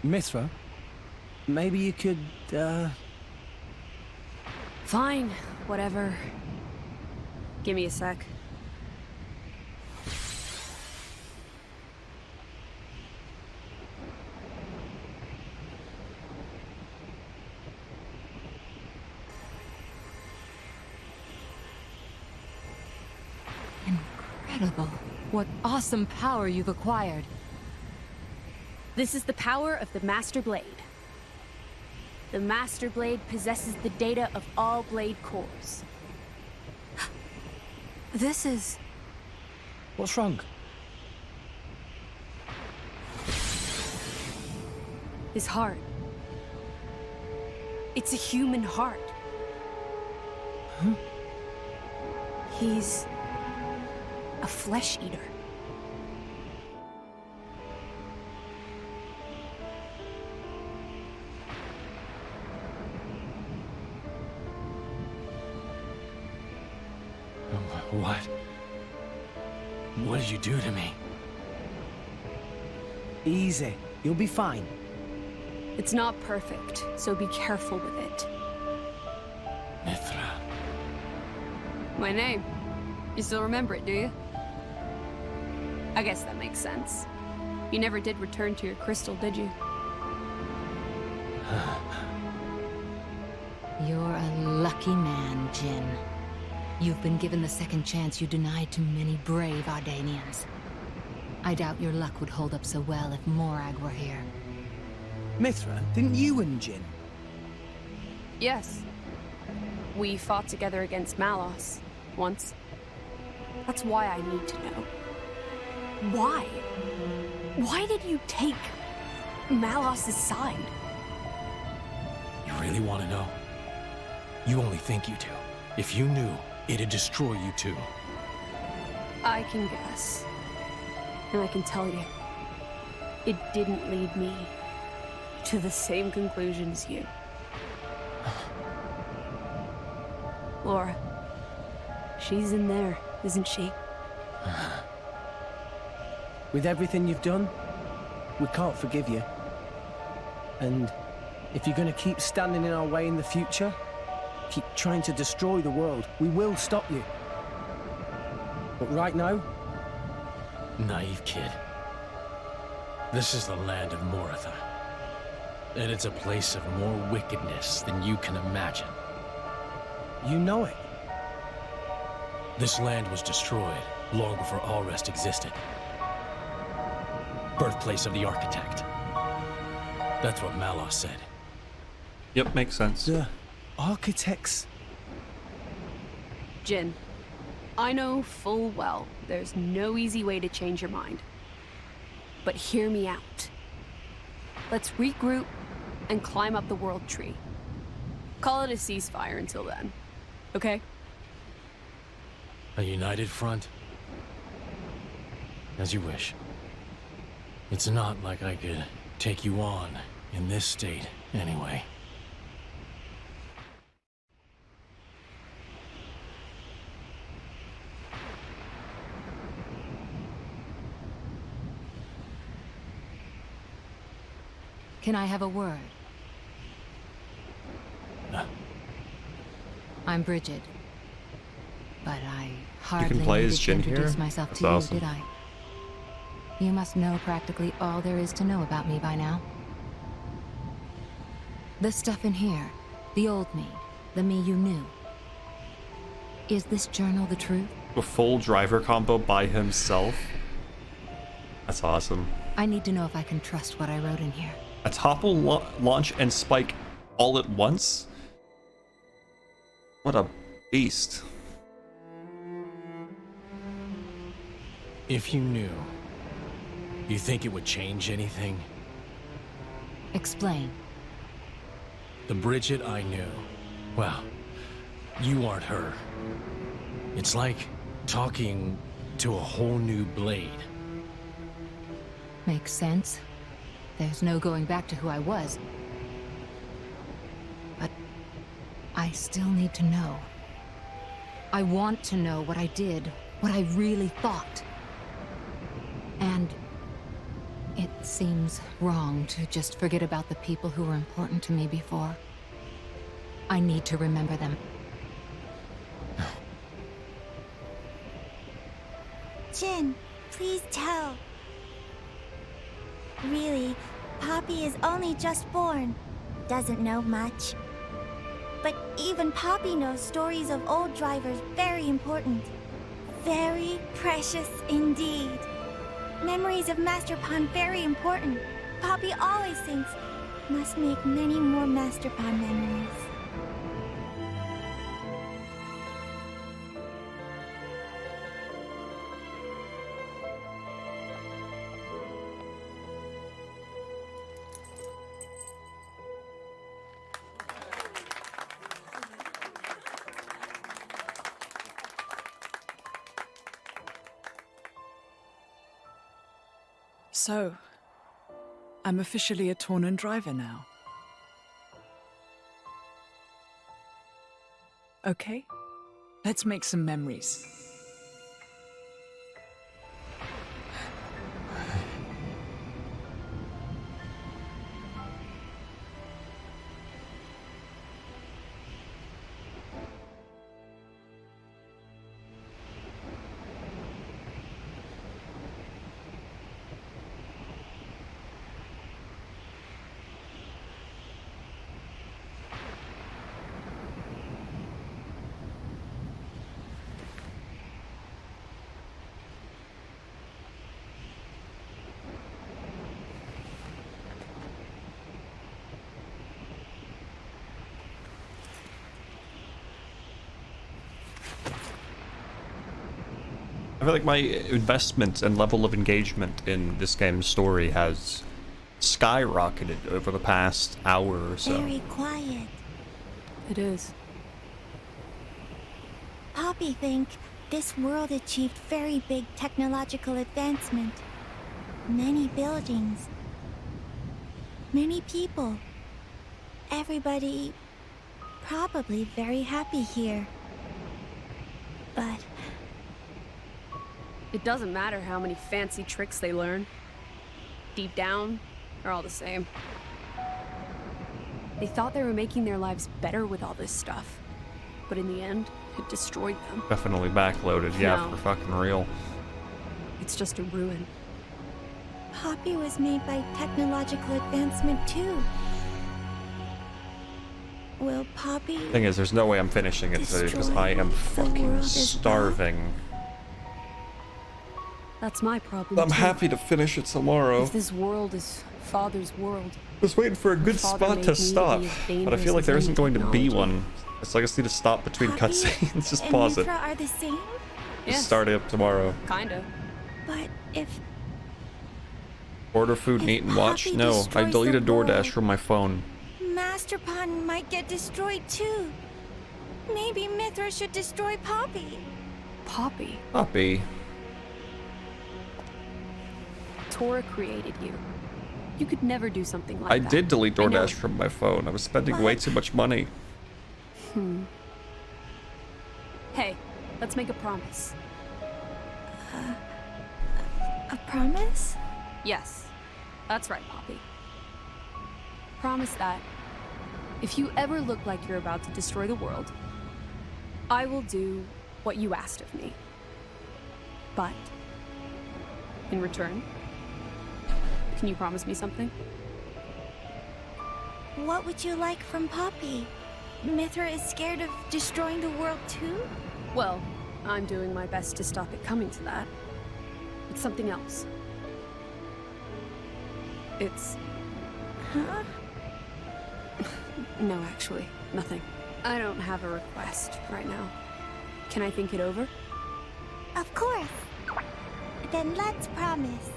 Mithra? Maybe you could, Fine. Whatever. Give me a sec. Incredible. What awesome power you've acquired. This is the power of the Master Blade. The Master Blade possesses the data of all blade cores. This is... What's wrong? his heart. It's a human heart. Huh? He's... a flesh eater. What? What did you do to me? Easy. You'll be fine. It's not perfect, so be careful with it. Mithra. My name. You still remember it, do you? I guess that makes sense. You never did return to your crystal, did you? You're a lucky man, Jin. You've been given the second chance you denied to many brave Ardanians. I doubt your luck would hold up so well if Morag were here. Mithra, didn't you and Jin? Yes. We fought together against Malos once. That's why I need to know. Why? Why did you take Malos' side? You really want to know? You only think you do. If you knew, it'd destroy you too. I can guess. And I can tell you, it didn't lead me to the same conclusion as you. Laura, she's in there, isn't she? With everything you've done, we can't forgive you. And if you're going to keep standing in our way in the future, keep trying to destroy the world, we will stop you. But right now... Naive kid. This is the land of Moratha. And it's a place of more wickedness than you can imagine. You know it. This land was destroyed long before Allrest existed. Birthplace of the architect. That's what Malos said. Yep, makes sense. The architects... Jin, I know full well there's no easy way to change your mind. But hear me out. Let's regroup and climb up the world tree. Call it a ceasefire until then, okay? A united front? As you wish. It's not like I could take you on in this state, anyway. Can I have a word? I'm Bridget. But I hardly play needed as to Jin introduce here? myself That's to awesome. you, did I? You must know practically all there is to know about me by now. The stuff in here, the old me, the me you knew. Is this journal the truth? A full driver combo by himself? That's awesome. I need to know if I can trust what I wrote in here. A topple, launch, and spike all at once? What a beast. If you knew, you think it would change anything? Explain. The Bridget I knew, well, you aren't her. It's like talking to a whole new Blade. Makes sense. There's no going back to who I was. But I still need to know. I want to know what I did, what I really thought. And it seems wrong to just forget about the people who were important to me before. I need to remember them. Jin, please tell. Really, Poppy is only just born. Doesn't know much. But even Poppy knows stories of old drivers very important. Very precious indeed. Memories of Master Pond very important. Poppy always thinks, must make many more Master Pond memories. So, I'm officially a Tornan driver now. Okay, let's make some memories. feel like my investment and level of engagement in this game's story has skyrocketed over the past hour or so. Very quiet. It is. Poppy think this world achieved very big technological advancement. Many buildings. Many people. Everybody probably very happy here. But It doesn't matter how many fancy tricks they learn. Deep down, they're all the same. They thought they were making their lives better with all this stuff. But in the end, it destroyed them. Definitely backloaded, yeah, No. for fucking real. It's just a ruin. Poppy was made by technological advancement too. Will Poppy... Thing is, there's no way I'm finishing it today because I am fucking starving. That's my problem. I'm too. happy to finish it tomorrow. If this world is Father's world. Just waiting for a good Father spot made to me stop, be as but I dangerous feel like as there any isn't going to be technology. one. So I just need to stop between cutscenes. Just and pause it. Mithra are the same? Just start it up tomorrow. Kinda. But if... Order food and eat and watch? Poppy No, I destroys deleted the DoorDash world, from my phone. Master Pond might get destroyed too. Maybe Mithra should destroy Poppy. Poppy? Poppy. Tora created you. You could never do something like I that. did delete I know. DoorDash from my phone. I was spending way too much money. Hey, let's make a promise. A promise? Yes, that's right, Poppy. Promise that if you ever look like you're about to destroy the world, I will do what you asked of me. But, in return, can you promise me something? What would you like from Poppy? Mithra is scared of destroying the world too? Well, I'm doing my best to stop it coming to that. It's something else. It's... Huh? No, actually, nothing. I don't have a request right now. Can I think it over? Of course. Then let's promise.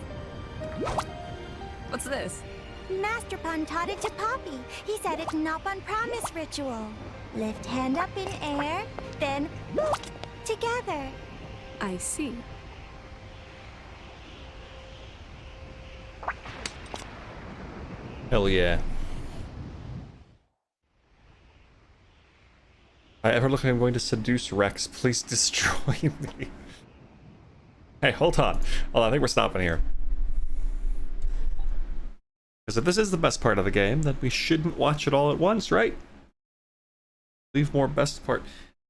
What's this? Master Pond taught it to Poppy. He said it's knock on promise ritual. Lift hand up in air, then boop, together. I see. Hell yeah. If I ever look like I'm going to seduce Rex, please destroy me. Hey, hold on. Hold on, I think we're stopping here. Because if this is the best part of the game, then we shouldn't watch it all at once, right? Leave more best part.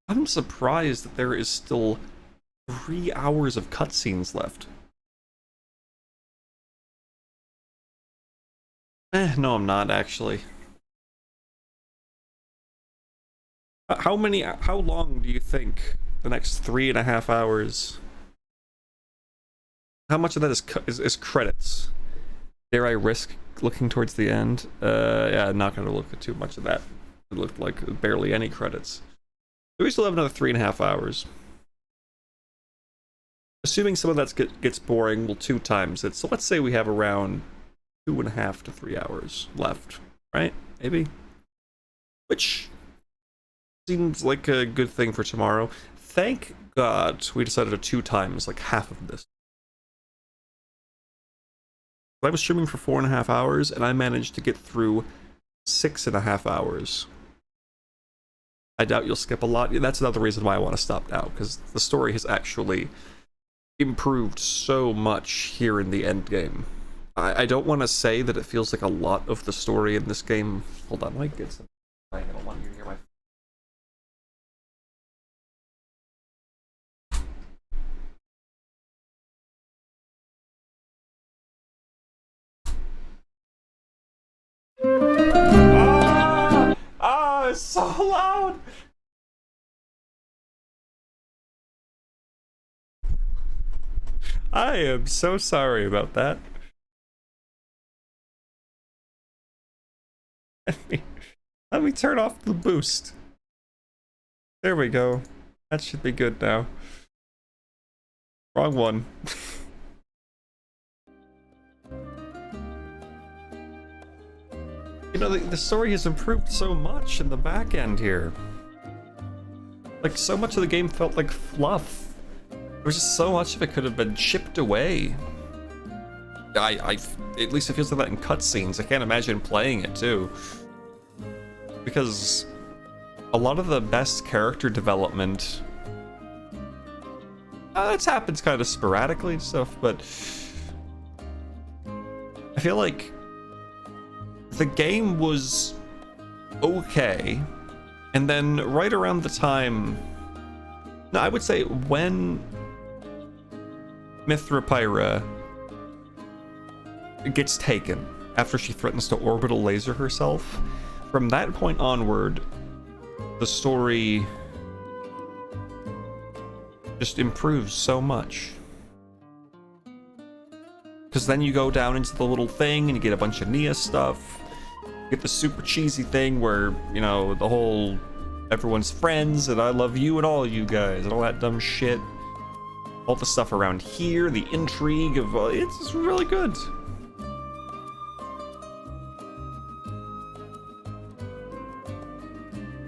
I'm surprised that there is still 3 hours of cutscenes left. No, I'm not actually. How long do you think the next 3.5 hours? How much of that is credits? Dare I risk looking towards the end? Yeah, I'm not gonna look at too much of that. It looked like barely any credits. So we still have another 3.5 hours. Assuming some of that gets boring, we'll 2 times it. So let's say we have around 2.5 to 3 hours left, right? Maybe? Which seems like a good thing for tomorrow. Thank God we decided to 2 times, like half of this. I was streaming for 4.5 hours, and I managed to get through 6.5 hours. I doubt you'll skip a lot. That's another reason why I want to stop now, because the story has actually improved so much here in the end game. I don't want to say that it feels like a lot of the story in this game. Hold on, Mike, get some. I don't want you to hear my. Ah, it's so loud. I am so sorry about that. Let me turn off the boost. There we go. That should be good now. Wrong one. You know, the story has improved so much in the back end here. Like, so much of the game felt like fluff. There was just so much of it could have been chipped away. At least it feels like that in cutscenes. I can't imagine playing it too. Because a lot of the best character development, it's happens kind of sporadically and stuff, but I feel like the game was okay, and then right around the time, no, I would say when Mithra gets taken after she threatens to orbital laser herself, from that point onward, the story just improves so much. Because then you go down into the little thing and you get a bunch of Nia stuff. You get the super cheesy thing where, you know, the whole everyone's friends and I love you and all you guys and all that dumb shit. All the stuff around here, the intrigue of it's just really good.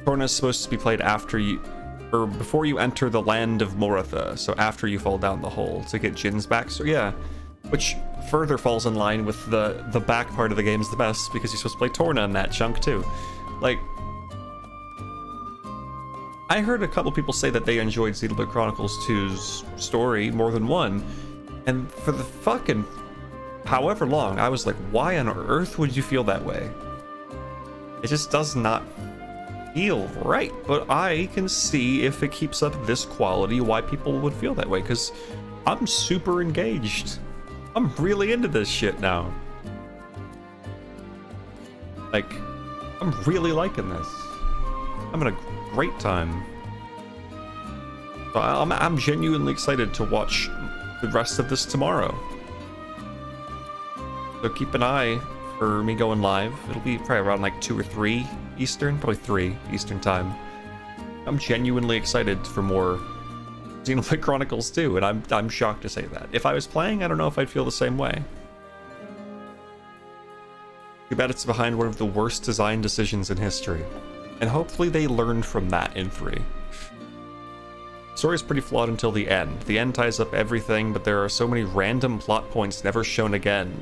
Torna is supposed to be played after you, or before you enter the land of Moratha, so after you fall down the hole to get Jin's back. So yeah, which further falls in line with the back part of the game is the best, because you're supposed to play Torna in that chunk too. Like, I heard a couple people say that they enjoyed Xenoblade Chronicles 2's story more than one, and for the fucking however long, I was like, why on earth would you feel that way? It just does not feel right, but I can see if it keeps up this quality why people would feel that way, because I'm super engaged. I'm really into this shit now. Like, I'm really liking this. I'm having a great time. So I'm genuinely excited to watch the rest of this tomorrow. So keep an eye for me going live. It'll be probably around like 2 or 3 Eastern, probably 3 Eastern time. I'm genuinely excited for more Xenoblade Chronicles 2, and I'm shocked to say that. If I was playing, I don't know if I'd feel the same way. Too bad it's behind one of the worst design decisions in history. And hopefully they learned from that in 3. The story's pretty flawed until the end. The end ties up everything, but there are so many random plot points never shown again.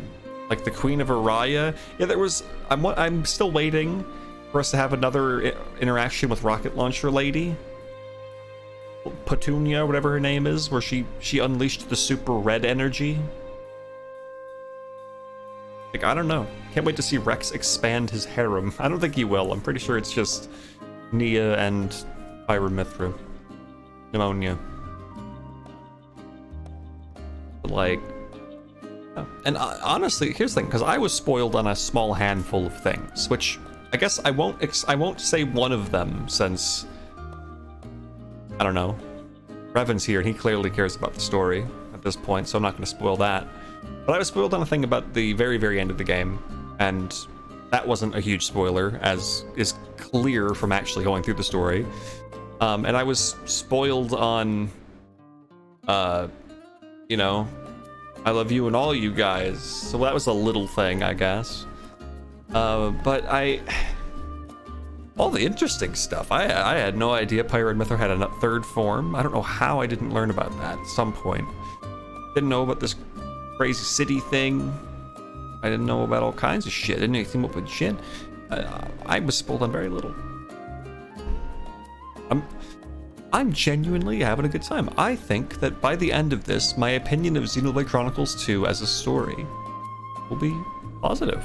Like the Queen of Araya. Yeah, there was... I'm still waiting for us to have another interaction with Rocket Launcher Lady. Petunia, whatever her name is, where she unleashed the super red energy. Like, I don't know. Can't wait to see Rex expand his harem. I don't think he will. I'm pretty sure it's just Nia and Pyra/Mythra. Pneumonia. But like... And honestly, here's the thing, because I was spoiled on a small handful of things, which I guess I won't say one of them, since... I don't know. Revan's here, and he clearly cares about the story at this point, so I'm not going to spoil that. But I was spoiled on a thing about the very, very end of the game, and that wasn't a huge spoiler, as is clear from actually going through the story. And I was spoiled on, you know, I love you and all you guys, so that was a little thing, I guess. But all the interesting stuff. I had no idea Pyra/Mythra had a 3rd form. I don't know how I didn't learn about that at some point. Didn't know about this crazy city thing. I didn't know about all kinds of shit. Didn't even team up with Jin. I was spoiled on very little. I'm genuinely having a good time. I think that by the end of this, my opinion of Xenoblade Chronicles 2 as a story will be positive.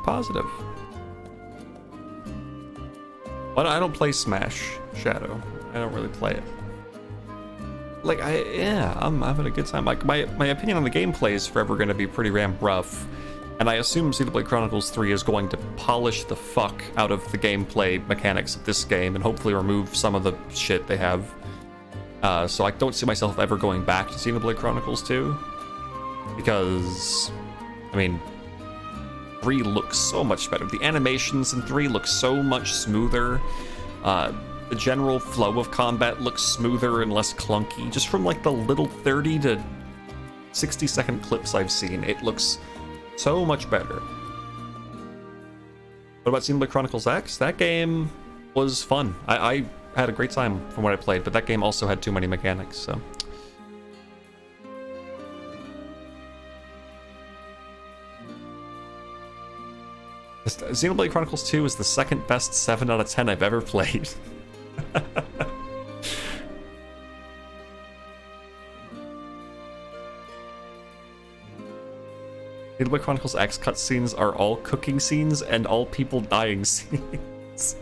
Positive. But I don't play Smash Shadow. I don't really play it. Like, I'm having a good time. Like, my opinion on the gameplay is forever going to be pretty damn rough. And I assume Xenoblade Chronicles 3 is going to polish the fuck out of the gameplay mechanics of this game and hopefully remove some of the shit they have. So I don't see myself ever going back to Xenoblade Chronicles 2. Because, I mean... 3 looks so much better. The animations in 3 look so much smoother. The general flow of combat looks smoother and less clunky. Just from like the little 30 to 60-second clips I've seen, it looks so much better. What about Xenoblade Chronicles X? That game was fun. I had a great time from what I played, but that game also had too many mechanics, so... Xenoblade Chronicles 2 is the second best 7 out of 10 I've ever played. Xenoblade Chronicles X cutscenes are all cooking scenes and all people dying scenes.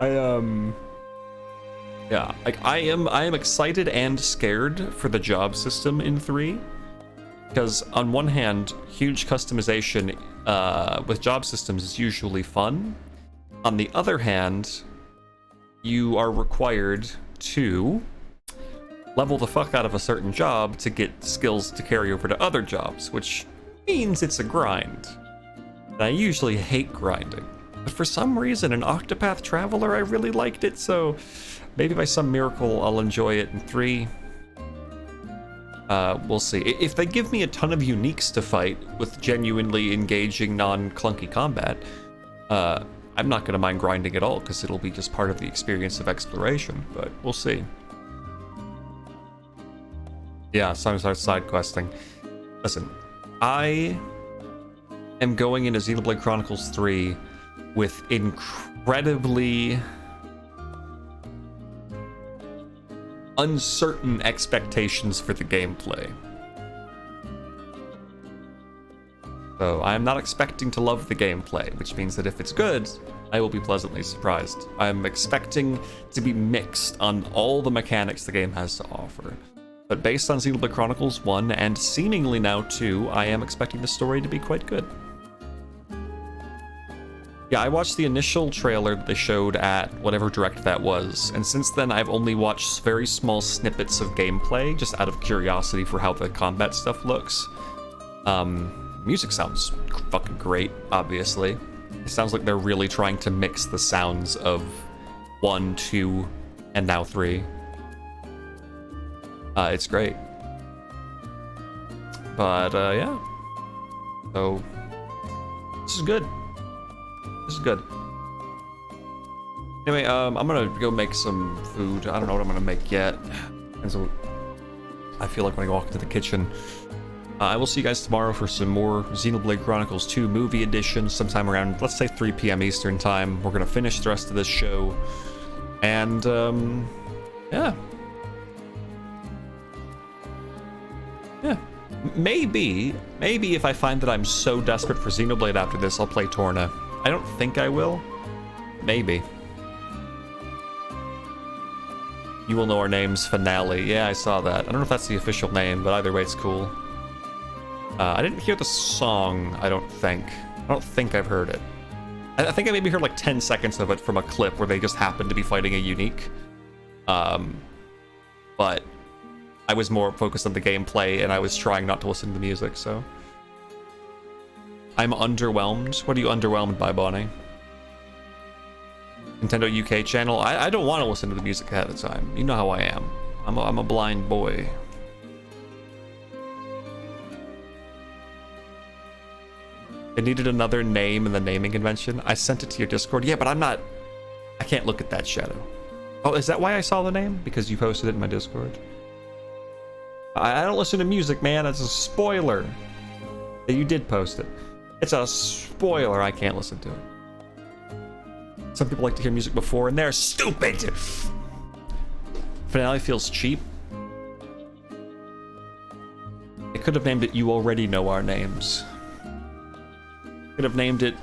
Yeah, like I am excited and scared for the job system in 3. Because on one hand, huge customization with job systems is usually fun. On the other hand, you are required to level the fuck out of a certain job to get skills to carry over to other jobs, which means it's a grind. And I usually hate grinding. But for some reason, in Octopath Traveler, I really liked it, so maybe by some miracle I'll enjoy it in 3. We'll see. If they give me a ton of uniques to fight with genuinely engaging, non-clunky combat, I'm not going to mind grinding at all, because it'll be just part of the experience of exploration, but we'll see. Yeah, so I'm gonna start side questing. Listen, I am going into Xenoblade Chronicles 3 with incredibly uncertain expectations for the gameplay. So I am not expecting to love the gameplay, which means that if it's good, I will be pleasantly surprised. I am expecting to be mixed on all the mechanics the game has to offer. But based on Xenoblade Chronicles 1 and seemingly now 2, I am expecting the story to be quite good. Yeah, I watched the initial trailer that they showed at whatever direct that was, and since then I've only watched very small snippets of gameplay, just out of curiosity for how the combat stuff looks. Music sounds fucking great, obviously. It sounds like they're really trying to mix the sounds of 1, 2, and now 3. It's great. But, yeah. So, this is good. This is good. Anyway, I'm gonna go make some food. I don't know what I'm gonna make yet. And so, I feel like when I walk into the kitchen. I will see you guys tomorrow for some more Xenoblade Chronicles 2 movie edition, sometime around, let's say 3 p.m. Eastern time. We're gonna finish the rest of this show. And, yeah. Yeah. Maybe if I find that I'm so desperate for Xenoblade after this, I'll play Torna. I don't think I will. Maybe. You Will Know Our Names finale. Yeah, I saw that. I don't know if that's the official name, but either way, it's cool. I didn't hear the song, I don't think. I don't think I've heard it. I think I maybe heard like 10 seconds of it from a clip where they just happened to be fighting a unique. But I was more focused on the gameplay, and I was trying not to listen to the music, so... I'm underwhelmed. What are you underwhelmed by, Bonnie? Nintendo UK channel? I don't want to listen to the music ahead of time. You know how I am. I'm a blind boy. I needed another name in the naming convention. I sent it to your Discord. Yeah, but I'm not... I can't look at that, Shadow. Oh, is that why I saw the name? Because you posted it in my Discord? I don't listen to music, man. It's a spoiler. You did post it. It's a spoiler. I can't listen to it. Some people like to hear music before, and they're stupid. Finale feels cheap. I could have named it You Already Know Our Names. Could have named it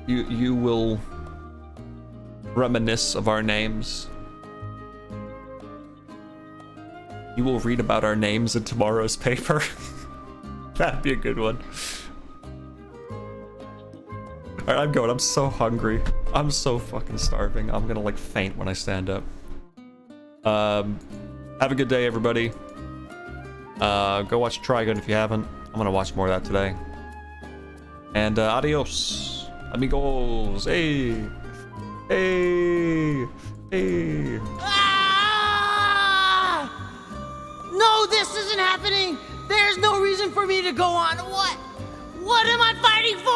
You Will Reminisce of Our Names. You will read about our names in tomorrow's paper. That'd be a good one. Alright, I'm going. I'm so hungry. I'm so fucking starving. I'm gonna like faint when I stand up. Have a good day, everybody. Go watch Trigun if you haven't. I'm gonna watch more of that today. And adios, amigos. Hey. Hey! Hey! Ah! No, this isn't happening! There's no reason for me to go on. What am I fighting for?